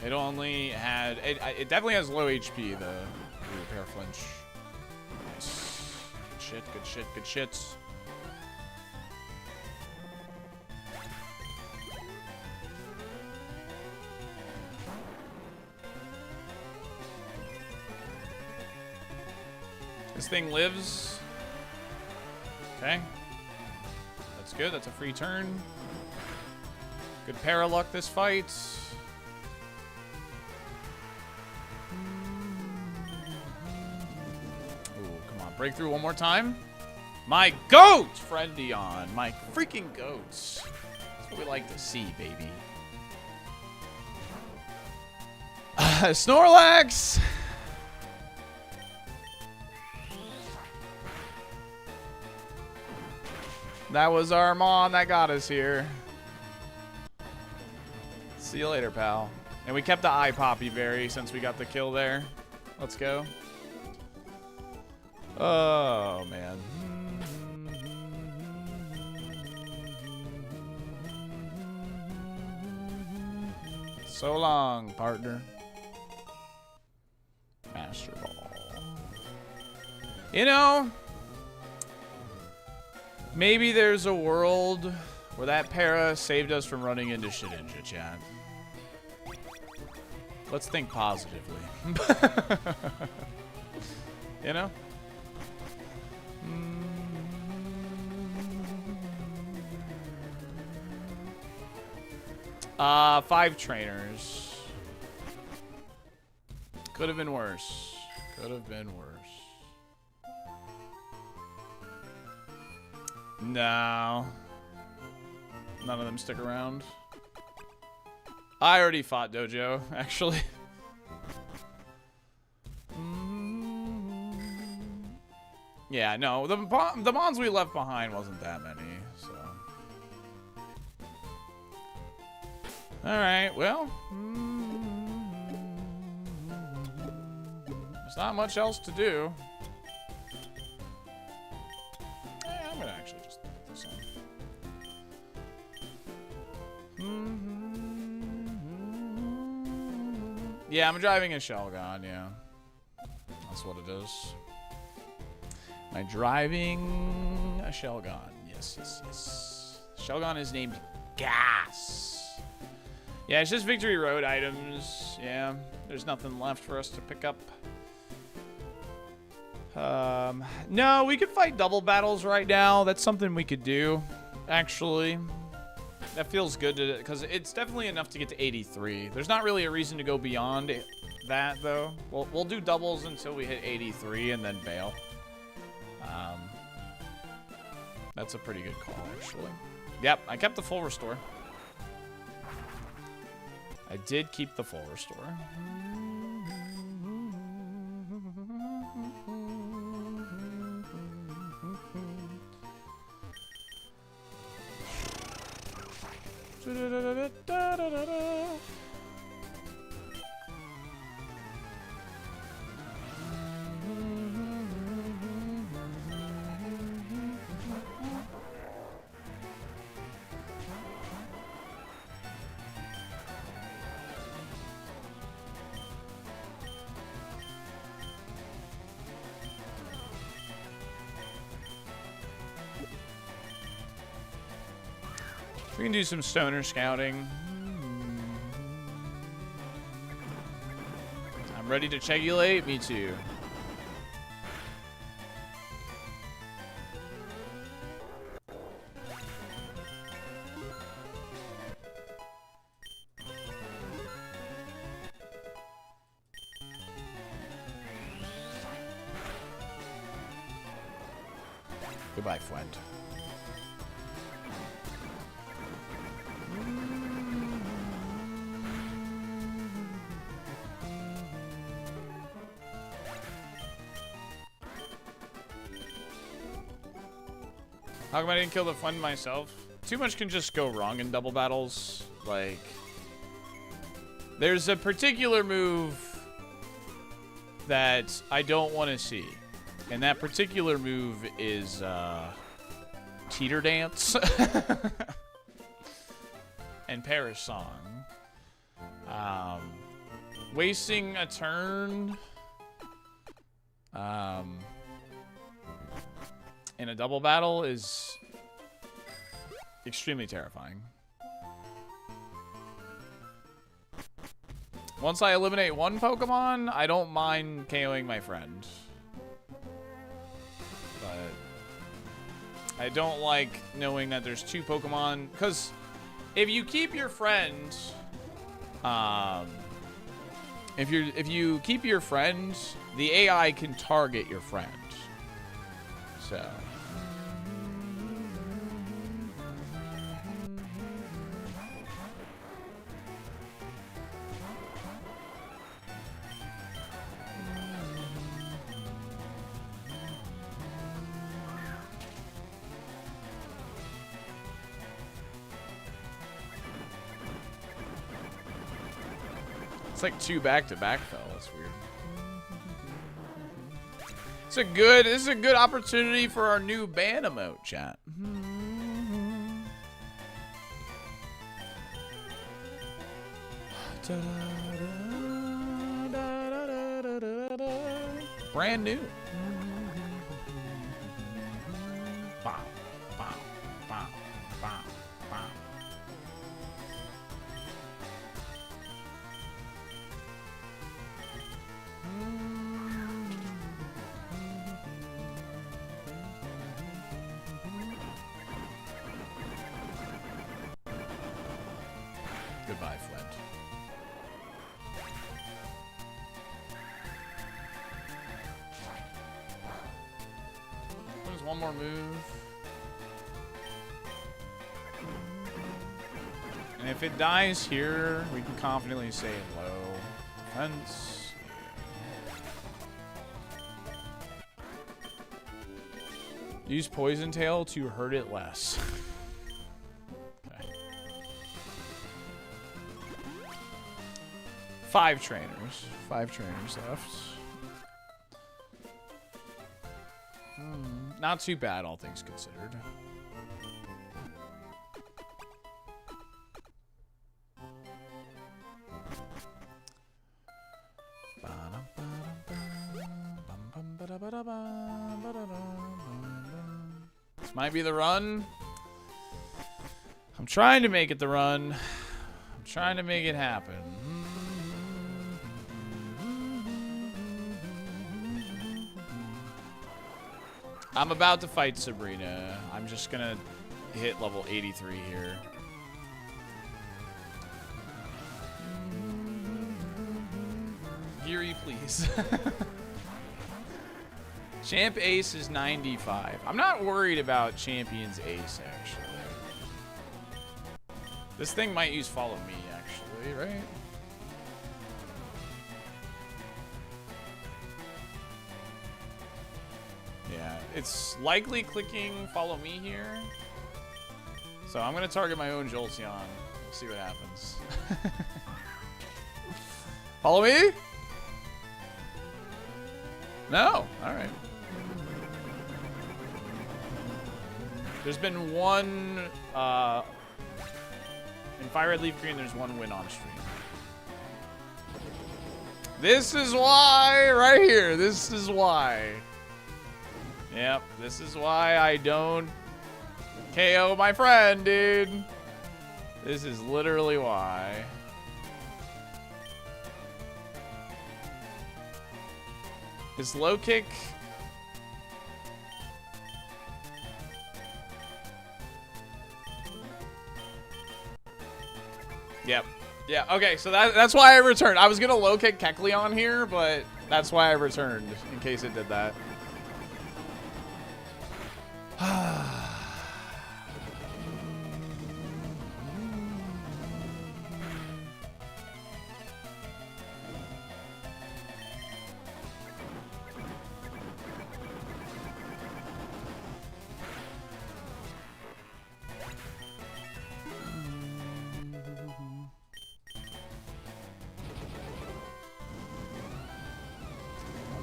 It only had... It definitely has low HP, the repair flinch. Nice. Good shit, good shit, good shits. This thing lives. Okay. That's good. That's a free turn. Good para luck this fight. Ooh, come on. Breakthrough one more time. My goat, friend Dion. My freaking goats. That's what we like to see, baby. Snorlax. That was our Mon that got us here. See you later, pal. And we kept the eye poppy berry since we got the kill there. Let's go. Oh, man. So long, partner. Master Ball. You know, maybe there's a world where that para saved us from running into Shedinja, chat. Let's think positively. You know? 5 trainers. Could have been worse. Could have been worse. No. None of them stick around. I already fought Dojo, actually. Yeah, no. The Mons we left behind wasn't that many, so. Alright, well. There's not much else to do. I'm gonna actually just put this on. Yeah, I'm driving a Shelgon, yeah. That's what it is. I'm driving a Shelgon. Yes, yes, yes. Shelgon is named Gas. Yeah, it's just Victory Road items. Yeah, there's nothing left for us to pick up. No, we could fight double battles right now. That's something we could do, actually. That feels good to, because it's definitely enough to get to 83. There's not really a reason to go beyond that, though. We'll do doubles until we hit 83 and then bail. That's a pretty good call, actually. Yep, I kept the full restore. I did keep the full restore. We can do some stoner scouting. I'm ready to chegulate. Me too. Goodbye, friend. How come I didn't kill the friend myself? Too much can just go wrong in double battles. Like, there's a particular move that I don't want to see. And that particular move is Teeter Dance and Parish Song. Wasting a turn in a double battle is extremely terrifying. Once I eliminate one Pokemon, I don't mind KOing my friend. But I don't like knowing that there's two Pokemon, because if you keep your friend, if you keep your friend, the AI can target your friend. So it's like 2 back-to-back though. That's weird. This is a good opportunity for our new ban emote, chat. Brand new. Bow, bow, bow, bow, bow. Goodbye, Flint. There's one more move. And if it dies here, we can confidently say low defense. Use Poison Tail to hurt it less. Okay. 5 trainers. 5 trainers left. Not too bad, all things considered. This might be the run. I'm trying to make it the run. I'm trying to make it happen. I'm about to fight Sabrina. I'm just gonna hit level 83 here. Geary, please. Champ Ace is 95. I'm not worried about Champion's Ace, actually. This thing might use Follow Me, actually, right? Yeah, it's likely clicking Follow Me here. So I'm going to target my own Jolteon. We'll see what happens. Follow me? No. All right. There's been one, in Fire Red Leaf Green, there's one win on stream. This is why, right here, this is why. Yep, this is why I don't KO my friend, dude. This is literally why. Is low kick... Yep. Yeah, okay, so that's why I returned. I was going to low kick Kecleon here, but that's why I returned, in case it did that.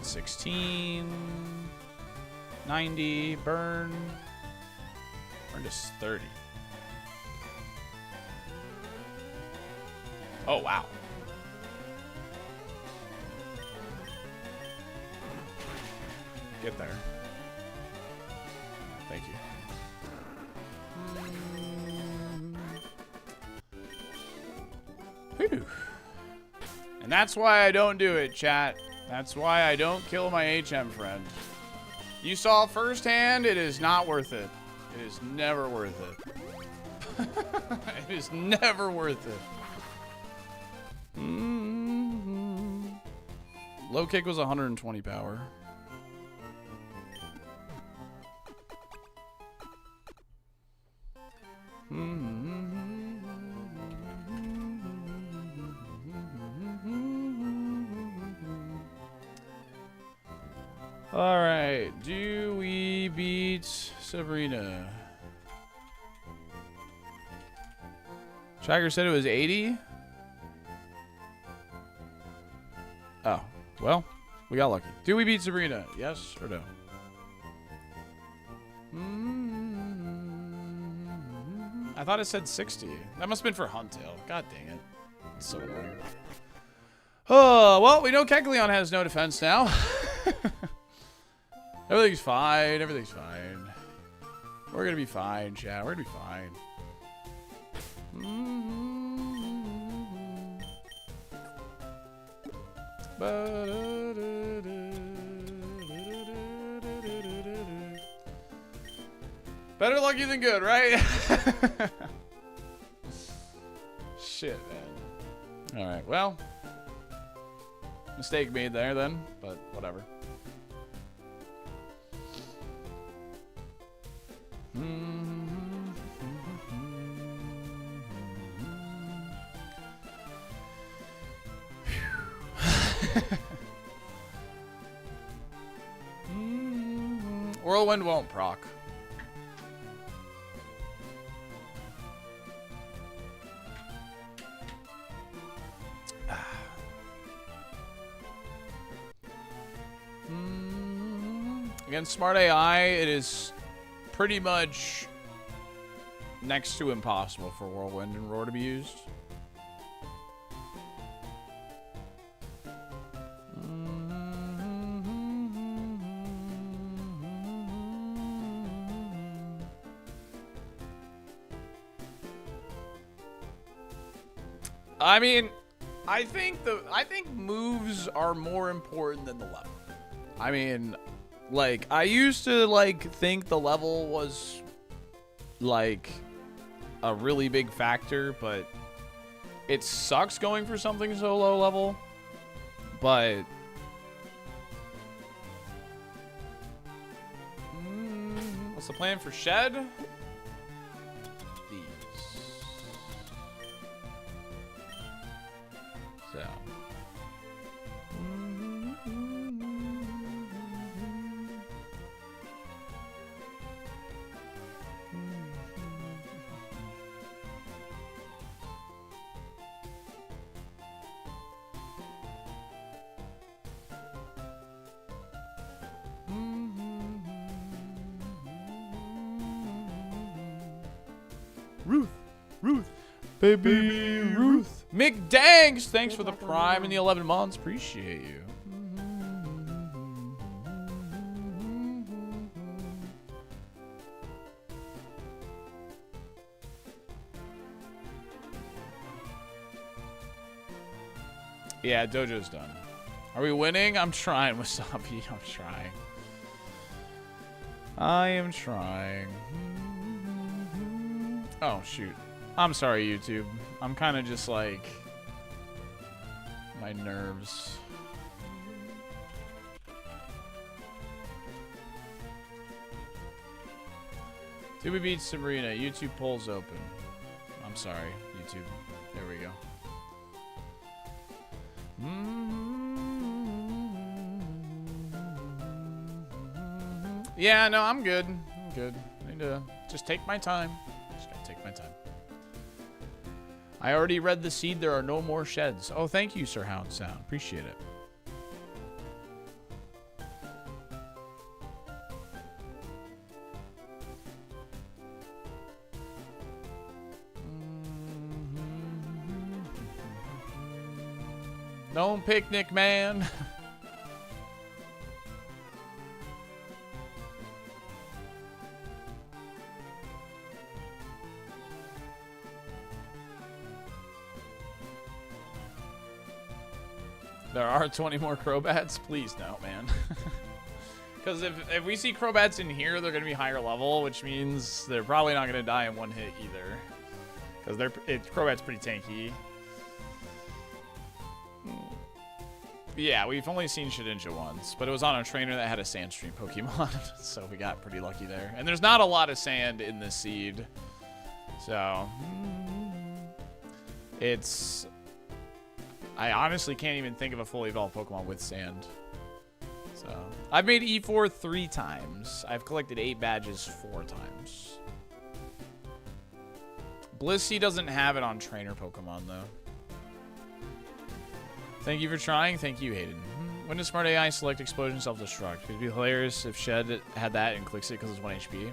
$16, 90, burn to 30. Oh, wow. Get there. Thank you. Whew. And that's why I don't do it, chat. That's why I don't kill my HM friend. You saw firsthand, it is not worth it. It is never worth it. It is never worth it. Low kick was 120 power. All right, do we beat Sabrina? Tracker said it was 80. Oh, well, we got lucky. Do we beat Sabrina? Yes or no? I thought it said 60. That must have been for Huntail. God dang it. It's so annoying. Oh, well, we know Kecleon has no defense now. Everything's fine. Everything's fine. We're going to be fine, chat. We're going to be fine. Better lucky than good, right? Shit, man. All right, well. Mistake made there then, but whatever. Whirlwind won't proc. Against Smart AI, it is pretty much next to impossible for Whirlwind and Roar to be used. I mean, I think moves are more important than the level. I mean, like, I used to like think the level was like a really big factor, but it sucks going for something so low level. But what's the plan for Shed? These. So. Ruth, baby Ruth. McDangs, thanks for the prime and the 11 months. Appreciate you. Yeah, Dojo's done. Are we winning? I'm trying, Wasabi. I'm trying. I am trying. Oh, shoot. I'm sorry, YouTube. I'm kind of just like... my nerves. Did we beat Sabrina? YouTube polls open. I'm sorry, YouTube. There we go. Yeah, no, I'm good. I'm good. I need to just take my time. Just gotta take my time. I already read the seed. There are no more sheds. Oh, thank you, Sir Hound Sound. Appreciate it. No picnic, man. There are 20 more Crobats? Please no, man. Because if we see Crobats in here, they're going to be higher level, which means they're probably not going to die in one hit either. Because Crobat's pretty tanky. Yeah, we've only seen Shedinja once, but it was on a trainer that had a Sandstream Pokemon, so we got pretty lucky there. And there's not a lot of sand in this seed, so it's... I honestly can't even think of a fully evolved Pokemon with sand. So I've made E4 3 times. I've collected 8 badges 4 times. Blissey doesn't have it on trainer Pokemon, though. Thank you for trying. Thank you, Hayden. When does Smart AI select Explosion Self-Destruct? It'd be hilarious if Shed had that and clicks it because it's 1 HP.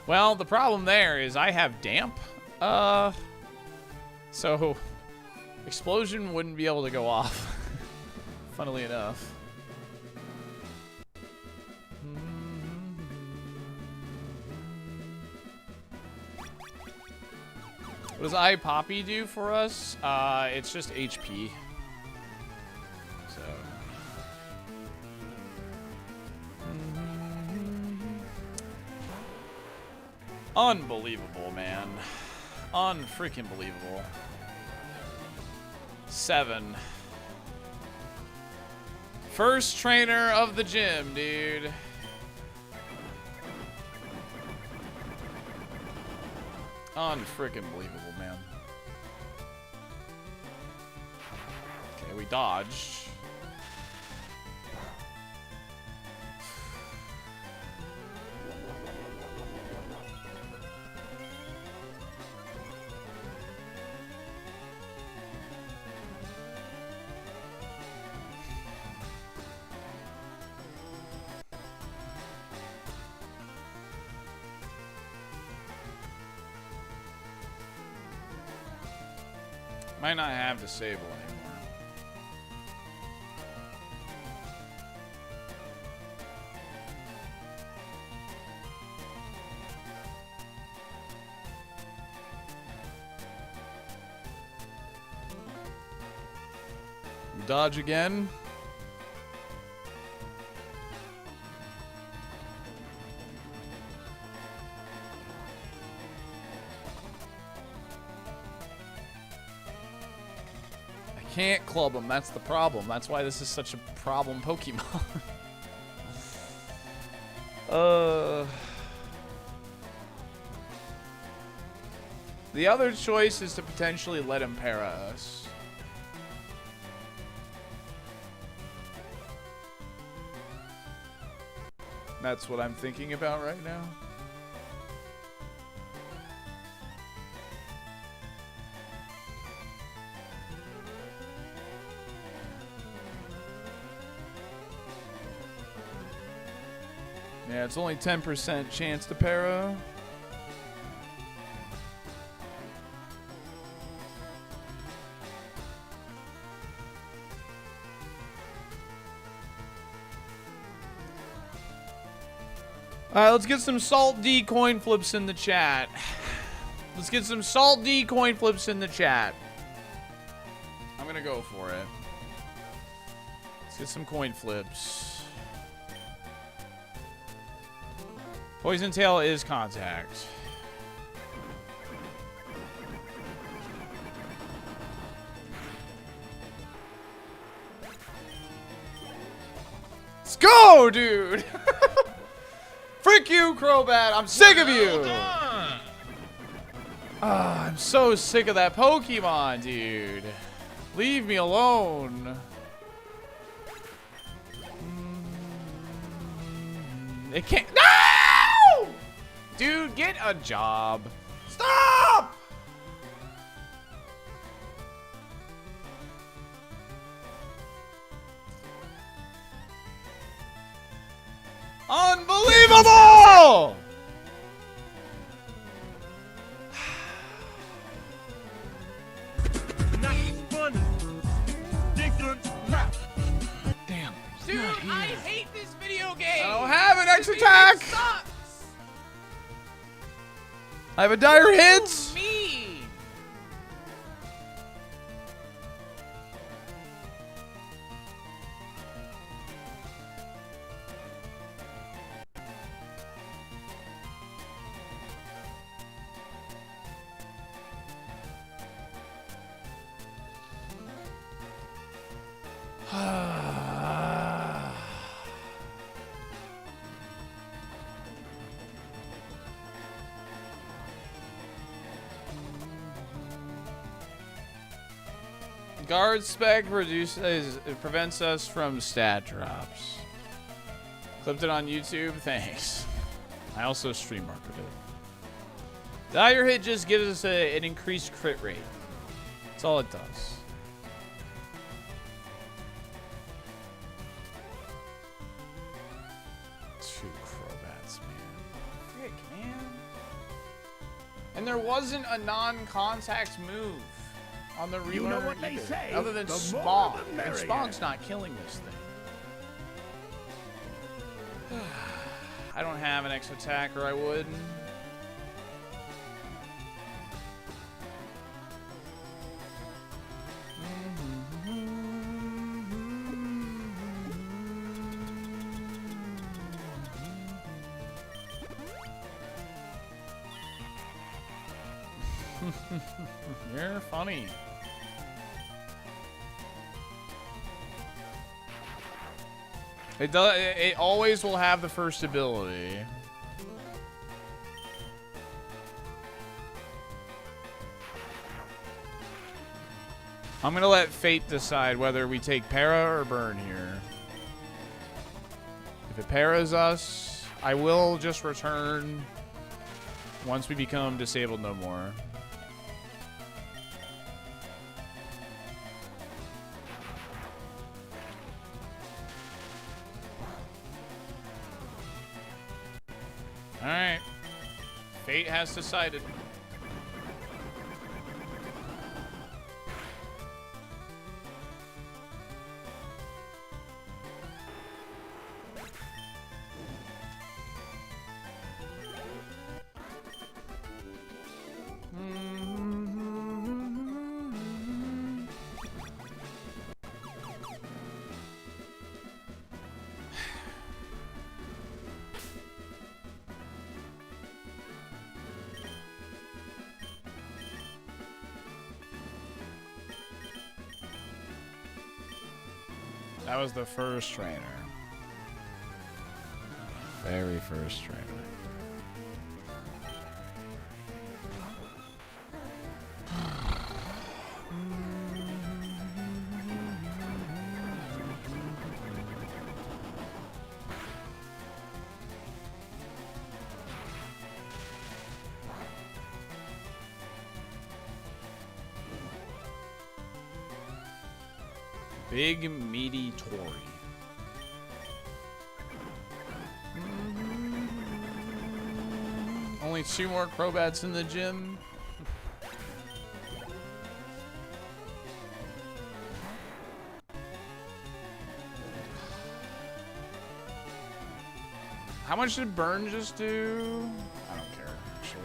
Well, the problem there is I have Damp. So Explosion wouldn't be able to go off. Funnily enough. What does iPoppy do for us? It's just HP. So. Unbelievable, man. Unfreaking believable. 7. First trainer of the gym, dude. Unfreaking believable, man. Okay, we dodged. Might not have disable anymore. Dodge again. Can't club him. That's the problem. That's why this is such a problem Pokemon. The other choice is to potentially let him para us. That's what I'm thinking about right now. Yeah, it's only 10% chance to para. Alright, let's get some Salt D coin flips in the chat. Let's get some Salt D coin flips in the chat. I'm gonna go for it. Let's get some coin flips. Poison Tail is contact. Let's go, dude! Freaking Thank you, Crobat. I'm sick of you. I'm so sick of that Pokemon, dude. Leave me alone. It can't. No! Dude, get a job. Stop! Unbelievable! Damn. Dude, I hate this video game. I don't have an X attack. I have a dire hit. Me. Guard spec reduces, it prevents us from stat drops. Clipped it on YouTube, thanks. I also stream marketed it. Dire hit just gives us an increased crit rate. That's all it does. Two Crobats, man. Frick, man. And there wasn't a non-contact move on the relearn, know what they say, other than the more Spawn. the And merrier. Spawn's not killing this thing. I don't have an X attack, or I would. You're funny. It does. It always will have the first ability. I'm gonna let fate decide whether we take para or burn here. If it paras us, I will just return once we become disabled no more. Alright. Fate has decided. That was the first trainer. Very first trainer. Big meaty Tory. Only 2 more Crobats in the gym. How much did Burn just do? I don't care, actually.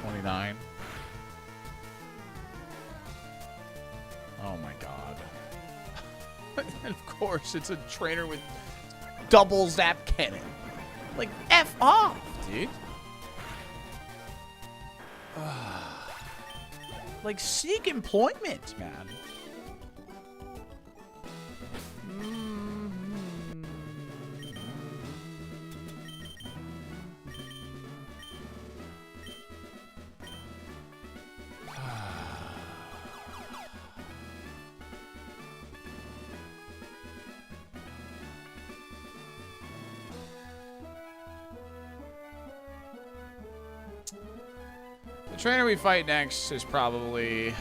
29. Oh my god. And of course, it's a trainer with double zap cannon. Like, F off, dude. Like, seek employment, man. trainer we fight next is probably...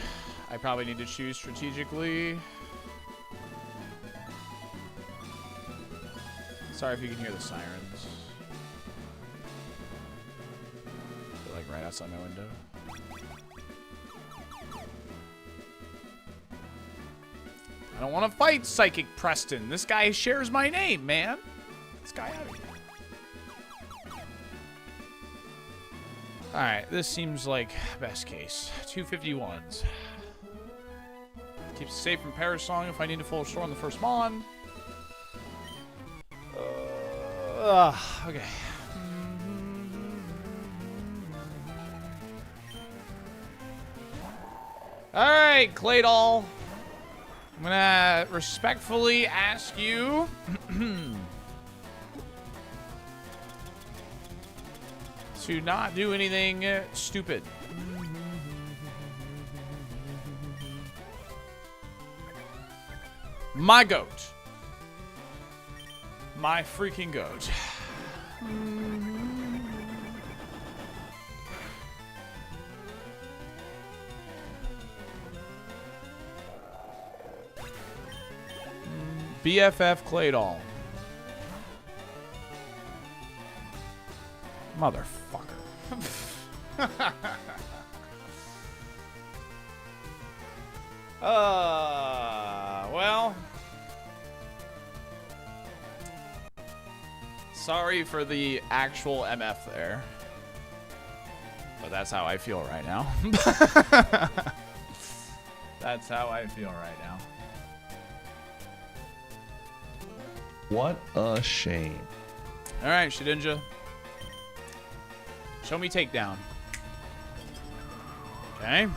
I probably need to choose strategically. Sorry if you can hear the sirens. They're like right outside my window. I don't want to fight Psychic Preston. This guy shares my name, man. This guy out of here. Alright, this seems like best case. 251s. Keeps it safe from Parasong if I need to full restore on the first Mon. Okay. Alright, Claydol. I'm gonna respectfully ask you to not do anything stupid. My goat. My freaking goat. BFF Claydol. Motherfucker. Well. Sorry for the actual MF there. But that's how I feel right now. That's how I feel right now. What a shame. Alright, Shedinja. Show me takedown. Okay.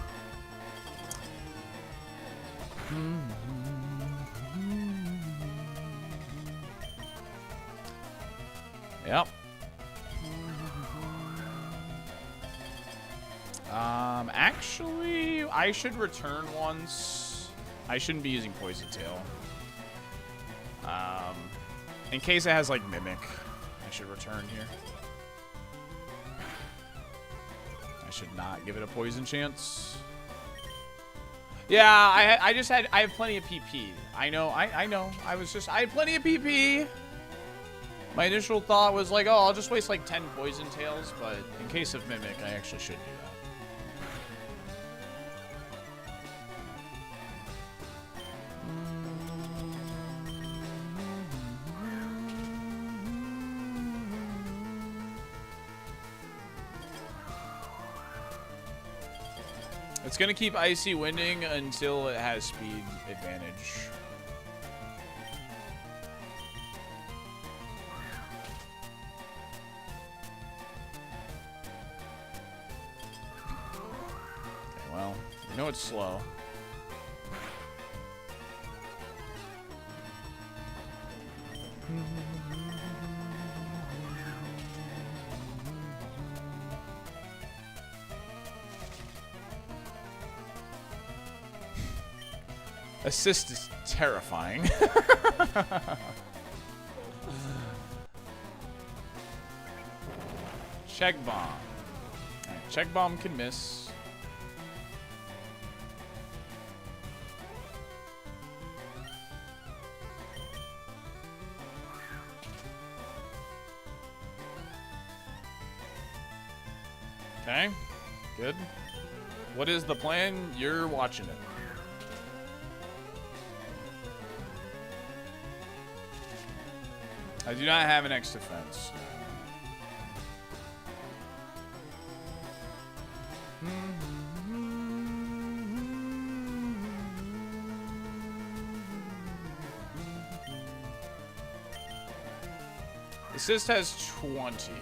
Yep. Actually, I should return once. I shouldn't be using Poison Tail. In case it has, like, Mimic, I should return here. I should not give it a poison chance. Yeah, I have plenty of PP. I know. I had plenty of PP. My initial thought was like, oh, I'll just waste like 10 Poison Tails, but in case of Mimic, I actually should do that. It's gonna keep Icy Winding until it has speed advantage. Okay, well, you know it's slow. Assist is terrifying. Check bomb. Right, check bomb can miss. Okay, good. What is the plan? You're watching it. I do not have an X defense. Assist has 20.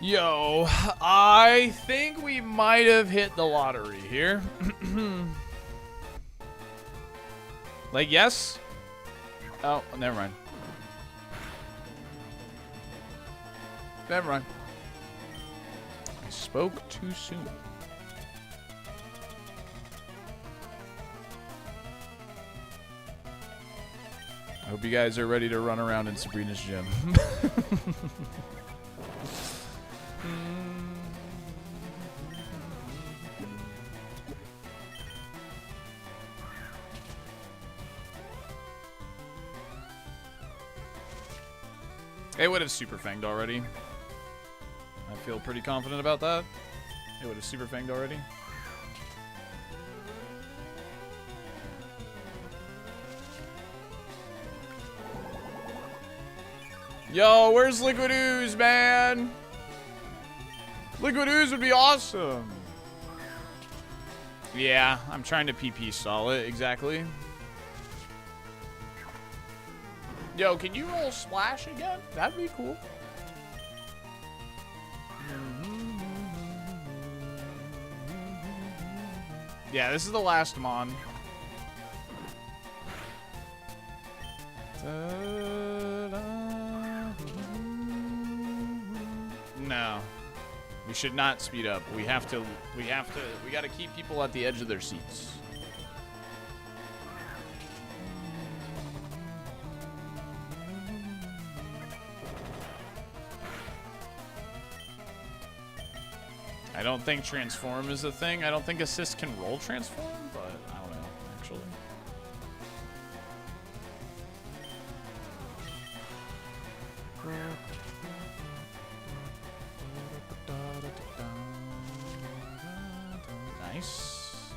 Yo, I think we might have hit the lottery here. Like, yes? Oh, never mind. Never mind. I spoke too soon. Hope you guys are ready to run around in Sabrina's gym. They would have super fanged already. I feel pretty confident about that. They would have super fanged already. Yo, where's Liquid Ooze, man? Liquid Ooze would be awesome. Yeah, I'm trying to PP stall it, exactly. Yo, can you roll Splash again? That'd be cool. Yeah, this is the last Mon. No. We should not speed up. We gotta keep people at the edge of their seats. I don't think transform is a thing. I don't think assist can roll transform, but I don't know, actually. Nice.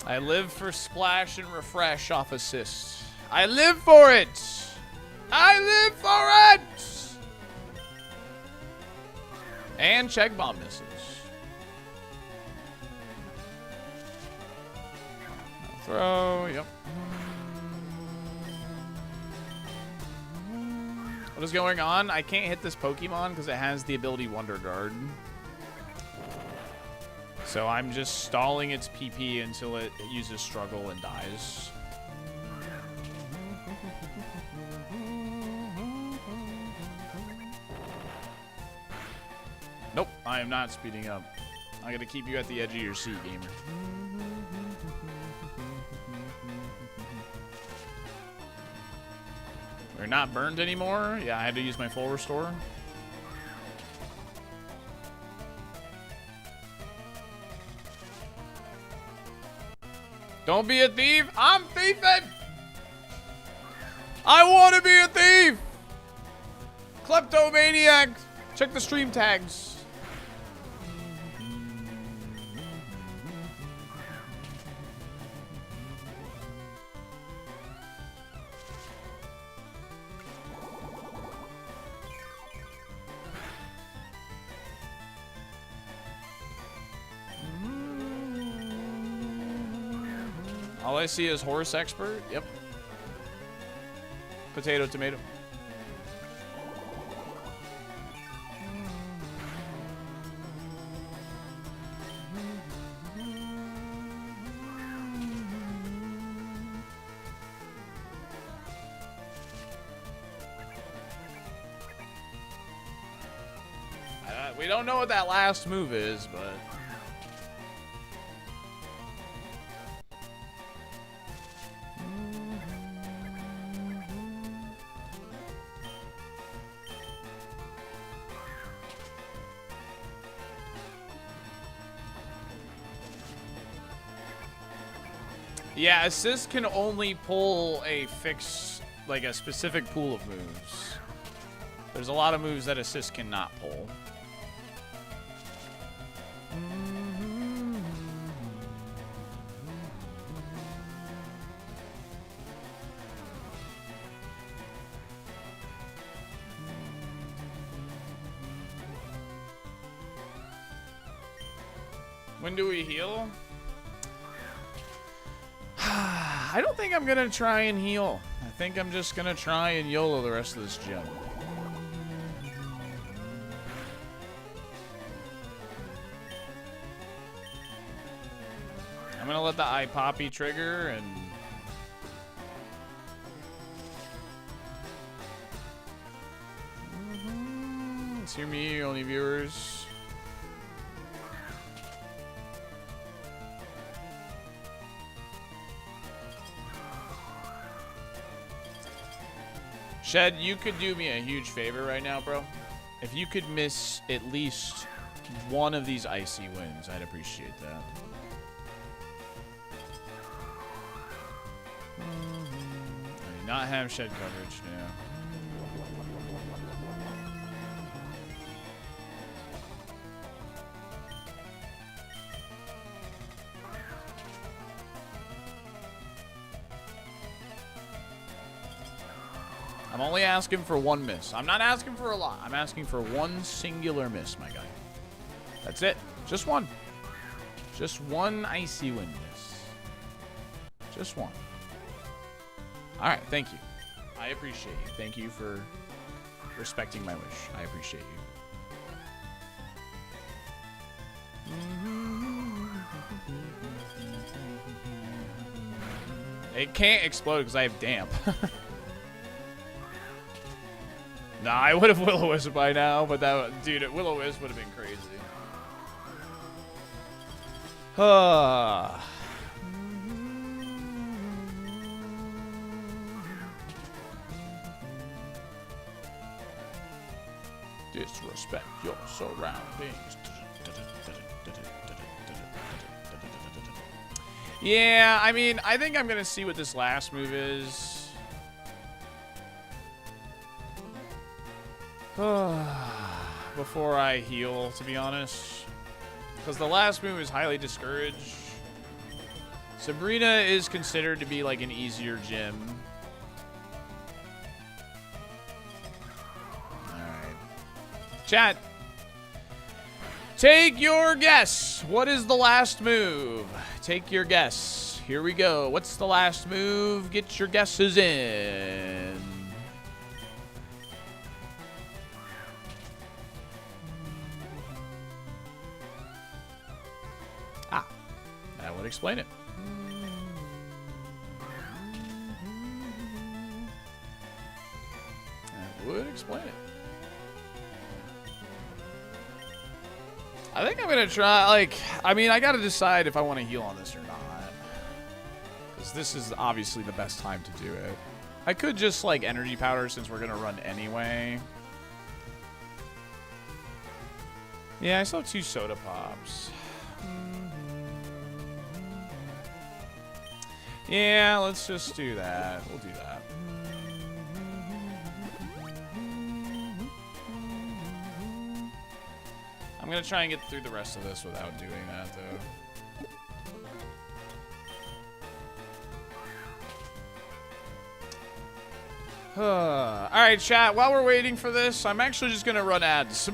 I live for splash and refresh off assist. I live for it! I live for it! And check bomb misses. Throw, yep. What is going on? I can't hit this Pokemon because it has the ability Wonder Guard. So I'm just stalling its PP until it uses Struggle and dies. Nope, I am not speeding up. I'm gonna keep you at the edge of your seat, gamer. We're not burned anymore. Yeah, I had to use my full restore. Don't be a thief. I'm thieving. I want to be a thief. Kleptomaniac. Check the stream tags. All I see is horse expert. Yep. Potato, tomato. We don't know what that last move is, but... Yeah, assist can only pull a like a specific pool of moves. There's a lot of moves that assist cannot pull. When do we heal? I don't think I'm gonna try and heal. I think I'm just gonna try and YOLO the rest of this gym. I'm gonna let the eye poppy trigger and let's hear me, only viewers. Shed, you could do me a huge favor right now, bro. If you could miss at least one of these icy wins, I'd appreciate that. I do not have shed coverage now. I'm only asking for one miss. I'm not asking for a lot. I'm asking for one singular miss, my guy. That's it. Just one. Just one icy win miss. Just one. All right. Thank you. I appreciate you. Thank you for respecting my wish. I appreciate you. It can't explode because I have damp. Nah, I would have Will-O-Wisp by now, but that, dude, Will-O-Wisp would have been crazy. Disrespect your surroundings. Yeah, I mean, I think I'm gonna see what this last move is. Before I heal, to be honest. Because the last move is highly discouraged. Sabrina is considered to be like an easier gym. Alright. Chat. Take your guess. What is the last move? Take your guess. Here we go. What's the last move? Get your guesses in. That would explain it. That would explain it. I think I'm gonna try, like, I mean, I gotta decide if I want to heal on this or not. Because this is obviously the best time to do it. I could just, like, energy powder since we're gonna run anyway. Yeah, I still have 2 soda pops. Yeah, let's just do that. We'll do that. I'm gonna try and get through the rest of this without doing that, though. Alright, chat, while we're waiting for this, I'm actually just gonna run ads.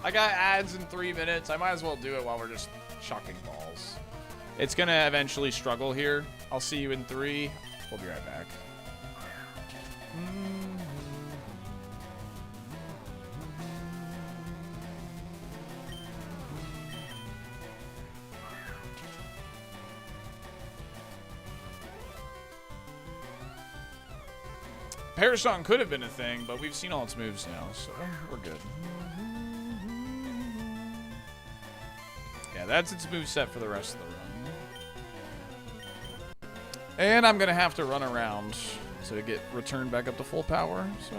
I got ads in 3 minutes. I might as well do it while we're just chucking balls. It's gonna eventually struggle here. I'll see you in 3. We'll be right back. Parasong could have been a thing, but we've seen all its moves now, so we're good. Yeah, that's its moveset for the rest of the run. And I'm going to have to run around to get returned back up to full power, so.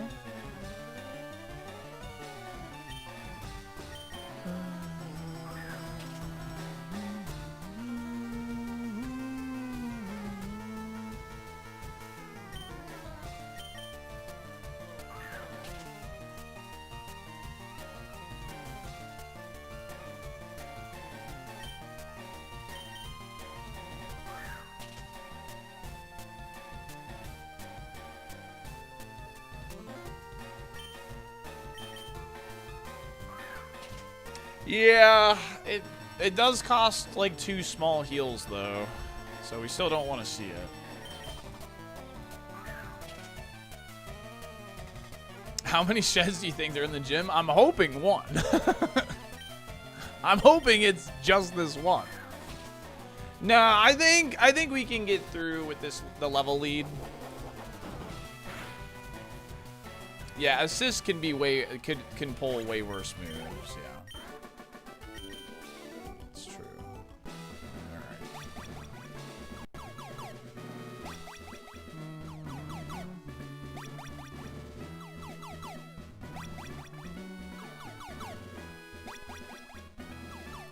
Yeah, it does cost like 2 small heals though, so we still don't want to see it. How many sheds do you think they're in the gym? I'm hoping 1. I'm hoping it's just this one. No, I think we can get through with the level lead. Yeah, assist can be can pull way worse moves. Yeah.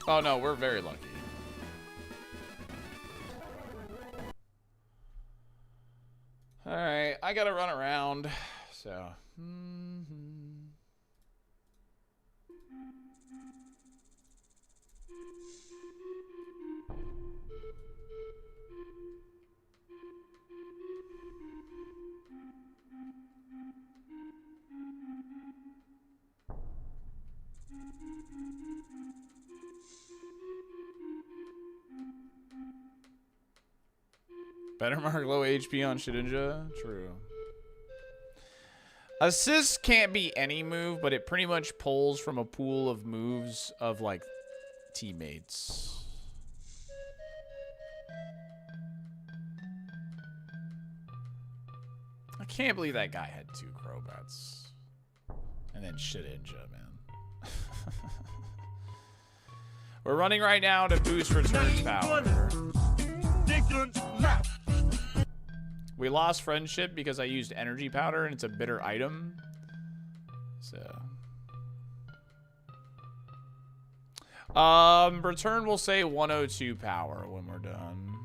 Oh no, we're very lucky. Alright, I gotta run around, so. Better mark low HP on Shedinja? True. Assist can't be any move, but it pretty much pulls from a pool of moves of, like, teammates. I can't believe that guy had 2 Crobats. And then Shedinja, man. We're running right now to boost return power. We lost friendship because I used energy powder and it's a bitter item. So. Return will say 102 power when we're done.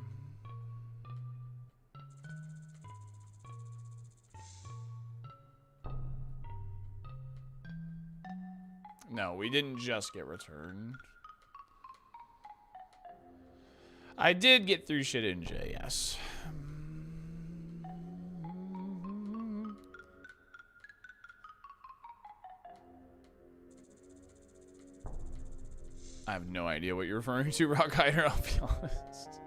No, we didn't just get return. I did get through Shedinja, yes. I have no idea what you're referring to, Rock Hider, I'll be honest.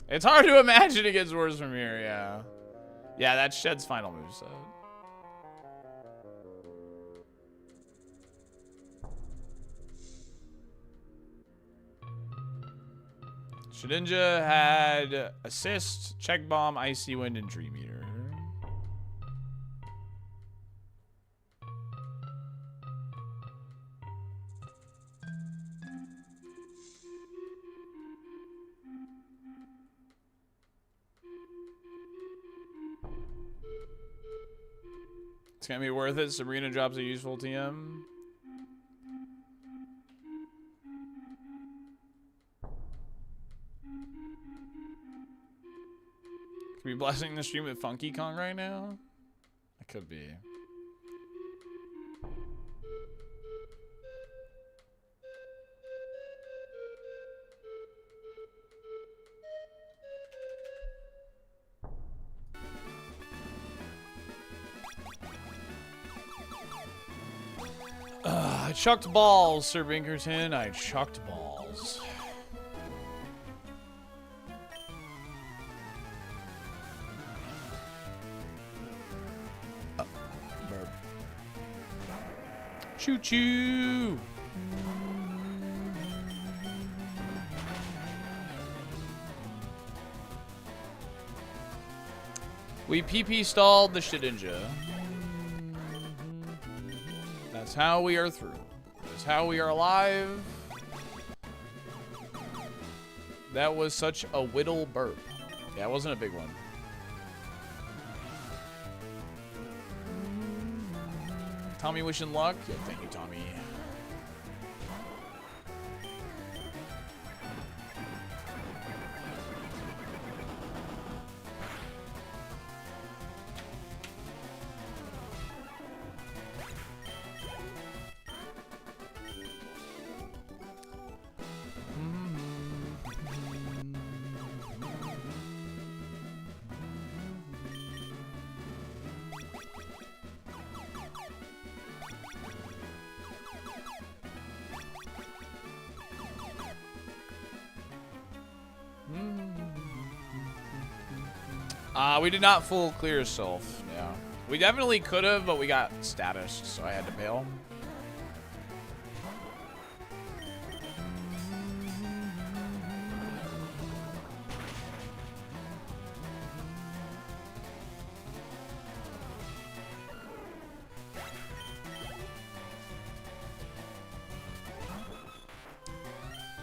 It's hard to imagine it gets worse from here, yeah. Yeah, that's Shed's final moveset. Shedinja had assist, check bomb, icy wind, and dream eater. It's gonna be worth it. Sabrina drops a useful TM. Could be blessing the stream with Funky Kong right now? It could be. I chucked balls, Sir Binkerton. I chucked balls. Burp. Choo-choo. We PP stalled the Shedinja. That's how we are through. That's how we are alive. That was such a whittle burp. Yeah, it wasn't a big one. Tommy wishing luck. Yeah, thank you, Tommy. We did not full clear self. Yeah. We definitely could have, but we got status, so I had to bail.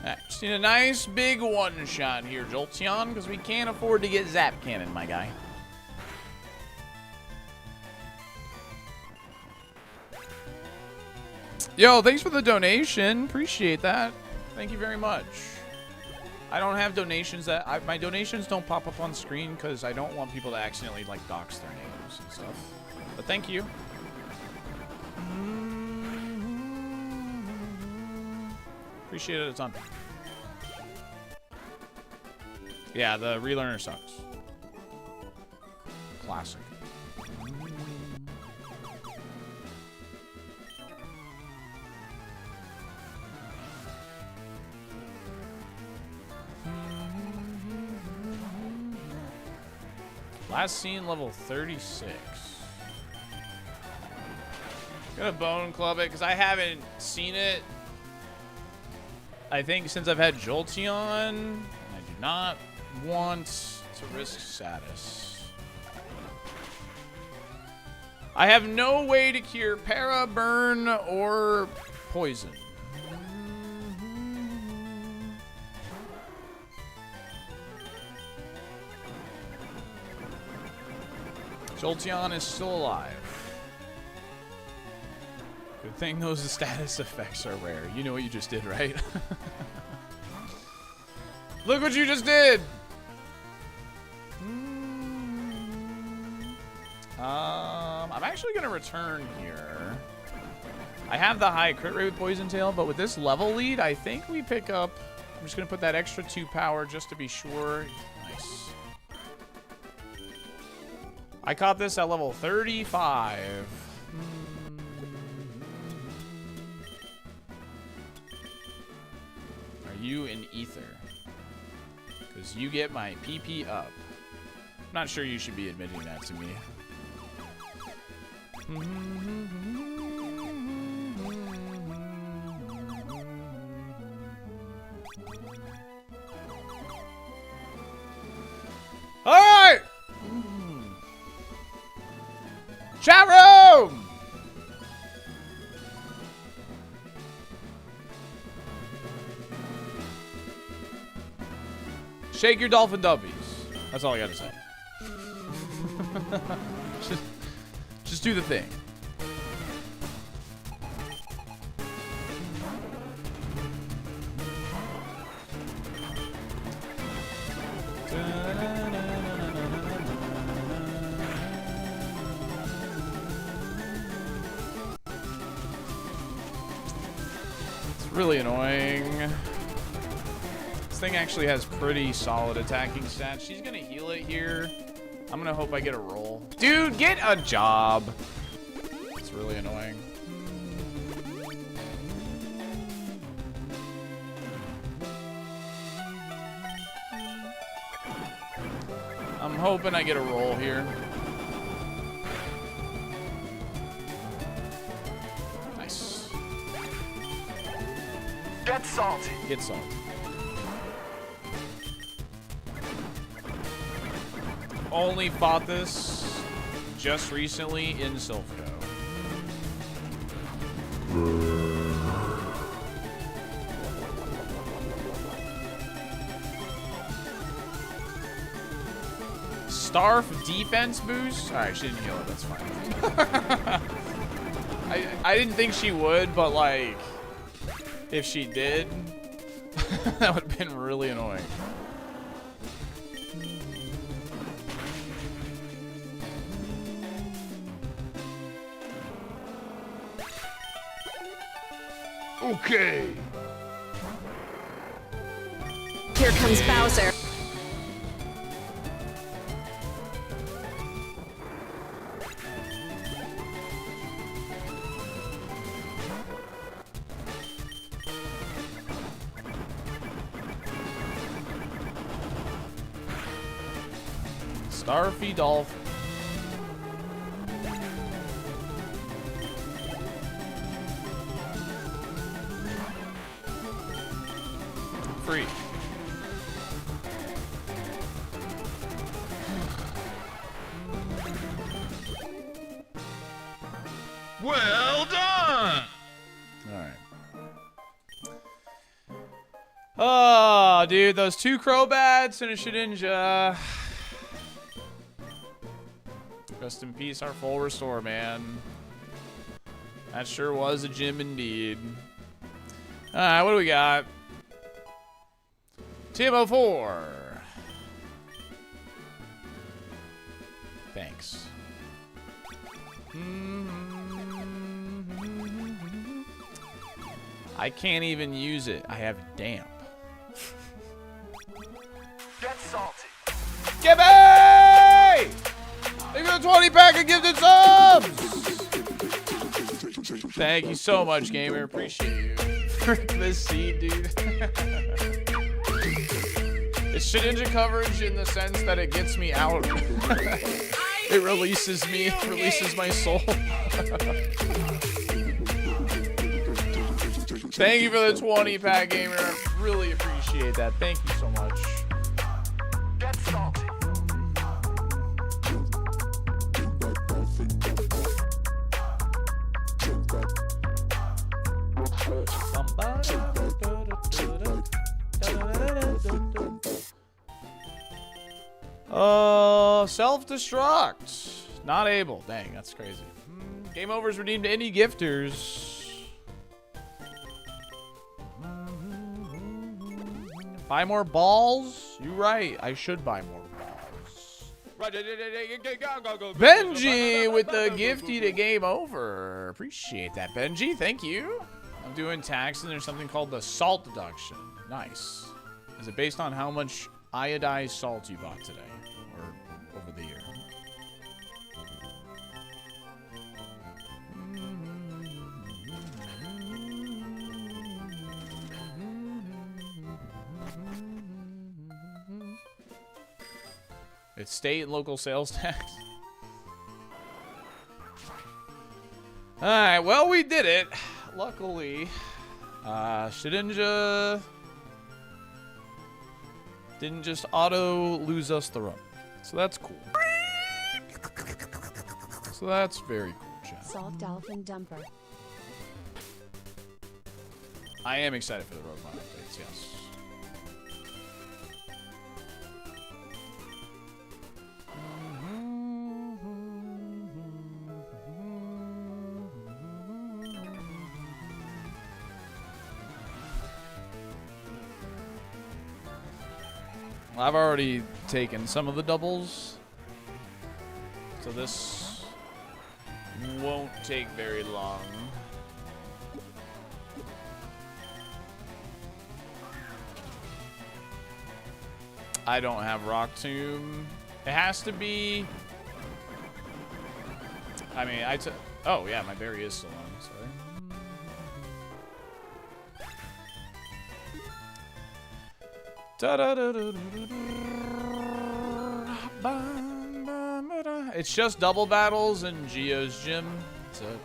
Alright, just need a nice big one shot here, Jolteon, because we can't afford to get Zap Cannon, my guy. Yo, thanks for the donation. Appreciate that. Thank you very much. I don't have donations that my donations don't pop up on screen because I don't want people to accidentally like dox their names and stuff. But thank you. Appreciate it a ton. Yeah, the relearner sucks. Classic. Last seen level 36. Gonna bone club it because I haven't seen it. I think since I've had Jolteon, I do not want to risk status. I have no way to cure para, burn, or poison. Jolteon is still alive. Good thing those status effects are rare. You know what you just did, right? Look what you just did! I'm actually going to return here. I have the high crit rate with Poison Tail, but with this level lead, I think we pick up... I'm just going to put that extra 2 power just to be sure. Nice. I caught this at level 35. Are you in ether? Because you get my PP up. I'm not sure you should be admitting that to me. All right! Chat room! Shake your dolphin dubbies. That's all I gotta say. just do the thing. Really annoying. This thing actually has pretty solid attacking stats. She's gonna heal it here. I'm gonna hope I get a roll. Dude, get a job. It's really annoying. I'm hoping I get a roll here. Nice. Get salty. Get salty. Only fought this just recently in Silphco. Starf defense boost? Alright, she didn't heal it, that's fine. I didn't think she would, but like, if she did, that would have been really annoying. Okay. Here comes Bowser. SaltyDolphin. Free. Well done. All right. Oh, dude, those 2 Crobats and a Shedinja. Rest in peace, our full restore, man. That sure was a gym indeed. Alright, what do we got? TMO4. Thanks. I can't even use it. I have damp. Get salty. Gibby! Thank you for the 20 pack of gifted subs! Thank you so much, gamer. Appreciate you. Frick this seed, dude. It's Shedinja coverage in the sense that it gets me out. It releases me, releases my soul. Thank you for the 20 pack, gamer. Really appreciate that. Thank you so much. Get salty. Self-destruct. Not able. Dang, that's crazy. Game overs redeemed to any gifters. Buy more balls? You're right. I should buy more balls. Benji with the gifty to game over. Appreciate that, Benji. Thank you. I'm doing tax and there's something called the salt deduction. Nice. Is it based on how much iodized salt you bought today or over the year? It's state and local sales tax. Alright, well, we did it. Luckily. Shedinja didn't just auto lose us the run. So that's cool. So that's very cool, chat. SaltyDolphin Dumper. I am excited for the Roadmon updates, yes. I've already taken some of the doubles, so this won't take very long. I don't have Rock Tomb. It has to be... I mean, oh yeah, my berry is still on, sorry. It's just double battles and Geo's gym. That's it.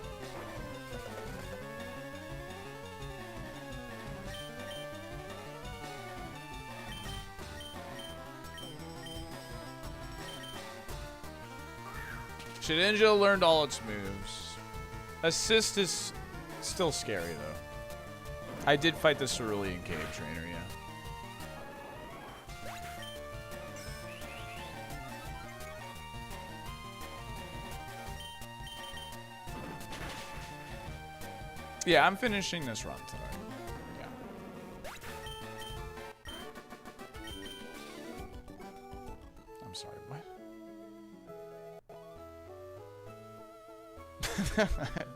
Shedinja learned all its moves. Assist is still scary though. I did fight the Cerulean Cave Trainer, yeah. Yeah, I'm finishing this run today. Yeah. I'm sorry, what?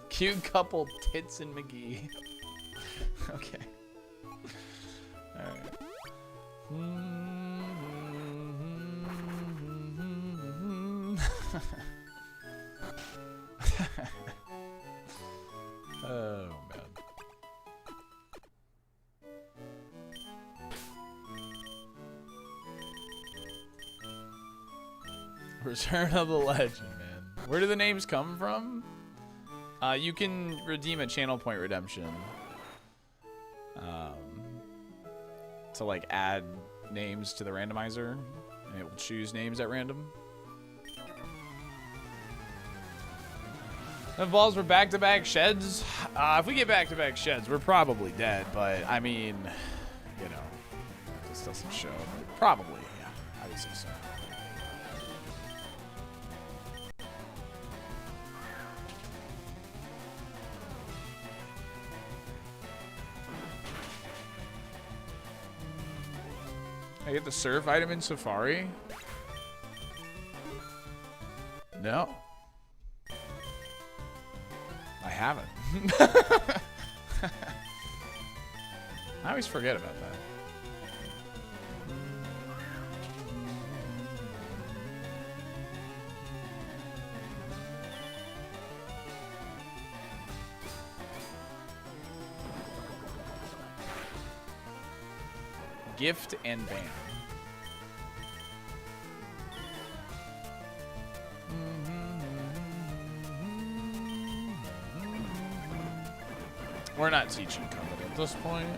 Cute couple, Tits and McGee. Okay. Alright. Oh, man. Return of the Legend, man. Where do the names come from? You can redeem a channel point redemption. To, like, add names to the randomizer. And it will choose names at random. If balls were back-to-back sheds? If we get back-to-back sheds, we're probably dead. But, I mean, you know, this doesn't show. Probably, yeah. I would say so. I get the surf item in Safari? No. I haven't. I always forget about that. Gift and ban. We're not teaching combat at this point.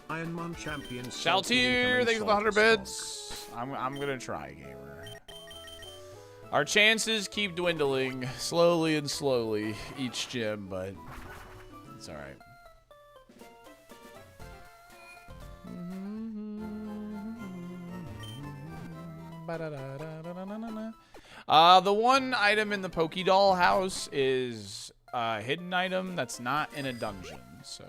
ironMON champion. Salty, thanks for the 100 bits. I'm gonna try, gamer. Our chances keep dwindling slowly and slowly each gym, but it's all right. The one item in the Pokédoll house is a hidden item that's not in a dungeon, so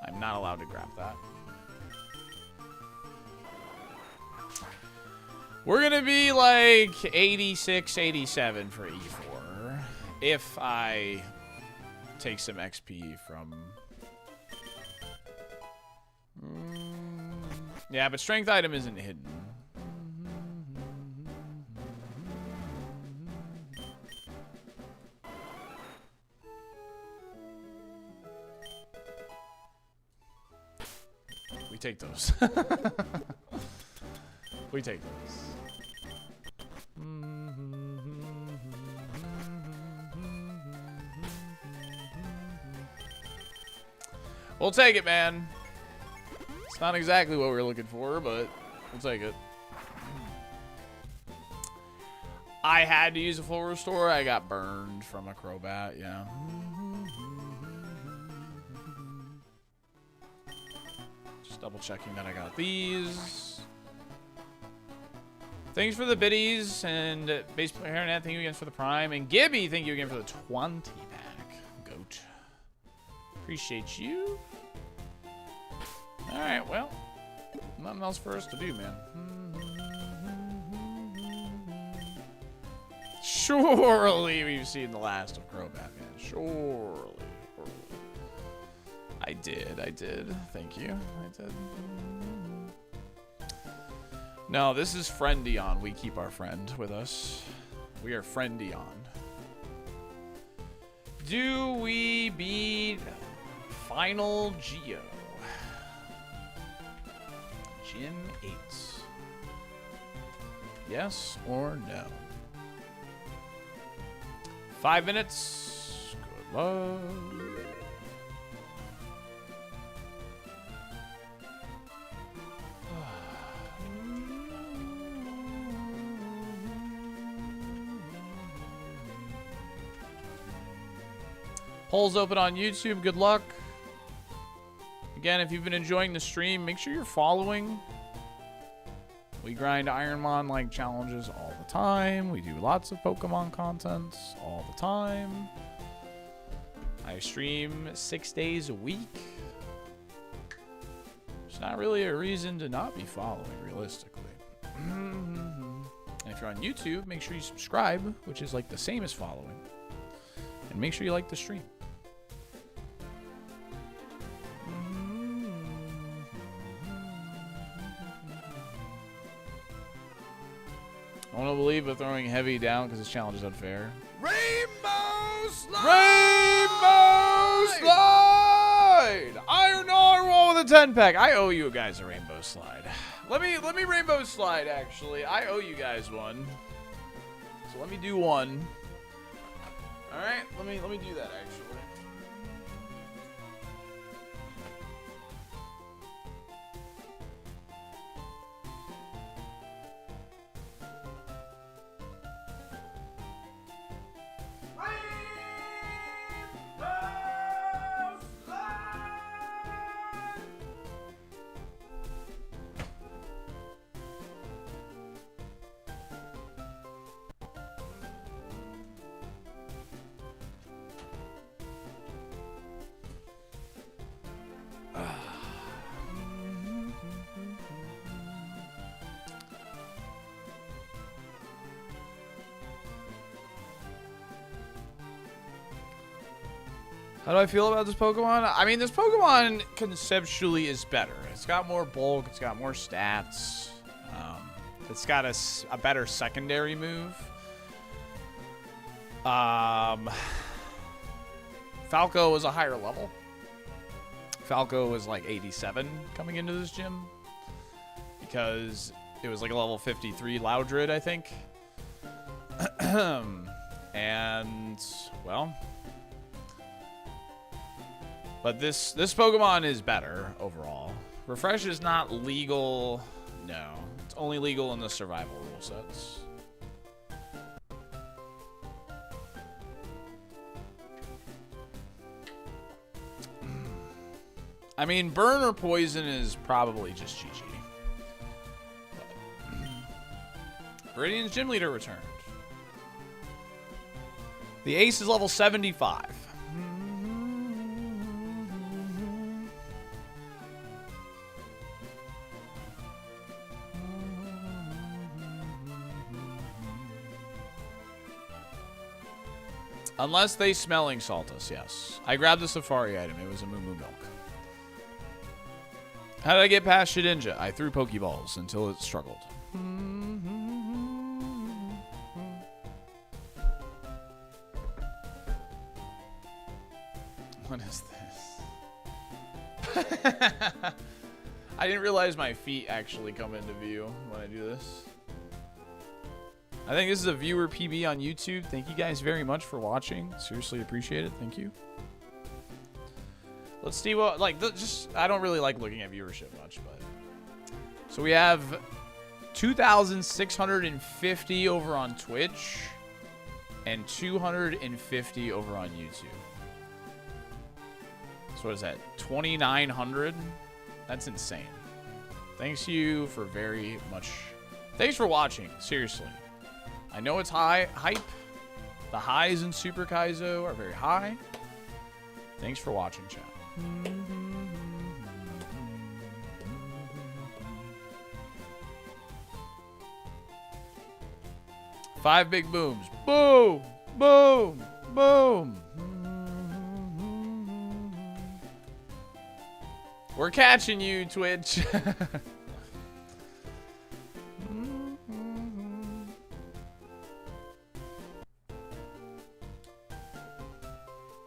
I'm not allowed to grab that. We're going to be like 86, 87 for E4 if I take some XP from... Yeah, but strength item isn't hidden. We take those. We take those. We'll take it, man. It's not exactly what we were looking for, but we'll take it. I had to use a full restore. I got burned from a Crobat, yeah. Just double checking that I got these. Thanks for the biddies, and Base Player Internet, thank you again for the Prime, and Gibby, thank you again for the 20 pack. Goat. Appreciate you. Alright, well, nothing else for us to do, man. Surely we've seen the last of Crobat, man. Surely. I did. Thank you. I did. No, this is Friendion. We keep our friend with us. We are Friendion. Do we beat Final Geo? Gym 8. Yes or no? 5 minutes. Good luck. Polls open on YouTube. Good luck. Again, if you've been enjoying the stream, make sure you're following. We grind ironMON like challenges all the time. We do lots of Pokemon content all the time. I stream 6 days a week. There's not really a reason to not be following, realistically. And if you're on YouTube, make sure you subscribe, which is like the same as following. And make sure you like the stream. I want to believe but throwing heavy down because this challenge is unfair. Rainbow Slide! Rainbow Slide! Iron roll with a 10-pack. I owe you guys a Rainbow Slide. Let me Rainbow Slide, actually. I owe you guys one. So let me do one. Alright, let me do that, actually. How do I feel about this Pokemon? I mean, this Pokemon conceptually is better. It's got more bulk. It's got more stats. It's got a better secondary move. Falco was a higher level. Falco was like 87 coming into this gym because it was like a level 53 Loudred, I think. And, well... But this Pokemon is better overall. Refresh is not legal. No. It's only legal in the survival rule sets. I mean, burn or poison is probably just GG. Viridian's gym leader returned. The ace is level 75. Unless they smelling salt us, yes. I grabbed the safari item. It was a Moo Moo Milk. How did I get past Shedinja? I threw Pokeballs until it struggled. What is this? I didn't realize my feet actually come into view when I do this. I think this is a viewer PB on YouTube. Thank you guys very much for watching. Seriously appreciate it. Thank you. Let's see what, like, just, I don't really like looking at viewership much, but. So we have 2,650 over on Twitch and 250 over on YouTube. So what is that? 2,900? That's insane. Thanks you for very much. Thanks for watching. Seriously. I know it's hype. The highs in Super Kaizo are very high. Thanks for watching, chat. 5 big booms. Boom! Boom! Boom! We're catching you, Twitch.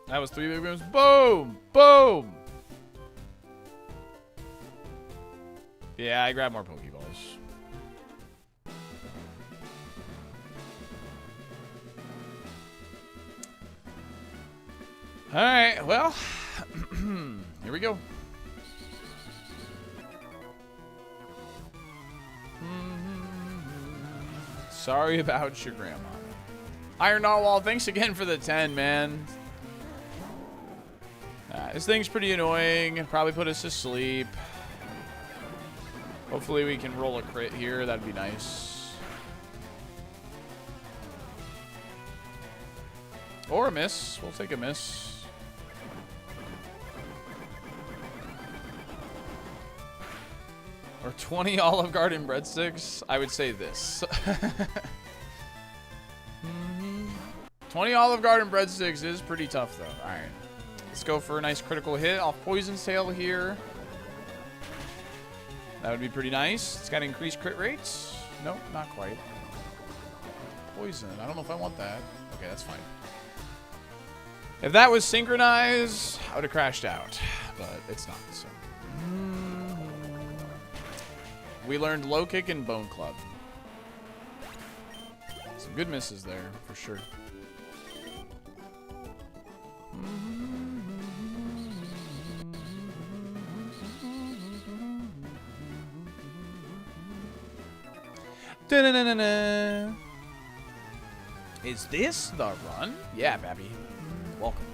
That was 3 big booms. Boom! Boom! Yeah, I grabbed more Pokeballs. Alright, well. Here we go. Sorry about your grandma. Iron Narwhal, thanks again for the 10, man. This thing's pretty annoying. Probably put us to sleep. Hopefully we can roll a crit here. That'd be nice. Or a miss. We'll take a miss. Or 20 Olive Garden breadsticks. I would say this. 20 Olive Garden breadsticks is pretty tough, though. All right. Let's go for a nice critical hit off Poison's Tail here. That would be pretty nice. It's got increased crit rates. Nope, not quite. Poison. I don't know if I want that. Okay, that's fine. If that was synchronized, I would have crashed out. But it's not, so. We learned low kick and bone club. Some good misses there, for sure. Da-na-na-na-na. Is this the run? Yeah, Babby. Welcome.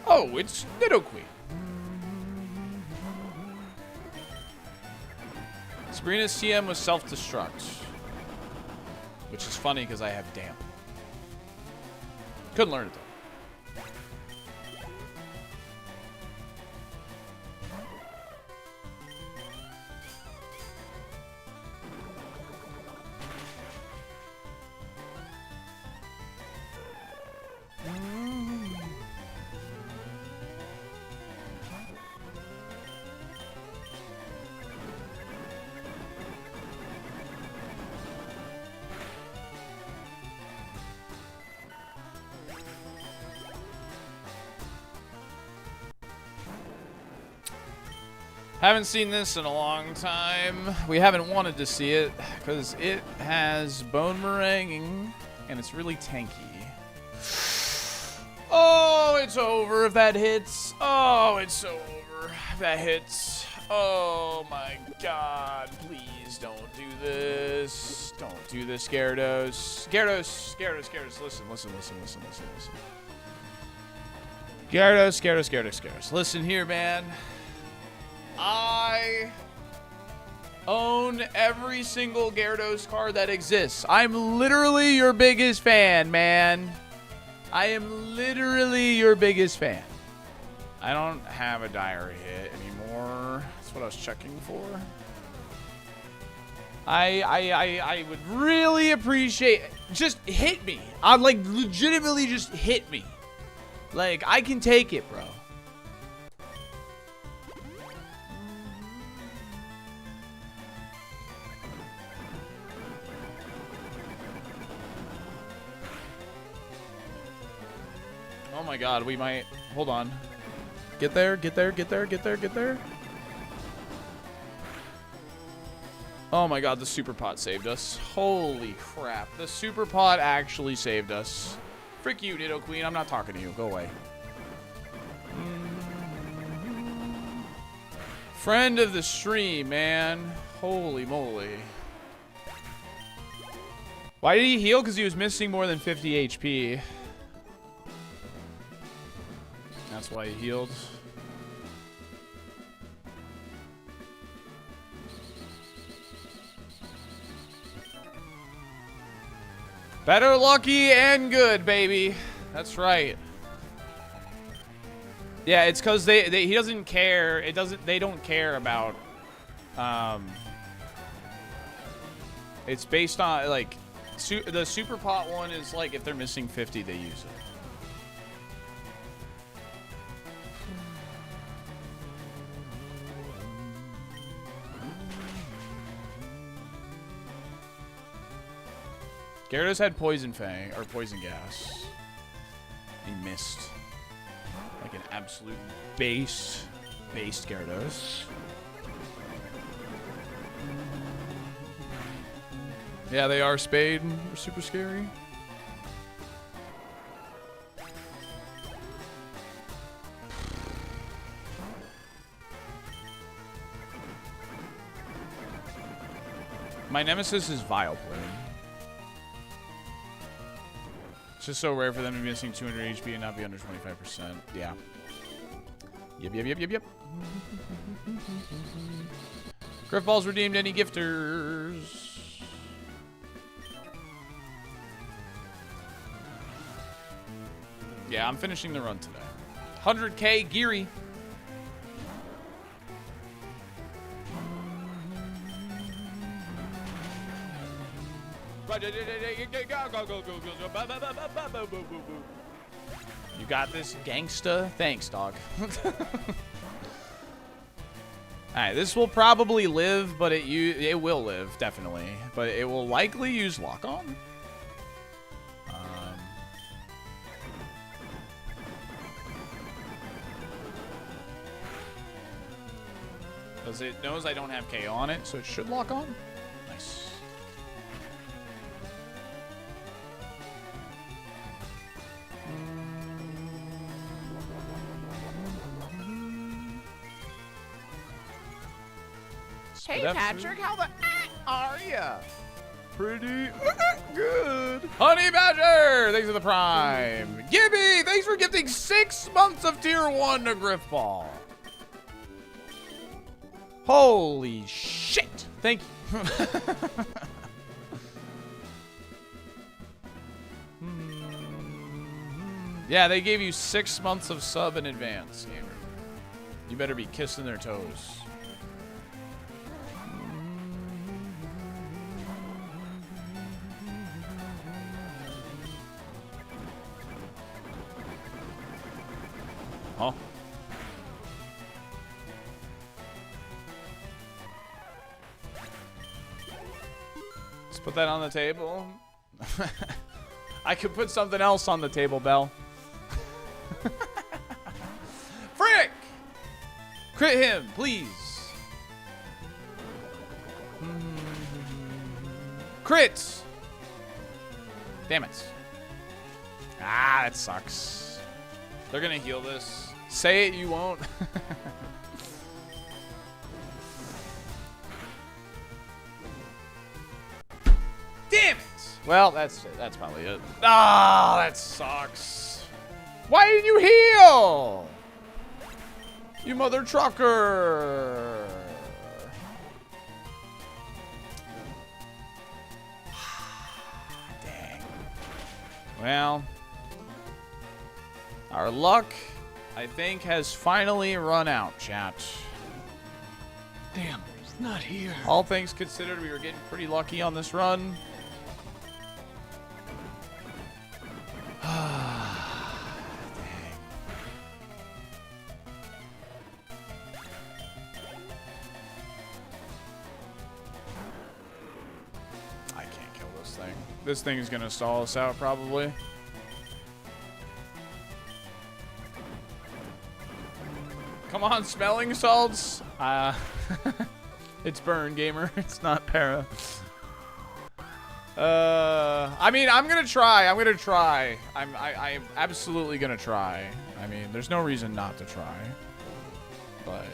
Oh, it's Nidoqueen. Sabrina's CM was self-destruct. Which is funny because I have damp. Couldn't learn it though. Haven't seen this in a long time. We haven't wanted to see it because it has bone meringuing and it's really tanky. Oh, it's over if that hits. Oh, it's so over if that hits. Oh my god, please don't do this. Don't do this, Gyarados. Gyarados, listen. Gyarados. Listen here, man. I own every single Gyarados card that exists. I'm literally your biggest fan, man. I am literally your biggest fan. I don't have a diary hit anymore. That's what I was checking for. I would really appreciate it. Just hit me. I'd like legitimately just hit me. Like, I can take it, bro. Oh my god, we might... Hold on. Get there. Oh my god, the super pot saved us. Holy crap. The super pot actually saved us. Frick you, Ditto Queen. I'm not talking to you. Go away. Friend of the stream, man. Holy moly. Why did he heal? Because he was missing more than 50 HP. That's why he healed. Better lucky and good, baby. That's right. Yeah, it's because he doesn't care. They don't care about. It's based on like, the super pot one is like if they're missing 50, they use it. Gyarados had Poison Fang, or Poison Gas. He missed. Like an absolute based Gyarados. Yeah, they are Spade. They're super scary. My nemesis is Vileplume. It's just so rare for them to be missing 200 HP and not be under 25%. Yeah. Yep. Griff Balls redeemed any gifters. Yeah, I'm finishing the run today. 100K Geary. You got this, gangsta. Thanks, dog. Alright, this will probably live, but it will live, definitely. But it will likely use lock-on. Because it knows I don't have KO on it, so it should lock on. Nice. Hey Patrick, how the are ya? Pretty good. Honey Badger, thanks for the prime. Gibby, thanks for gifting 6 months of tier 1 to Griffball. Holy shit. Thank you. Yeah, they gave you 6 months of sub in advance, gamer. You better be kissing their toes. Huh? Let's put that on the table. I could put something else on the table, Belle. Frick! Crit him, please. Crits! Damn it. Ah, that sucks. They're gonna heal this. Say it, you won't. Damn it! Well, that's probably it. Ah, that sucks. Why didn't you heal? You mother trucker. Dang. Well, our luck, I think, has finally run out, chat. Damn, it's not here. All things considered, we were getting pretty lucky on this run. This thing is gonna stall us out probably. Come on, smelling salts. It's burn, gamer. It's not para. I mean, I'm gonna try. I'm absolutely gonna try. I mean, there's no reason not to try. But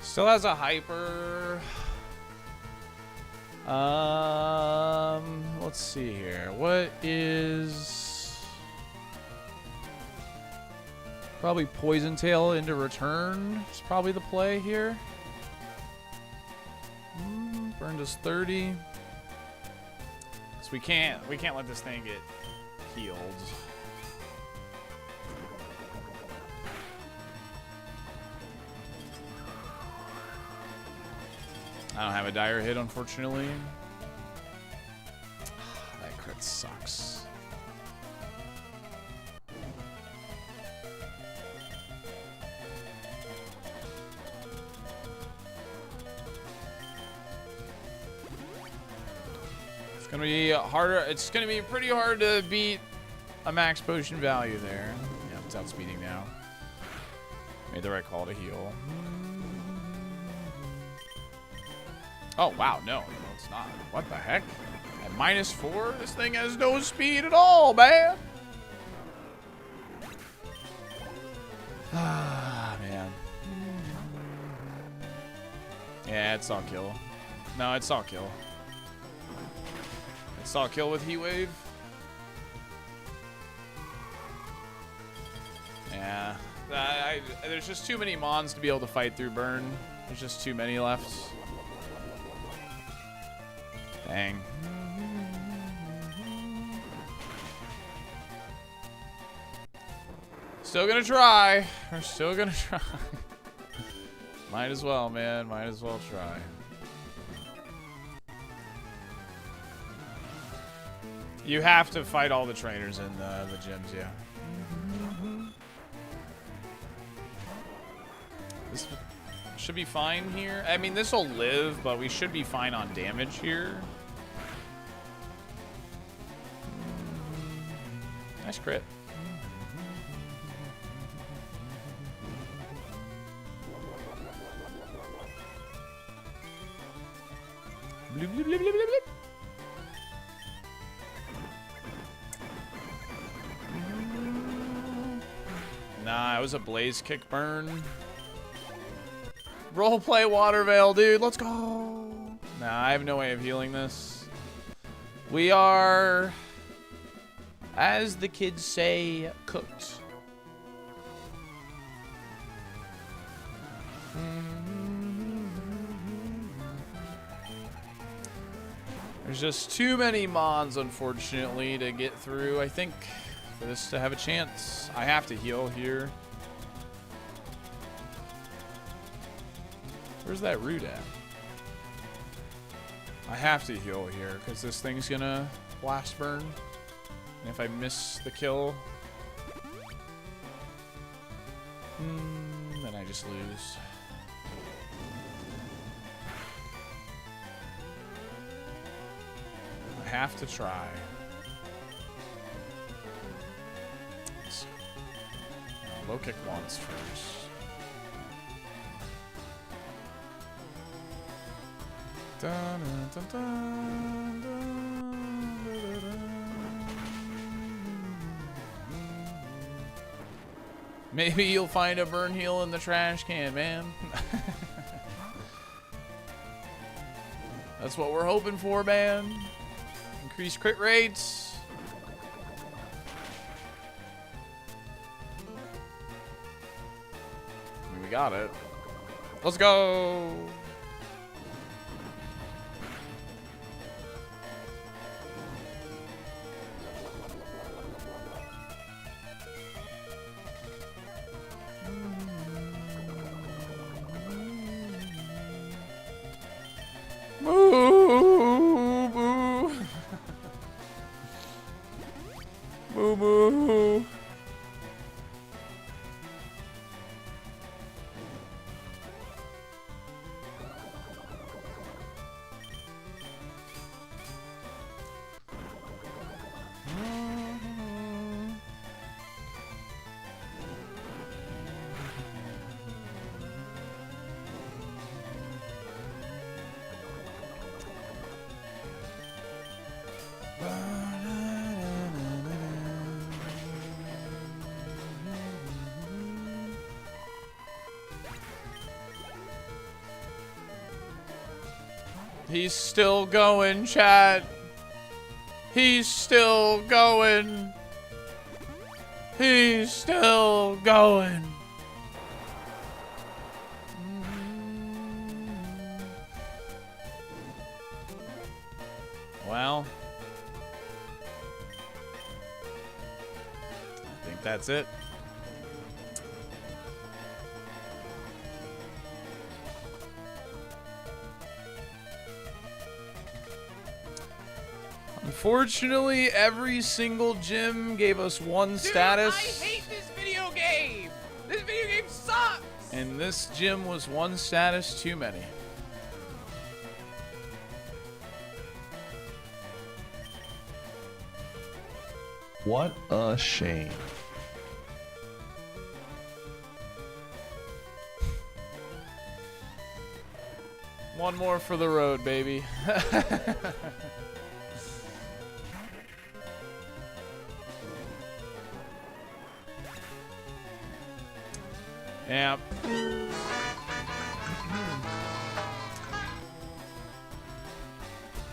still has a hyper. Let's see here. What is probably Poison Tail into return? It's probably the play here. Burned us 30. So we can't let this thing get healed. I don't have a dire hit, unfortunately. That crit sucks. It's gonna be harder. It's gonna be pretty hard to beat a max potion value there. Yeah, it's outspeeding now. Made the right call to heal. Oh, wow. No, it's not. What the heck? At -4, this thing has no speed at all, man. Ah, man. Yeah, it's all kill. No, it's all kill. It's all kill with Heat Wave. Yeah. There's just too many mons to be able to fight through burn. There's just too many left. Dang. Still gonna try. We're still gonna try. Might as well, man. Might as well try. You have to fight all the trainers in the gyms, yeah. This should be fine here. I mean, this will live, but we should be fine on damage here. Nice crit. Bloop, bloop, bloop, bloop, bloop. Nah, it was a blaze kick burn. Roleplay water veil, dude. Let's go. Nah, I have no way of healing this. We are, as the kids say, cooked. There's just too many mons, unfortunately, to get through, I think, for this to have a chance. I have to heal here. Where's that root at? I have to heal here, because this thing's gonna blast burn. And if I miss the kill, then I just lose. I have to try. Low kick once first. Dun, dun, dun, dun, dun, dun, dun. Maybe you'll find a burn heal in the trash can, man. That's what we're hoping for, man. Increase crit rates. I mean, we got it. Let's go. Boo, boo. Boo, boo. He's still going, chat. He's still going. He's still going. Well, I think that's it. Unfortunately, every single gym gave us one status. I hate this video game. This video game sucks. And this gym was one status too many. What a shame. One more for the road, baby. Yeah.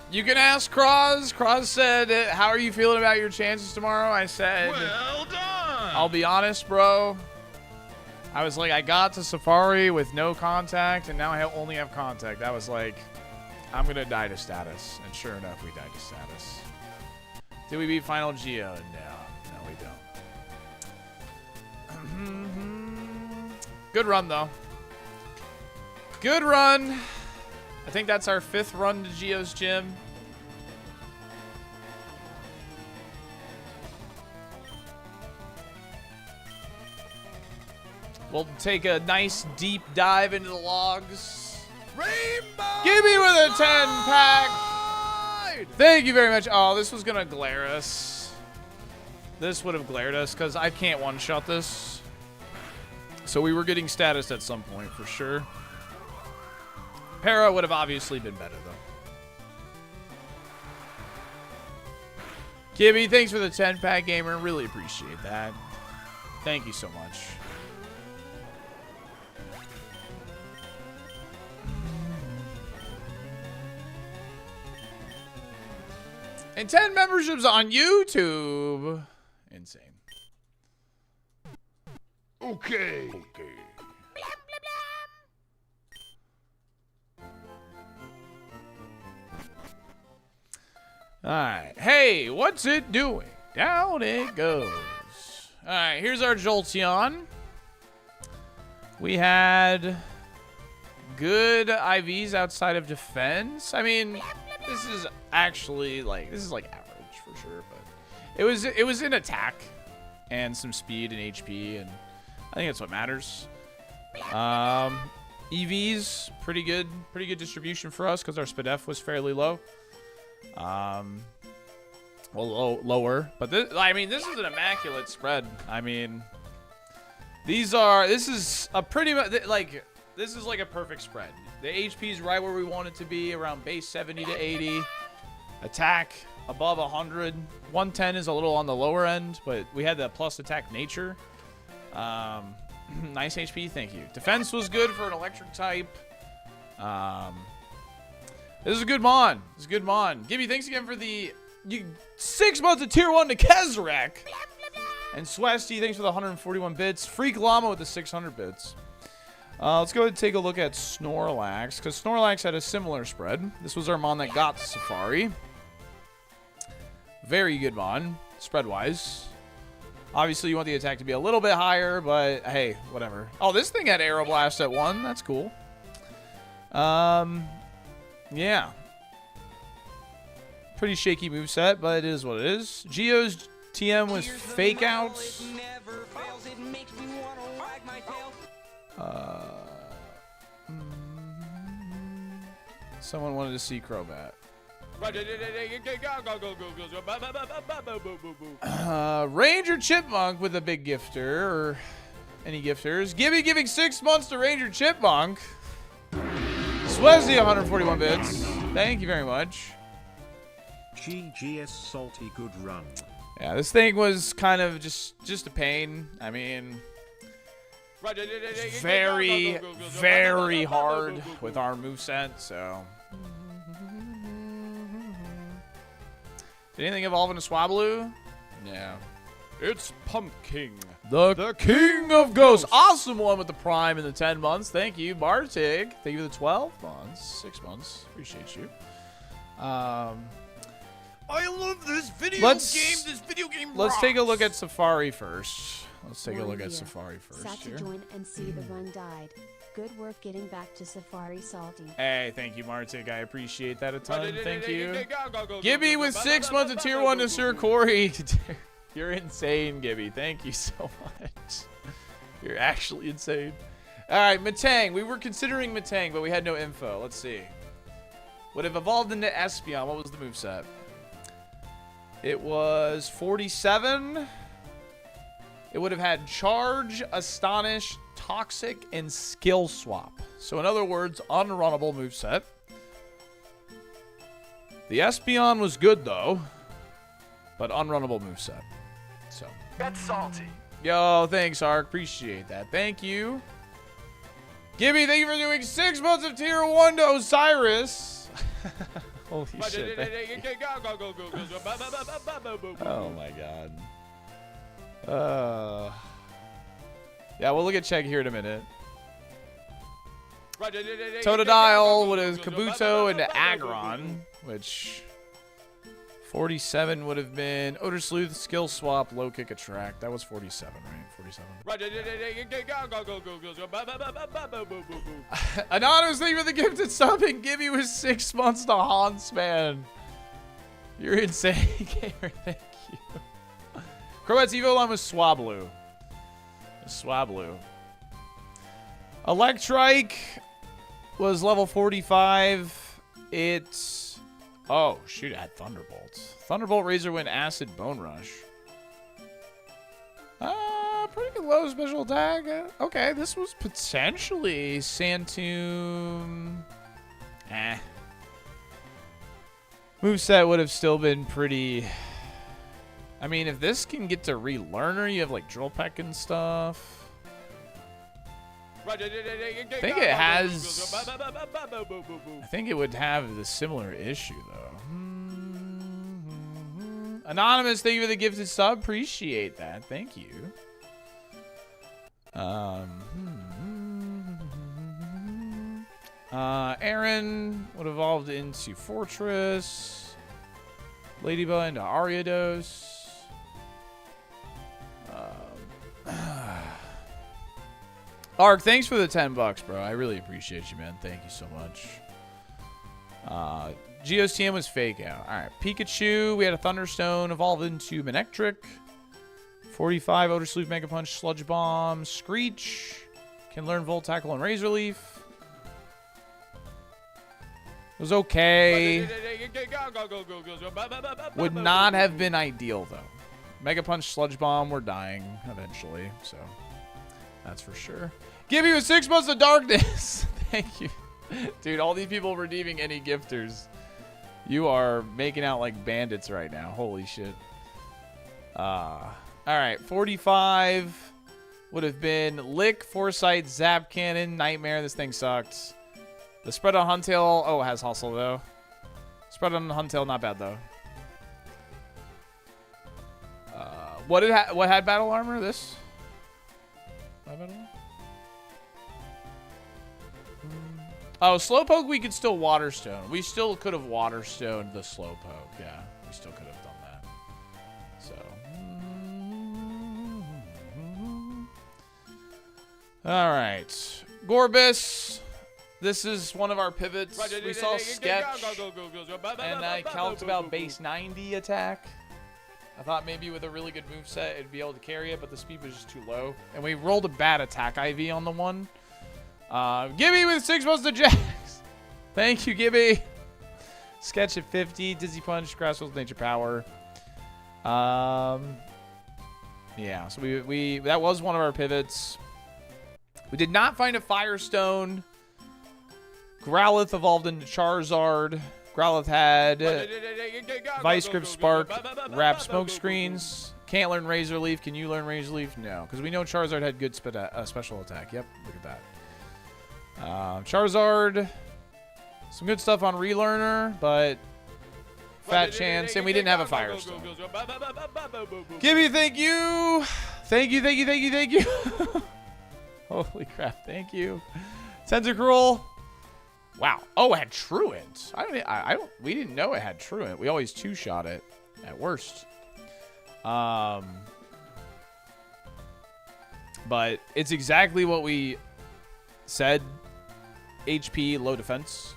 You can ask Cross. Cross said, how are you feeling about your chances tomorrow? I said, Well done. I'll be honest, bro. I was like, I got to Safari with no contact, and now I only have contact. I was like, I'm going to die to status. And sure enough, we died to status. Did we beat Final Geo? No, we don't. Good run, though. Good run. I think that's our 5th run to Geo's gym. We'll take a nice deep dive into the logs. Rainbow. Give me with a 10-pack. Thank you very much. Oh, this was going to glare us. This would have glared us because I can't one-shot this. So we were getting status at some point for sure. Para would have obviously been better, though. Gibby, thanks for the 10-pack, gamer. Really appreciate that. Thank you so much. And 10 memberships on YouTube. Insane. Okay. Alright. Hey, what's it doing? Down it goes. Alright, here's our Jolteon. We had good IVs outside of defense. I mean, this is actually like average for sure, but it was in attack and some speed and HP, and I think that's what matters. EVs, pretty good distribution for us because our SPDF was fairly low. Well, lower, but this, I mean, this is an immaculate spread. I mean, This is a pretty much, like, this is like a perfect spread. The HP is right where we want it to be, around base 70 to 80. Attack above 100. 110 is a little on the lower end, but we had the plus attack nature. Nice HP, thank you. Defense was good for an electric type. This is a good mon. This is a good mon. Gibby, thanks again for the 6 months of tier 1 to Kezrek. And Swesty, thanks for the 141 bits. Freak Llama with the 600 bits. Let's go ahead and take a look at Snorlax, because Snorlax had a similar spread. This was our mon that got Safari. Very good mon, spread-wise. Obviously, you want the attack to be a little bit higher, but hey, whatever. Oh, this thing had Aeroblast at 1. That's cool. Yeah. Pretty shaky moveset, but it is what it is. Geo's TM was fake out. Someone wanted to see Crobat. Ranger Chipmunk with a big gifter, or any gifters. Gibby giving 6 months to Ranger Chipmunk. Swezzy 141 bits. Thank you very much. GGS Salty, good run. Yeah, this thing was kind of just a pain. I mean, it's very, very hard with our moveset, so. Did anything evolve into Swablu? Yeah. It's Pumpkin. The King of Ghosts. Awesome one with the Prime in the 10 months. Thank you. Bartig. Thank you for the 12 months. 6 months. Appreciate you. I love this video game. This video game rocks. Let's take a look at Safari first. Let's take a look at Safari first. Sat to join and see the run died. Good work getting back to Safari, Salty. Hey, thank you, Martik. I appreciate that a ton. Thank you. Gibby with 6 months of tier 1 to Sir Corey. You're insane, Gibby. Thank you so much. You're actually insane. All right, Matang. We were considering Matang, but we had no info. Let's see. Would have evolved into Espeon. What was the moveset? It was 47. It would have had Charge, Astonish, Toxic, and Skill Swap. So in other words, unrunnable moveset. The Espeon was good, though, but unrunnable moveset. So. That's salty. Yo, thanks, Ark. Appreciate that. Thank you. Gibby, thank you for doing 6 months of tier 1 to Osiris. Holy shit. Oh my god. Yeah, we'll look at Chegg here in a minute. Totodile with a Kabuto and Aggron, which 47 would have been Odor Sleuth, Skill Swap, Low Kick Attract. That was 47, right? 47. Anonymous, thank you for the gifted sub, and Gibby was 6 months to Hans, man. You're insane, gamer. Thank you. Croat's Evoline was Swablu. Swablu. Electrike was level 45. It's... Oh, shoot, it had Thunderbolt. Thunderbolt, Razor Wind, Acid, Bone Rush. Pretty good low special attack. Okay, this was potentially Santoon. Moveset would have still been pretty... I mean, if this can get to Relearner, you have like Drill Peck and stuff. I think it has... I think it would have the similar issue, though. Anonymous, thank you for the gifted sub. Appreciate that. Thank you. Aaron would have evolved into Fortress. Ladybug into Ariados. Ark, thanks for the $10, bro. I really appreciate you, man. Thank you so much. Geo's TM was fake out. All right, Pikachu. We had a Thunderstone evolved into Manectric. 45 Odor Sleuth, Mega Punch, Sludge Bomb, Screech. Can learn Volt Tackle and Razor Leaf. It was okay. Would not have been ideal, though. Mega Punch, Sludge Bomb, we're dying eventually, so. That's for sure. Give you 6 months of darkness. Thank you. Dude, all these people redeeming any gifters. You are making out like bandits right now. Holy shit. All right, 45 would have been Lick, Foresight, Zap Cannon, Nightmare. This thing sucked. The spread on Huntail. Oh, it has Hustle, though. Spread on Huntail, not bad, though. What had Battle Armor? This? Battle Armor? Oh, Slowpoke we could still Waterstone. We still could have Waterstoned the Slowpoke. Yeah, we still could have done that. So. All right. Gorbis. This is one of our pivots. We saw Sketch. And I calced about base 90 attack. I thought maybe with a really good moveset it'd be able to carry it, but the speed was just too low. And we rolled a bad attack IV on the one. Gibby with 6 months to Jax. Thank you, Gibby. Sketch at 50. Dizzy Punch, Grassroots Nature Power. Yeah, so we that was one of our pivots. We did not find a Firestone. Growlithe evolved into Charizard. Growlithe had Vice Grip, Spark, Wrap, Smoke Screens. Can't learn Razor Leaf. Can you learn Razor Leaf? No, because we know Charizard had good special attack. Yep, look at that. Charizard, some good stuff on Relearner, but fat chance, and we didn't have a Firestone. Gibby, thank you. Thank you, thank you, thank you, thank you. Holy crap, thank you. Tentacruel. Wow. Oh, it had Truant. We didn't know it had Truant. We always two-shot it at worst. But it's exactly what we said. HP, low defense.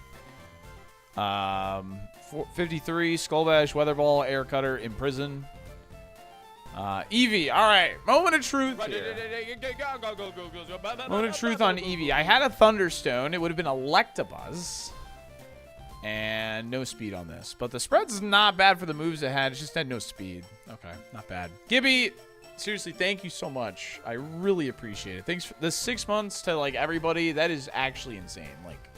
53, Skull Bash, Weather Ball, Air Cutter, Imprison. Eevee. All right. Moment of truth here. Moment of truth on Eevee. I had a Thunderstone. It would have been Electabuzz. And no speed on this. But the spread's not bad for the moves it had. It just had no speed. Okay. Not bad. Gibby, seriously, thank you so much. I really appreciate it. Thanks for the 6 months to, like, everybody. That is actually insane. Like,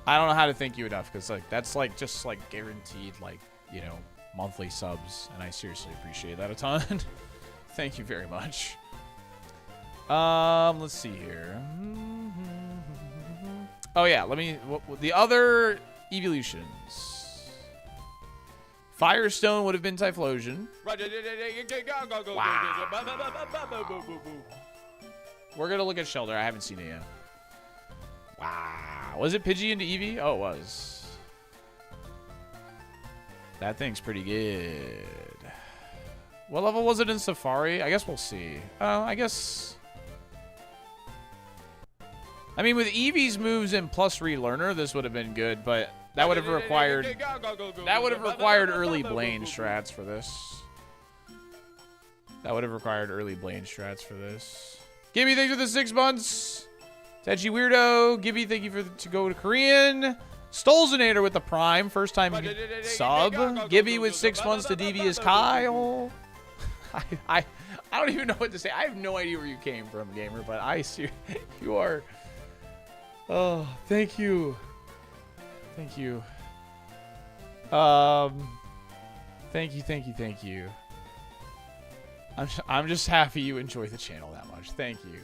I don't know how to thank you enough. Because, like, that's, like, just, like, guaranteed, like, you know, monthly subs, and I seriously appreciate that a ton. Thank you very much. Let's see here. Oh yeah, let me the other evolutions. Firestone would have been Typhlosion. Wow. We're gonna look at Shelter. I haven't seen it yet. Wow. Was it Pidgey into Eevee? Oh, it was. That thing's pretty good. What level was it in Safari? I guess we'll see. I guess... I mean, with Eevee's moves and plus Relearner, this would have been good, but that would have required... That would have required early Blaine strats for this. That would have required early Blaine strats for this. Gibby, thanks for the 6 months. Techi Weirdo. Gibby, thank you to go to Korean. Stolzonator with the Prime. First time sub. Gibby with 6 months to Devious Kyle. I don't even know what to say. I have no idea where you came from, gamer, but I see you are... Oh, thank you. Thank you. Thank you, thank you, thank you. I'm just happy you enjoy the channel that much. Thank you.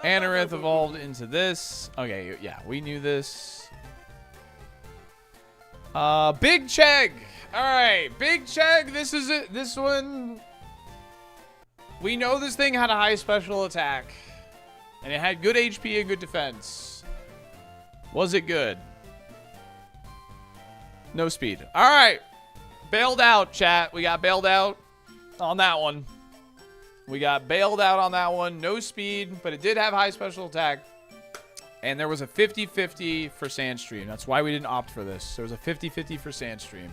Anorith evolved into this. Okay, yeah, we knew this. Big Chegg. All right, Big Chegg. This is it. This one. We know this thing had a high special attack, and it had good HP and good defense. Was it good? No speed. All right, bailed out, chat. We got bailed out on that one. We got bailed out on that one. No speed, but it did have high special attack. And there was a 50-50 for Sandstream. That's why we didn't opt for this. There was a 50-50 for Sandstream.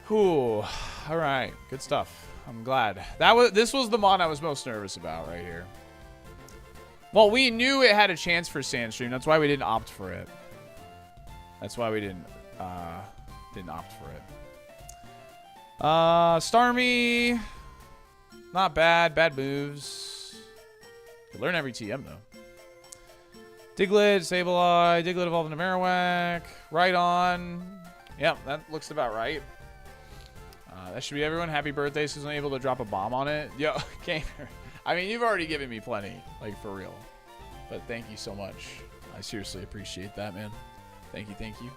Whew. All right. Good stuff. I'm glad. This was the mon I was most nervous about right here. Well, we knew it had a chance for Sandstream. That's why we didn't opt for it. That's why we didn't opt for it. Starmie. Not bad. Bad moves. You learn every TM, though. Diglett, Sableye. Diglett evolved into Marowak. Right on. Yep, that looks about right. That should be everyone. Happy birthday. Susan able to drop a bomb on it. Yo, Gamer. I mean, you've already given me plenty. Like, for real. But thank you so much. I seriously appreciate that, man. Thank you, thank you.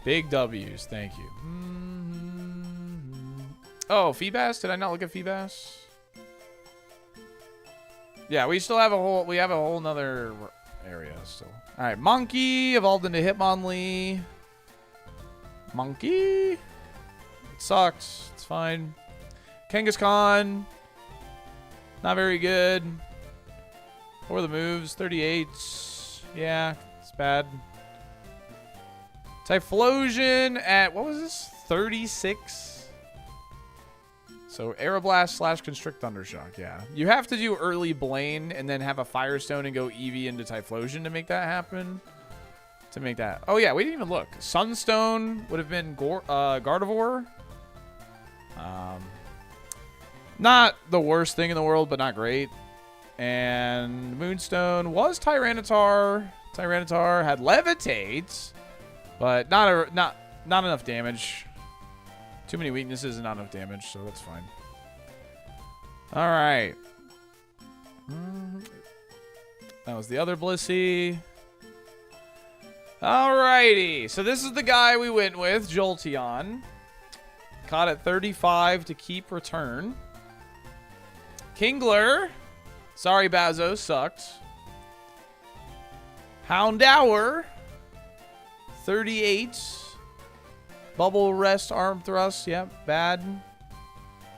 Big W's, thank you. Oh, Feebas? Did I not look at Feebas? Yeah, we still have a whole nother area still. All right, Monkey evolved into Hitmonlee. Monkey. It sucked. It's fine. Kangaskhan. Not very good. What were the moves? 38. Yeah, it's bad. Typhlosion at, what was this? 36? So Aeroblast / Constrict Thundershock, yeah. You have to do early Blaine and then have a Firestone and go Eevee into Typhlosion to make that happen. Oh yeah, we didn't even look. Sunstone would have been Gardevoir. Not the worst thing in the world, but not great. And Moonstone was Tyranitar. Tyranitar had Levitate, but not enough damage. Too many weaknesses and not enough damage, so that's fine. All right. That was the other Blissey. Alrighty, so this is the guy we went with, Jolteon. Caught at 35 to keep return. Kingler. Sorry, Bazo, sucked. Houndour. 38. Bubble Rest Arm Thrust, yep, bad.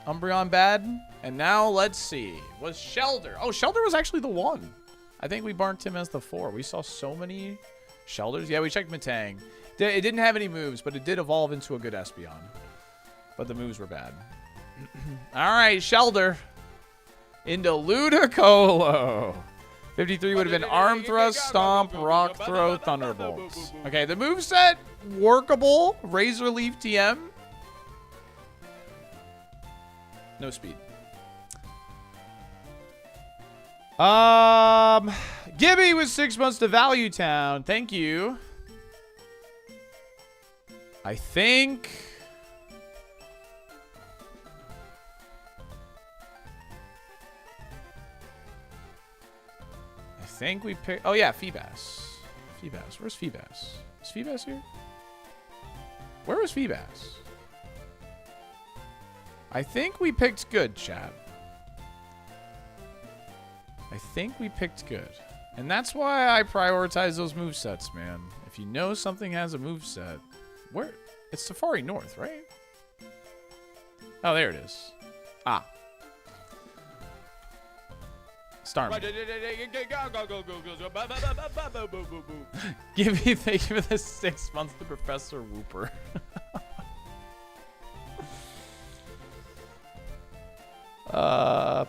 Umbreon, bad. And now, let's see. Was Shelder. Oh, Shelder was actually the one. I think we burnt him as the 4. We saw so many Shelders. Yeah, we checked Metang. It didn't have any moves, but it did evolve into a good Espeon. But the moves were bad. All right, Shelder. Into Ludicolo. 53 would have been Arm Thrust, Stomp, Rock Throw, Thunderbolt. Okay, the moveset, workable. Razor Leaf TM. No speed. Gibby with 6 months to Value Town. Thank you. I think we picked. Oh yeah, Feebas. Feebas. Where's Feebas? Is Feebas here? Where was Feebas? I think we picked good, chat. I think we picked good. And that's why I prioritize those movesets, man. If you know something has a moveset, where? It's Safari North, right? Oh, there it is. Ah. Starmie. Give me, thank you for the 6 months to Professor Whooper.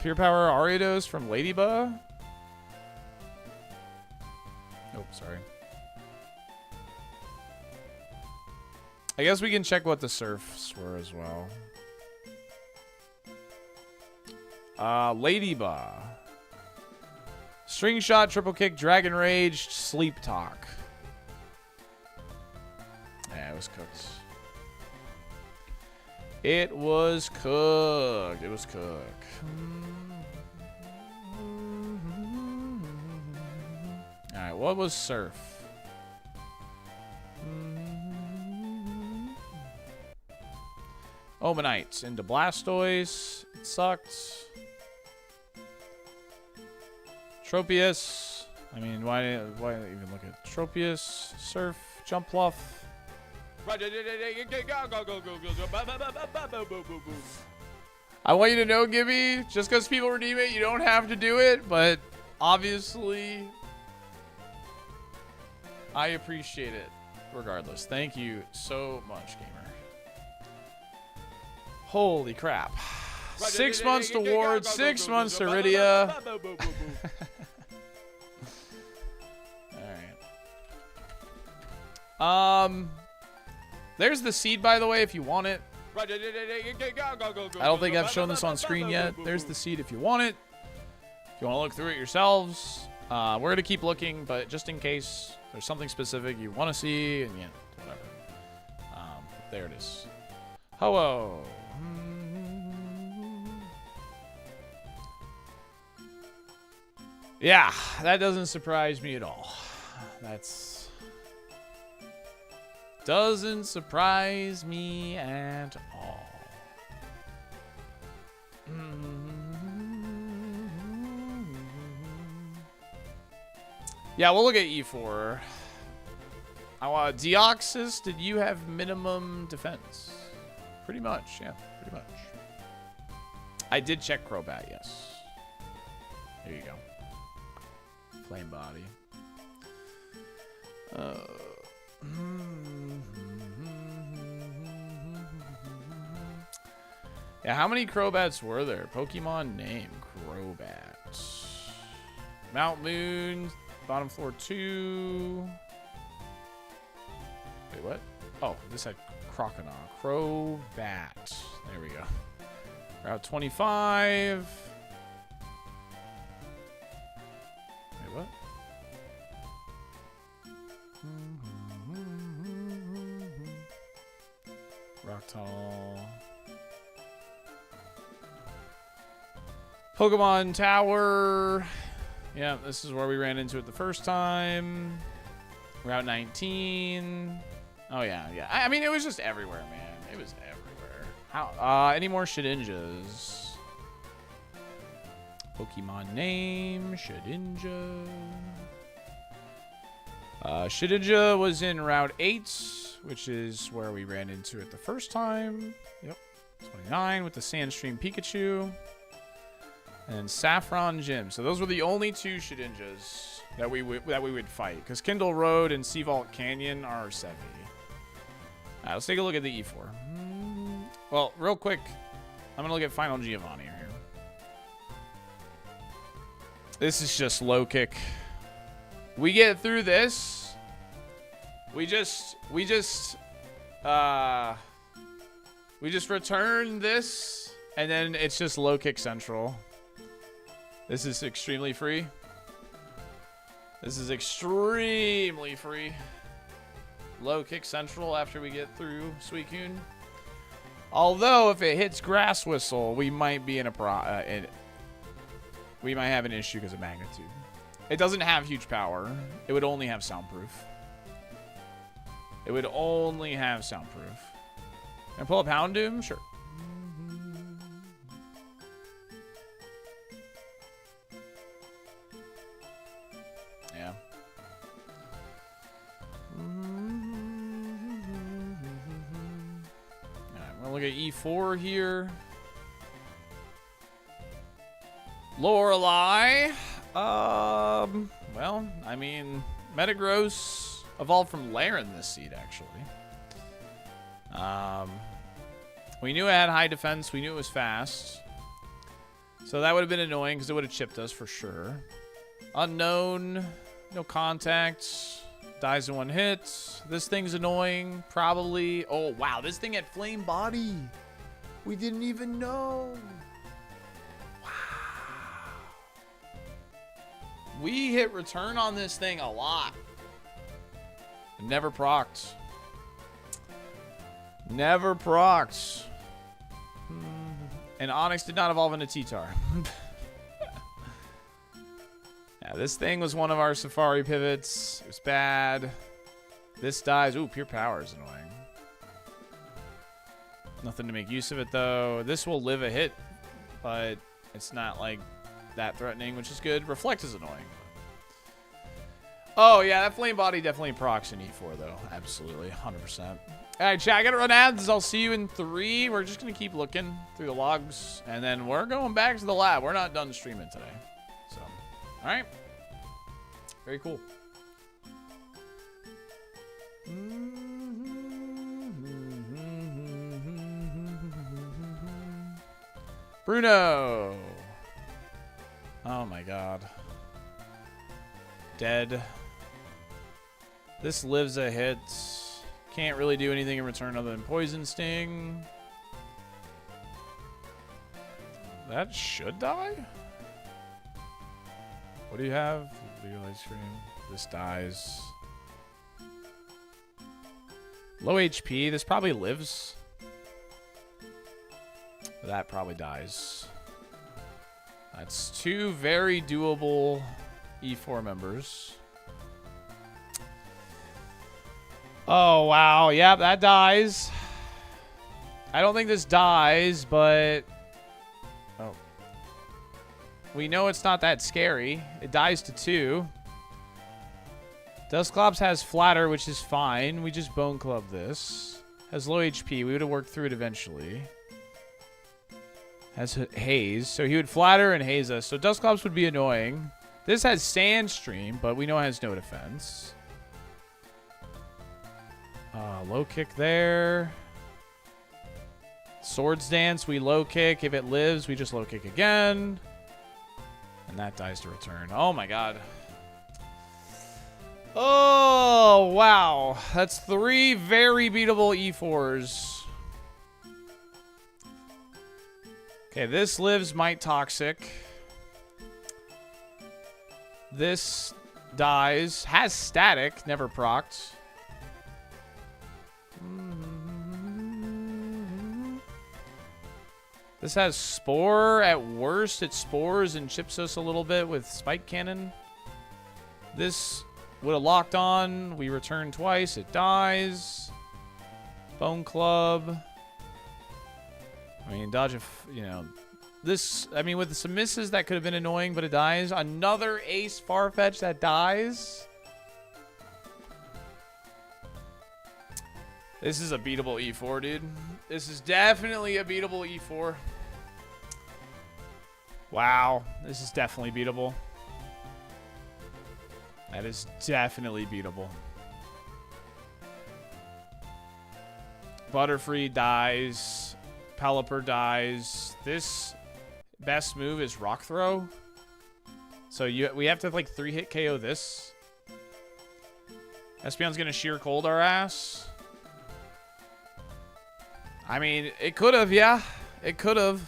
Pure Power Ariados from Ladybug. Oh, sorry. I guess we can check what the surfs were as well. Ladybug. String Shot, Triple Kick, Dragon Rage, Sleep Talk. Yeah, it was cooked. It was cooked. It was cooked. Alright, what was Surf? Omanite into Blastoise. It sucked. Tropius. I mean, why even look at Tropius? Surf, Jump Bluff. I want you to know, Gibby, just because people redeem it, you don't have to do it, but obviously, I appreciate it regardless. Thank you so much, gamer. Holy crap. 6 months to Ward, 6 months to Rydia. Alright. There's the seed, by the way, if you want it. I don't think I've shown this on screen yet. There's the seed if you want it. If you want to look through it yourselves. We're going to keep looking, but just in case there's something specific you want to see, and yeah, whatever. There it is. Ho-oh. Yeah, that doesn't surprise me at all. That's... doesn't surprise me at all. Yeah, we'll look at E4. Deoxys, did you have minimum defense? Pretty much, yeah, pretty much. I did check Crobat, yes. There you go. Flame body. Yeah, how many Crobats were there? Pokemon name, Crobat. Mount Moon, bottom floor 2. Wait, what? Oh, this had Croconaw. Crobat. There we go. Route 25. Wait, what? Rocktal. Pokemon Tower. Yeah, this is where we ran into it the first time. Route 19. Oh, yeah, yeah. I mean, it was just everywhere, man. It was everywhere. How? Any more Shedinjas? Pokemon name, Shedinja. Shedinja was in Route 8, which is where we ran into it the first time. Yep. 29 with the Sandstream Pikachu. And Saffron Gym. So those were the only two Shedinjas that we would fight. Because Kindle Road and Seavault Canyon are Sevy. Alright, let's take a look at the E4. Well, real quick, I'm going to look at Final Giovanni here. This is just low kick. We get through this. We just return this, and then it's just low kick central. This is extremely free. This is extremely free. Low kick central after we get through Suicune. Although if it hits Grass Whistle, we might be in a we might have an issue because of magnitude. It doesn't have huge power. It would only have soundproof. It would only have soundproof. Can I pull up Houndoom? Sure. Yeah. Alright, we'll look at E4 here. Lorelei. Well, I mean, Metagross evolved from Laren this seed, actually. We knew it had high defense. We knew it was fast. So that would have been annoying because it would have chipped us for sure. Unknown. No contacts. Dies in one hit. This thing's annoying. Probably. Oh, wow. This thing had flame body. We didn't even know. We hit return on this thing a lot. Never procced. Never procced. And Onyx did not evolve into T-Tar. Yeah, this thing was one of our Safari pivots. It was bad. This dies. Ooh, pure power is annoying. Nothing to make use of it, though. This will live a hit, but it's not like that threatening, which is good. Reflect is annoying. Oh, yeah, that flame body definitely procs in E4, though. Absolutely, 100%. All right, chat, I gotta run ads. I'll see you in 3. We're just gonna keep looking through the logs, and then we're going back to the lab. We're not done streaming today. So, all right. Very cool. Bruno. Oh my god. Dead. This lives a hit. Can't really do anything in return other than Poison Sting. That should die? What do you have? Legal Ice Cream. This dies. Low HP. This probably lives. That probably dies. That's 2 very doable E4 members. Oh, wow. Yep, that dies. I don't think this dies, but... Oh. We know it's not that scary. It dies to 2. Dusclops has Flatter, which is fine. We just Bone Club this. Has low HP. We would have worked through it eventually. Has Haze. So he would Flatter and Haze us. So Dusclops would be annoying. This has Sandstream, but we know it has no defense. Low kick there. Swords Dance, we low kick. If it lives, we just low kick again. And that dies to return. Oh my god. Oh, wow. That's 3 very beatable E4s. Okay, this lives Might Toxic. This dies. Has Static, never procced. This has Spore. At worst, it spores and chips us a little bit with Spike Cannon. This would have locked on. We return twice. It dies. Bone Club. I mean, dodge if, you know. This, I mean, with some misses, that could have been annoying, but it dies. Another Ace Farfetch that dies. This is a beatable E4, dude. This is definitely a beatable E4. Wow. This is definitely beatable. That is definitely beatable. Butterfree dies. Pelipper dies. This best move is Rock Throw. So we have to like 3-hit KO this. Espeon's gonna sheer cold our ass. I mean, it could have, yeah. It could have.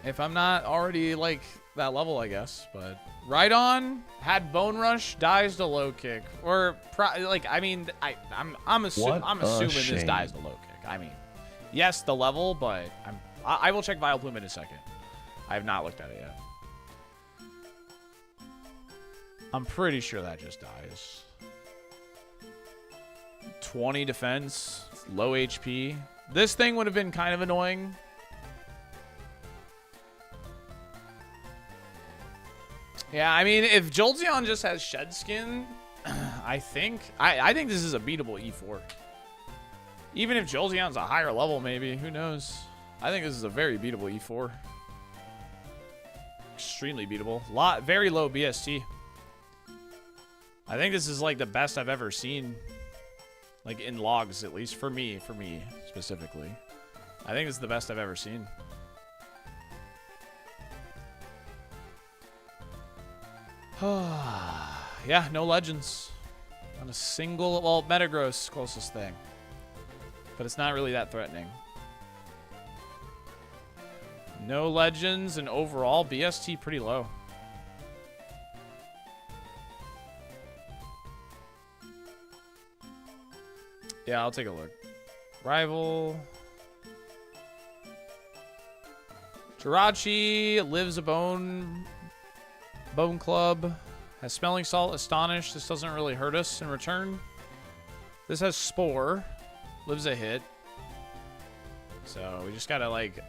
If I'm not already, like, that level, I guess. But Rhydon had Bone Rush, dies to low kick. Or, like, I mean, I'm assuming this dies to low kick. I mean, yes, the level, but I will check Vileplume in a second. I have not looked at it yet. I'm pretty sure that just dies. 20 defense, low HP. This thing would have been kind of annoying. Yeah, I mean, if Jolteon just has Shed Skin, I think this is a beatable E4. Even if Jolteon's a higher level, maybe. Who knows? I think this is a very beatable E4. Extremely beatable. Very low BST. I think this is like the best I've ever seen. Like in logs, at least for me specifically. I think this is the best I've ever seen. Yeah, no legends. Not a single, well, Metagross, closest thing. But it's not really that threatening. No legends, and overall, BST pretty low. Yeah, I'll take a look. Rival. Jirachi lives a Bone Club. Has Smelling Salt, Astonish. This doesn't really hurt us in return. This has Spore. Lives a hit. So we just gotta, like,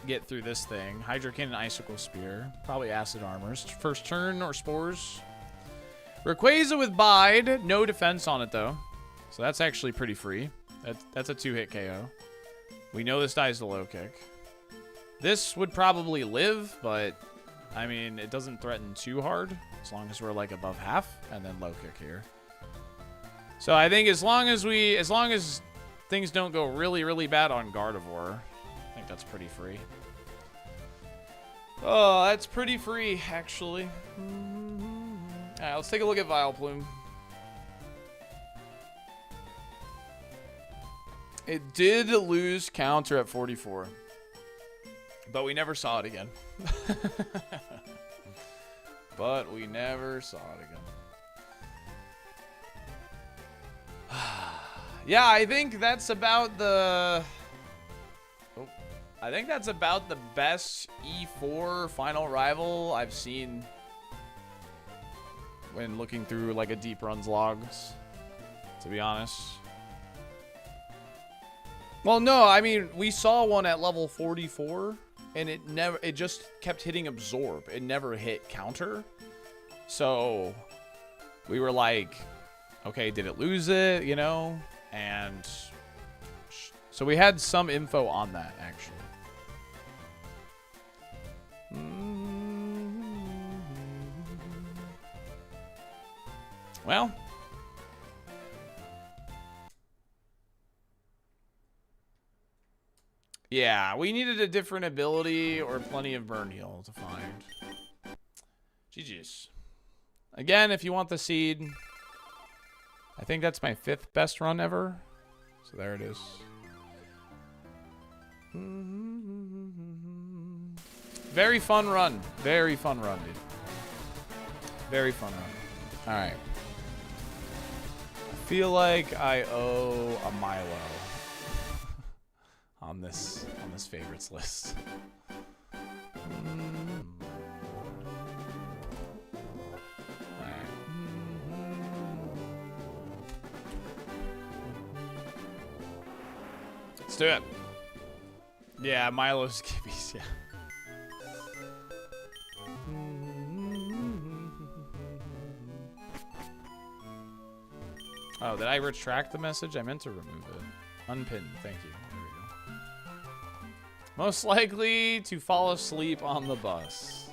get through this thing. Hydrokin and Icicle Spear. Probably Acid Armors. First turn or Spores. Rayquaza with Bide. No defense on it, though. So that's actually pretty free. That's a 2-hit KO. We know this dies to low kick. This would probably live, but I mean, it doesn't threaten too hard as long as we're like above half and then low kick here. So I think as long as things don't go really, really bad on Gardevoir, I think that's pretty free. Oh, that's pretty free, actually. Alright, let's take a look at Vileplume. It did lose counter at 44. But we never saw it again. But we never saw it again. Yeah, I think that's about the... Oh, I think that's about the best E4 final rival I've seen when looking through like a deep runs logs, to be honest. Well, no, I mean, we saw one at level 44 and it just kept hitting absorb. It never hit counter. So we were like, okay, did it lose it, you know? And so we had some info on that, actually. Well, yeah, we needed a different ability or plenty of burn heal to find. GG's. Again, if you want the seed, I think that's my 5th best run ever. So there it is. Very fun run. Very fun run, dude. Very fun run. All right. I feel like I owe a Milo on this favorites list. Let's do it. Yeah, Milo's kibbies, yeah. Oh, did I retract the message? I meant to remove it. Unpin, thank you. There we go. Most likely to fall asleep on the bus.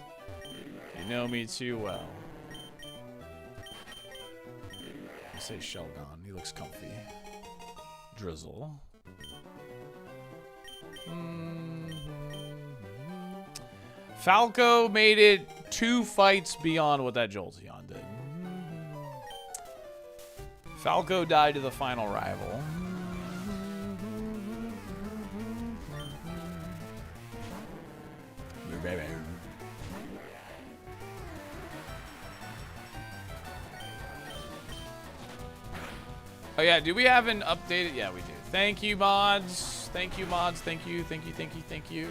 You know me too well. I say Sheldon, he looks comfy. Drizzle. Falco made it 2 fights beyond what that Jolteon did. Falco died to the final rival. Oh yeah, do we have an updated? Yeah, we do. Thank you, mods. Thank you, mods. Thank you, thank you, thank you, thank you.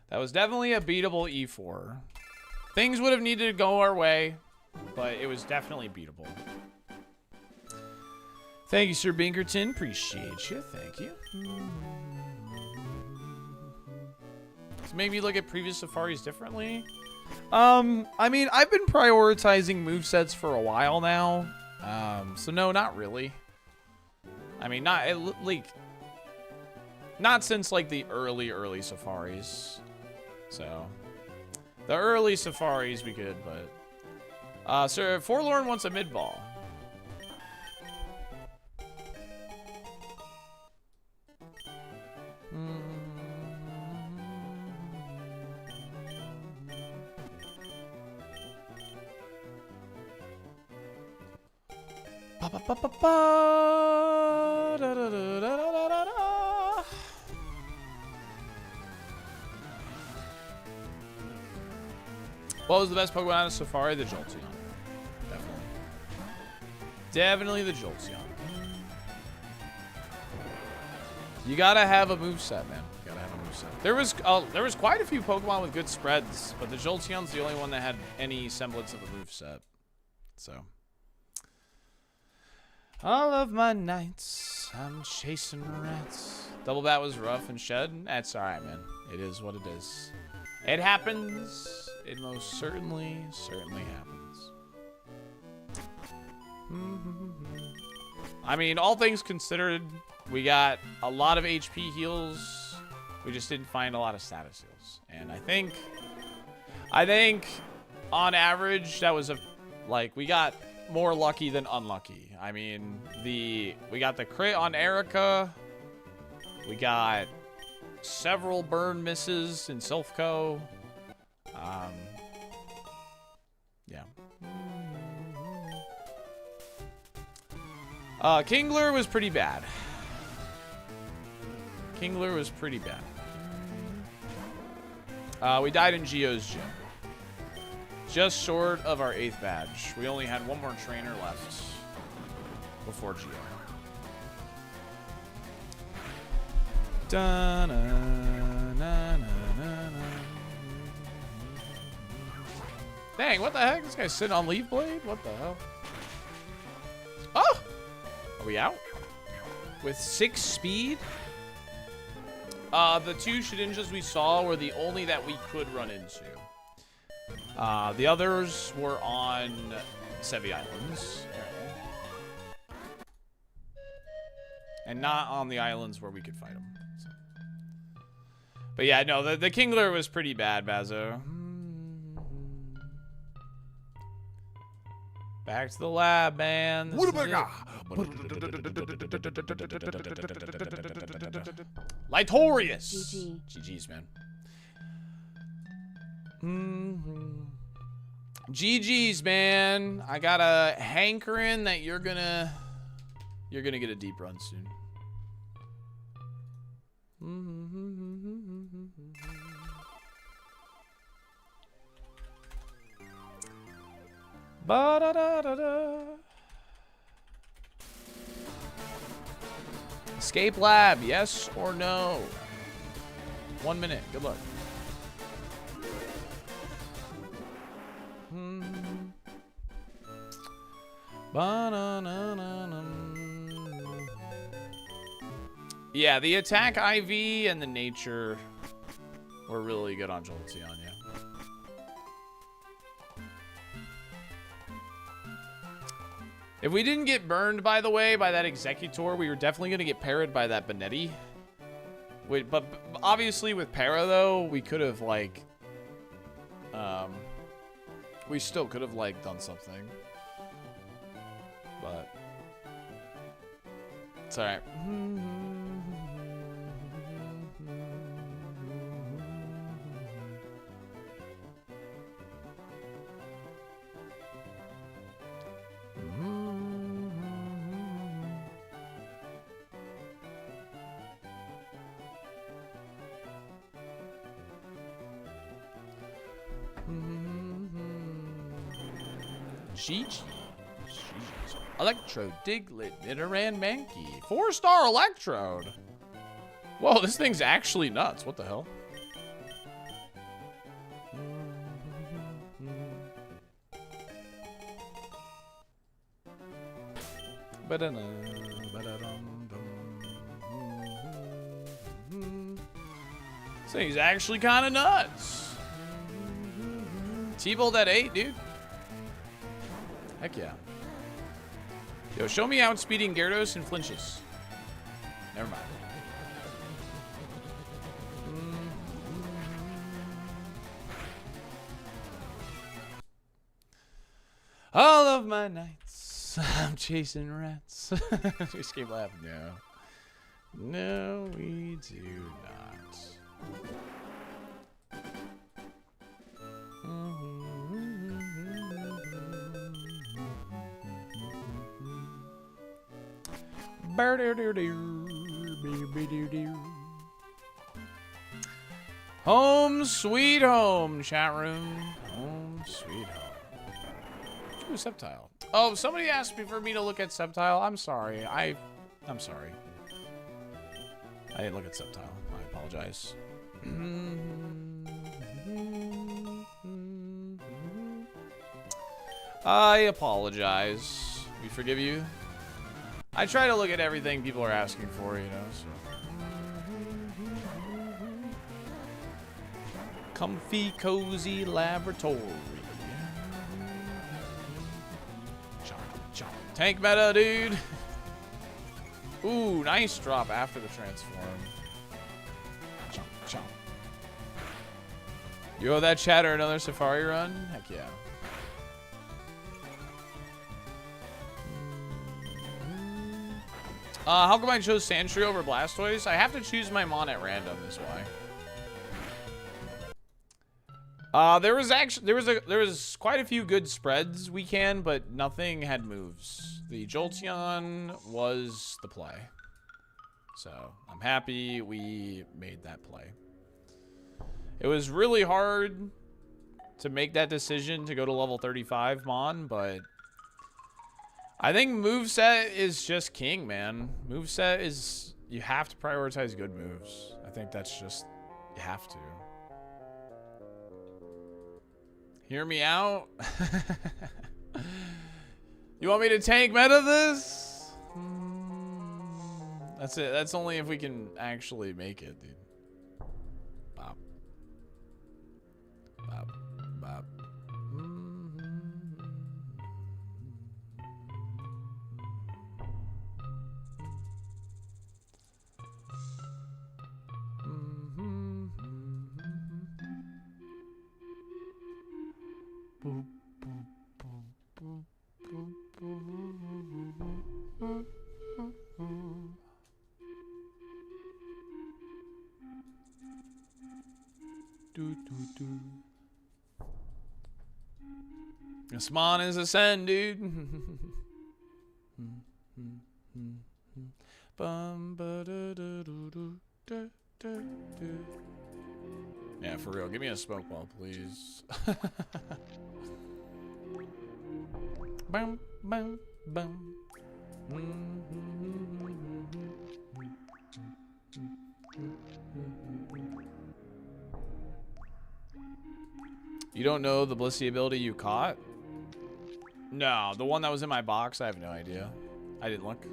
That was definitely a beatable E4. Things would have needed to go our way, but it was definitely beatable. Thank you, Sir Binkerton. Appreciate you. Thank you. So maybe look at previous safaris differently. I mean, I've been prioritizing movesets for a while now. So no, not really. I mean, not since like the early safaris. So the early safaris be good, but Sir Forlorn wants a mid ball. What was the best Pokemon out of Safari? The Jolteon. Definitely. Definitely the Jolteon. You gotta have a moveset, man. You gotta have a moveset. There was quite a few Pokemon with good spreads, but the Jolteon's the only one that had any semblance of a moveset. So. All of my nights, I'm chasing rats. Double Bat was rough and shed. That's alright, man. It is what it is. It happens. It most certainly happens. I mean, all things considered, we got a lot of HP heals. We just didn't find a lot of status heals. Islands. And I think on average that was we got more lucky than unlucky. I mean, we got the crit on Erica. We got several burn misses in Silphco. Yeah. Kingler was pretty bad. Kingler was pretty bad. We died in Geo's gym. Just short of our 8th badge. We only had one more trainer left before Geo. Dang, what the heck? This guy's sitting on Leaf Blade? What the hell? Oh! Are we out? With 6 speed? The 2 Shedinjas we saw were the only that we could run into. The others were on Sevy Islands. And not on the islands where we could fight them. So. But yeah, no, the Kingler was pretty bad, Bazo. Back to the lab, man. Lightorious. GG. GG's, man. GG's, man. I got a hankering that you're gonna get a deep run soon. Ba-da-da-da-da. Escape lab, yes or no? 1 minute. Good luck. Yeah, the attack IV and the nature were really good on Jolteon, yeah. If we didn't get burned, by the way, by that Executor, we were definitely going to get parried by that Benetti. Wait, but obviously with para, though, we could have, like... we still could have, like, done something. But... it's alright. GG. Electro, Diglett, Nidoran, Mankey. 4-star Electrode. Whoa, this thing's actually nuts. What the hell? This thing's actually kind of nuts. T-Bolt at 8, dude. Heck yeah. Yo, show me outspeeding Gyarados and flinches. Never mind. All of my nights, I'm chasing rats. We escape lab. No. No, we do not. Home sweet home, chat room. Home sweet home. Ooh, Sceptile. Oh, somebody asked me for me to look at Sceptile. I'm sorry. I'm sorry. I didn't look at Sceptile. I apologize. I apologize. We forgive you. I try to look at everything people are asking for, you know, so. Comfy, cozy laboratory. Chomp. Tank meta, dude. Ooh, nice drop after the transform. Chomp. You owe that chatter another safari run? Heck yeah. How come I chose Sandshrew over Blastoise? I have to choose my Mon at random, is why. There was quite a few good spreads weekend, but nothing had moves. The Jolteon was the play. So I'm happy we made that play. It was really hard to make that decision to go to level 35 Mon, but I think moveset is just king, man. Moveset is, you have to prioritize good moves. I think that's just, you have to. Hear me out? You want me to tank meta this? That's it. That's only if we can actually make it, dude. Bop. Bop. Bop. This Mon is ascend, dude. Yeah, for real. Give me a smoke ball, please. Bum, bum, bum. You don't know the Blissey ability you caught? No, the one that was in my box, I have no idea. I didn't look.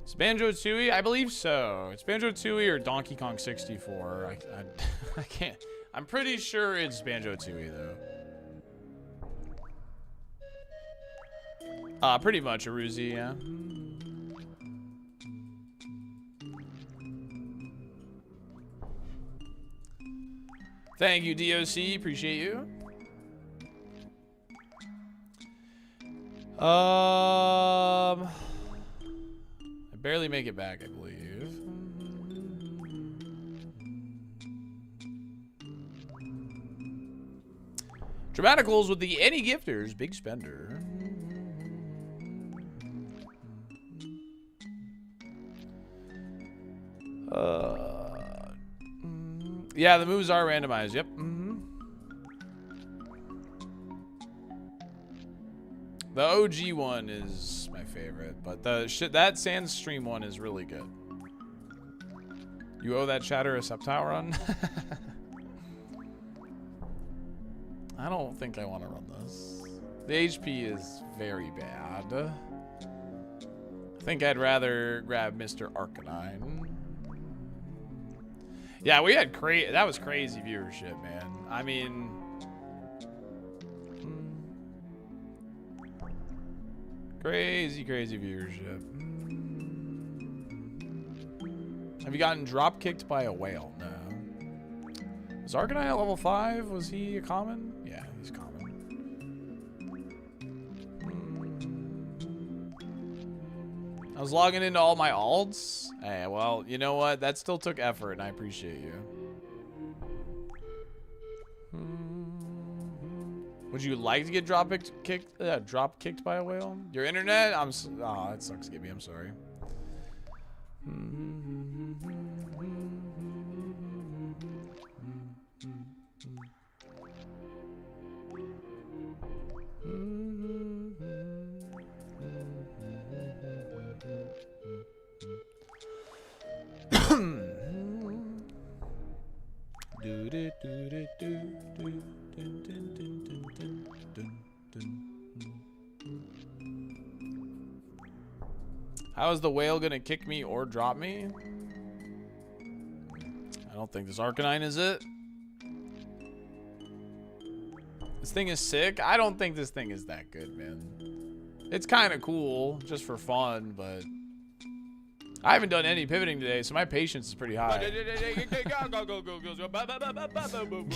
It's Banjo-Tooie? I believe so. It's Banjo-Tooie or Donkey Kong 64. I can't. I'm pretty sure it's Banjo-Tooie, though. Pretty much a Ruzy, yeah. Thank you, DOC. Appreciate you. I barely make it back, I believe. Dramaticals with the Any Gifters, big spender. Yeah, the moves are randomized. Yep. The OG one is my favorite, but that Sandstream one is really good. You owe that chatter a Sceptile run? I don't think I want to run this. The HP is very bad. I think I'd rather grab Mr. Arcanine. Yeah, we had that was crazy viewership, man. I mean, crazy viewership. Have you gotten drop kicked by a whale? No. Was Arcanine at level 5? Was he a common? Yeah, he's common. I was logging into all my alts. Hey, well, you know what? That still took effort, and I appreciate you. Would you like to get drop kicked by a whale? Your internet? Oh, that sucks, Gibby. I'm sorry. How is the whale gonna kick me or drop me? I don't think this Arcanine is it. This thing is sick. I don't think this thing is that good, man. It's kind of cool just for fun, but I haven't done any pivoting today, so my patience is pretty high.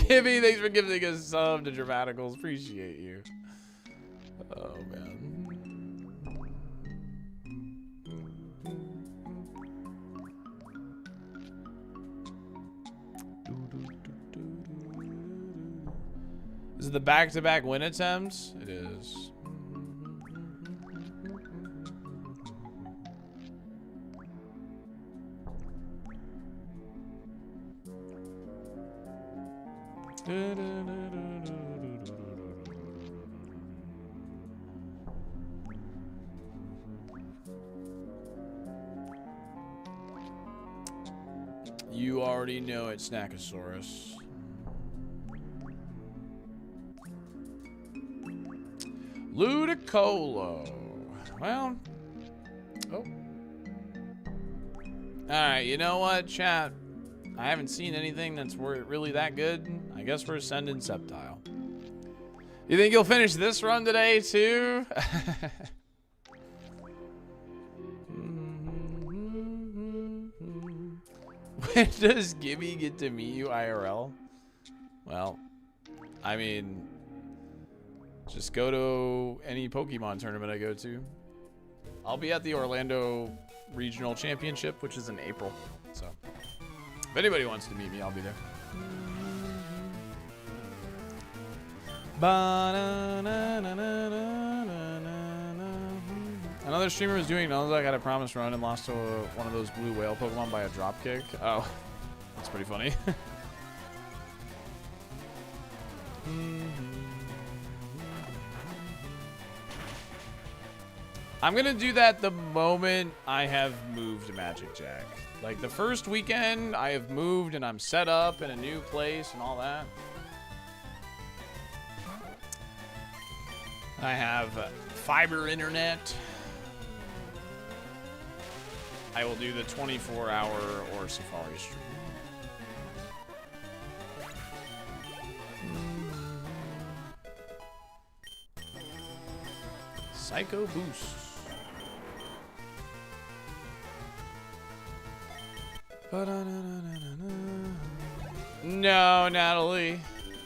Gibby, thanks for giving us sub to Dramaticals. Appreciate you. Oh, man. Is it the back-to-back win attempts? It is. You already know it, Snackosaurus. Ludicolo. Well. Oh. Alright, you know what, chat? I haven't seen anything that's really that good. I guess we're sending Sceptile. You think you'll finish this run today, too? When does Gibby get to meet you IRL? Well, I mean, just go to any Pokemon tournament I go to. I'll be at the Orlando Regional Championship, which is in April. So, if anybody wants to meet me, I'll be there. Another streamer was doing another I got a promise run and lost to one of those blue whale Pokemon by a drop kick. Oh, that's pretty funny. I'm gonna do that the moment I have moved Magic Jack. Like the first weekend, I have moved and I'm set up in a new place and all that. I have fiber internet. I will do the 24-hour or Safari stream. Psycho Boost. No, Natalie,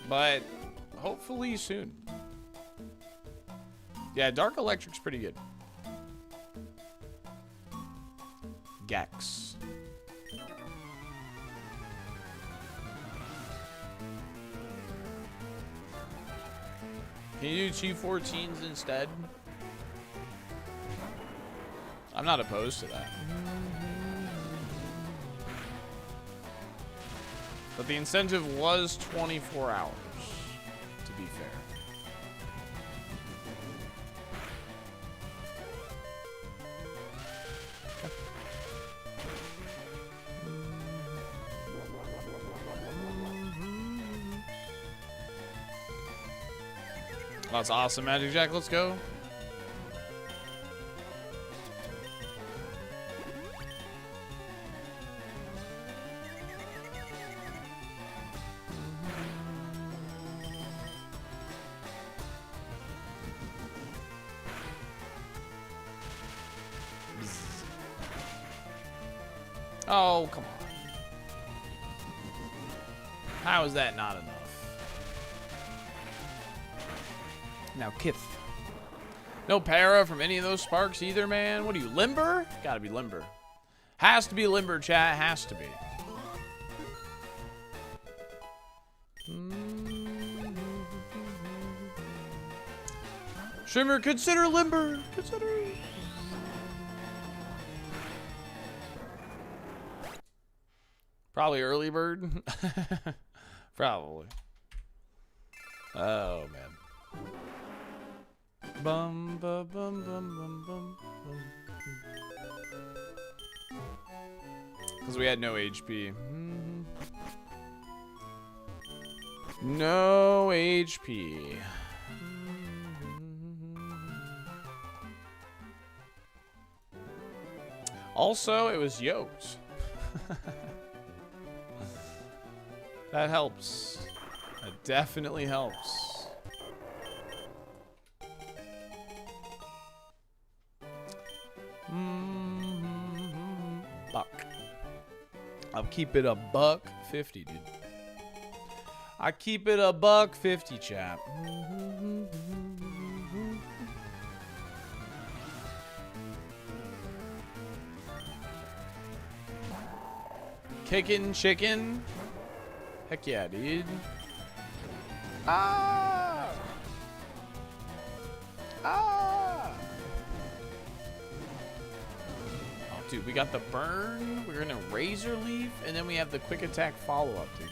but hopefully soon. Yeah, Dark Electric's pretty good. Gex. Can you do 214s instead? I'm not opposed to that. But the incentive was 24 hours, to be fair. That's awesome, Magic Jack. Let's go. Oh, come on. How is that not enough? Now, Kith. No para from any of those sparks either, man. What are you, limber? Gotta be limber. Has to be limber, chat. Has to be. Shimmer, consider limber. Consider. Probably early bird. Probably. Oh, man. Bum, bum, bum, bum, bum, bum. Because we had no HP. No HP. Also, it was yoked. That helps. That definitely helps. keep it a $1.50, dude. I keep it a $1.50, chap. Kicking chicken. Heck yeah, dude. Ah! Ah! Oh, dude, we got the burn. We're in a razor leaf, and then we have the quick attack follow-up, dude.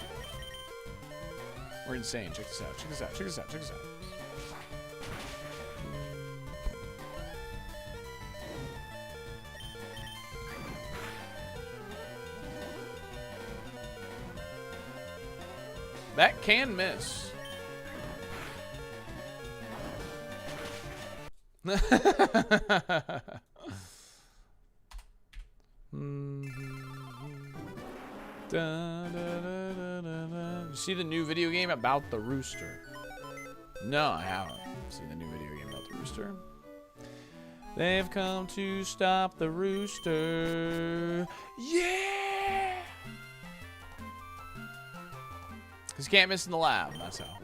We're insane. Check this out. Check this out. Check this out. Check this out. That can miss. You see the new video game about the rooster? No, I haven't seen the new video game about the rooster. They've come to stop the rooster. Yeah! Because you can't miss in the lab. That's how.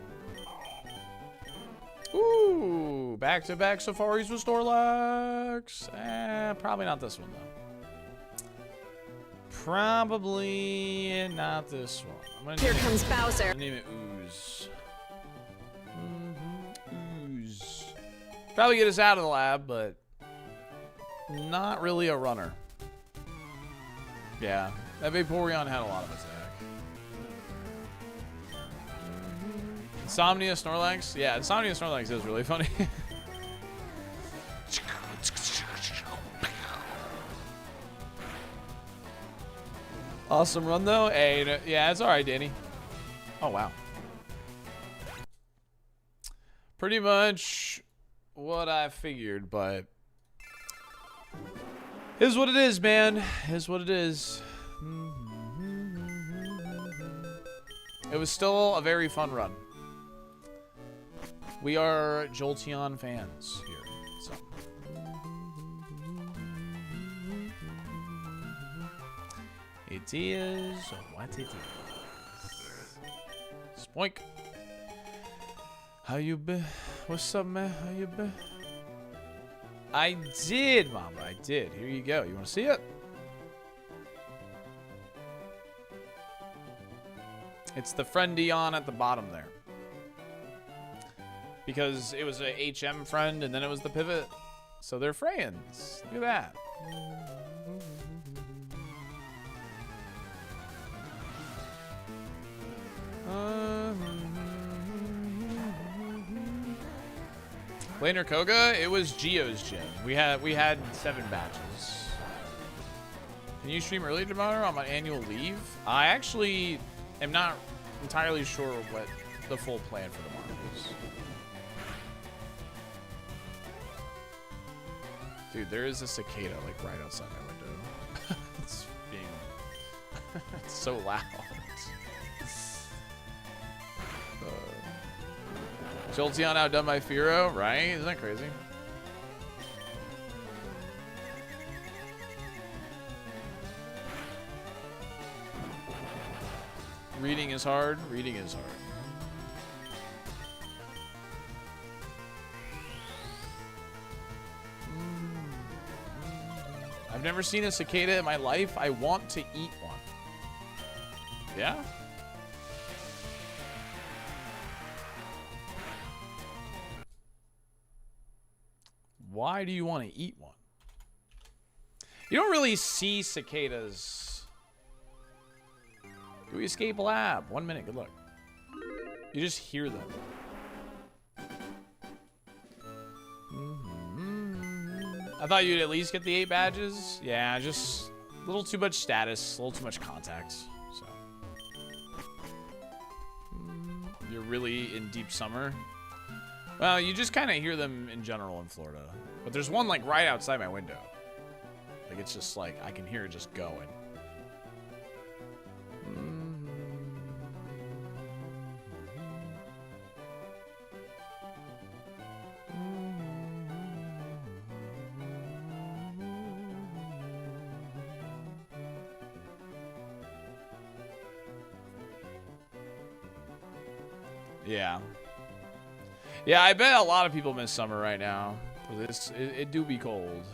Ooh, back-to-back safaris with Snorlax. Probably not this one, though. Probably not this one. I'm gonna Here comes Bowser. I'm gonna name it Ooze. Ooze. Probably get us out of the lab, but not really a runner. Yeah, that Vaporeon had a lot of attack. Insomnia Snorlax? Yeah, Insomnia Snorlax is really funny. Awesome run, though. Hey, yeah, it's all right, Danny. Oh, wow. Pretty much what I figured, but is what it is, man. Is what it is. It was still a very fun run. We are Jolteon fans here. So. It is what it is. Spoink. How you been? What's up, man? How you been? I did, Mama. I did. Here you go. You want to see it? It's the friendy on at the bottom there. Because it was a HM friend and then it was the pivot. So they're friends. Look at that. Blaine or Koga? It was Geo's gym. We had 7 batches. Can you stream early tomorrow? I'm on annual leave. I actually am not entirely sure what the full plan for tomorrow is. Dude, there is a cicada like right outside my window. It's being it's so loud. Jolteon outdone by Firo, right? Isn't that crazy? Reading is hard. Reading is hard. I've never seen a cicada in my life. I want to eat one. Yeah? Why do you want to eat one? You don't really see cicadas. Do we escape lab? 1 minute, good luck. You just hear them. I thought you'd at least get the 8 badges. Yeah, just a little too much status, a little too much contacts. So you're really in deep summer. Well, you just kind of hear them in general in Florida. But there's one like right outside my window. Like it's just like I can hear it just going. Yeah. Yeah, I bet a lot of people miss summer right now. It do be cold.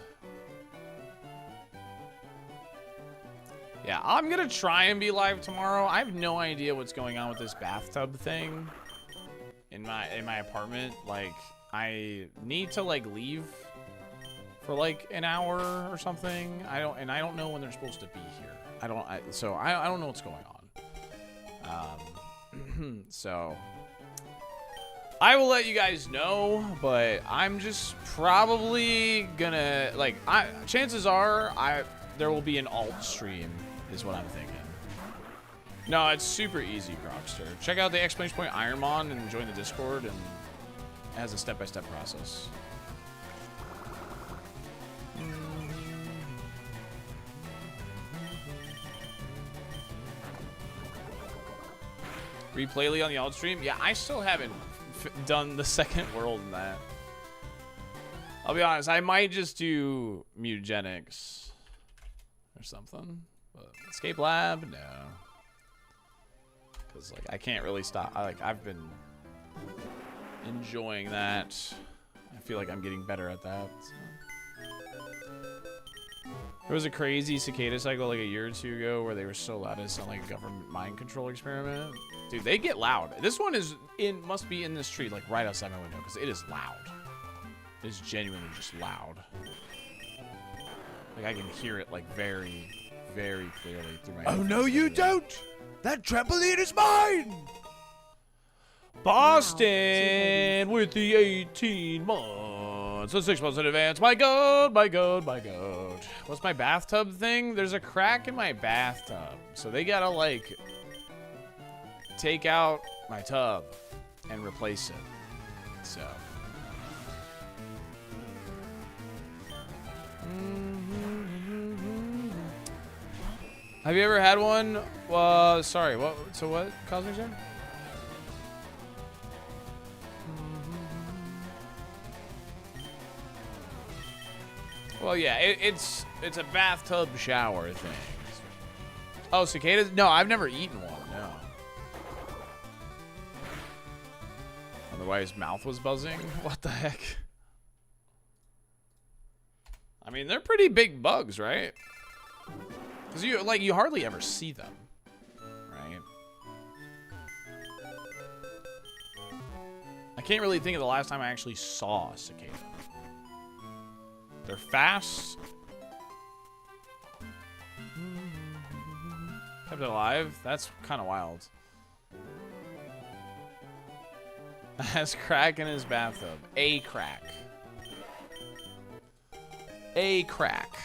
Yeah, I'm gonna try and be live tomorrow. I have no idea what's going on with this bathtub thing in my apartment. Like, I need to like leave for like an hour or something. I don't know when they're supposed to be here. I don't know what's going on. So I will let you guys know, but I'm just probably gonna like chances are there will be an alt stream is what I'm thinking. No, it's super easy, Grokster. Check out the exclamation point ironMON and join the Discord, and it has a step-by-step process. Replay Lee on the alt stream? Yeah, I still haven't done the second world in that. I'll be honest, I might just do mutagenics or something. But escape lab? No. Because like I can't really stop. I've been enjoying that. I feel like I'm getting better at that. So. There was a crazy cicada cycle like a year or two ago where they were so loud it sounded like a government mind control experiment. Dude, they get loud. This one must be in this tree, like right outside my window, because it is loud. It is genuinely just loud. Like I can hear it like very, very clearly through my headphones. Oh no, you don't! That trampoline is mine! Boston with the 18 months. So 6 months in advance. My god, my god, my god. What's my bathtub thing? There's a crack in my bathtub. So they gotta like take out my tub and replace it. So. Have you ever had one? Sorry, what? So what? Cosmic Gym? Well, yeah, it's a bathtub shower thing. Oh, cicadas? No, I've never eaten one. No. Otherwise, his mouth was buzzing. What the heck? I mean, they're pretty big bugs, right? Because you hardly ever see them, right? I can't really think of the last time I actually saw a cicada. They're fast. Kept it alive? That's kind of wild. Has crack in his bathtub. A crack. A crack.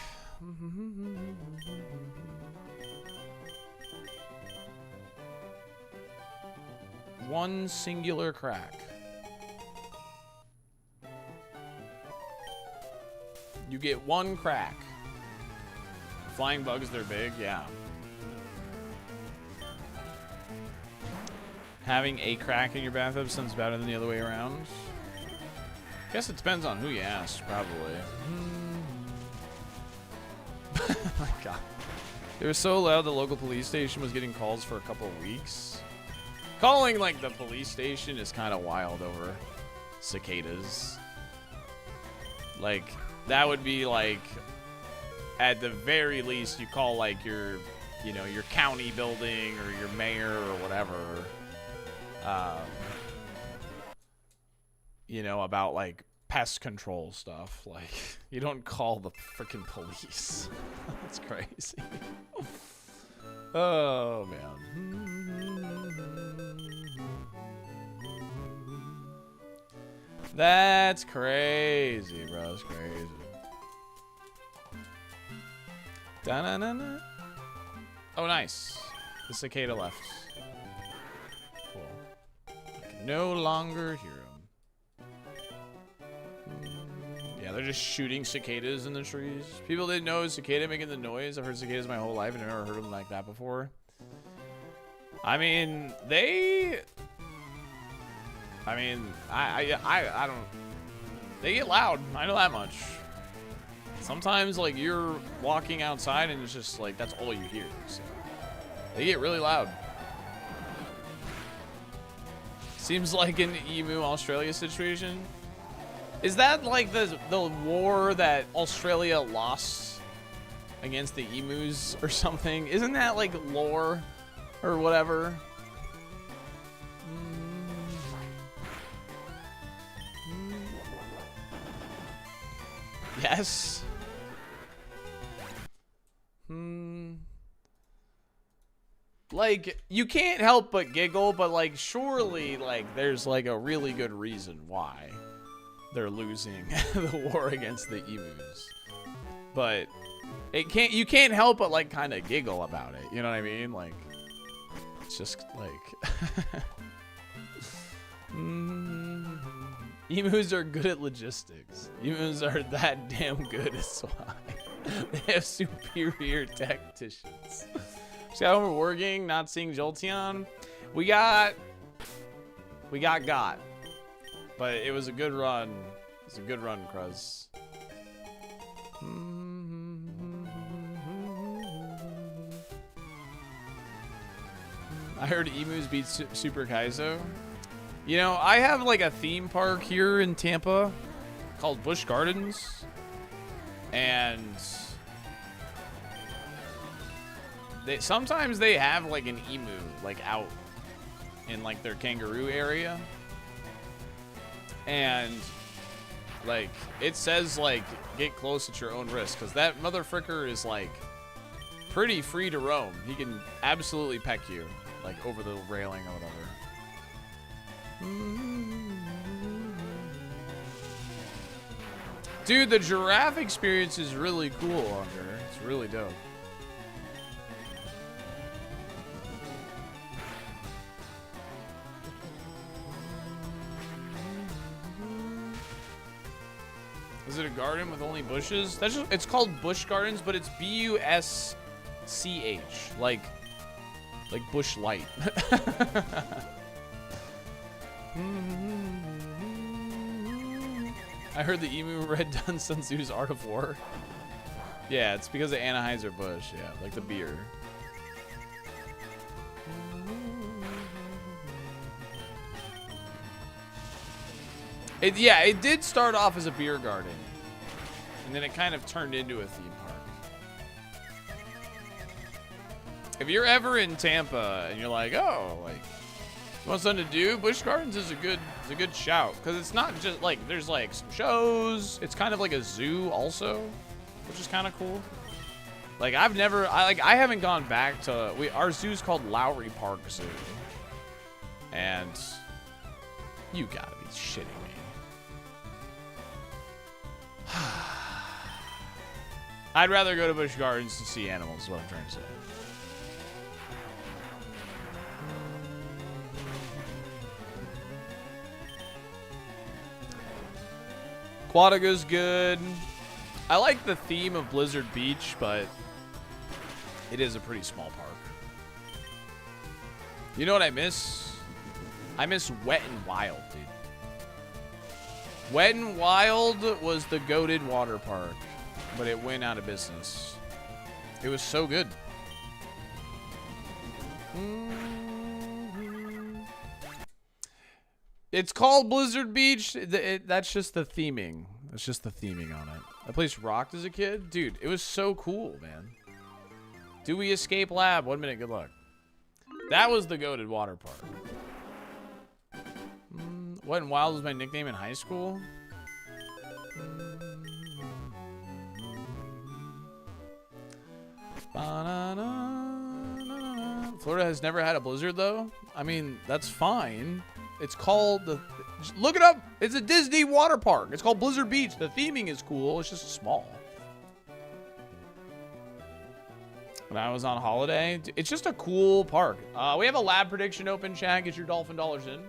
One singular crack. You get one crack. Flying bugs, they're big, yeah. Having a crack in your bathtub sounds better than the other way around. Guess it depends on who you ask, probably. Oh my god. They were so loud the local police station was getting calls for a couple of weeks. Calling like the police station is kind of wild over cicadas. Like, that would be like, at the very least, you call like your, you know, your county building or your mayor or whatever. You know, about like pest control stuff. Like, you don't call the freaking police. That's crazy. Oh, man. That's crazy, bro. That's crazy. Da-na-na-na. Oh, nice. The cicada left. Cool. I can no longer hear him. Yeah, they're just shooting cicadas in the trees. People didn't know cicada making the noise. I've heard cicadas my whole life and I've never heard them like that before. I mean, I don't. They get loud. I know that much. Sometimes, like, you're walking outside and it's just like that's all you hear. So they get really loud. Seems like an emu Australia situation. Is that like the war that Australia lost against the emus or something? Isn't that like lore or whatever? Yes. Like, you can't help but giggle, but like surely like there's like a really good reason why they're losing the war against the emus. But you can't help but like kind of giggle about it. You know what I mean? Like, it's just like emus are good at logistics. Emus are that damn good is why. They have superior tacticians. See how we're working, not seeing Jolteon? We got. But it was a good run. It was a good run, Kruz. I heard emus beat Super KAIZO. You know, I have like a theme park here in Tampa called Busch Gardens. And sometimes they have like an emu like out in like their kangaroo area. And like it says like get close at your own risk, because that motherfricker is like pretty free to roam. He can absolutely peck you like over the railing or whatever. Dude, the giraffe experience is really cool on there. It's really dope. Is it a garden with only bushes? That's just, it's called Busch Gardens, but it's B-U-S-C-H, like Bush Light. I heard the emu read Dun Sun Tzu's Art of War. Yeah, it's because of Anheuser-Busch. Yeah, like the beer. It did start off as a beer garden, and then it kind of turned into a theme park. If you're ever in Tampa and you're like, oh, like, you want something to do? Busch Gardens is a good shout, because it's not just like there's like some shows. It's kind of like a zoo also, which is kind of cool. Like I haven't gone back to our zoo's called Lowry Park Zoo, and you gotta be shitting me. I'd rather go to Busch Gardens to see animals, is what I'm trying to say. Quadriga's good. I like the theme of Blizzard Beach, but it is a pretty small park. You know what I miss? I miss Wet and Wild, dude. Wet and Wild was the goated water park, but it went out of business. It was so good. It's called Blizzard Beach. That's just the theming. That's just the theming on it. That place rocked as a kid. Dude, it was so cool, man. Do we escape lab? 1 minute, good luck. That was the goated water park. Wet and Wild was my nickname in high school. Florida has never had a blizzard, though. I mean, that's fine. It's called look it up. It's a Disney water park. It's called Blizzard Beach. The theming is cool. It's just small. When I was on holiday, it's just a cool park. We have a lab prediction open, chat. Get your dolphin dollars in.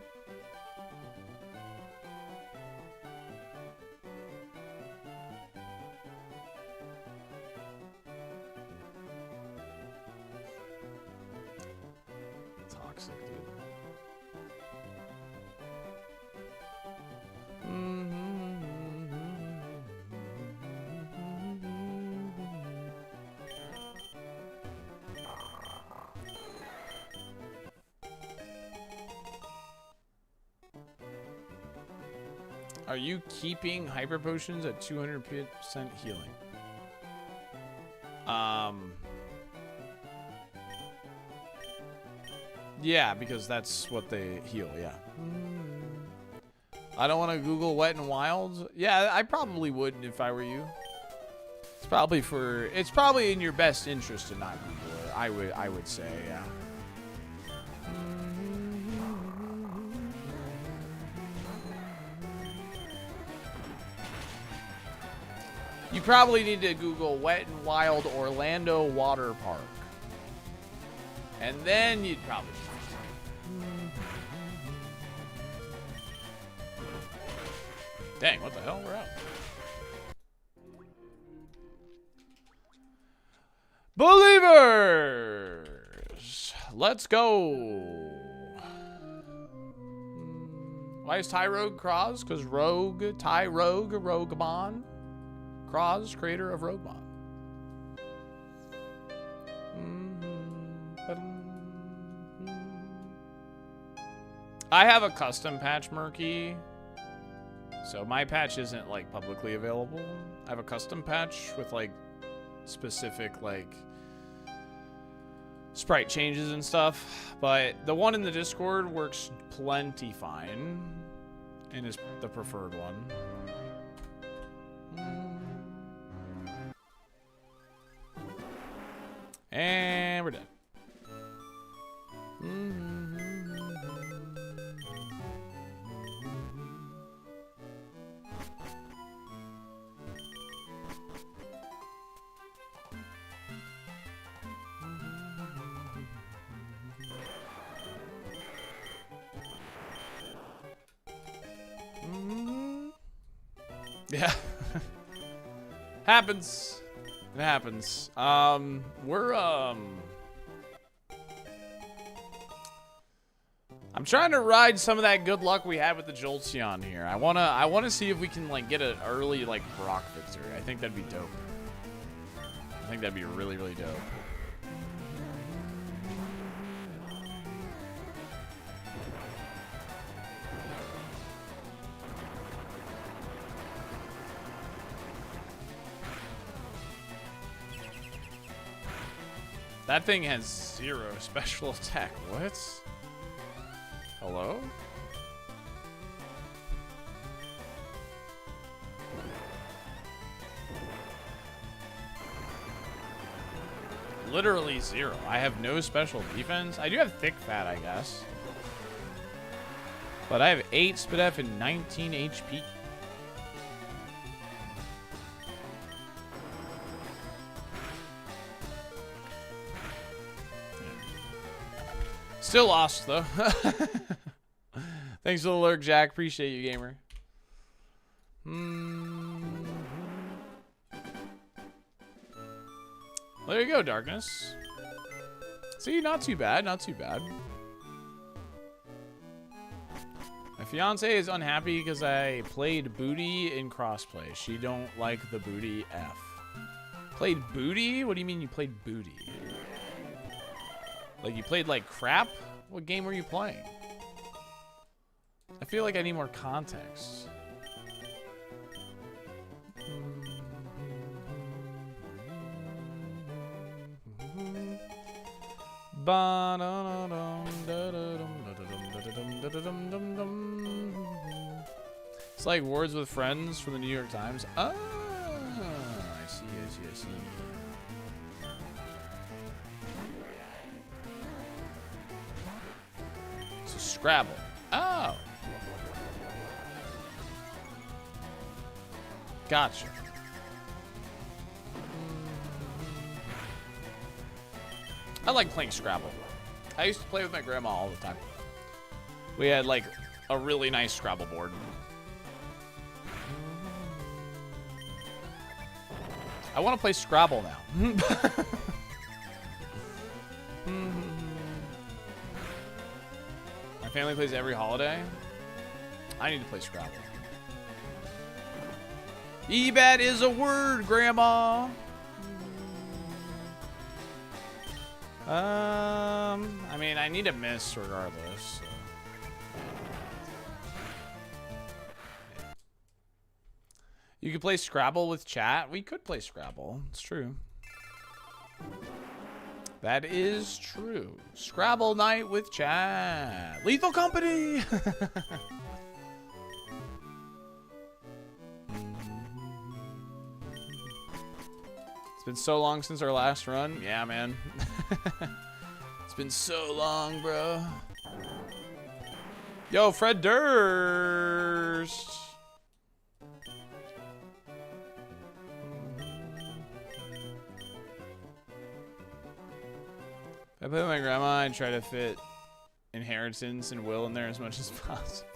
Toxic, dude. Are you keeping hyper potions at 200% healing? Yeah, because that's what they heal, yeah. I don't want to Google Wet and Wild. Yeah, I probably wouldn't if I were you. It's probably in your best interest to not Google it. I would say, yeah. You probably need to Google Wet and Wild Orlando Water Park. And then you'd probably find it. Dang, what the hell? We're out. Believers! Let's go. Why is Ty Rogue Cross? Because Ty Rogue, Roguemon. Cross, creator of Roguemon. I have a custom patch, Murky. So my patch isn't like publicly available. I have a custom patch with like specific like sprite changes and stuff, but the one in the Discord works plenty fine and is the preferred one. And we're done. Yeah. Happens. It happens. I'm trying to ride some of that good luck we had with the Jolteon here. I wanna see if we can like get an early like Brock victory. I think that'd be dope. I think that'd be really, really dope. That thing has 0 special attack. What? Hello? Literally 0. I have no special defense. I do have thick fat, I guess. But I have 8 spit F and 19 HP. Still lost, though. Thanks for the lurk, Jack. Appreciate you, gamer. There you go, Darkness. See, not too bad. Not too bad. My fiance is unhappy because I played booty in crossplay. She don't like the booty F. Played booty? What do you mean you played booty? Like, you played, like, crap? What game were you playing? I feel like I need more context. It's like Words with Friends from the New York Times. Ah, I see, I see, I see. Scrabble. Oh. Gotcha. I like playing Scrabble. I used to play with my grandma all the time. We had like a really nice Scrabble board. I want to play Scrabble now. Family plays every holiday. I need to play Scrabble. EBAT is a word, Grandma. I mean, I need a miss regardless. So. You could play Scrabble with chat. We could play Scrabble. It's true. That is true. Scrabble night with chat. Lethal Company. It's been so long since our last run. Yeah, man. It's been so long, bro. Yo, Fred Durst. I play with my grandma and try to fit inheritance and will in there as much as possible.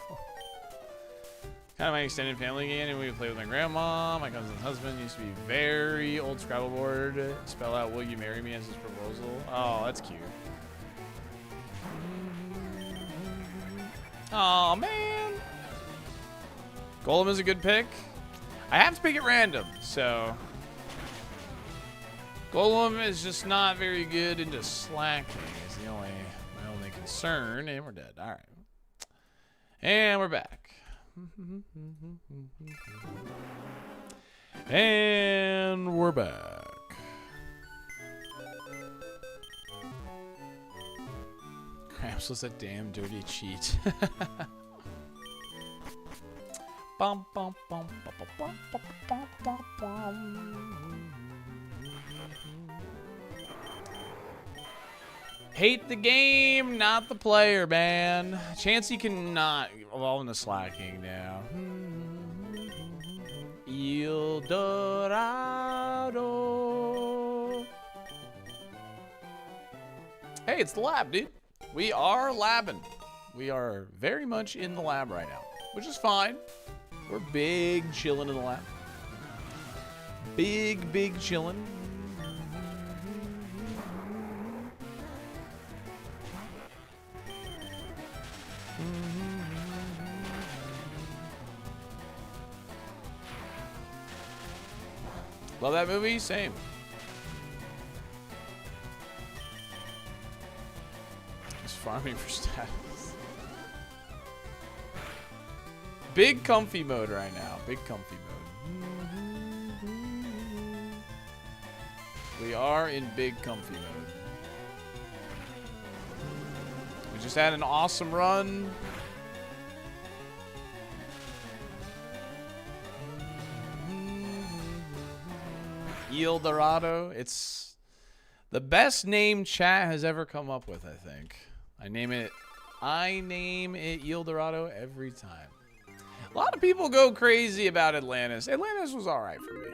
Kind of my extended family again, and we would play with my grandma. My cousin's husband used to be very old Scrabble board. Spell out "Will you marry me" as his proposal. Oh, that's cute. Oh man, Golem is a good pick. I have to pick it random, so Golem is just not very good into slacking. Is my only concern, and we're dead. All right, and we're back. And we're back. Cramps was a damn dirty cheat. Bum, bum, bum, bum, bum, bum, bum, bum, bum. Hate the game, not the player, man. Chansey cannot evolve into slacking now. El Dorado. Hey, it's the lab, dude. We are labbing. We are very much in the lab right now, which is fine. We're big chilling in the lab. Big chilling. Love that movie? Same. Just farming for status. Big comfy mode right now. Big comfy mode. We are in big comfy mode. We just had an awesome run. El Dorado. It's the best name chat has ever come up with, I think. I name it El Dorado every time. A lot of people go crazy about Atlantis. Atlantis was alright for me.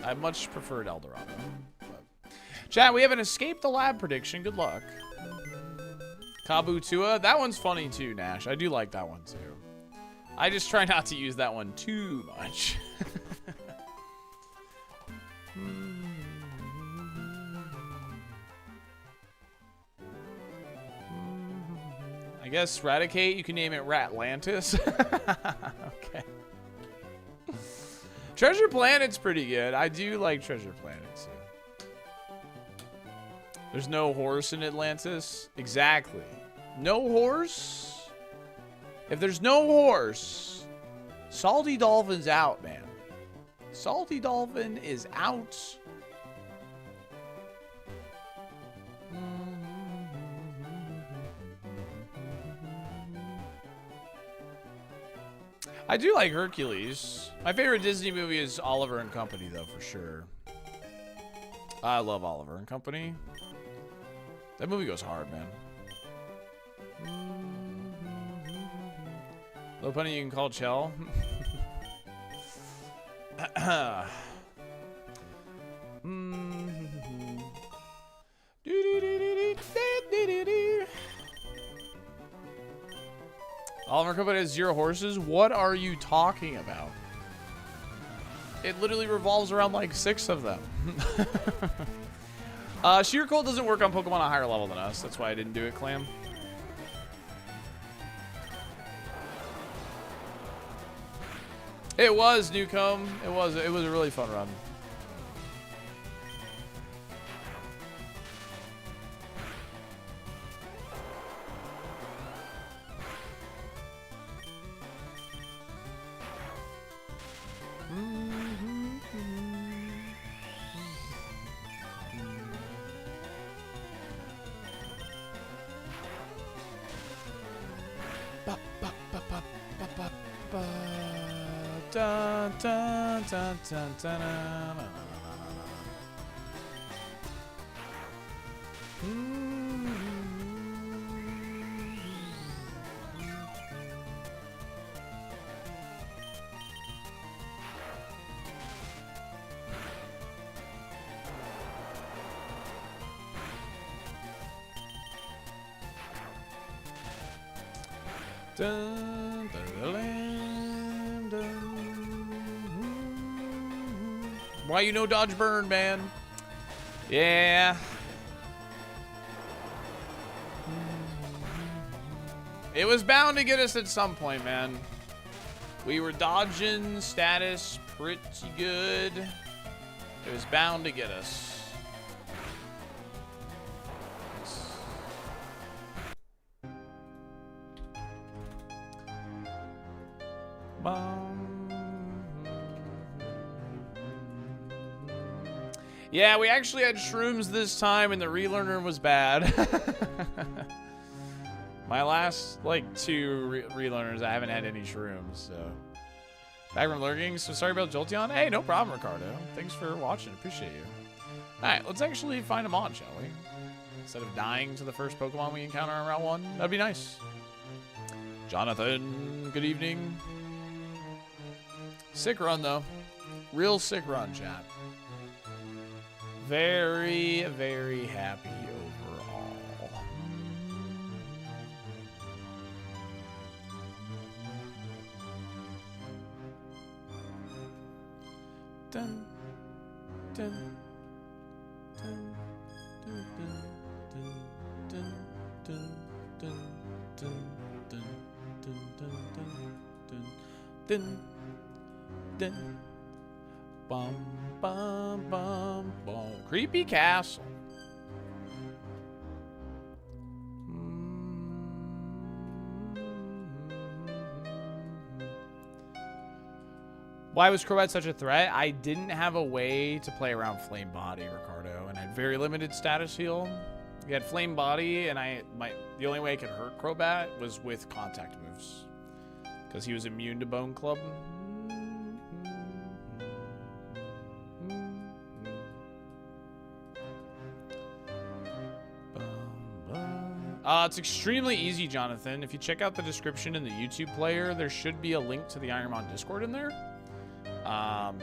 I much preferred El Dorado. But. Chat, we have an escape the lab prediction. Good luck. Kabutua. That one's funny too, Nash. I do like that one too. I just try not to use that one too much. I guess Raticate, you can name it Ratlantis. Okay. Treasure Planet's pretty good. I do like Treasure Planet too. There's no horse in Atlantis. Exactly. No horse? If there's no horse, SaltyDolphin's out, man. SaltyDolphin is out. I do like Hercules. My favorite Disney movie is Oliver and Company, though, for sure. I love Oliver and Company. That movie goes hard, man. Little Punny, you can call Chell. Oliver Company has 0 horses? What are you talking about? It literally revolves around like 6 of them. Sheer Cold doesn't work on Pokemon a higher level than us. That's why I didn't do it, Clam. It was, Newcomb. It was a really fun run. Dun, dun, dun, dun, dun, dun, dun. Dun, dun, dun, dun. Why you no dodge burn, man? Yeah. It was bound to get us at some point, man. We were dodging status pretty good. It was bound to get us. Yeah, we actually had shrooms this time, and the relearner was bad. My last, like, 2 relearners, I haven't had any shrooms, so. Back from lurking, so sorry about Jolteon. Hey, no problem, Ricardo. Thanks for watching, appreciate you. Alright, let's actually find a mod, shall we? Instead of dying to the first Pokemon we encounter on Route 1, that'd be nice. Jonathan, good evening. Sick run, though. Real sick run, chat. Very, very happy overall. Dun, dun, dun, dun, dun, dun, dun, dun, dun, dun, dun, dun, dun, dun. Bum, bum, bum, bum. Creepy castle. Why was Crobat such a threat? I didn't have a way to play around Flame Body, Ricardo, and I had very limited status heal. We had Flame Body, and the only way I could hurt Crobat was with contact moves, because he was immune to Bone Club. It's extremely easy, Jonathan. If you check out the description in the YouTube player, there should be a link to the ironMON Discord in there. And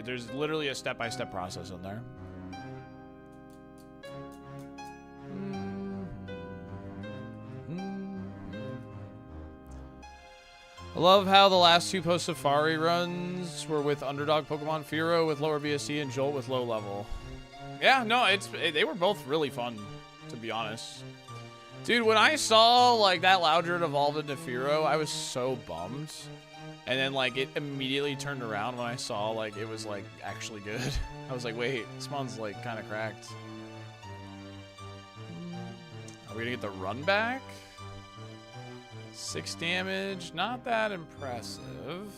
there's literally a step-by-step process in there. I love how the last 2 post-Safari runs were with underdog Pokemon, Fearow with lower VSC and Jolt with low level. Yeah, no, they were both really fun, to be honest. Dude, when I saw, like, that Loudred evolve into Fearow, I was so bummed. And then, like, it immediately turned around when I saw, like, it was, like, actually good. I was like, wait, this one's, like, kind of cracked. Are we gonna get the run back? 6 damage, not that impressive.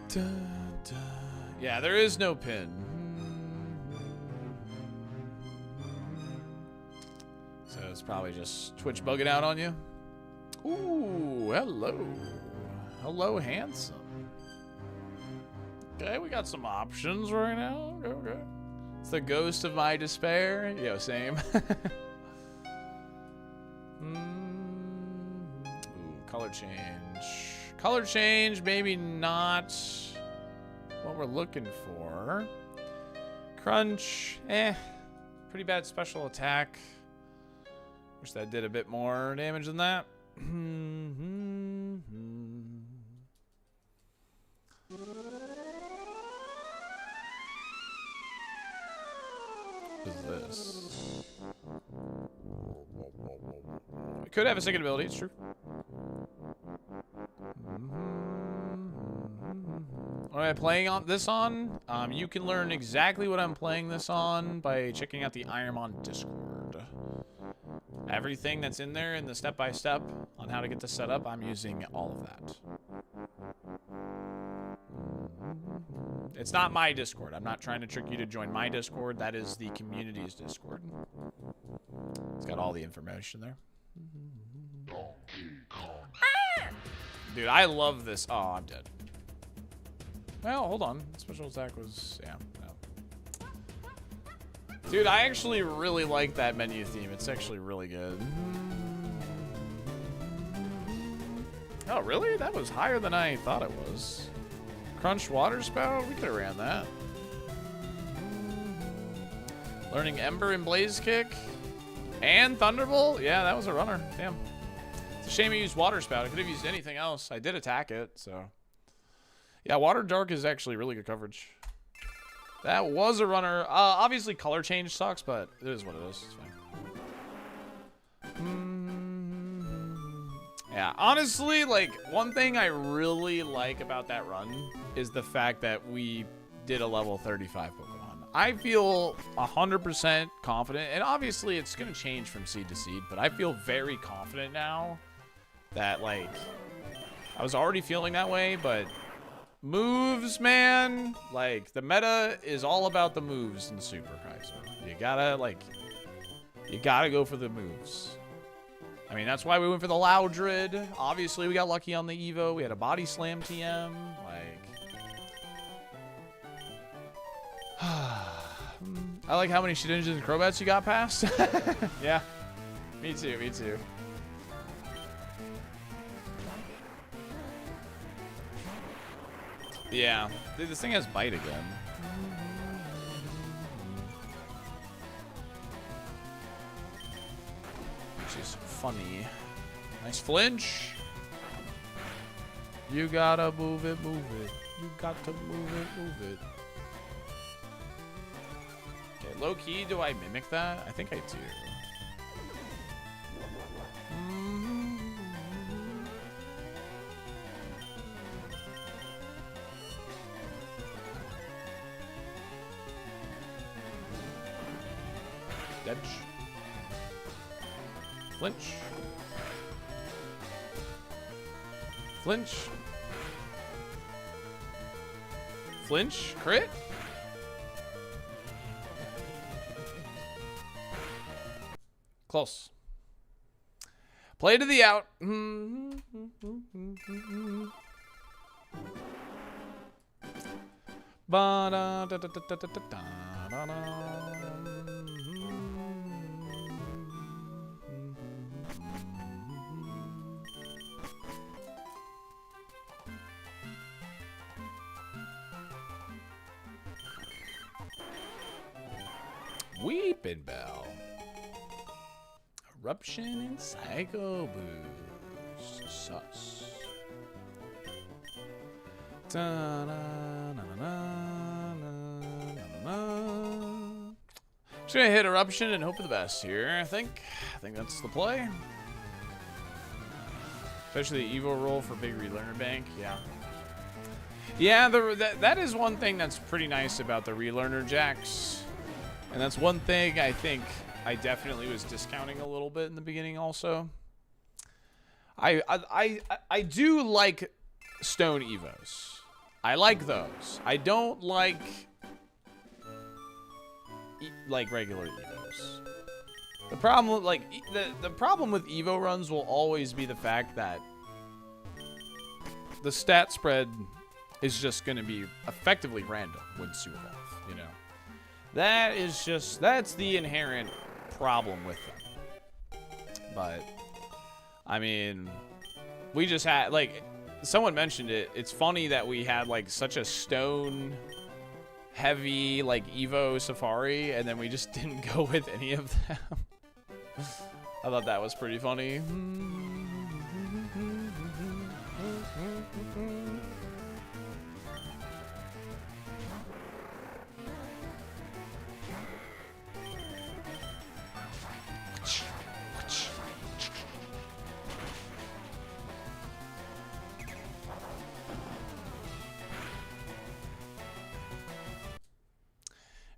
Dun, dun. Yeah, there is no pin. So it's probably just Twitch bugging out on you. Ooh, hello. Hello, handsome. Okay, we got some options right now. Okay. It's the ghost of my despair. Yo, same. Ooh, color change. Color change, maybe not what we're looking for. Crunch, pretty bad special attack. Wish that did a bit more damage than that. What is this? It could have a second ability, it's true. What am I playing this on? You can learn exactly what I'm playing this on by checking out the ironMON Discord. Everything that's in there in the step-by-step on how to get this set up, I'm using all of that. It's not my Discord. I'm not trying to trick you to join my Discord. That is the community's Discord. It's got Got all the information there. Dude, I love this. Oh, I'm dead. Well, hold on. Special attack was, yeah. No. Dude, I actually really like that menu theme. It's actually really good. Oh, really? That was higher than I thought it was. Crunch water spout? We could have ran that. Learning Ember and Blaze Kick. And Thunderbolt? Yeah, that was a runner. Damn. It's a shame I used Water Spout. I could have used anything else. I did attack it, so. Yeah, Water Dark is actually really good coverage. That was a runner. Obviously, color change sucks, but it is what it is. It's fine. Yeah, honestly, like, one thing I really like about that run is the fact that we did a level 35 Pokemon. I feel 100% confident, and obviously it's going to change from seed to seed, but I feel very confident now that, like, I was already feeling that way, but moves, man, like, the meta is all about the moves in Super Kaizo. You gotta go for the moves. I mean, that's why we went for the Loudred. Obviously, we got lucky on the Evo. We had a Body Slam TM. I like how many Shedinjas and Crobats you got past. Yeah. Me too, me too. Yeah. Dude, this thing has Bite again. Which is funny. Nice flinch. You gotta move it, move it. You got to move it, move it. Okay, low key, do I mimic that? I think I do. Edge. Flinch. Flinch. Flinch. Crit. Close. Play to the out. Weeping Bell. Eruption and Psycho Boost. Sus. Just gonna hit Eruption and hope for the best here, I think. I think that's the play. Especially the Evo roll for big relearner bank, yeah. Yeah, that is one thing that's pretty nice about the relearner jacks. And that's one thing I think I definitely was discounting a little bit in the beginning also. I do like Stone Evos. I like those. I don't like regular Evos. The problem the problem with Evo runs will always be the fact that the stat spread is just going to be effectively random once you evolve, you know. That's the inherent problem with them. But I mean, we just had, like, someone mentioned it. It's funny that we had like such a stone heavy like Evo Safari and then we just didn't go with any of them. I thought that was pretty funny.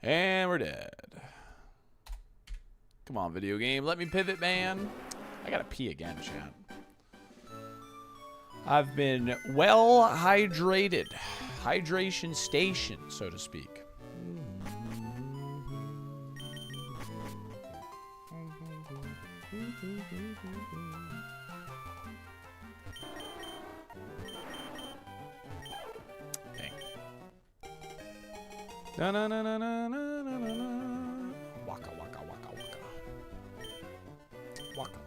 And we're dead. Come on, video game. Let me pivot, man. I gotta pee again, chat. I've been well hydrated. Hydration station, so to speak. Dang. Na na na na na na na na. Waka waka waka waka. Waka.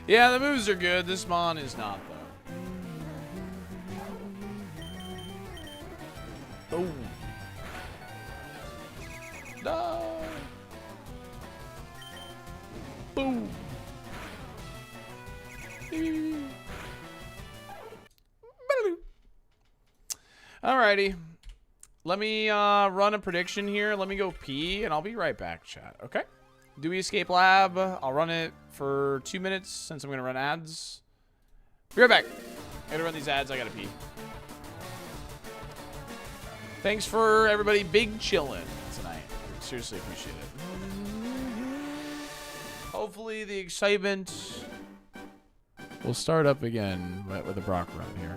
Yeah, the moves are good. This Mon is not, though. Oh. No. Boom. Alrighty. Let me run a prediction here. Let me go pee, and I'll be right back, chat. Okay? Do we escape lab? I'll run it for 2 minutes since I'm going to run ads. Be right back. I got to run these ads. I got to pee. Thanks for everybody big chilling tonight. Seriously appreciate it. Hopefully the excitement will start up again with a Brock run here.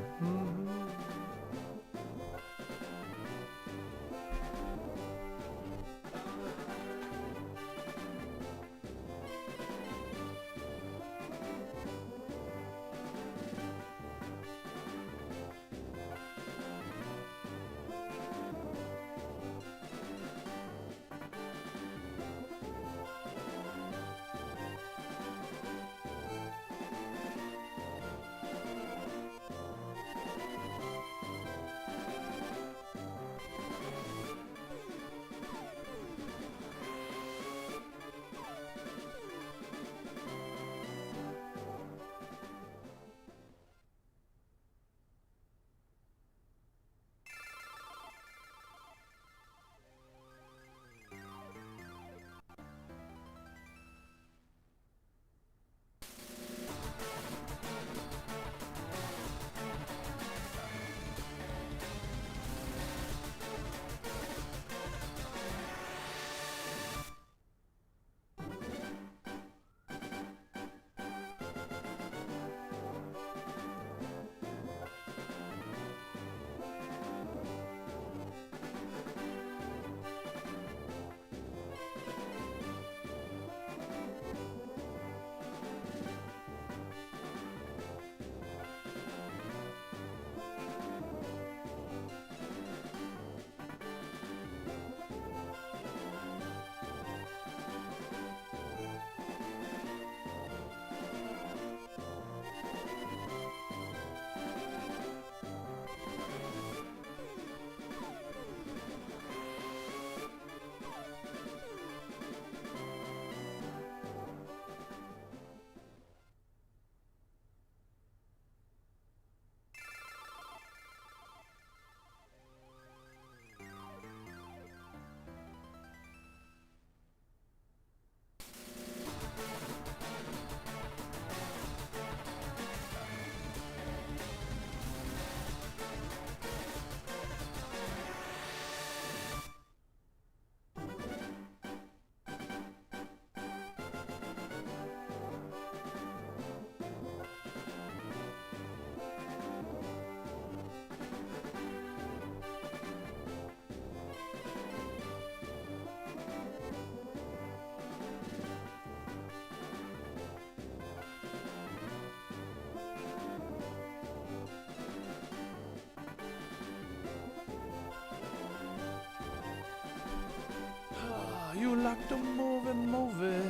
You like to move it, move it.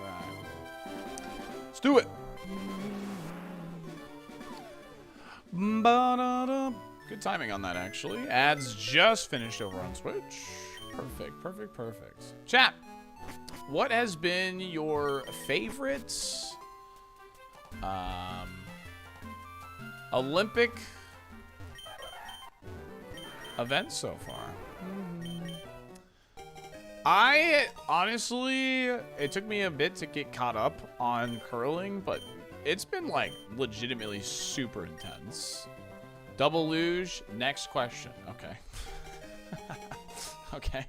Right. Let's do it. Ba-da-da. Good timing on that, actually. Ads just finished over on Switch. Perfect, perfect, perfect. Chat, what has been your favorite Olympic event so far? I honestly, it took me a bit to get caught up on curling, but it's been like legitimately super intense. Double luge, next question. Okay. Okay.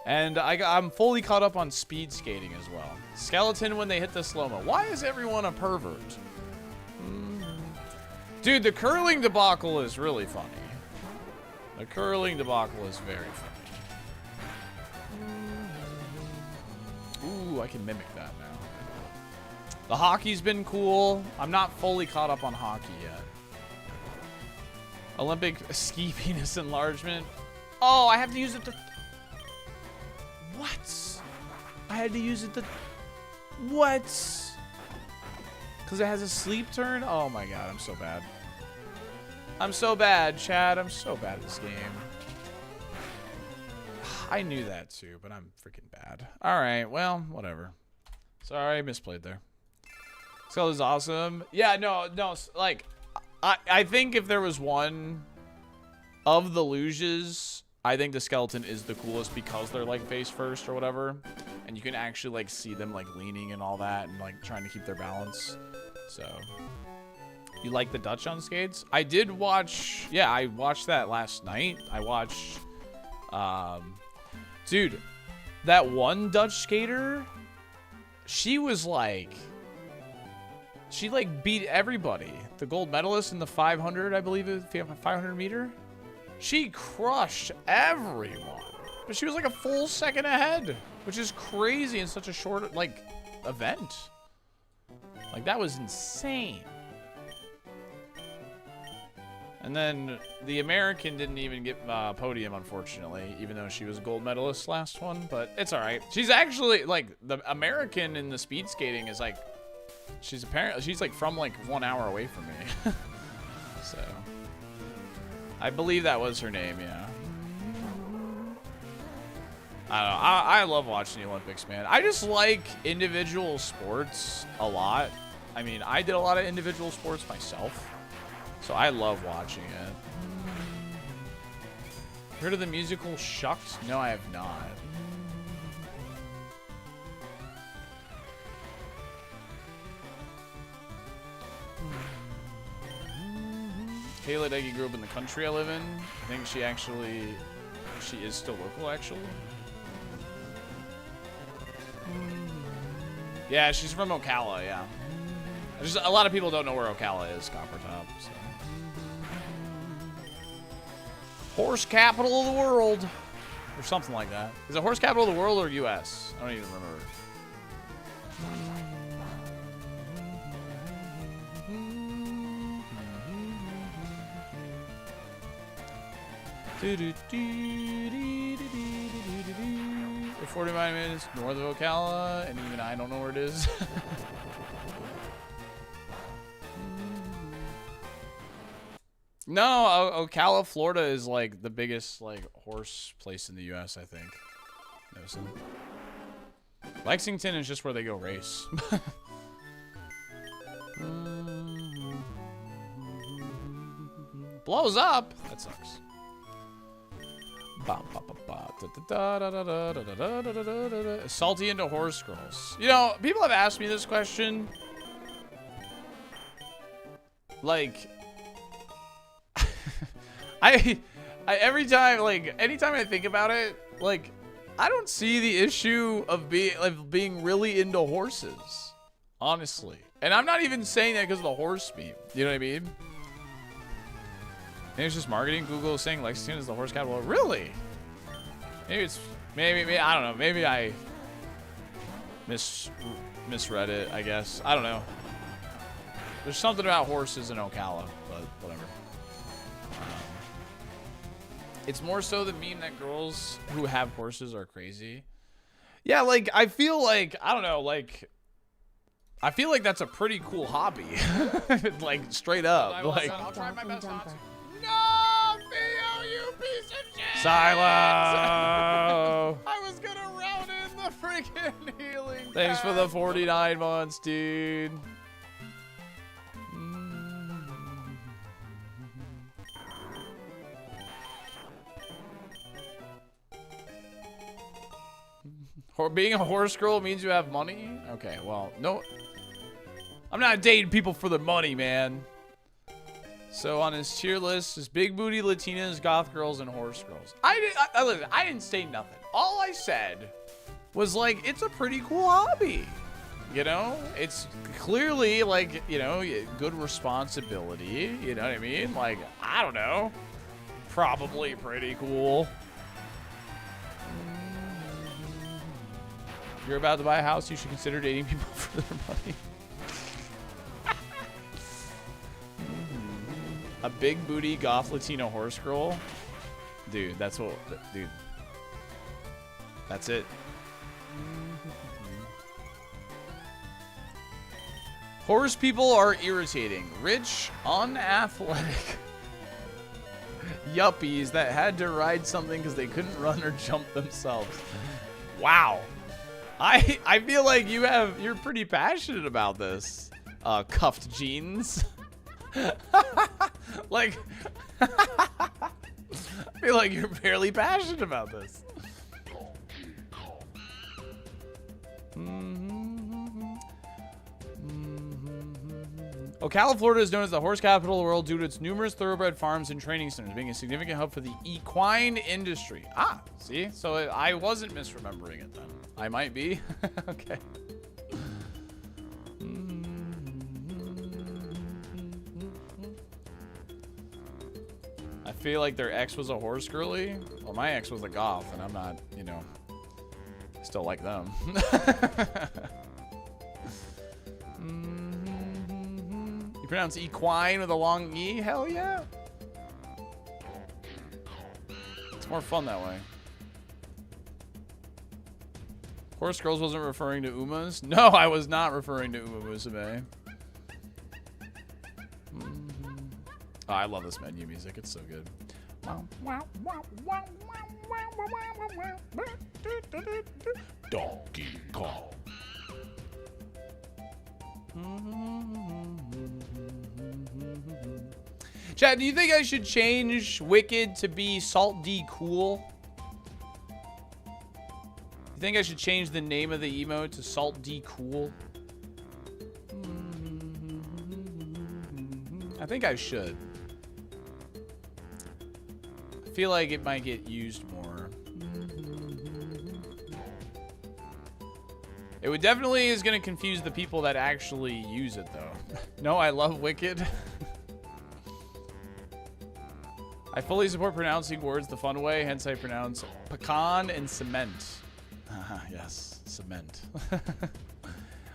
And I'm fully caught up on speed skating as well. Skeleton when they hit the slow-mo. Why is everyone a pervert? Dude, the curling debacle is really funny. The curling debacle is very funny. Ooh, I can mimic that now. The hockey's been cool. I'm not fully caught up on hockey yet. Olympic ski penis enlargement. Oh, I have to use it to... What? I had to use it to... What? Because it has a sleep turn? Oh my god, I'm so bad. I'm so bad, Chad. I'm so bad at this game. I knew that too, but I'm freaking bad. Alright, well, whatever. Sorry, I misplayed there. Skull is awesome. Yeah, no, like... I think if there was one of the luges, I think the skeleton is the coolest because they're like face first or whatever. And you can actually like see them like leaning and all that and like trying to keep their balance. So, you like the Dutch on skates? I did watch, yeah, I watched that last night. I watched, dude, that one Dutch skater, she was like... She, like, beat everybody. The gold medalist in the 500, I believe, if you have a 500 meter. She crushed everyone. But she was, like, a full second ahead. Which is crazy in such a short, like, event. Like, that was insane. And then the American didn't even get podium, unfortunately. Even though she was a gold medalist last one. But it's alright. She's actually, like, the American in the speed skating is, like... She's like from like 1 hour away from me. So I believe that was her name, yeah. I don't know. I love watching the Olympics, man. I just like individual sports a lot. I mean, I did a lot of individual sports myself. So I love watching it. Heard of the musical Shucked? No, I have not. Kayla Deggy grew up in the country I live in. I think she is still local, actually. Yeah, she's from Ocala, yeah. Just a lot of people don't know where Ocala is, Copper Top. So. Horse capital of the world. Or something like that. Is it horse capital of the world or US? I don't even remember. We're 45 minutes north of Ocala, and even I don't know where it is. No, Ocala, Florida is like the biggest like horse place in the U.S. I think. Noticing. Lexington is just where they go race. Blows up. That sucks. Salty into horse girls. You know, people have asked me this question. Like, anytime I think about it, like, I don't see the issue of being really into horses, honestly. And I'm not even saying that because of the horse meme. You know what I mean? Maybe it's just marketing. Google is saying Lexington is the horse capital. Really? Maybe I don't know. Maybe I misread it, I guess. I don't know. There's something about horses in Ocala, but whatever. It's more so the meme that girls who have horses are crazy. Yeah, like, I feel like, I don't know, like, I feel like that's a pretty cool hobby. Like, straight up. Like, I'll try my best not to. No, Theo, you piece of shit! Silo! I was gonna round in the freaking healing. Thanks for the 49 months, dude. Being a horse girl means you have money? Okay, well, no. I'm not dating people for the money, man. So on his tier list is big booty Latinas, goth girls, and horse girls. Listen, I didn't say nothing. All I said was like, it's a pretty cool hobby. You know, it's clearly like, you know, good responsibility. You know what I mean? Like, I don't know. Probably pretty cool. If you're about to buy a house, you should consider dating people for their money. A big booty goth Latino horse girl. Dude, that's what, dude. That's it. Horse people are irritating. Rich, unathletic yuppies that had to ride something because they couldn't run or jump themselves. Wow. I feel like you're pretty passionate about this. Cuffed jeans. Like, I feel like you're fairly passionate about this. Ocala, Florida is known as the horse capital of the world due to its numerous thoroughbred farms and training centers, being a significant hub for the equine industry. Ah, see? So I wasn't misremembering it then. I might be. Okay. I feel like their ex was a horse girly. Well, my ex was a goth, and I'm not, you know, still like them. You pronounce equine with a long E? Hell yeah. It's more fun that way. Horse girls wasn't referring to Umas? No, I was not referring to Uma Musume. Oh, I love this menu music. It's so good. Donkey Kong. Chad, do you think I should change Wicked to be Salt D Cool? You think I should change the name of the emote to Salt D Cool? I think I should. I feel like it might get used more. It would definitely is going to confuse the people that actually use it, though. No, I love Wicked. I fully support pronouncing words the fun way, hence I pronounce pecan and cement. Yes, cement.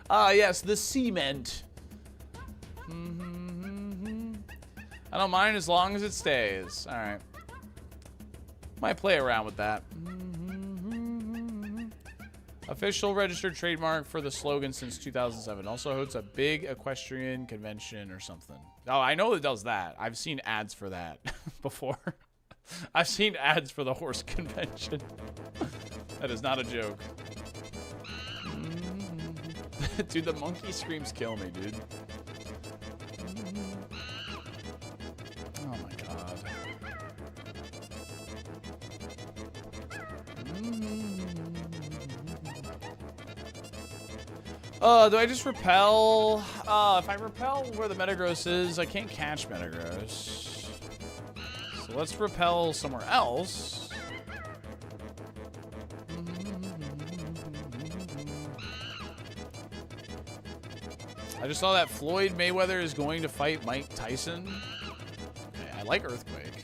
Yes, the cement. I don't mind as long as it stays. All right. Might play around with that. Official registered trademark for the slogan since 2007. Also hosts a big equestrian convention or something. Oh, I know it does that. I've seen ads for that before. I've seen ads for the horse convention. That is not a joke. Dude, the monkey screams kill me, dude. Oh my god. Do I just repel? If I repel where the Metagross is, I can't catch Metagross. So let's repel somewhere else. I just saw that Floyd Mayweather is going to fight Mike Tyson. Okay, I like Earthquake.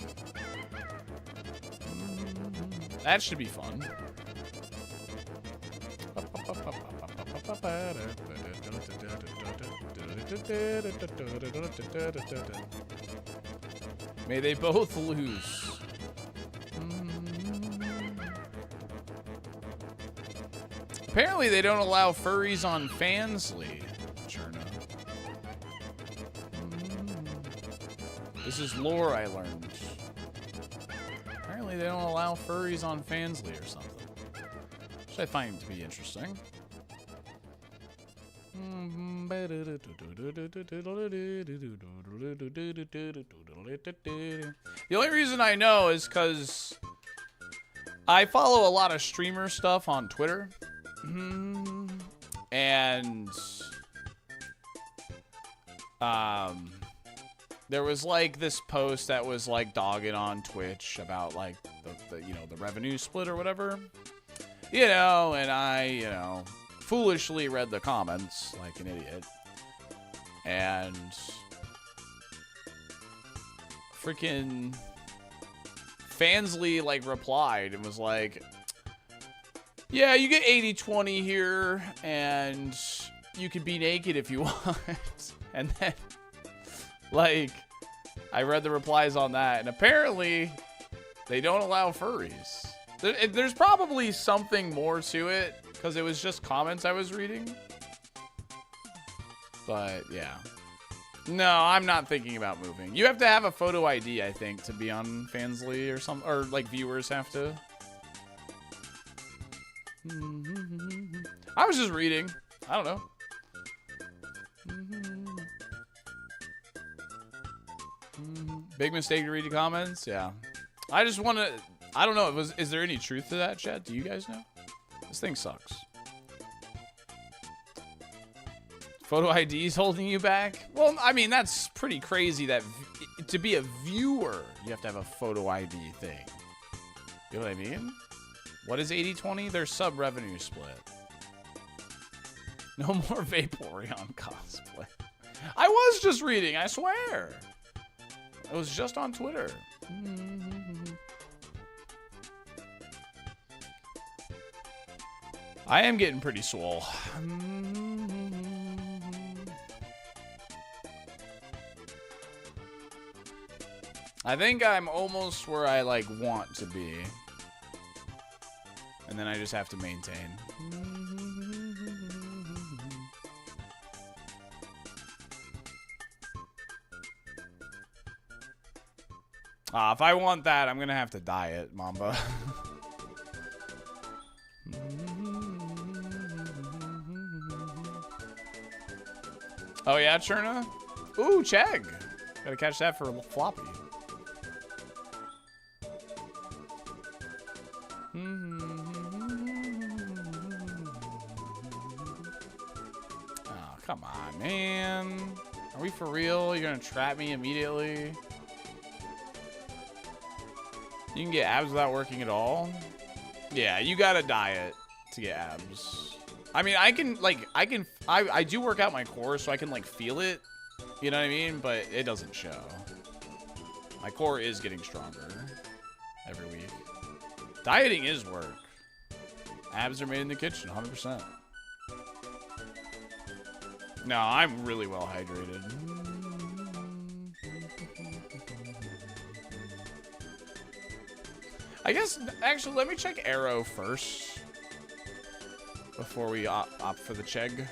That should be fun. May they both lose. Apparently they don't allow furries on Fansly. This is lore I learned. Apparently they don't allow furries on Fansly or something. Which I find to be interesting. The only reason I know is because I follow a lot of streamer stuff on Twitter. And there was like this post that was like dogging on Twitch about like the you know, the revenue split or whatever. You know, and I, you know, foolishly read the comments like an idiot. And freaking Fansly like replied and was like, yeah, you get 80-20 here and you can be naked if you want. And then like I read the replies on that, and apparently they don't allow furries. There's probably something more to it because it was just comments I was reading. But yeah. No, I'm not thinking about moving. You have to have a photo ID, I think, to be on Fansly or something, or like viewers have to. I was just reading. I don't know. Big mistake to read the comments. Yeah. I just want to. I don't know. Is there any truth to that, chat? Do you guys know? This thing sucks. Photo ID's holding you back? Well, I mean, that's pretty crazy that to be a viewer, you have to have a photo ID thing. You know what I mean? What is 80-20? Their sub-revenue split. No more Vaporeon cosplay. I was just reading, I swear. It was just on Twitter. I am getting pretty swole. I think I'm almost where I like want to be. And then I just have to maintain. If I want that, I'm gonna have to diet, Mamba. Oh yeah, Cherna? Ooh, Chegg! Gotta catch that for floppy. Oh, come on, man. Are we for real? You're gonna trap me immediately? You can get abs without working at all? Yeah, you gotta diet to get abs. I mean, I do work out my core, so I can, like, feel it. You know what I mean? But it doesn't show. My core is getting stronger every week. Dieting is work. Abs are made in the kitchen, 100%. No, I'm really well hydrated. I guess, actually, let me check Arrow first before we opt for the Chegg.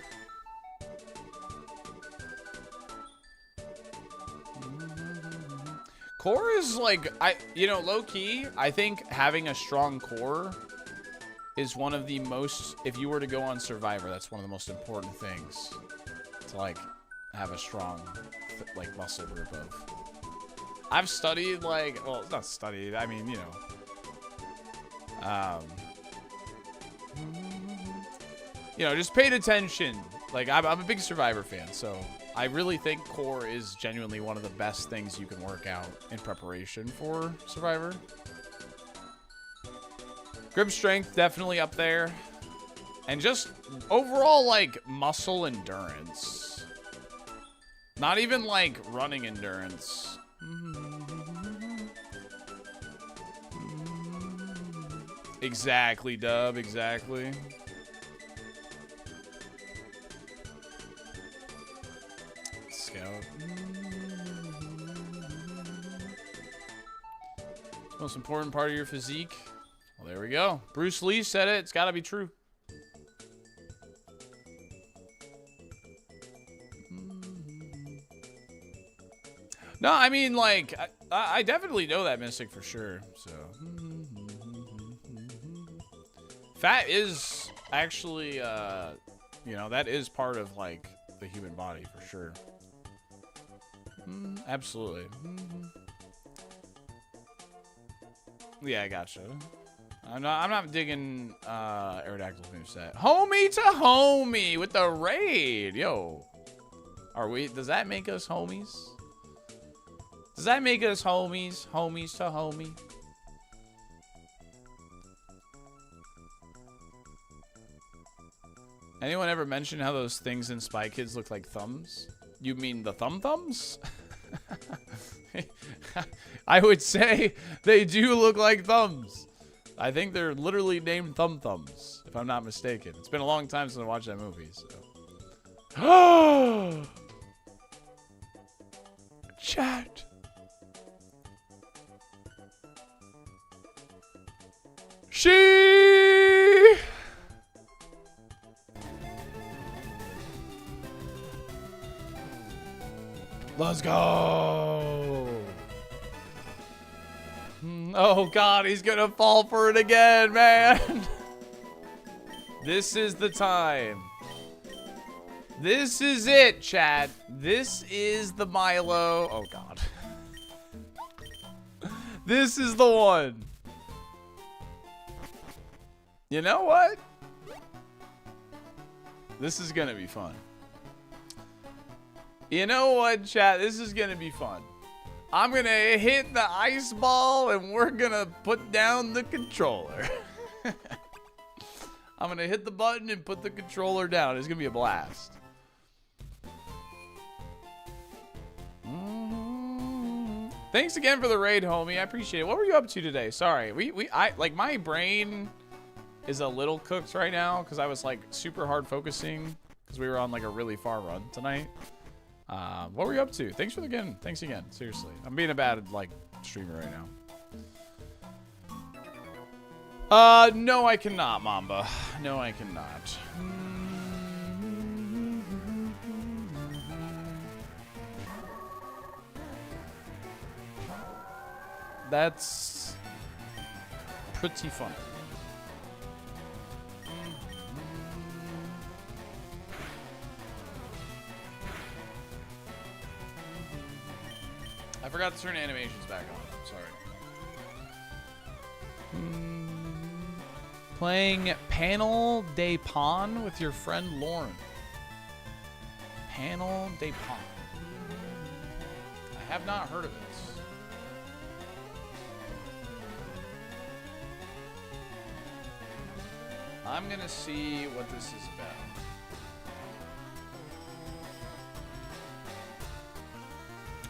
Core is like, you know, low key, I think having a strong core is one of the most, if you were to go on Survivor, that's one of the most important things to like have a strong, like, muscle group of. I've studied, like, well, not studied, I mean, you know, you know, just paid attention. Like, I'm a big Survivor fan, so I really think core is genuinely one of the best things you can work out in preparation for Survivor. Grip strength, definitely up there. And just overall, like, muscle endurance. Not even, like, running endurance. Exactly, Dub, exactly. Scout. Most important part of your physique. Well, there we go. Bruce Lee said it. It's got to be true. No, I mean, like, I definitely know that Mystic for sure. So, fat is actually, you know, that is part of, like, the human body for sure. Absolutely. Yeah, I gotcha. I'm not digging Aerodactyl's moveset. Homie to homie with the raid. Yo. Are we, does that make us homies? Does that make us homies? Homies to homie? Anyone ever mention how those things in Spy Kids look like thumbs? You mean the thumbs? I would say they do look like thumbs. I think they're literally named thumbs, if I'm not mistaken. It's been a long time since I watched that movie, so. Chat. She. Let's go. Oh God, he's gonna fall for it again, man. This is the time. This is it, chat. This is the Milo. Oh God. This is the one. You know what? This is gonna be fun. You know what, chat? This is gonna be fun. I'm gonna hit the ice ball and we're gonna put down the controller. I'm gonna hit the button and put the controller down. It's gonna be a blast. Thanks again for the raid, homie. I appreciate it. What were you up to today? Sorry. I like my brain is a little cooked right now because I was like super hard focusing because we were on like a really far run tonight. What were you up to? Thanks again. Seriously. I'm being a bad like streamer right now. No, I cannot, Mamba. No, I cannot. That's pretty fun. I forgot to turn animations back on. Sorry. Playing Panel de Pon with your friend Lauren. Panel de Pon. I have not heard of this. I'm gonna see what this is about.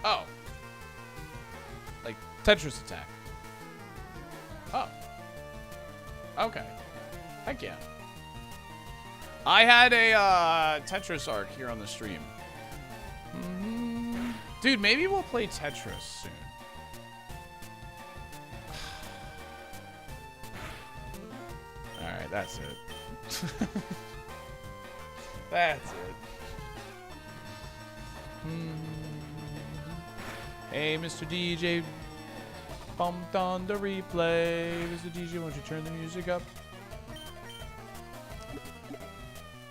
Oh. Like Tetris Attack. Oh. Okay. Heck yeah. I had a Tetris arc here on the stream. Dude, maybe we'll play Tetris soon. Alright, that's it. That's it. Hey, Mr. DJ. Bumped on the replay. Mr. DJ, won't you turn the music up?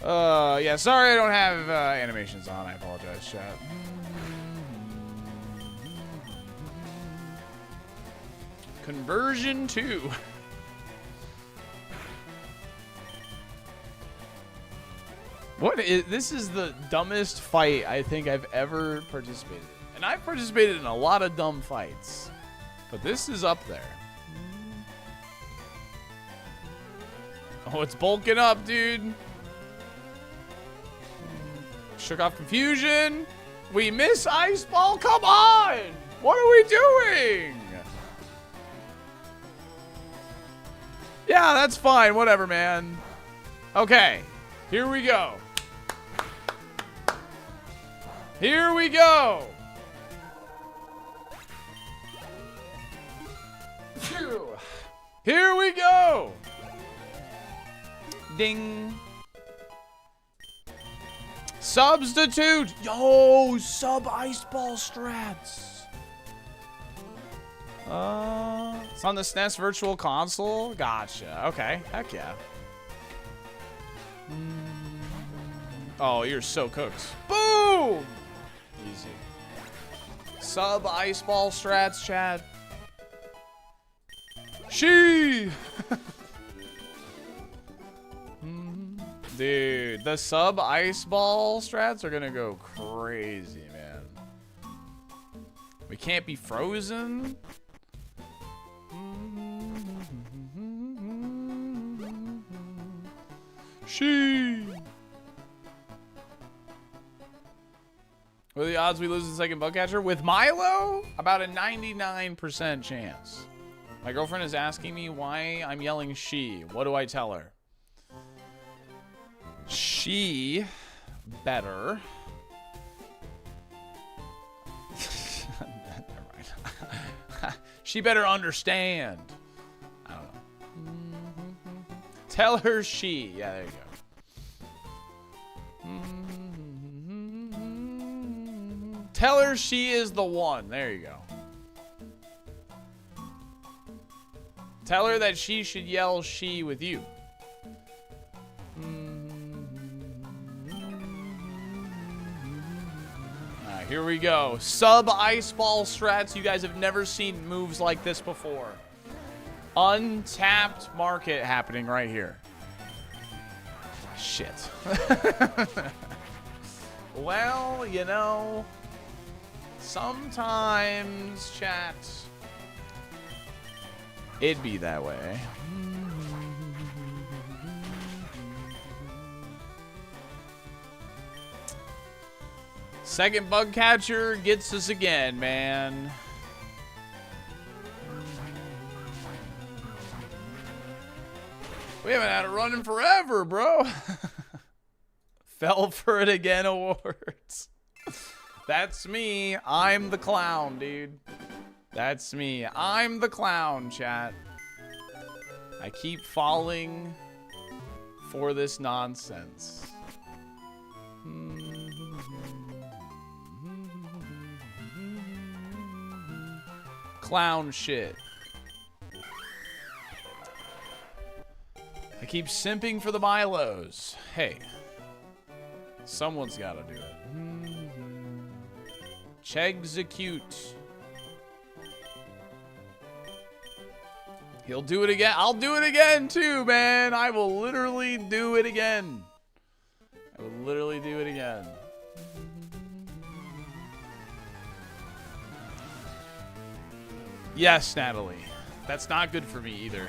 Yeah, sorry I don't have animations on. I apologize, chat. Conversion 2. This is the dumbest fight I think I've ever participated in. And I've participated in a lot of dumb fights. But this is up there. Oh, it's bulking up, dude. Shook off confusion. We miss Ice Ball. Come on. What are we doing? Yeah, that's fine. Whatever, man. Okay. Here we go. Here we go. Phew. Here we go. Ding. Substitute. Yo, sub ice ball strats. It's on the SNES Virtual Console. Gotcha. Okay. Heck yeah. Oh, you're so cooked. Boom. Easy. Sub ice ball strats, chat. She. Dude, the sub ice ball strats are gonna go crazy, man. We can't be frozen. She. What are the odds we lose the second bug catcher? With Milo? About a 99% chance. My girlfriend is asking me why I'm yelling she. What do I tell her? She better. Never mind. She better understand. I don't know. Tell her she. Yeah, there you go. Tell her she is the one. There you go. Tell her that she should yell she with you. Alright, here we go. Sub ice ball strats. You guys have never seen moves like this before. Untapped market happening right here. Shit. Well, you know, sometimes, chat, it'd be that way. Second bug catcher gets us again, man. We haven't had a run in forever, bro. Fell for it again awards. That's me. I'm the clown, dude. That's me. I'm the clown, chat. I keep falling for this nonsense. Clown shit. I keep simping for the Milos. Hey. Someone's got to do it. Chexecute. He'll do it again. I'll do it again too, man. I will literally do it again. I will literally do it again. Yes, Natalie. That's not good for me either.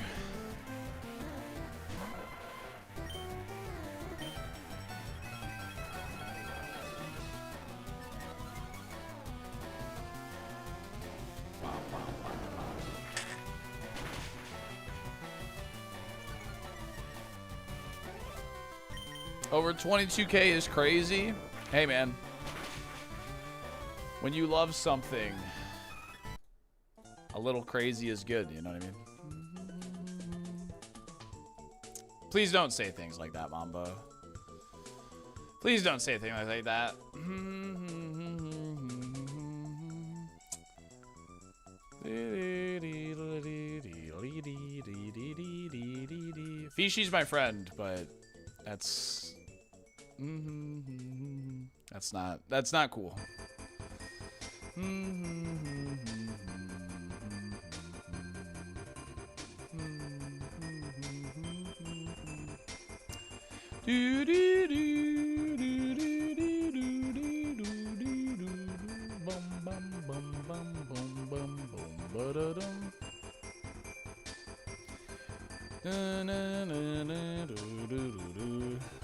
Over 22K is crazy. Hey, man. When you love something, a little crazy is good. You know what I mean? Please don't say things like that, Mambo. Please don't say things like that. Fishy's my friend, but that's not cool.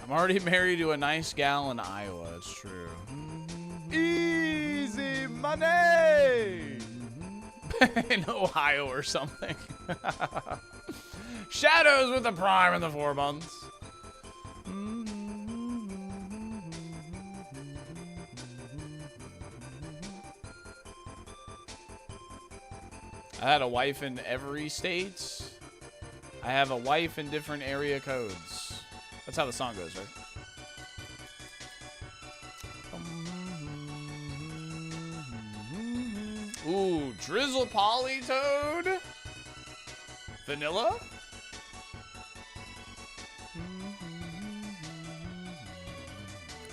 I'm already married to a nice gal in Iowa. It's true. Easy money. In Ohio or something. Shadows with the prime in the 4 months. I had a wife in every state. I have a wife in different area codes. That's how the song goes, right? Ooh, Drizzle Polytoad? Vanilla?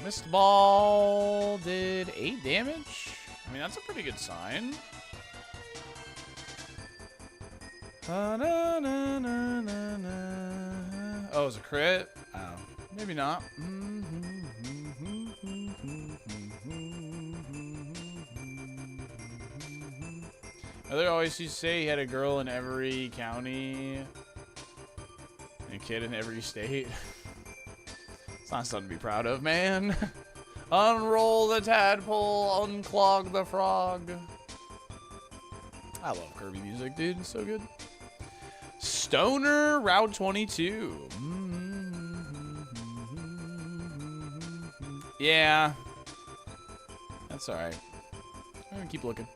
Mist Ball did 8 damage? I mean, that's a pretty good sign. Oh, it was a crit? Oh, maybe not. They always used to say he had a girl in every county and a kid in every state. It's not something to be proud of, man. Unroll the tadpole, unclog the frog. I love Kirby music, dude. It's so good. Stoner Route 22. Yeah. That's alright. I'm gonna keep looking.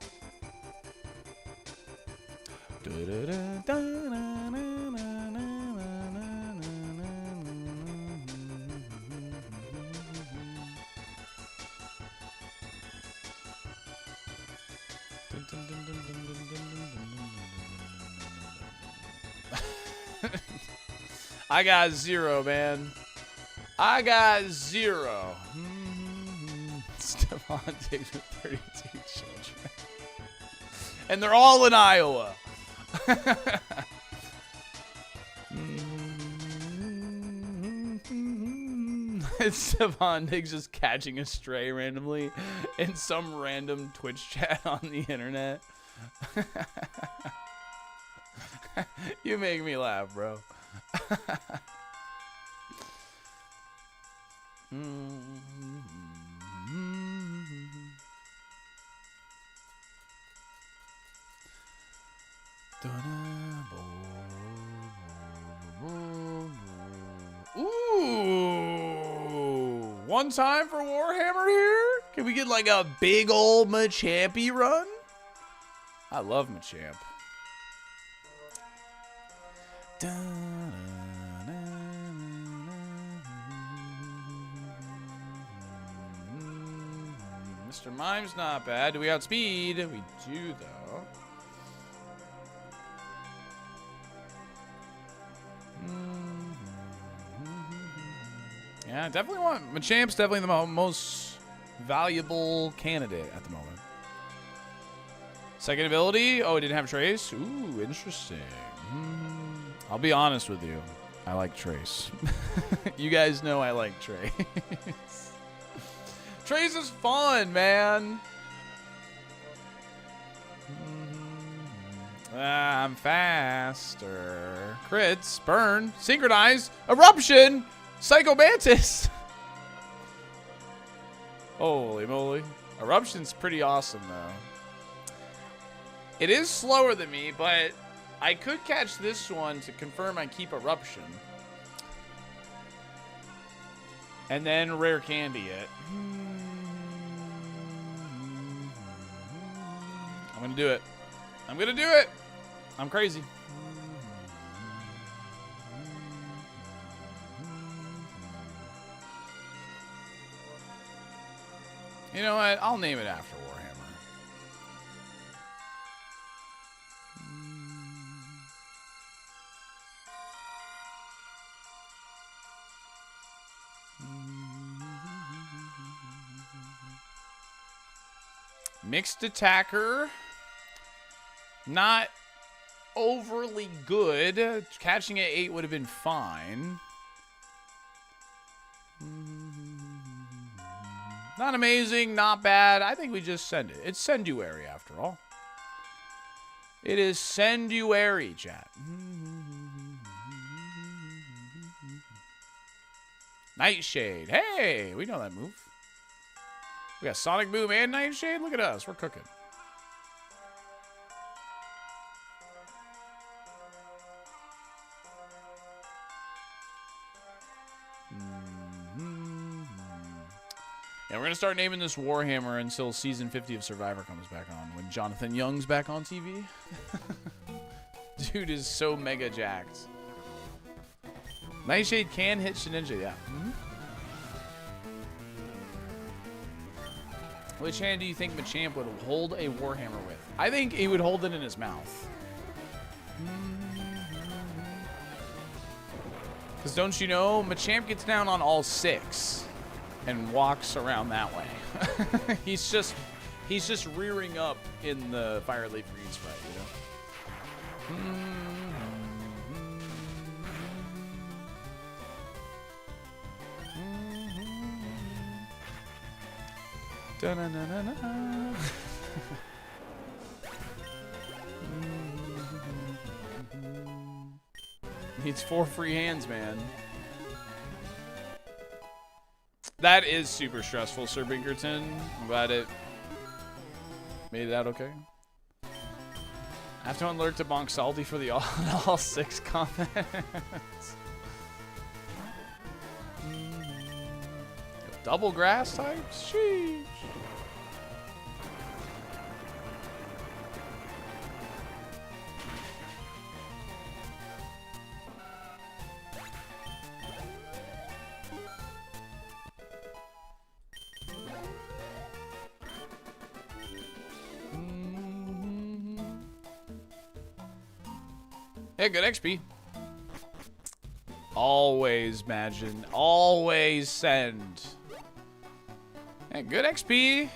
I got 0, man. I got 0. Stephon Diggs with 32 children. And they're all in Iowa. It's Stephon Diggs just catching a stray randomly in some random Twitch chat on the internet. You make me laugh, bro. Ooh, one time for Warhammer here? Can we get like a big old Machampy run? I love Machamp. Mr. Mime's not bad. Do we outspeed? We do, though. Yeah, definitely want... Machamp's definitely the most valuable candidate at the moment. Second ability? Oh, it didn't have Trace? Ooh, interesting. I'll be honest with you. I like Trace. You guys know I like Trace. Trace is fun, man. I'm faster. Crits, burn, synchronize, eruption, Psycho Mantis. Holy moly. Eruption's pretty awesome, though. It is slower than me, but I could catch this one to confirm I keep Eruption. And then Rare Candy it. I'm going to do it. I'm going to do it. I'm crazy. You know what? I'll name it after Warhammer. Mixed attacker. Not overly good. Catching at 8 would have been fine. Not amazing, not bad. I think we just send it. It's Senduary after all. It is Senduary, chat. Nightshade. Hey, we know that move. We got Sonic Boom and Nightshade. Look at us. We're cooking. And we're going to start naming this Warhammer until Season 50 of Survivor comes back on. When Jonathan Young's back on TV. Dude is so mega jacked. Nightshade can hit Shedinja, yeah. Which hand do you think Machamp would hold a Warhammer with? I think he would hold it in his mouth. Because don't you know, Machamp gets down on all 6 and walks around that way. he's just rearing up in the Fire Leaf Greens fight, you know? Needs 4 free hands, man. That is super stressful, Sir Binkerton. I'm glad it made it out okay. I have to unlurk to bonk Salty for the all 6 comments. Double grass types? Sheesh. Yeah, good XP. Always imagine. Always send. Yeah, good XP.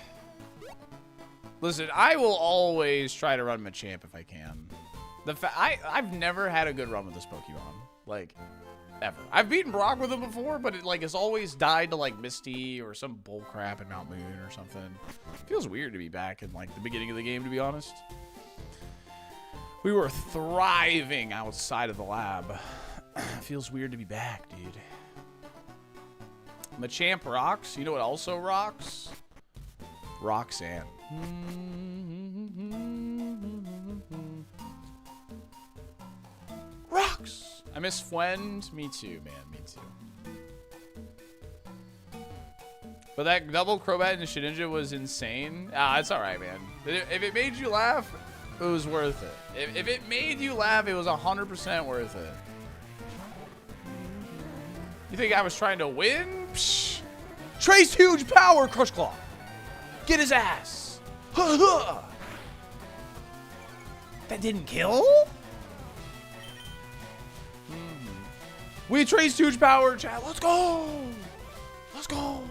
Listen, I will always try to run Machamp if I can. I've never had a good run with this Pokemon. Like, ever. I've beaten Brock with him before, but it like has always died to like Misty or some bullcrap in Mount Moon or something. It feels weird to be back in like the beginning of the game, to be honest. We were thriving outside of the lab. Feels weird to be back, dude. Machamp rocks. You know what also rocks? Roxanne. Rocks! I miss Fwend. Me too, man. Me too. But that double Crobat and Shedinja was insane. Ah, it's alright, man. If it made you laugh, it was worth it. If it made you laugh, it was 100% worth it. You think I was trying to win? Psh. Trace huge power, Crush Claw. Get his ass. That didn't kill? We traced huge power, chat. Let's go. Let's go.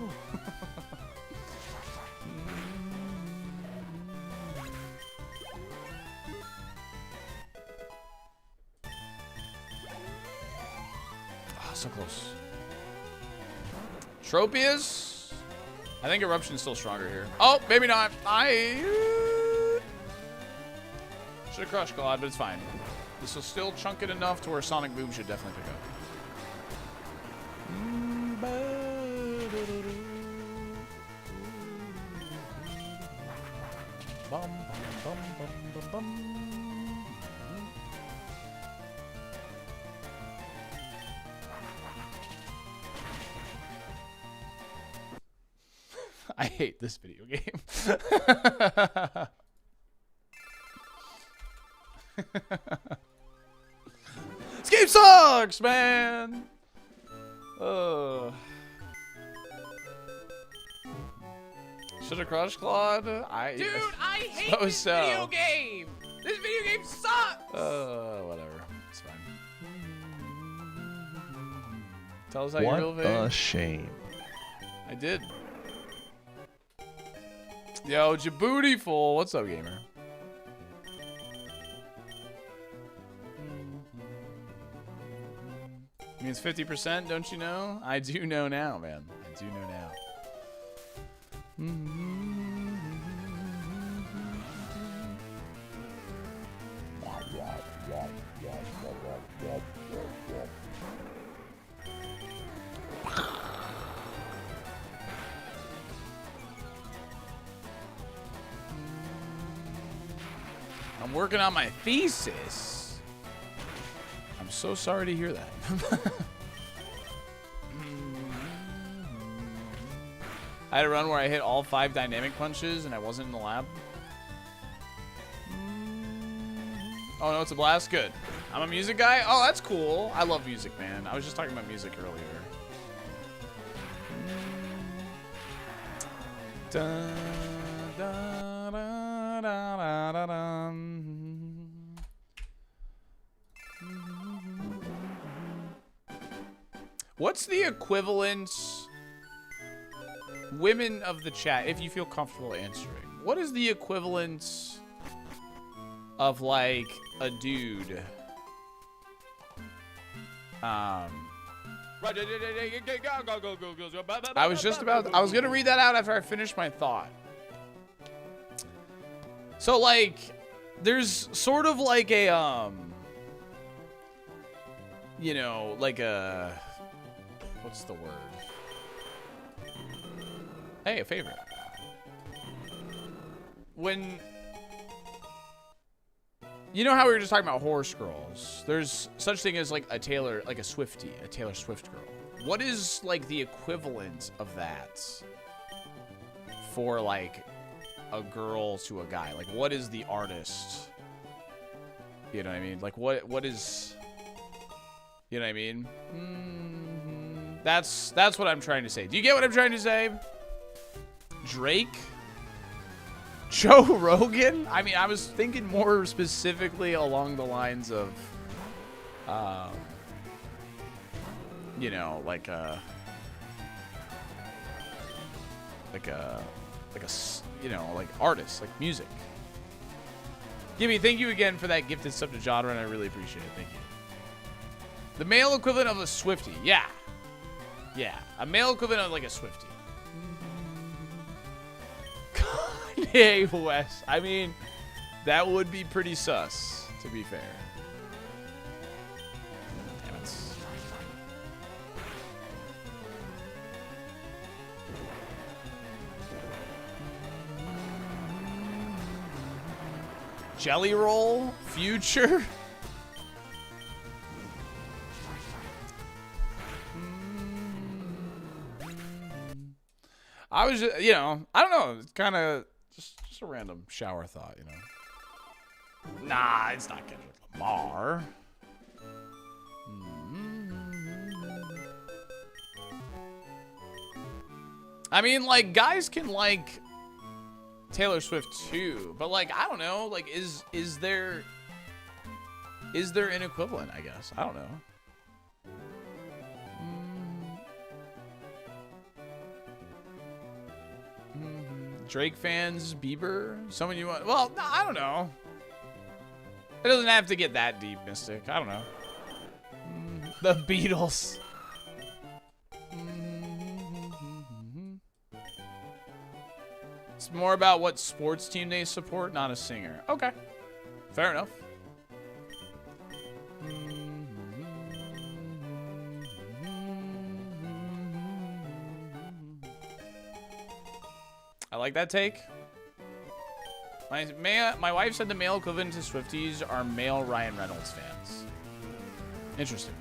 So close. Tropius? I think Eruption's still stronger here. Oh, maybe not. I should have crushed Claude, but it's fine. This will still chunk it enough to where Sonic Boom should definitely pick up. Bum, bum, bum, bum, bum, bum. I hate this video game. This game sucks, man. Should have crushed Claude. Dude, I hate this video game. This video game sucks. Whatever. It's fine. Tell us how you feel, Vane. What a shame. I did. Yo, Djiboutiful. What's up, gamer? Means 50%, don't you know? I do know now, man. I do know now. I'm working on my thesis. I'm so sorry to hear that. I had a run where I hit all 5 dynamic punches and I wasn't in the lab. Oh no, it's a blast. Good. I'm a music guy. Oh, that's cool. I love music, man. I was just talking about music earlier. Dun, dun, dun, dun, dun, dun. What's the equivalent, women of the chat, if you feel comfortable answering, what is the equivalent of like a dude? I was gonna read that out after I finished my thought. So like, there's sort of like a you know, like a, what's the word? Hey, a favorite. When, you know how we were just talking about horse girls? There's such thing as like a Taylor, like a Swiftie, a Taylor Swift girl. What is like the equivalent of that for like a girl to a guy? Like what is the artist? You know what I mean? Like what is, you know what I mean? That's what I'm trying to say. Do you get what I'm trying to say? Drake? Joe Rogan? I mean, I was thinking more specifically along the lines of, you know, like a, you know, like artists, like music. Gibby, thank you again for that gifted sub to genre, and I really appreciate it. Thank you. The male equivalent of a Swiftie. Yeah. Yeah. A male equivalent of like a Swiftie. Kanye West. I mean, that would be pretty sus, to be fair. Damn it. Jelly Roll? Future? I was just, you know, I don't know. It's kind of just a random shower thought, you know. Nah, it's not Kendrick Lamar. I mean, like, guys can like Taylor Swift too, but like, I don't know. Like, is there an equivalent? I guess I don't know. Drake fans, Bieber, someone you want? Well, no, I don't know. It doesn't have to get that deep, Mystic. I don't know. The Beatles. It's more about what sports team they support, not a singer. Okay, fair enough. I like that take. My wife said the male equivalent to Swifties are male Ryan Reynolds fans. Interesting.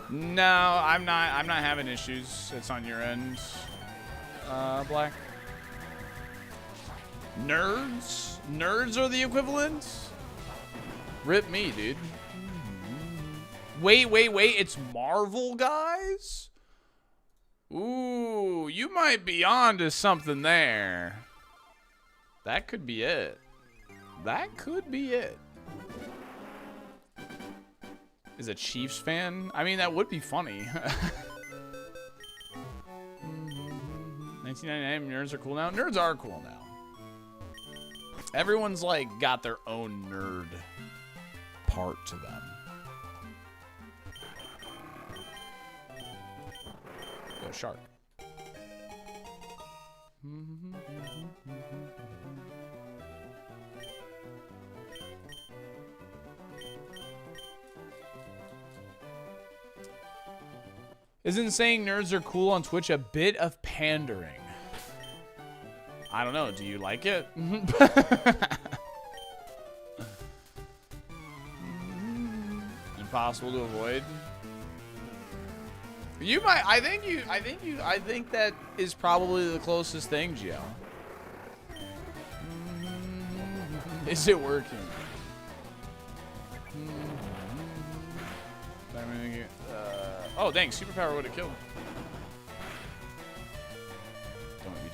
No, I'm not having issues. It's on your end, Black. Nerds? Nerds are the equivalent? Rip me, dude. Wait. It's Marvel, guys? Ooh, you might be onto something there. That could be it. That could be it. Is a Chiefs fan? I mean, that would be funny. 1999 nerds are cool now. Nerds are cool now. Everyone's like got their own nerd part to them. Go shark. Isn't saying nerds are cool on Twitch a bit of pandering? I don't know. Do you like it? Impossible to avoid. You might. I think that is probably the closest thing, Gio. Is it working? Oh, dang. Superpower would have killed him. Don't you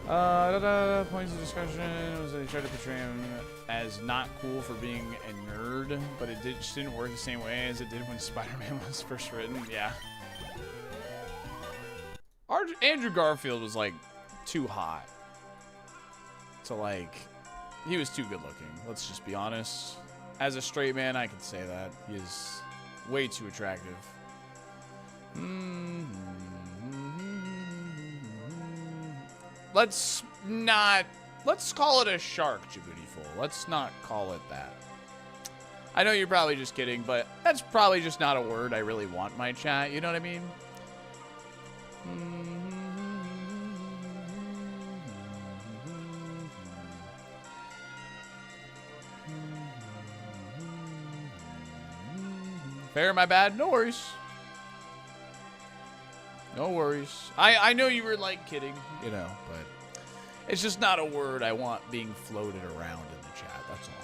dare. Points of discussion was that they tried to portray him as not cool for being a nerd, but it just didn't work the same way as it did when Spider-Man was first written. Yeah. Andrew Garfield was, like, too hot. So, like, he was too good looking. Let's just be honest. As a straight man, I can say that. He is way too attractive. Let's not let's call it a shark, Djibouti. Let's not call it that. I know you're probably just kidding, but that's probably just not a word I really want in my chat. You know what I mean? Fair, my bad. No worries. No worries. I know you were like kidding, you know, but it's just not a word I want being floated around in the chat. That's all.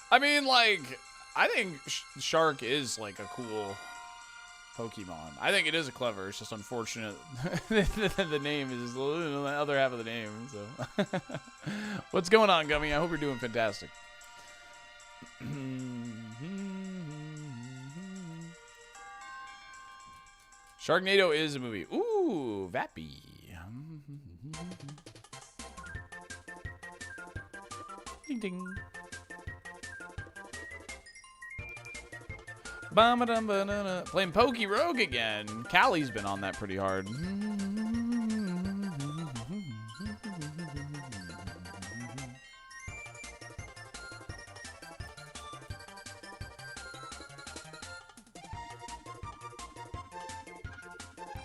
I mean, like, I think Shark is, like, a cool Pokemon. I think it is a clever. It's just unfortunate the name is the other half of the name. So, what's going on, Gummy? I hope you're doing fantastic. Sharknado is a movie. Ooh, Vappy. Ding ding. Playing Pokey Rogue again. Callie's been on that pretty hard.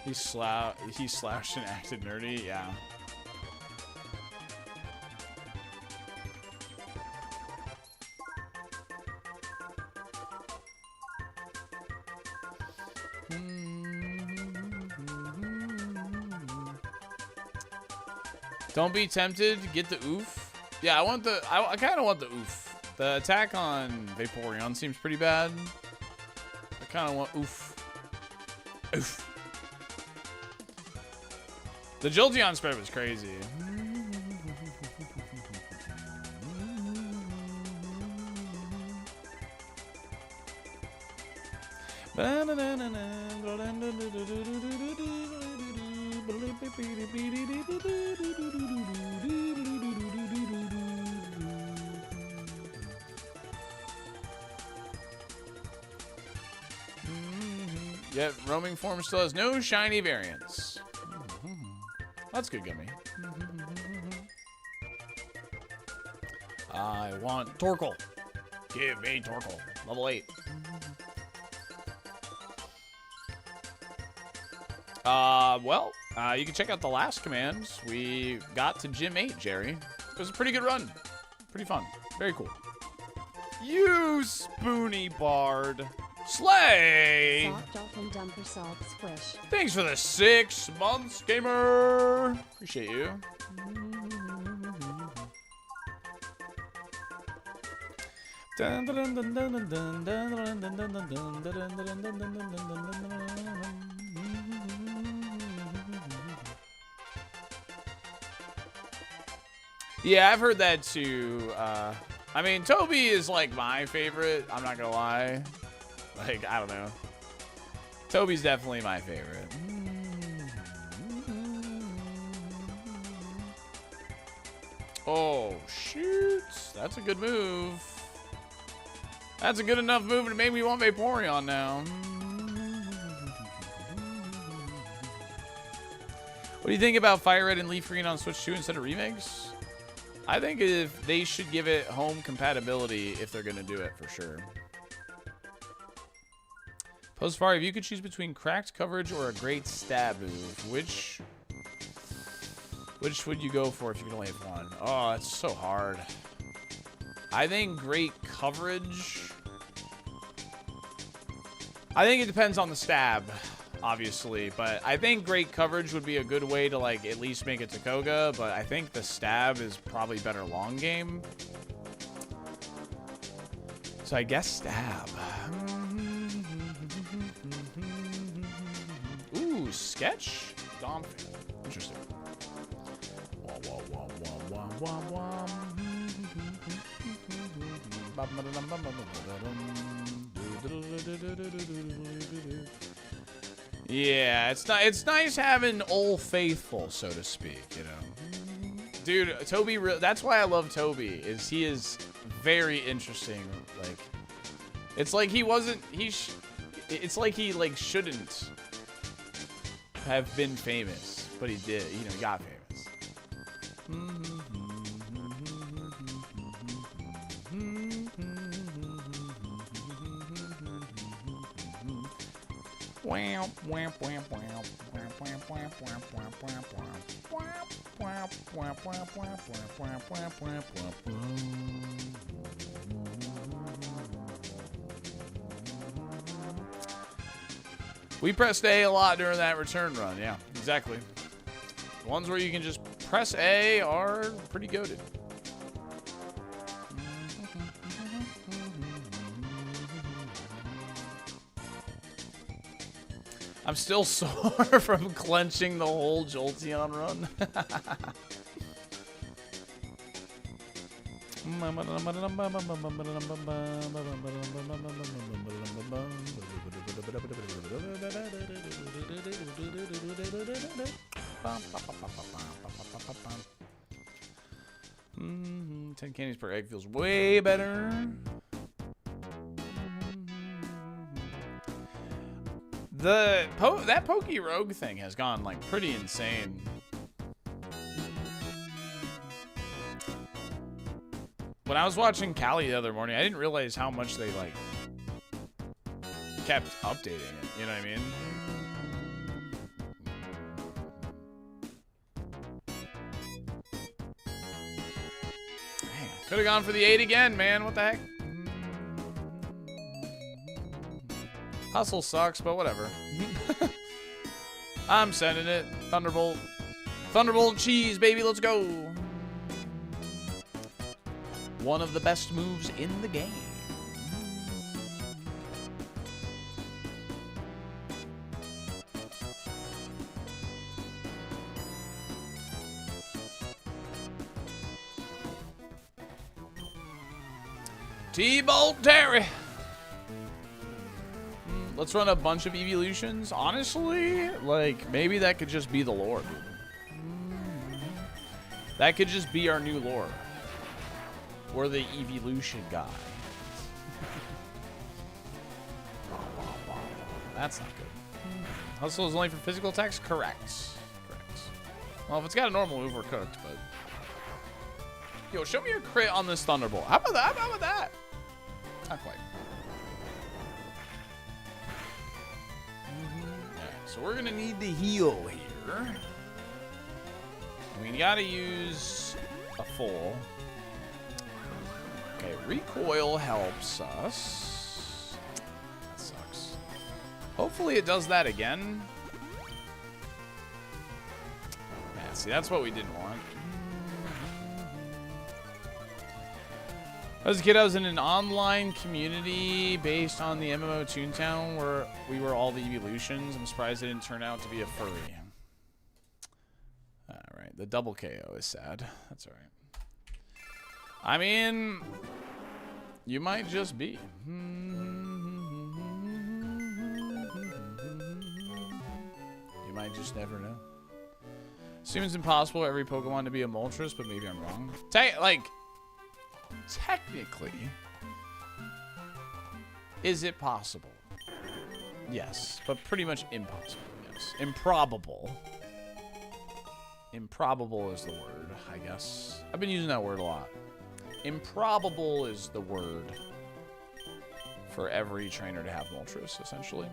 He slashed and acted nerdy, yeah. Don't be tempted. Get the oof. Yeah, I want the. I kind of want the oof. The attack on Vaporeon seems pretty bad. I kind of want oof. Oof. The Jolteon spread was crazy. Yet roaming form still has no shiny variants. That's good, Gummy. I want Torkoal. Give me Torkoal. Level 8. You can check out the last commands. We got to Gym 8, Jerry. It was a pretty good run. Pretty fun. Very cool. You spoony bard. Slay! SaltyDolphin dumper salt squish. Thanks for the 6 months, gamer. Appreciate you. Yeah, I've heard that too. I mean, Toby is like my favorite. I'm not gonna lie. Like, I don't know. Toby's definitely my favorite. Oh, shoot. That's a good move. That's a good enough move to make me want Vaporeon now. What do you think about Fire Red and Leaf Green on Switch 2 instead of remakes? I think if they should give it home compatibility if they're going to do it for sure. Postfire, if you could choose between cracked coverage or a great stab move, which would you go for if you could only have one? Oh, it's so hard. I think great coverage. I think it depends on the stab, obviously, but I think great coverage would be a good way to like at least make it to Koga, but I think the stab is probably better long game. So I guess stab. Ooh, sketch? Dolphin. Interesting. Yeah, it's nice having Old Faithful, so to speak, you know. Dude, Toby, that's why I love Toby, is he is very interesting. Like, it's like he wasn't, it's like he, like, shouldn't have been famous, but he did, you know, he got famous. We pressed A lot during that return run. Yeah, exactly. The ones where you can just press A are pretty goated. I'm still sore from clenching the whole Jolteon run. Mm-hmm. 10 candies per egg feels way better. That Pokey Rogue thing has gone like pretty insane. When I was watching Callie the other morning, I didn't realize how much they like kept updating it. You know what I mean? Could have gone for the 8 again, man. What the heck? Hustle sucks, but whatever. I'm sending it. Thunderbolt. Thunderbolt cheese, baby. Let's go. One of the best moves in the game. T-Bolt Terry. Let's run a bunch of evolutions. Honestly, like, maybe that could just be the lore, dude. That could just be our new lore. We're the evolution guy. That's not good. Hustle is only for physical attacks? Correct. Well, if it's got a normal move, we're cooked, but... Yo, show me a crit on this Thunderbolt. How about that? How about that? Not quite. Alright, so we're gonna need the heal here. We gotta use a full. Okay, recoil helps us. That sucks. Hopefully it does that again. Yeah, see, that's what we didn't want. As a kid, I was in an online community based on the MMO Toontown where we were all the evolutions. I'm surprised it didn't turn out to be a furry. Alright, the double KO is sad. That's alright. I mean, you might just be. You might just never know. Seems impossible for every Pokemon to be a Moltres, but maybe I'm wrong. Technically, is it possible? Yes, but pretty much impossible, yes. Improbable. Improbable is the word, I guess. I've been using that word a lot. Improbable is the word for every trainer to have Moltres, essentially.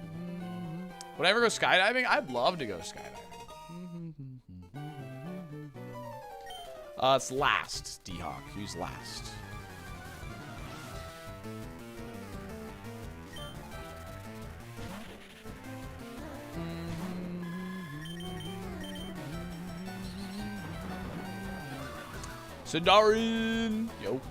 Would I ever go skydiving? I'd love to go skydiving. It's last, D-Hawk. Use last. Sindarin! Yo.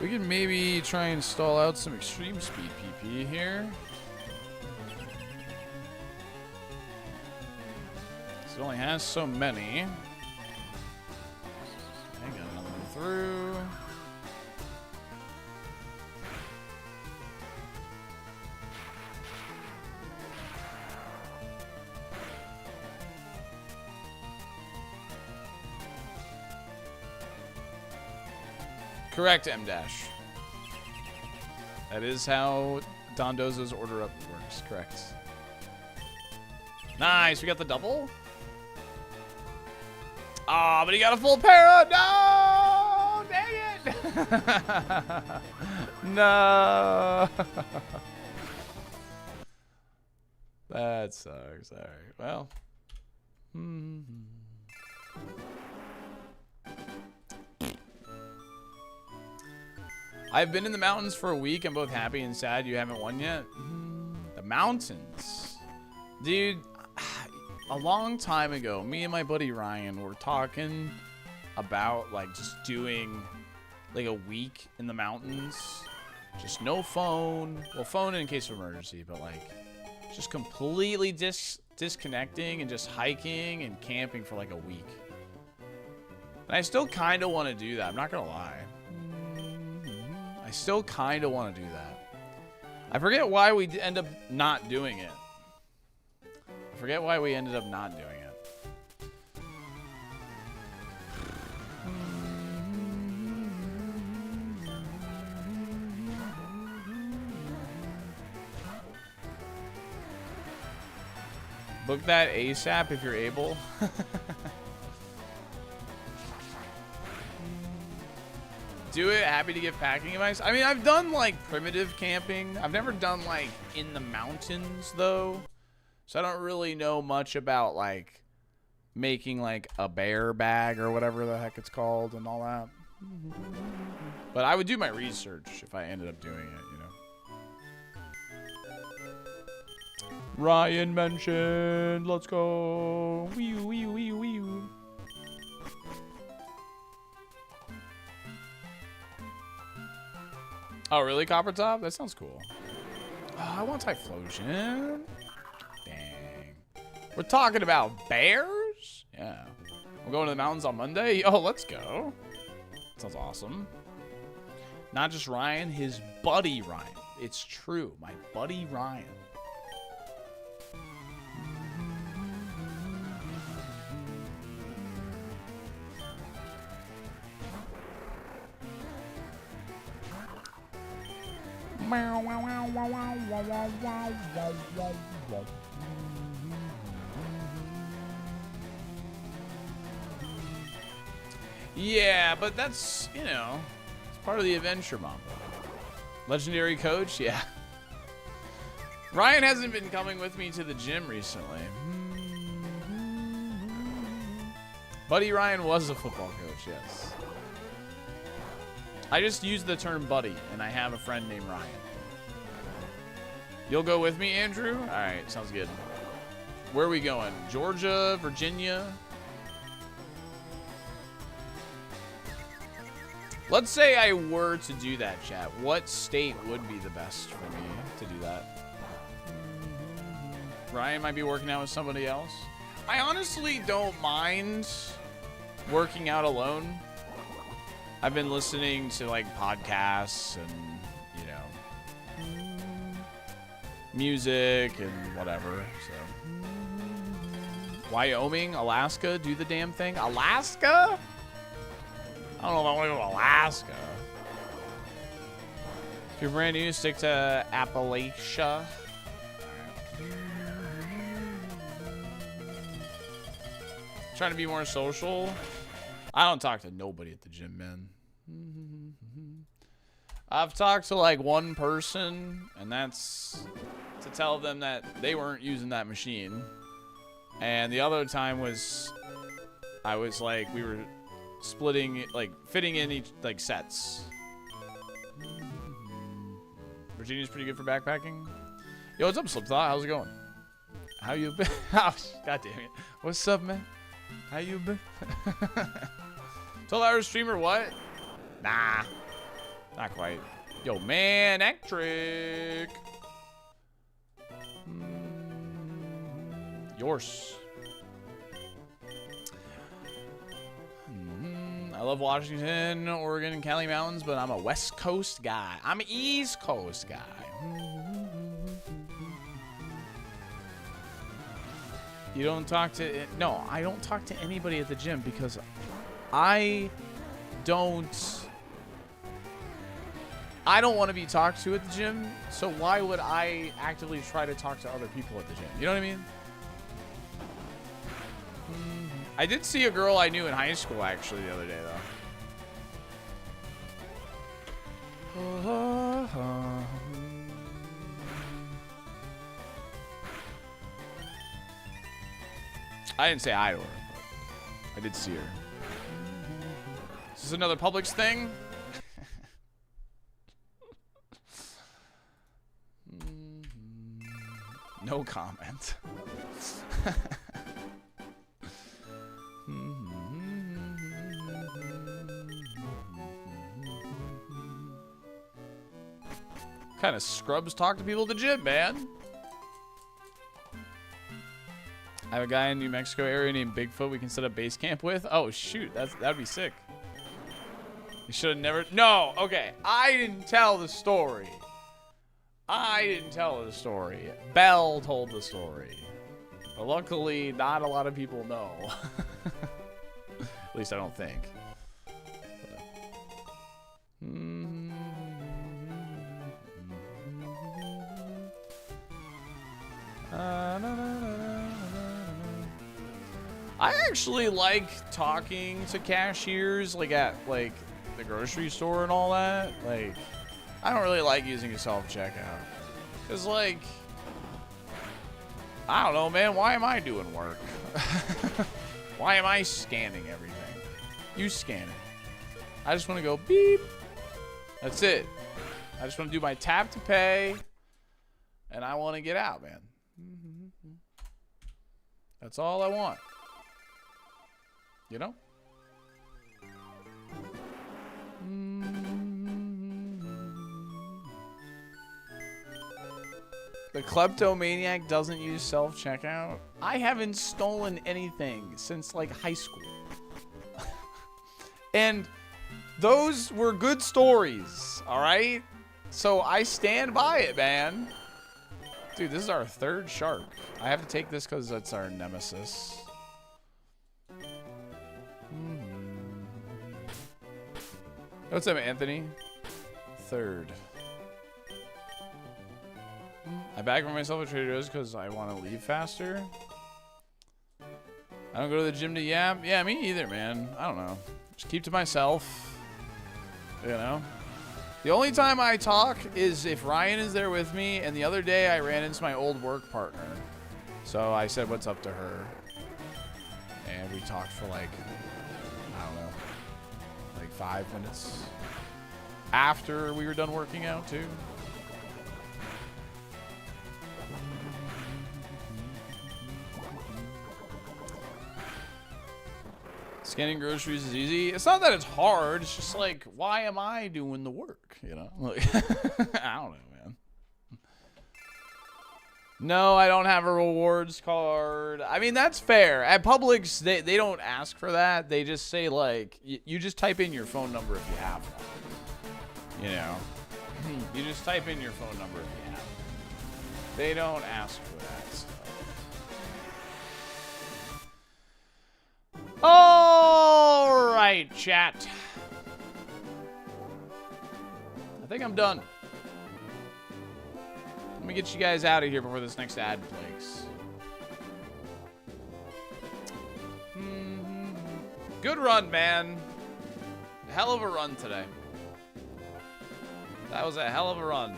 We can maybe try and stall out some extreme speed PP here. It only has so many. I got another one through. Correct, M dash. That is how Dondozo's order up works. Correct. Nice, we got the double. Ah, but he got a full para. No, dang it. No. That sucks. All right. Well. I've been in the mountains for a week. I'm both happy and sad you haven't won yet. The mountains. Dude, a long time ago, me and my buddy Ryan were talking about like just doing like a week in the mountains. Just no phone. Well, phone in case of emergency, but like just completely disconnecting and just hiking and camping for like a week. And I still kind of want to do that. I'm not going to lie. I still kind of want to do that. I forget why we end up not doing it. I forget why we ended up not doing it. Book that ASAP if you're able. Do it. Happy to give packing advice. I mean, I've done like primitive camping. I've never done like in the mountains though. So I don't really know much about like making like a bear bag or whatever the heck it's called and all that. But I would do my research if I ended up doing it, you know. Ryan mentioned, let's go. Wee wee wee wee. Oh, really, Copper Top? That sounds cool. Oh, I want Typhlosion. Dang. We're talking about bears? Yeah. We're going to the mountains on Monday? Oh, let's go. Sounds awesome. Not just Ryan, his buddy Ryan. It's true. My buddy Ryan. Yeah, but that's, you know, it's part of the adventure, Mom. Legendary coach, yeah. Ryan hasn't been coming with me to the gym recently. Buddy Ryan was a football coach, yes. I just used the term buddy, and I have a friend named Ryan. You'll go with me, Andrew? All right, sounds good. Where are we going? Georgia, Virginia? Let's say I were to do that, chat. What state would be the best for me to do that? Ryan might be working out with somebody else. I honestly don't mind working out alone. I've been listening to like podcasts and, you know, music and whatever. So, Wyoming, Alaska, do the damn thing. Alaska? I don't know if I want to go to Alaska. If you're brand new, stick to Appalachia. Trying to be more social. I don't talk to nobody at the gym, man. I've talked to like one person, and that's to tell them that they weren't using that machine. And the other time was, I was like, we were splitting, like fitting in each like sets. Virginia's pretty good for backpacking. Yo, what's up, Slip Thought? How's it going? How you been? Oh, God damn it. What's up, man? How you been? 12-hour streamer, what? Nah. Not Not quite. Yo, man, Ectric. Yours. I love Washington, Oregon, and Cali Mountains, but I'm a West Coast guy. I'm an East Coast guy. You don't talk to... No, I don't talk to anybody at the gym because I don't want to be talked to at the gym, so why would I actively try to talk to other people at the gym? You know what I mean? I did see a girl I knew in high school, actually, the other day, though. I didn't say hi to her, but I did see her. Is this another Publix thing? No comment. What kind of scrubs talk to people at the gym, man? I have a guy in New Mexico area named Bigfoot we can set up base camp with. Oh shoot, that'd be sick. You should have never. No, okay. I didn't tell the story. Belle told the story. But luckily, not a lot of people know. At least I don't think. I actually like talking to cashiers, like at like the grocery store and all that. Like, I don't really like using a self-checkout. Cause like, I don't know, man. Why am I doing work? Why am I scanning everything? You scan it. I just want to go beep. That's it. I just want to do my tap to pay, and I want to get out, man. That's all I want. You know? The kleptomaniac doesn't use self-checkout. I haven't stolen anything since like high school. And those were good stories, all right? So I stand by it, man. Dude, this is our third shark. I have to take this because that's our nemesis. What's up, Anthony? Third. I bag for myself at Trader Joe's because I want to leave faster. I don't go to the gym to yap. Yeah, me either, man. I don't know. Just keep to myself. You know? The only time I talk is if Ryan is there with me, and the other day I ran into my old work partner. So I said what's up to her. And we talked for like, I don't know, like 5 minutes. After we were done working out, too. Scanning groceries is easy. It's not that it's hard. It's just like, why am I doing the work? You know? Like, I don't know, man. No, I don't have a rewards card. I mean, that's fair. At Publix, they don't ask for that. They just say, like, you just type in your phone number if you have one. You know? You just type in your phone number if you have one. They don't ask for that stuff. All right, chat. I think I'm done. Let me get you guys out of here before this next ad plays. Good run, man. Hell of a run today. That was a hell of a run.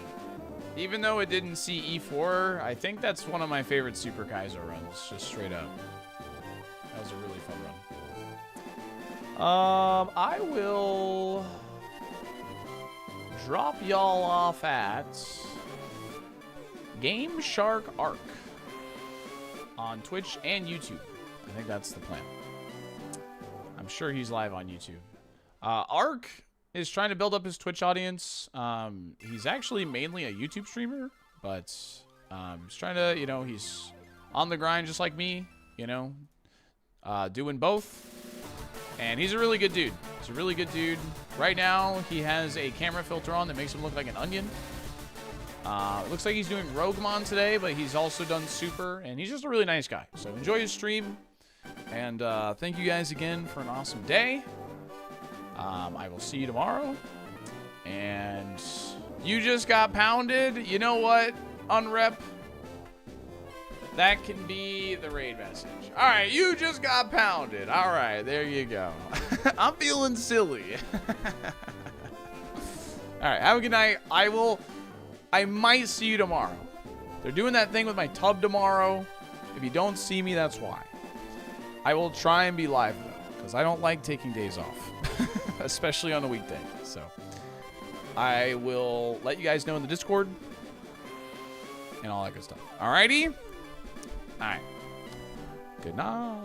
Even though it didn't see E4, I think that's one of my favorite Super KAIZO runs, just straight up. That was a really fun run. I will drop y'all off at Game Shark Arc on Twitch and YouTube. I think that's the plan. I'm sure he's live on YouTube. Arc is trying to build up his Twitch audience. He's actually mainly a YouTube streamer, but he's trying to, you know, he's on the grind just like me, you know, doing both. And he's a really good dude. He's a really good dude. Right now, he has a camera filter on that makes him look like an onion. It looks like he's doing Roguemon today, but he's also done Super, and he's just a really nice guy. So enjoy his stream, and thank you guys again for an awesome day. I will see you tomorrow. And you just got pounded. You know what, Unrep? That can be the raid message. All right, you just got pounded. All right, there you go. I'm feeling silly. All right, have a good night. I might see you tomorrow. They're doing that thing with my tub tomorrow. If you don't see me, that's why. I will try and be live, though, because I don't like taking days off, especially on a weekday. So I will let you guys know in the Discord and all that good stuff. All righty? All right. Good night.